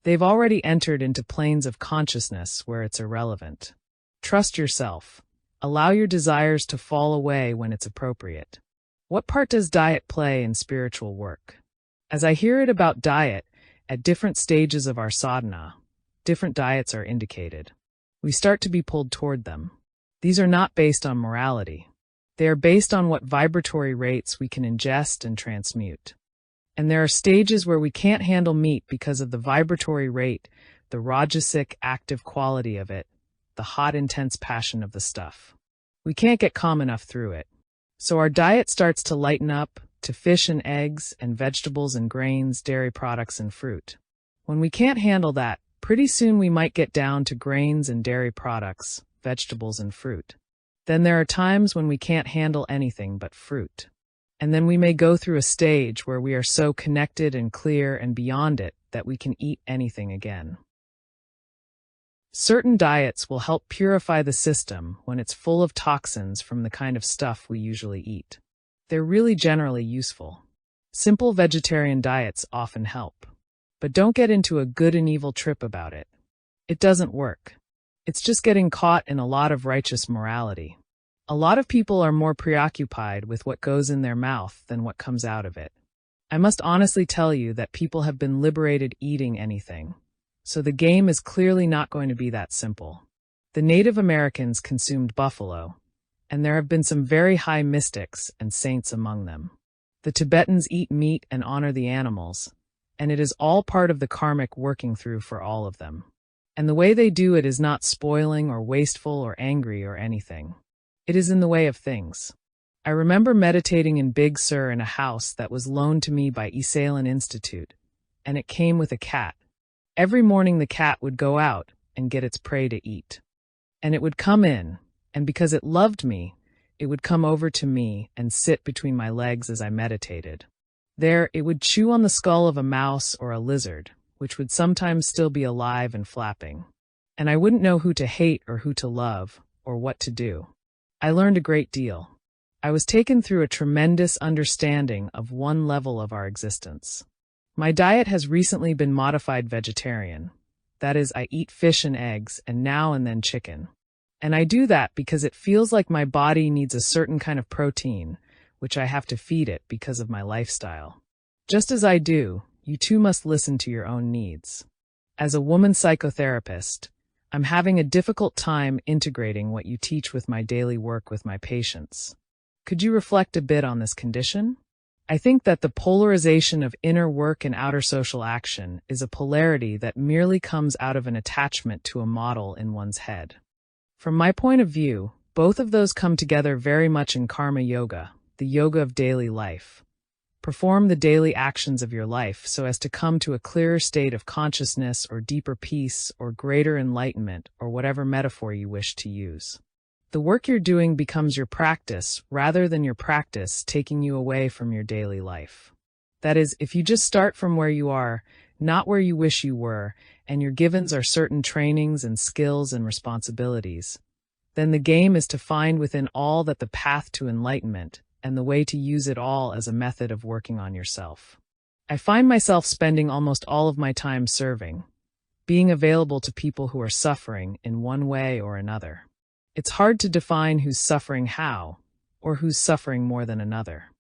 They've already entered into planes of consciousness where it's irrelevant. Trust yourself. Allow your desires to fall away when it's appropriate. What part does diet play in spiritual work? As I hear it about diet, at different stages of our sadhana, different diets are indicated. We start to be pulled toward them. These are not based on morality. They are based on what vibratory rates we can ingest and transmute. And there are stages where we can't handle meat because of the vibratory rate, the rajasic active quality of it, the hot intense passion of the stuff. We can't get calm enough through it. So our diet starts to lighten up to fish and eggs and vegetables and grains, dairy products and fruit. When we can't handle that, pretty soon we might get down to grains and dairy products, vegetables and fruit. Then there are times when we can't handle anything but fruit. And then we may go through a stage where we are so connected and clear and beyond it that we can eat anything again. Certain diets will help purify the system when it's full of toxins from the kind of stuff we usually eat. They're really generally useful. Simple vegetarian diets often help. But don't get into a good and evil trip about it. It doesn't work. It's just getting caught in a lot of righteous morality. A lot of people are more preoccupied with what goes in their mouth than what comes out of it. I must honestly tell you that people have been liberated eating anything. So the game is clearly not going to be that simple. The Native Americans consumed buffalo, and there have been some very high mystics and saints among them. The Tibetans eat meat and honor the animals, and it is all part of the karmic working through for all of them. And the way they do it is not spoiling or wasteful or angry or anything. It is in the way of things. I remember meditating in Big Sur in a house that was loaned to me by Esalen Institute, and it came with a cat. Every morning the cat would go out and get its prey to eat. And it would come in, and because it loved me, it would come over to me and sit between my legs as I meditated. There, it would chew on the skull of a mouse or a lizard, which would sometimes still be alive and flapping. And I wouldn't know who to hate or who to love, or what to do. I learned a great deal. I was taken through a tremendous understanding of one level of our existence. My diet has recently been modified vegetarian. That is, I eat fish and eggs, and now and then chicken. And I do that because it feels like my body needs a certain kind of protein, which I have to feed it because of my lifestyle. Just as I do, you too must listen to your own needs. As a woman psychotherapist, I'm having a difficult time integrating what you teach with my daily work with my patients. Could you reflect a bit on this condition? I think that the polarization of inner work and outer social action is a polarity that merely comes out of an attachment to a model in one's head. From my point of view, both of those come together very much in karma yoga, the yoga of daily life. Perform the daily actions of your life so as to come to a clearer state of consciousness or deeper peace or greater enlightenment or whatever metaphor you wish to use. The work you're doing becomes your practice rather than your practice taking you away from your daily life. That is, if you just start from where you are, not where you wish you were, and your givens are certain trainings and skills and responsibilities, then the game is to find within all that the path to enlightenment and the way to use it all as a method of working on yourself. I find myself spending almost all of my time serving, being available to people who are suffering in one way or another. It's hard to define who's suffering how, or who's suffering more than another.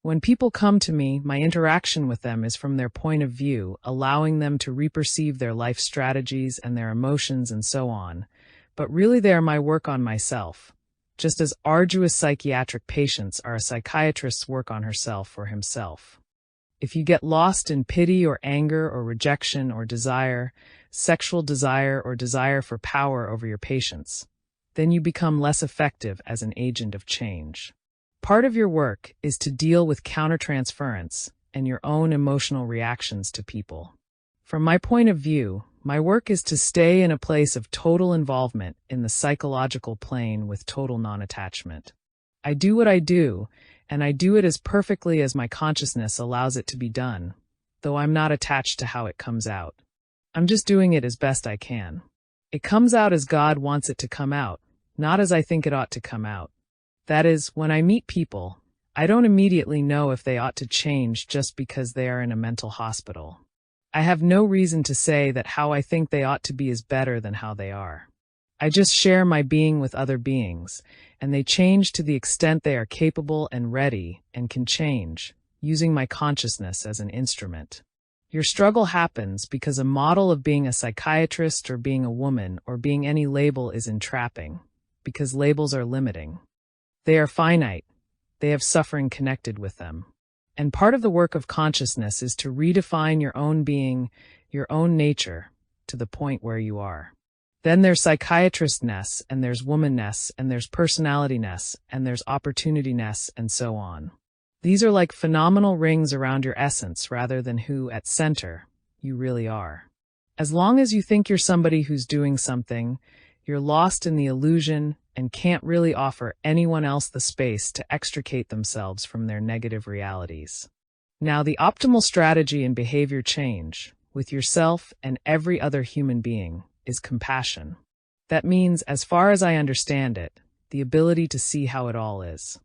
When people come to me, my interaction with them is from their point of view, allowing them to reperceive their life strategies and their emotions and so on, but really they are my work on myself, just as arduous psychiatric patients are a psychiatrist's work on herself or himself. If you get lost in pity or anger or rejection or desire, sexual desire or desire for power over your patients, then you become less effective as an agent of change. Part of your work is to deal with countertransference and your own emotional reactions to people. From my point of view, my work is to stay in a place of total involvement in the psychological plane with total non-attachment. I do what I do, and I do it as perfectly as my consciousness allows it to be done, though I'm not attached to how it comes out. I'm just doing it as best I can. It comes out as God wants it to come out, not as I think it ought to come out. That is, when I meet people, I don't immediately know if they ought to change just because they are in a mental hospital. I have no reason to say that how I think they ought to be is better than how they are. I just share my being with other beings, and they change to the extent they are capable and ready and can change, using my consciousness as an instrument. Your struggle happens because a model of being a psychiatrist or being a woman or being any label is entrapping, because labels are limiting. They are finite. They have suffering connected with them. And part of the work of consciousness is to redefine your own being, your own nature, to the point where you are. Then there's psychiatrist-ness, and there's woman-ness, and there's personality-ness, and there's opportunity-ness, and so on. These are like phenomenal rings around your essence rather than who, at center, you really are. As long as you think you're somebody who's doing something, you're lost in the illusion and can't really offer anyone else the space to extricate themselves from their negative realities. Now, the optimal strategy in behavior change, with yourself and every other human being, is compassion. That means, as far as I understand it, the ability to see how it all is.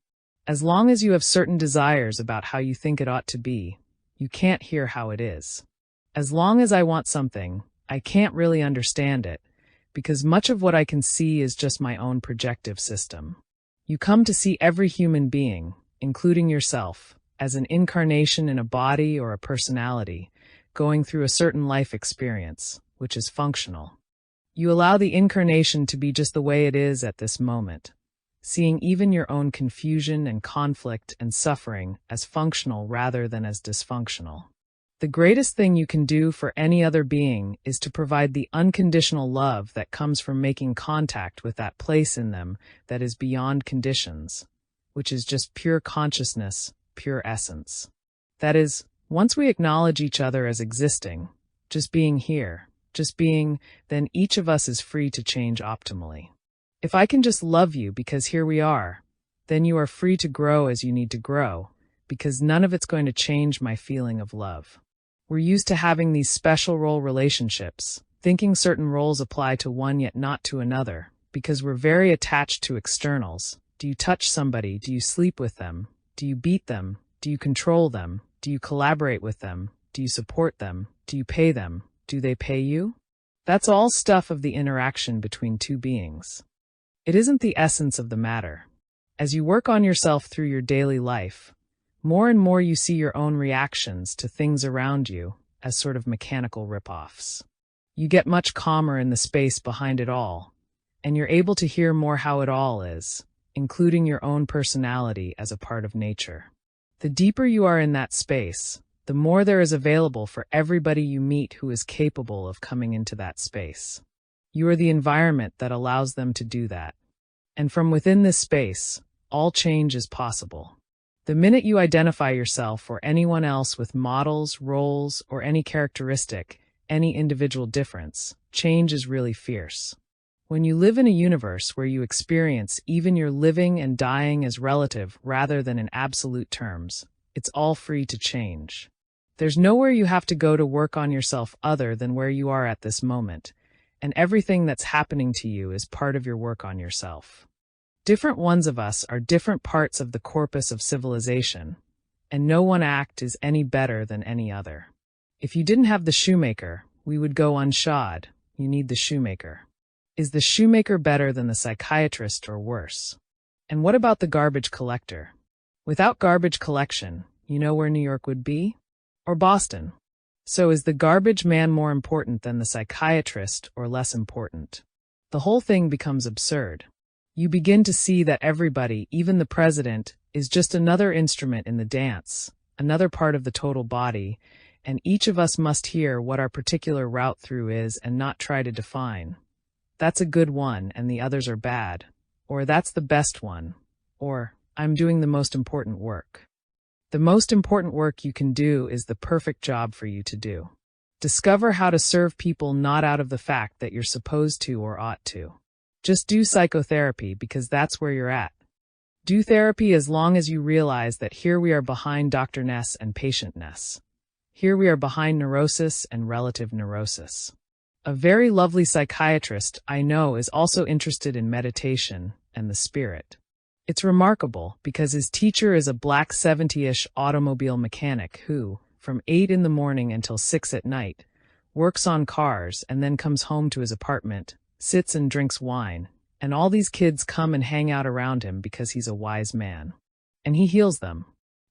As long as you have certain desires about how you think it ought to be, you can't hear how it is. As long as I want something, I can't really understand it, because much of what I can see is just my own projective system. You come to see every human being, including yourself, as an incarnation in a body or a personality, going through a certain life experience, which is functional. You allow the incarnation to be just the way it is at this moment, seeing even your own confusion and conflict and suffering as functional rather than as dysfunctional. The greatest thing you can do for any other being is to provide the unconditional love that comes from making contact with that place in them that is beyond conditions, which is just pure consciousness, pure essence. That is, once we acknowledge each other as existing, just being here, just being, then each of us is free to change optimally. If I can just love you because here we are, then you are free to grow as you need to grow, because none of it's going to change my feeling of love. We're used to having these special role relationships, thinking certain roles apply to one yet not to another, because we're very attached to externals. Do you touch somebody? Do you sleep with them? Do you beat them? Do you control them? Do you collaborate with them? Do you support them? Do you pay them? Do they pay you? That's all stuff of the interaction between two beings. It isn't the essence of the matter. As you work on yourself through your daily life, more and more you see your own reactions to things around you as sort of mechanical rip-offs. You get much calmer in the space behind it all, and you're able to hear more how it all is, including your own personality as a part of nature. The deeper you are in that space, the more there is available for everybody you meet who is capable of coming into that space. You are the environment that allows them to do that. And from within this space, all change is possible. The minute you identify yourself or anyone else with models, roles, or any characteristic, any individual difference, change is really fierce. When you live in a universe where you experience even your living and dying as relative rather than in absolute terms, it's all free to change. There's nowhere you have to go to work on yourself other than where you are at this moment, and everything that's happening to you is part of your work on yourself. Different ones of us are different parts of the corpus of civilization, and no one act is any better than any other. If you didn't have the shoemaker, we would go unshod. You need the shoemaker. Is the shoemaker better than the psychiatrist or worse? And what about the garbage collector? Without garbage collection, you know where New York would be? Or Boston? So is the garbage man more important than the psychiatrist or less important? The whole thing becomes absurd. You begin to see that everybody, even the president, is just another instrument in the dance, another part of the total body, and each of us must hear what our particular route through is and not try to define. That's a good one and the others are bad, or that's the best one, or I'm doing the most important work. The most important work you can do is the perfect job for you to do. Discover how to serve people not out of the fact that you're supposed to or ought to. Just do psychotherapy because that's where you're at. Do therapy as long as you realize that here we are behind doctorness and patientness. Here we are behind neurosis and relative neurosis. A very lovely psychiatrist I know is also interested in meditation and the spirit. It's remarkable because his teacher is a black 70-ish automobile mechanic who, from 8 in the morning until 6 at night, works on cars and then comes home to his apartment, sits and drinks wine, and all these kids come and hang out around him because he's a wise man. And he heals them.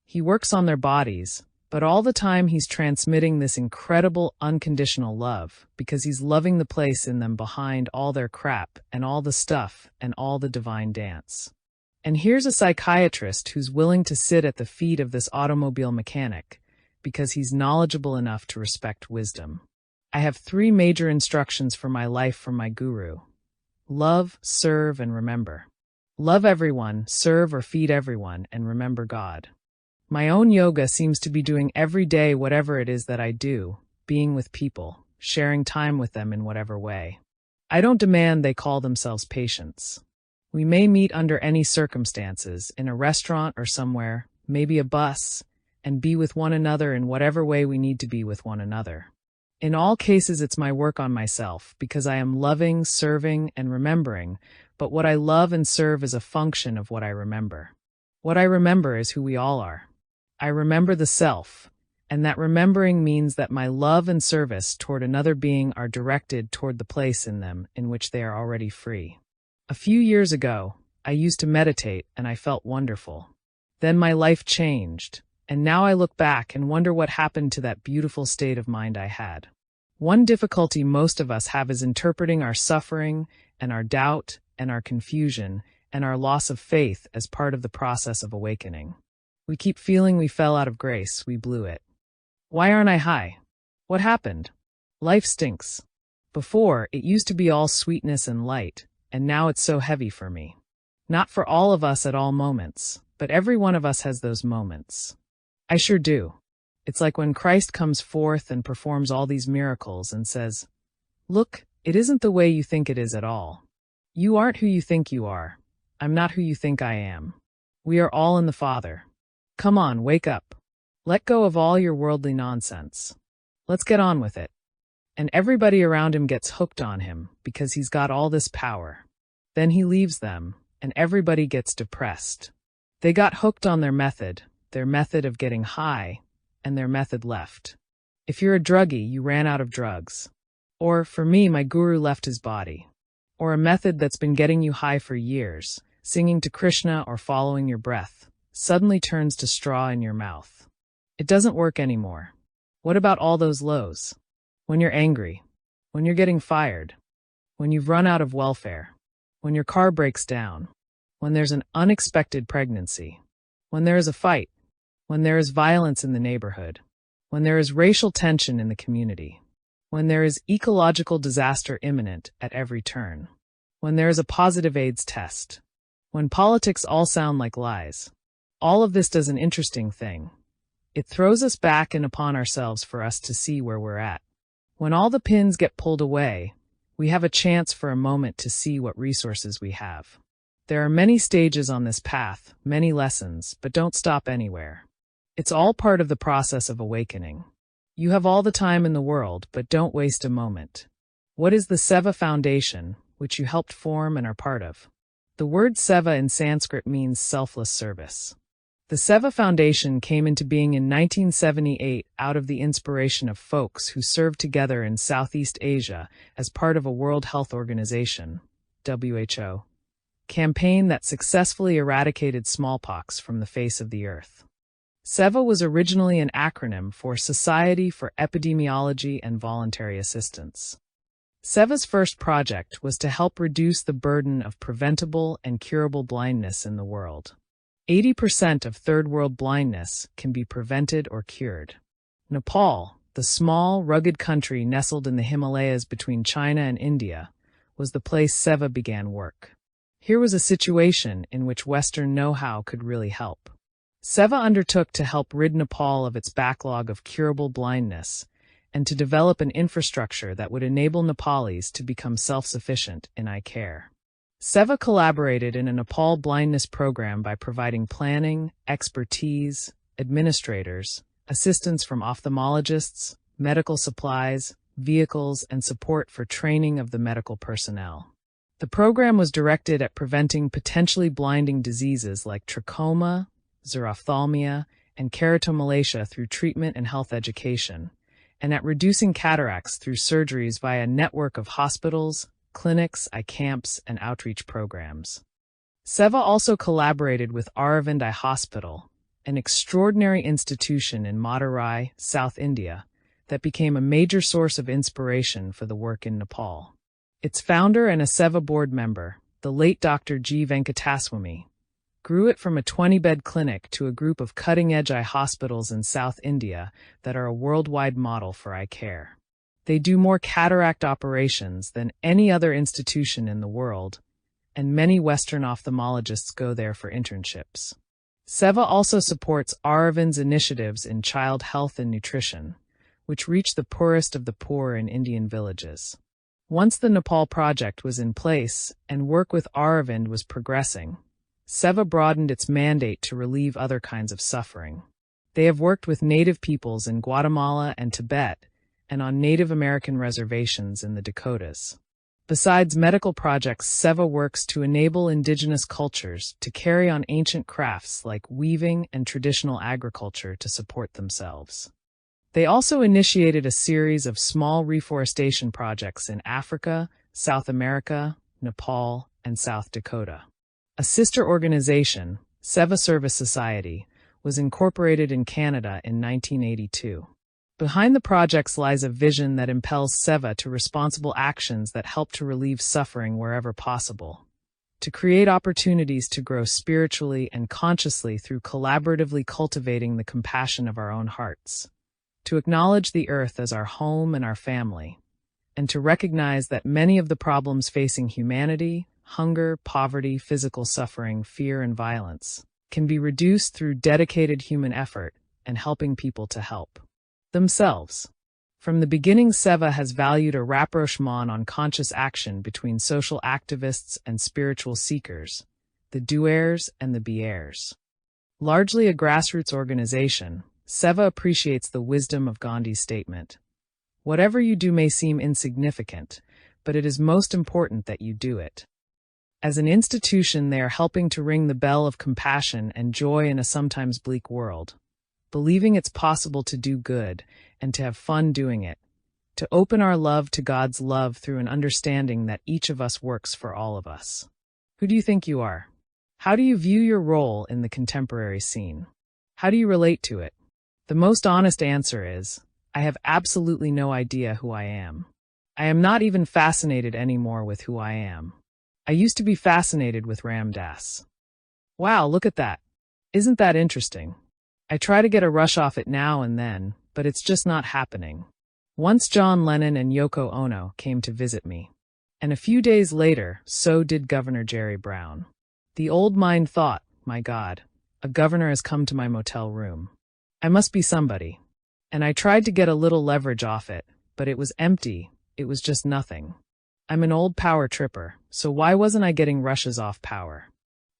He works on their bodies, but all the time he's transmitting this incredible unconditional love because he's loving the place in them behind all their crap and all the stuff and all the divine dance. And here's a psychiatrist who's willing to sit at the feet of this automobile mechanic because he's knowledgeable enough to respect wisdom. I have 3 major instructions for my life from my guru. Love, serve, and remember. Love everyone, serve or feed everyone, and remember God. My own yoga seems to be doing every day whatever it is that I do, being with people, sharing time with them in whatever way. I don't demand they call themselves patients. We may meet under any circumstances, in a restaurant or somewhere, maybe a bus, and be with one another in whatever way we need to be with one another. In all cases, it's my work on myself, because I am loving, serving, and remembering, but what I love and serve is a function of what I remember. What I remember is who we all are. I remember the self, and that remembering means that my love and service toward another being are directed toward the place in them in which they are already free. A few years ago, I used to meditate and I felt wonderful. Then my life changed, and now I look back and wonder what happened to that beautiful state of mind I had. One difficulty most of us have is interpreting our suffering and our doubt and our confusion and our loss of faith as part of the process of awakening. We keep feeling we fell out of grace, we blew it. Why aren't I high? What happened? Life stinks. Before, it used to be all sweetness and light, and now it's so heavy for me. Not for all of us at all moments, but every one of us has those moments. I sure do. It's like when Christ comes forth and performs all these miracles and says, "Look, it isn't the way you think it is at all. You aren't who you think you are. I'm not who you think I am. We are all in the Father. Come on, wake up. Let go of all your worldly nonsense. Let's get on with it." And everybody around him gets hooked on him because he's got all this power. Then he leaves them, and everybody gets depressed. They got hooked on their method of getting high, and their method left. If you're a druggie, you ran out of drugs. Or, for me, my guru left his body. Or a method that's been getting you high for years, singing to Krishna or following your breath, suddenly turns to straw in your mouth. It doesn't work anymore. What about all those lows? When you're angry, when you're getting fired, when you've run out of welfare, when your car breaks down, when there's an unexpected pregnancy, when there is a fight, when there is violence in the neighborhood, when there is racial tension in the community, when there is ecological disaster imminent at every turn, when there is a positive AIDS test, when politics all sound like lies. All of this does an interesting thing. It throws us back and upon ourselves for us to see where we're at. When all the pins get pulled away, we have a chance for a moment to see what resources we have. There are many stages on this path, many lessons, but don't stop anywhere. It's all part of the process of awakening. You have all the time in the world, but don't waste a moment. What is the Seva Foundation, which you helped form and are part of? The word seva in Sanskrit means selfless service. The Seva Foundation came into being in 1978 out of the inspiration of folks who served together in Southeast Asia as part of a World Health Organization, WHO, campaign that successfully eradicated smallpox from the face of the earth. SEVA was originally an acronym for Society for Epidemiology and Voluntary Assistance. SEVA's first project was to help reduce the burden of preventable and curable blindness in the world. 80% of third-world blindness can be prevented or cured. Nepal, the small, rugged country nestled in the Himalayas between China and India, was the place SEVA began work. Here was a situation in which Western know-how could really help. SEVA undertook to help rid Nepal of its backlog of curable blindness and to develop an infrastructure that would enable Nepalis to become self-sufficient in eye care. SEVA collaborated in a Nepal blindness program by providing planning, expertise, administrators, assistance from ophthalmologists, medical supplies, vehicles, and support for training of the medical personnel. The program was directed at preventing potentially blinding diseases like trachoma, xerophthalmia, and keratomalacia through treatment and health education, and at reducing cataracts through surgeries via a network of hospitals, clinics, eye camps, and outreach programs. SEVA also collaborated with Aravind Eye Hospital, an extraordinary institution in Madurai, South India, that became a major source of inspiration for the work in Nepal. Its founder and a SEVA board member, the late Dr. G. Venkataswamy, grew it from a 20-bed clinic to a group of cutting-edge eye hospitals in South India that are a worldwide model for eye care. They do more cataract operations than any other institution in the world, and many Western ophthalmologists go there for internships. SEVA also supports Aravind's initiatives in child health and nutrition, which reach the poorest of the poor in Indian villages. Once the Nepal project was in place and work with Aravind was progressing, SEVA broadened its mandate to relieve other kinds of suffering. They have worked with native peoples in Guatemala and Tibet, and on Native American reservations in the Dakotas. Besides medical projects, SEVA works to enable indigenous cultures to carry on ancient crafts like weaving and traditional agriculture to support themselves. They also initiated a series of small reforestation projects in Africa, South America, Nepal, and South Dakota. A sister organization, SEVA Service Society, was incorporated in Canada in 1982. Behind the projects lies a vision that impels SEVA to responsible actions that help to relieve suffering wherever possible, to create opportunities to grow spiritually and consciously through collaboratively cultivating the compassion of our own hearts, to acknowledge the earth as our home and our family, and to recognize that many of the problems facing humanity, hunger, poverty, physical suffering, fear, and violence, can be reduced through dedicated human effort and helping people to help themselves. From the beginning, SEVA has valued a rapprochement on conscious action between social activists and spiritual seekers, the doers and the beers. Largely a grassroots organization, SEVA appreciates the wisdom of Gandhi's statement, "Whatever you do may seem insignificant, but it is most important that you do it." As an institution, they are helping to ring the bell of compassion and joy in a sometimes bleak world, believing it's possible to do good and to have fun doing it, to open our love to God's love through an understanding that each of us works for all of us. Who do you think you are? How do you view your role in the contemporary scene? How do you relate to it? The most honest answer is, I have absolutely no idea who I am. I am not even fascinated anymore with who I am. I used to be fascinated with Ram Dass. Wow, look at that. Isn't that interesting? I try to get a rush off it now and then, but it's just not happening. Once John Lennon and Yoko Ono came to visit me. And a few days later, so did Governor Jerry Brown. The old mind thought, my God, a governor has come to my motel room. I must be somebody. And I tried to get a little leverage off it, but it was empty, it was just nothing. I'm an old power tripper, so why wasn't I getting rushes off power?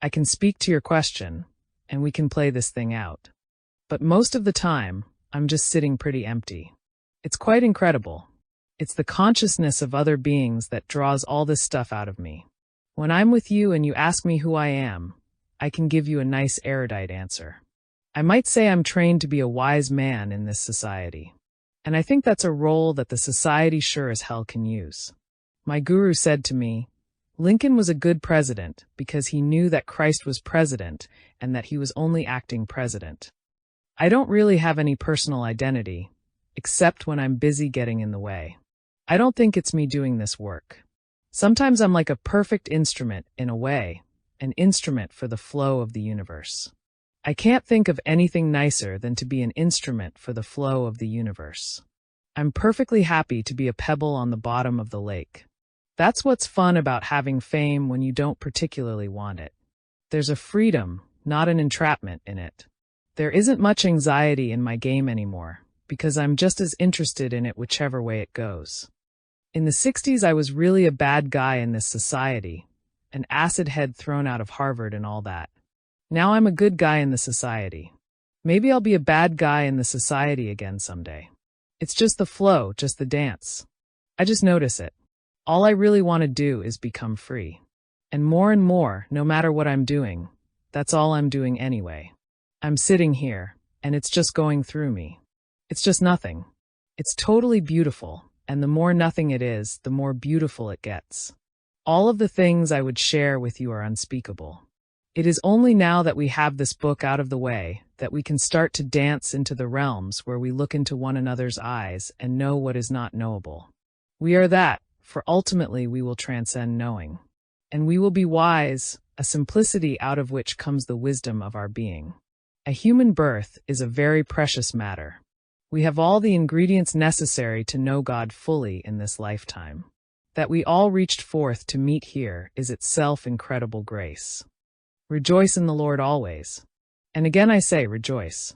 I can speak to your question, and we can play this thing out. But most of the time, I'm just sitting pretty empty. It's quite incredible. It's the consciousness of other beings that draws all this stuff out of me. When I'm with you and you ask me who I am, I can give you a nice erudite answer. I might say I'm trained to be a wise man in this society. And I think that's a role that the society sure as hell can use. My guru said to me, Lincoln was a good president because he knew that Christ was president and that he was only acting president. I don't really have any personal identity, except when I'm busy getting in the way. I don't think it's me doing this work. Sometimes I'm like a perfect instrument, in a way, an instrument for the flow of the universe. I can't think of anything nicer than to be an instrument for the flow of the universe. I'm perfectly happy to be a pebble on the bottom of the lake. That's what's fun about having fame when you don't particularly want it. There's a freedom, not an entrapment, in it. There isn't much anxiety in my game anymore, because I'm just as interested in it whichever way it goes. In the 60s, I was really a bad guy in this society, an acid head thrown out of Harvard and all that. Now I'm a good guy in the society. Maybe I'll be a bad guy in the society again someday. It's just the flow, just the dance. I just notice it. All I really want to do is become free. And more, no matter what I'm doing, that's all I'm doing anyway. I'm sitting here, and it's just going through me. It's just nothing. It's totally beautiful, and the more nothing it is, the more beautiful it gets. All of the things I would share with you are unspeakable. It is only now that we have this book out of the way that we can start to dance into the realms where we look into one another's eyes and know what is not knowable. We are that, for ultimately we will transcend knowing. And we will be wise, a simplicity out of which comes the wisdom of our being. A human birth is a very precious matter. We have all the ingredients necessary to know God fully in this lifetime. That we all reached forth to meet here is itself incredible grace. Rejoice in the Lord always. And again I say rejoice.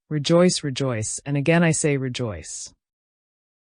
Rejoice, rejoice, and again I say rejoice.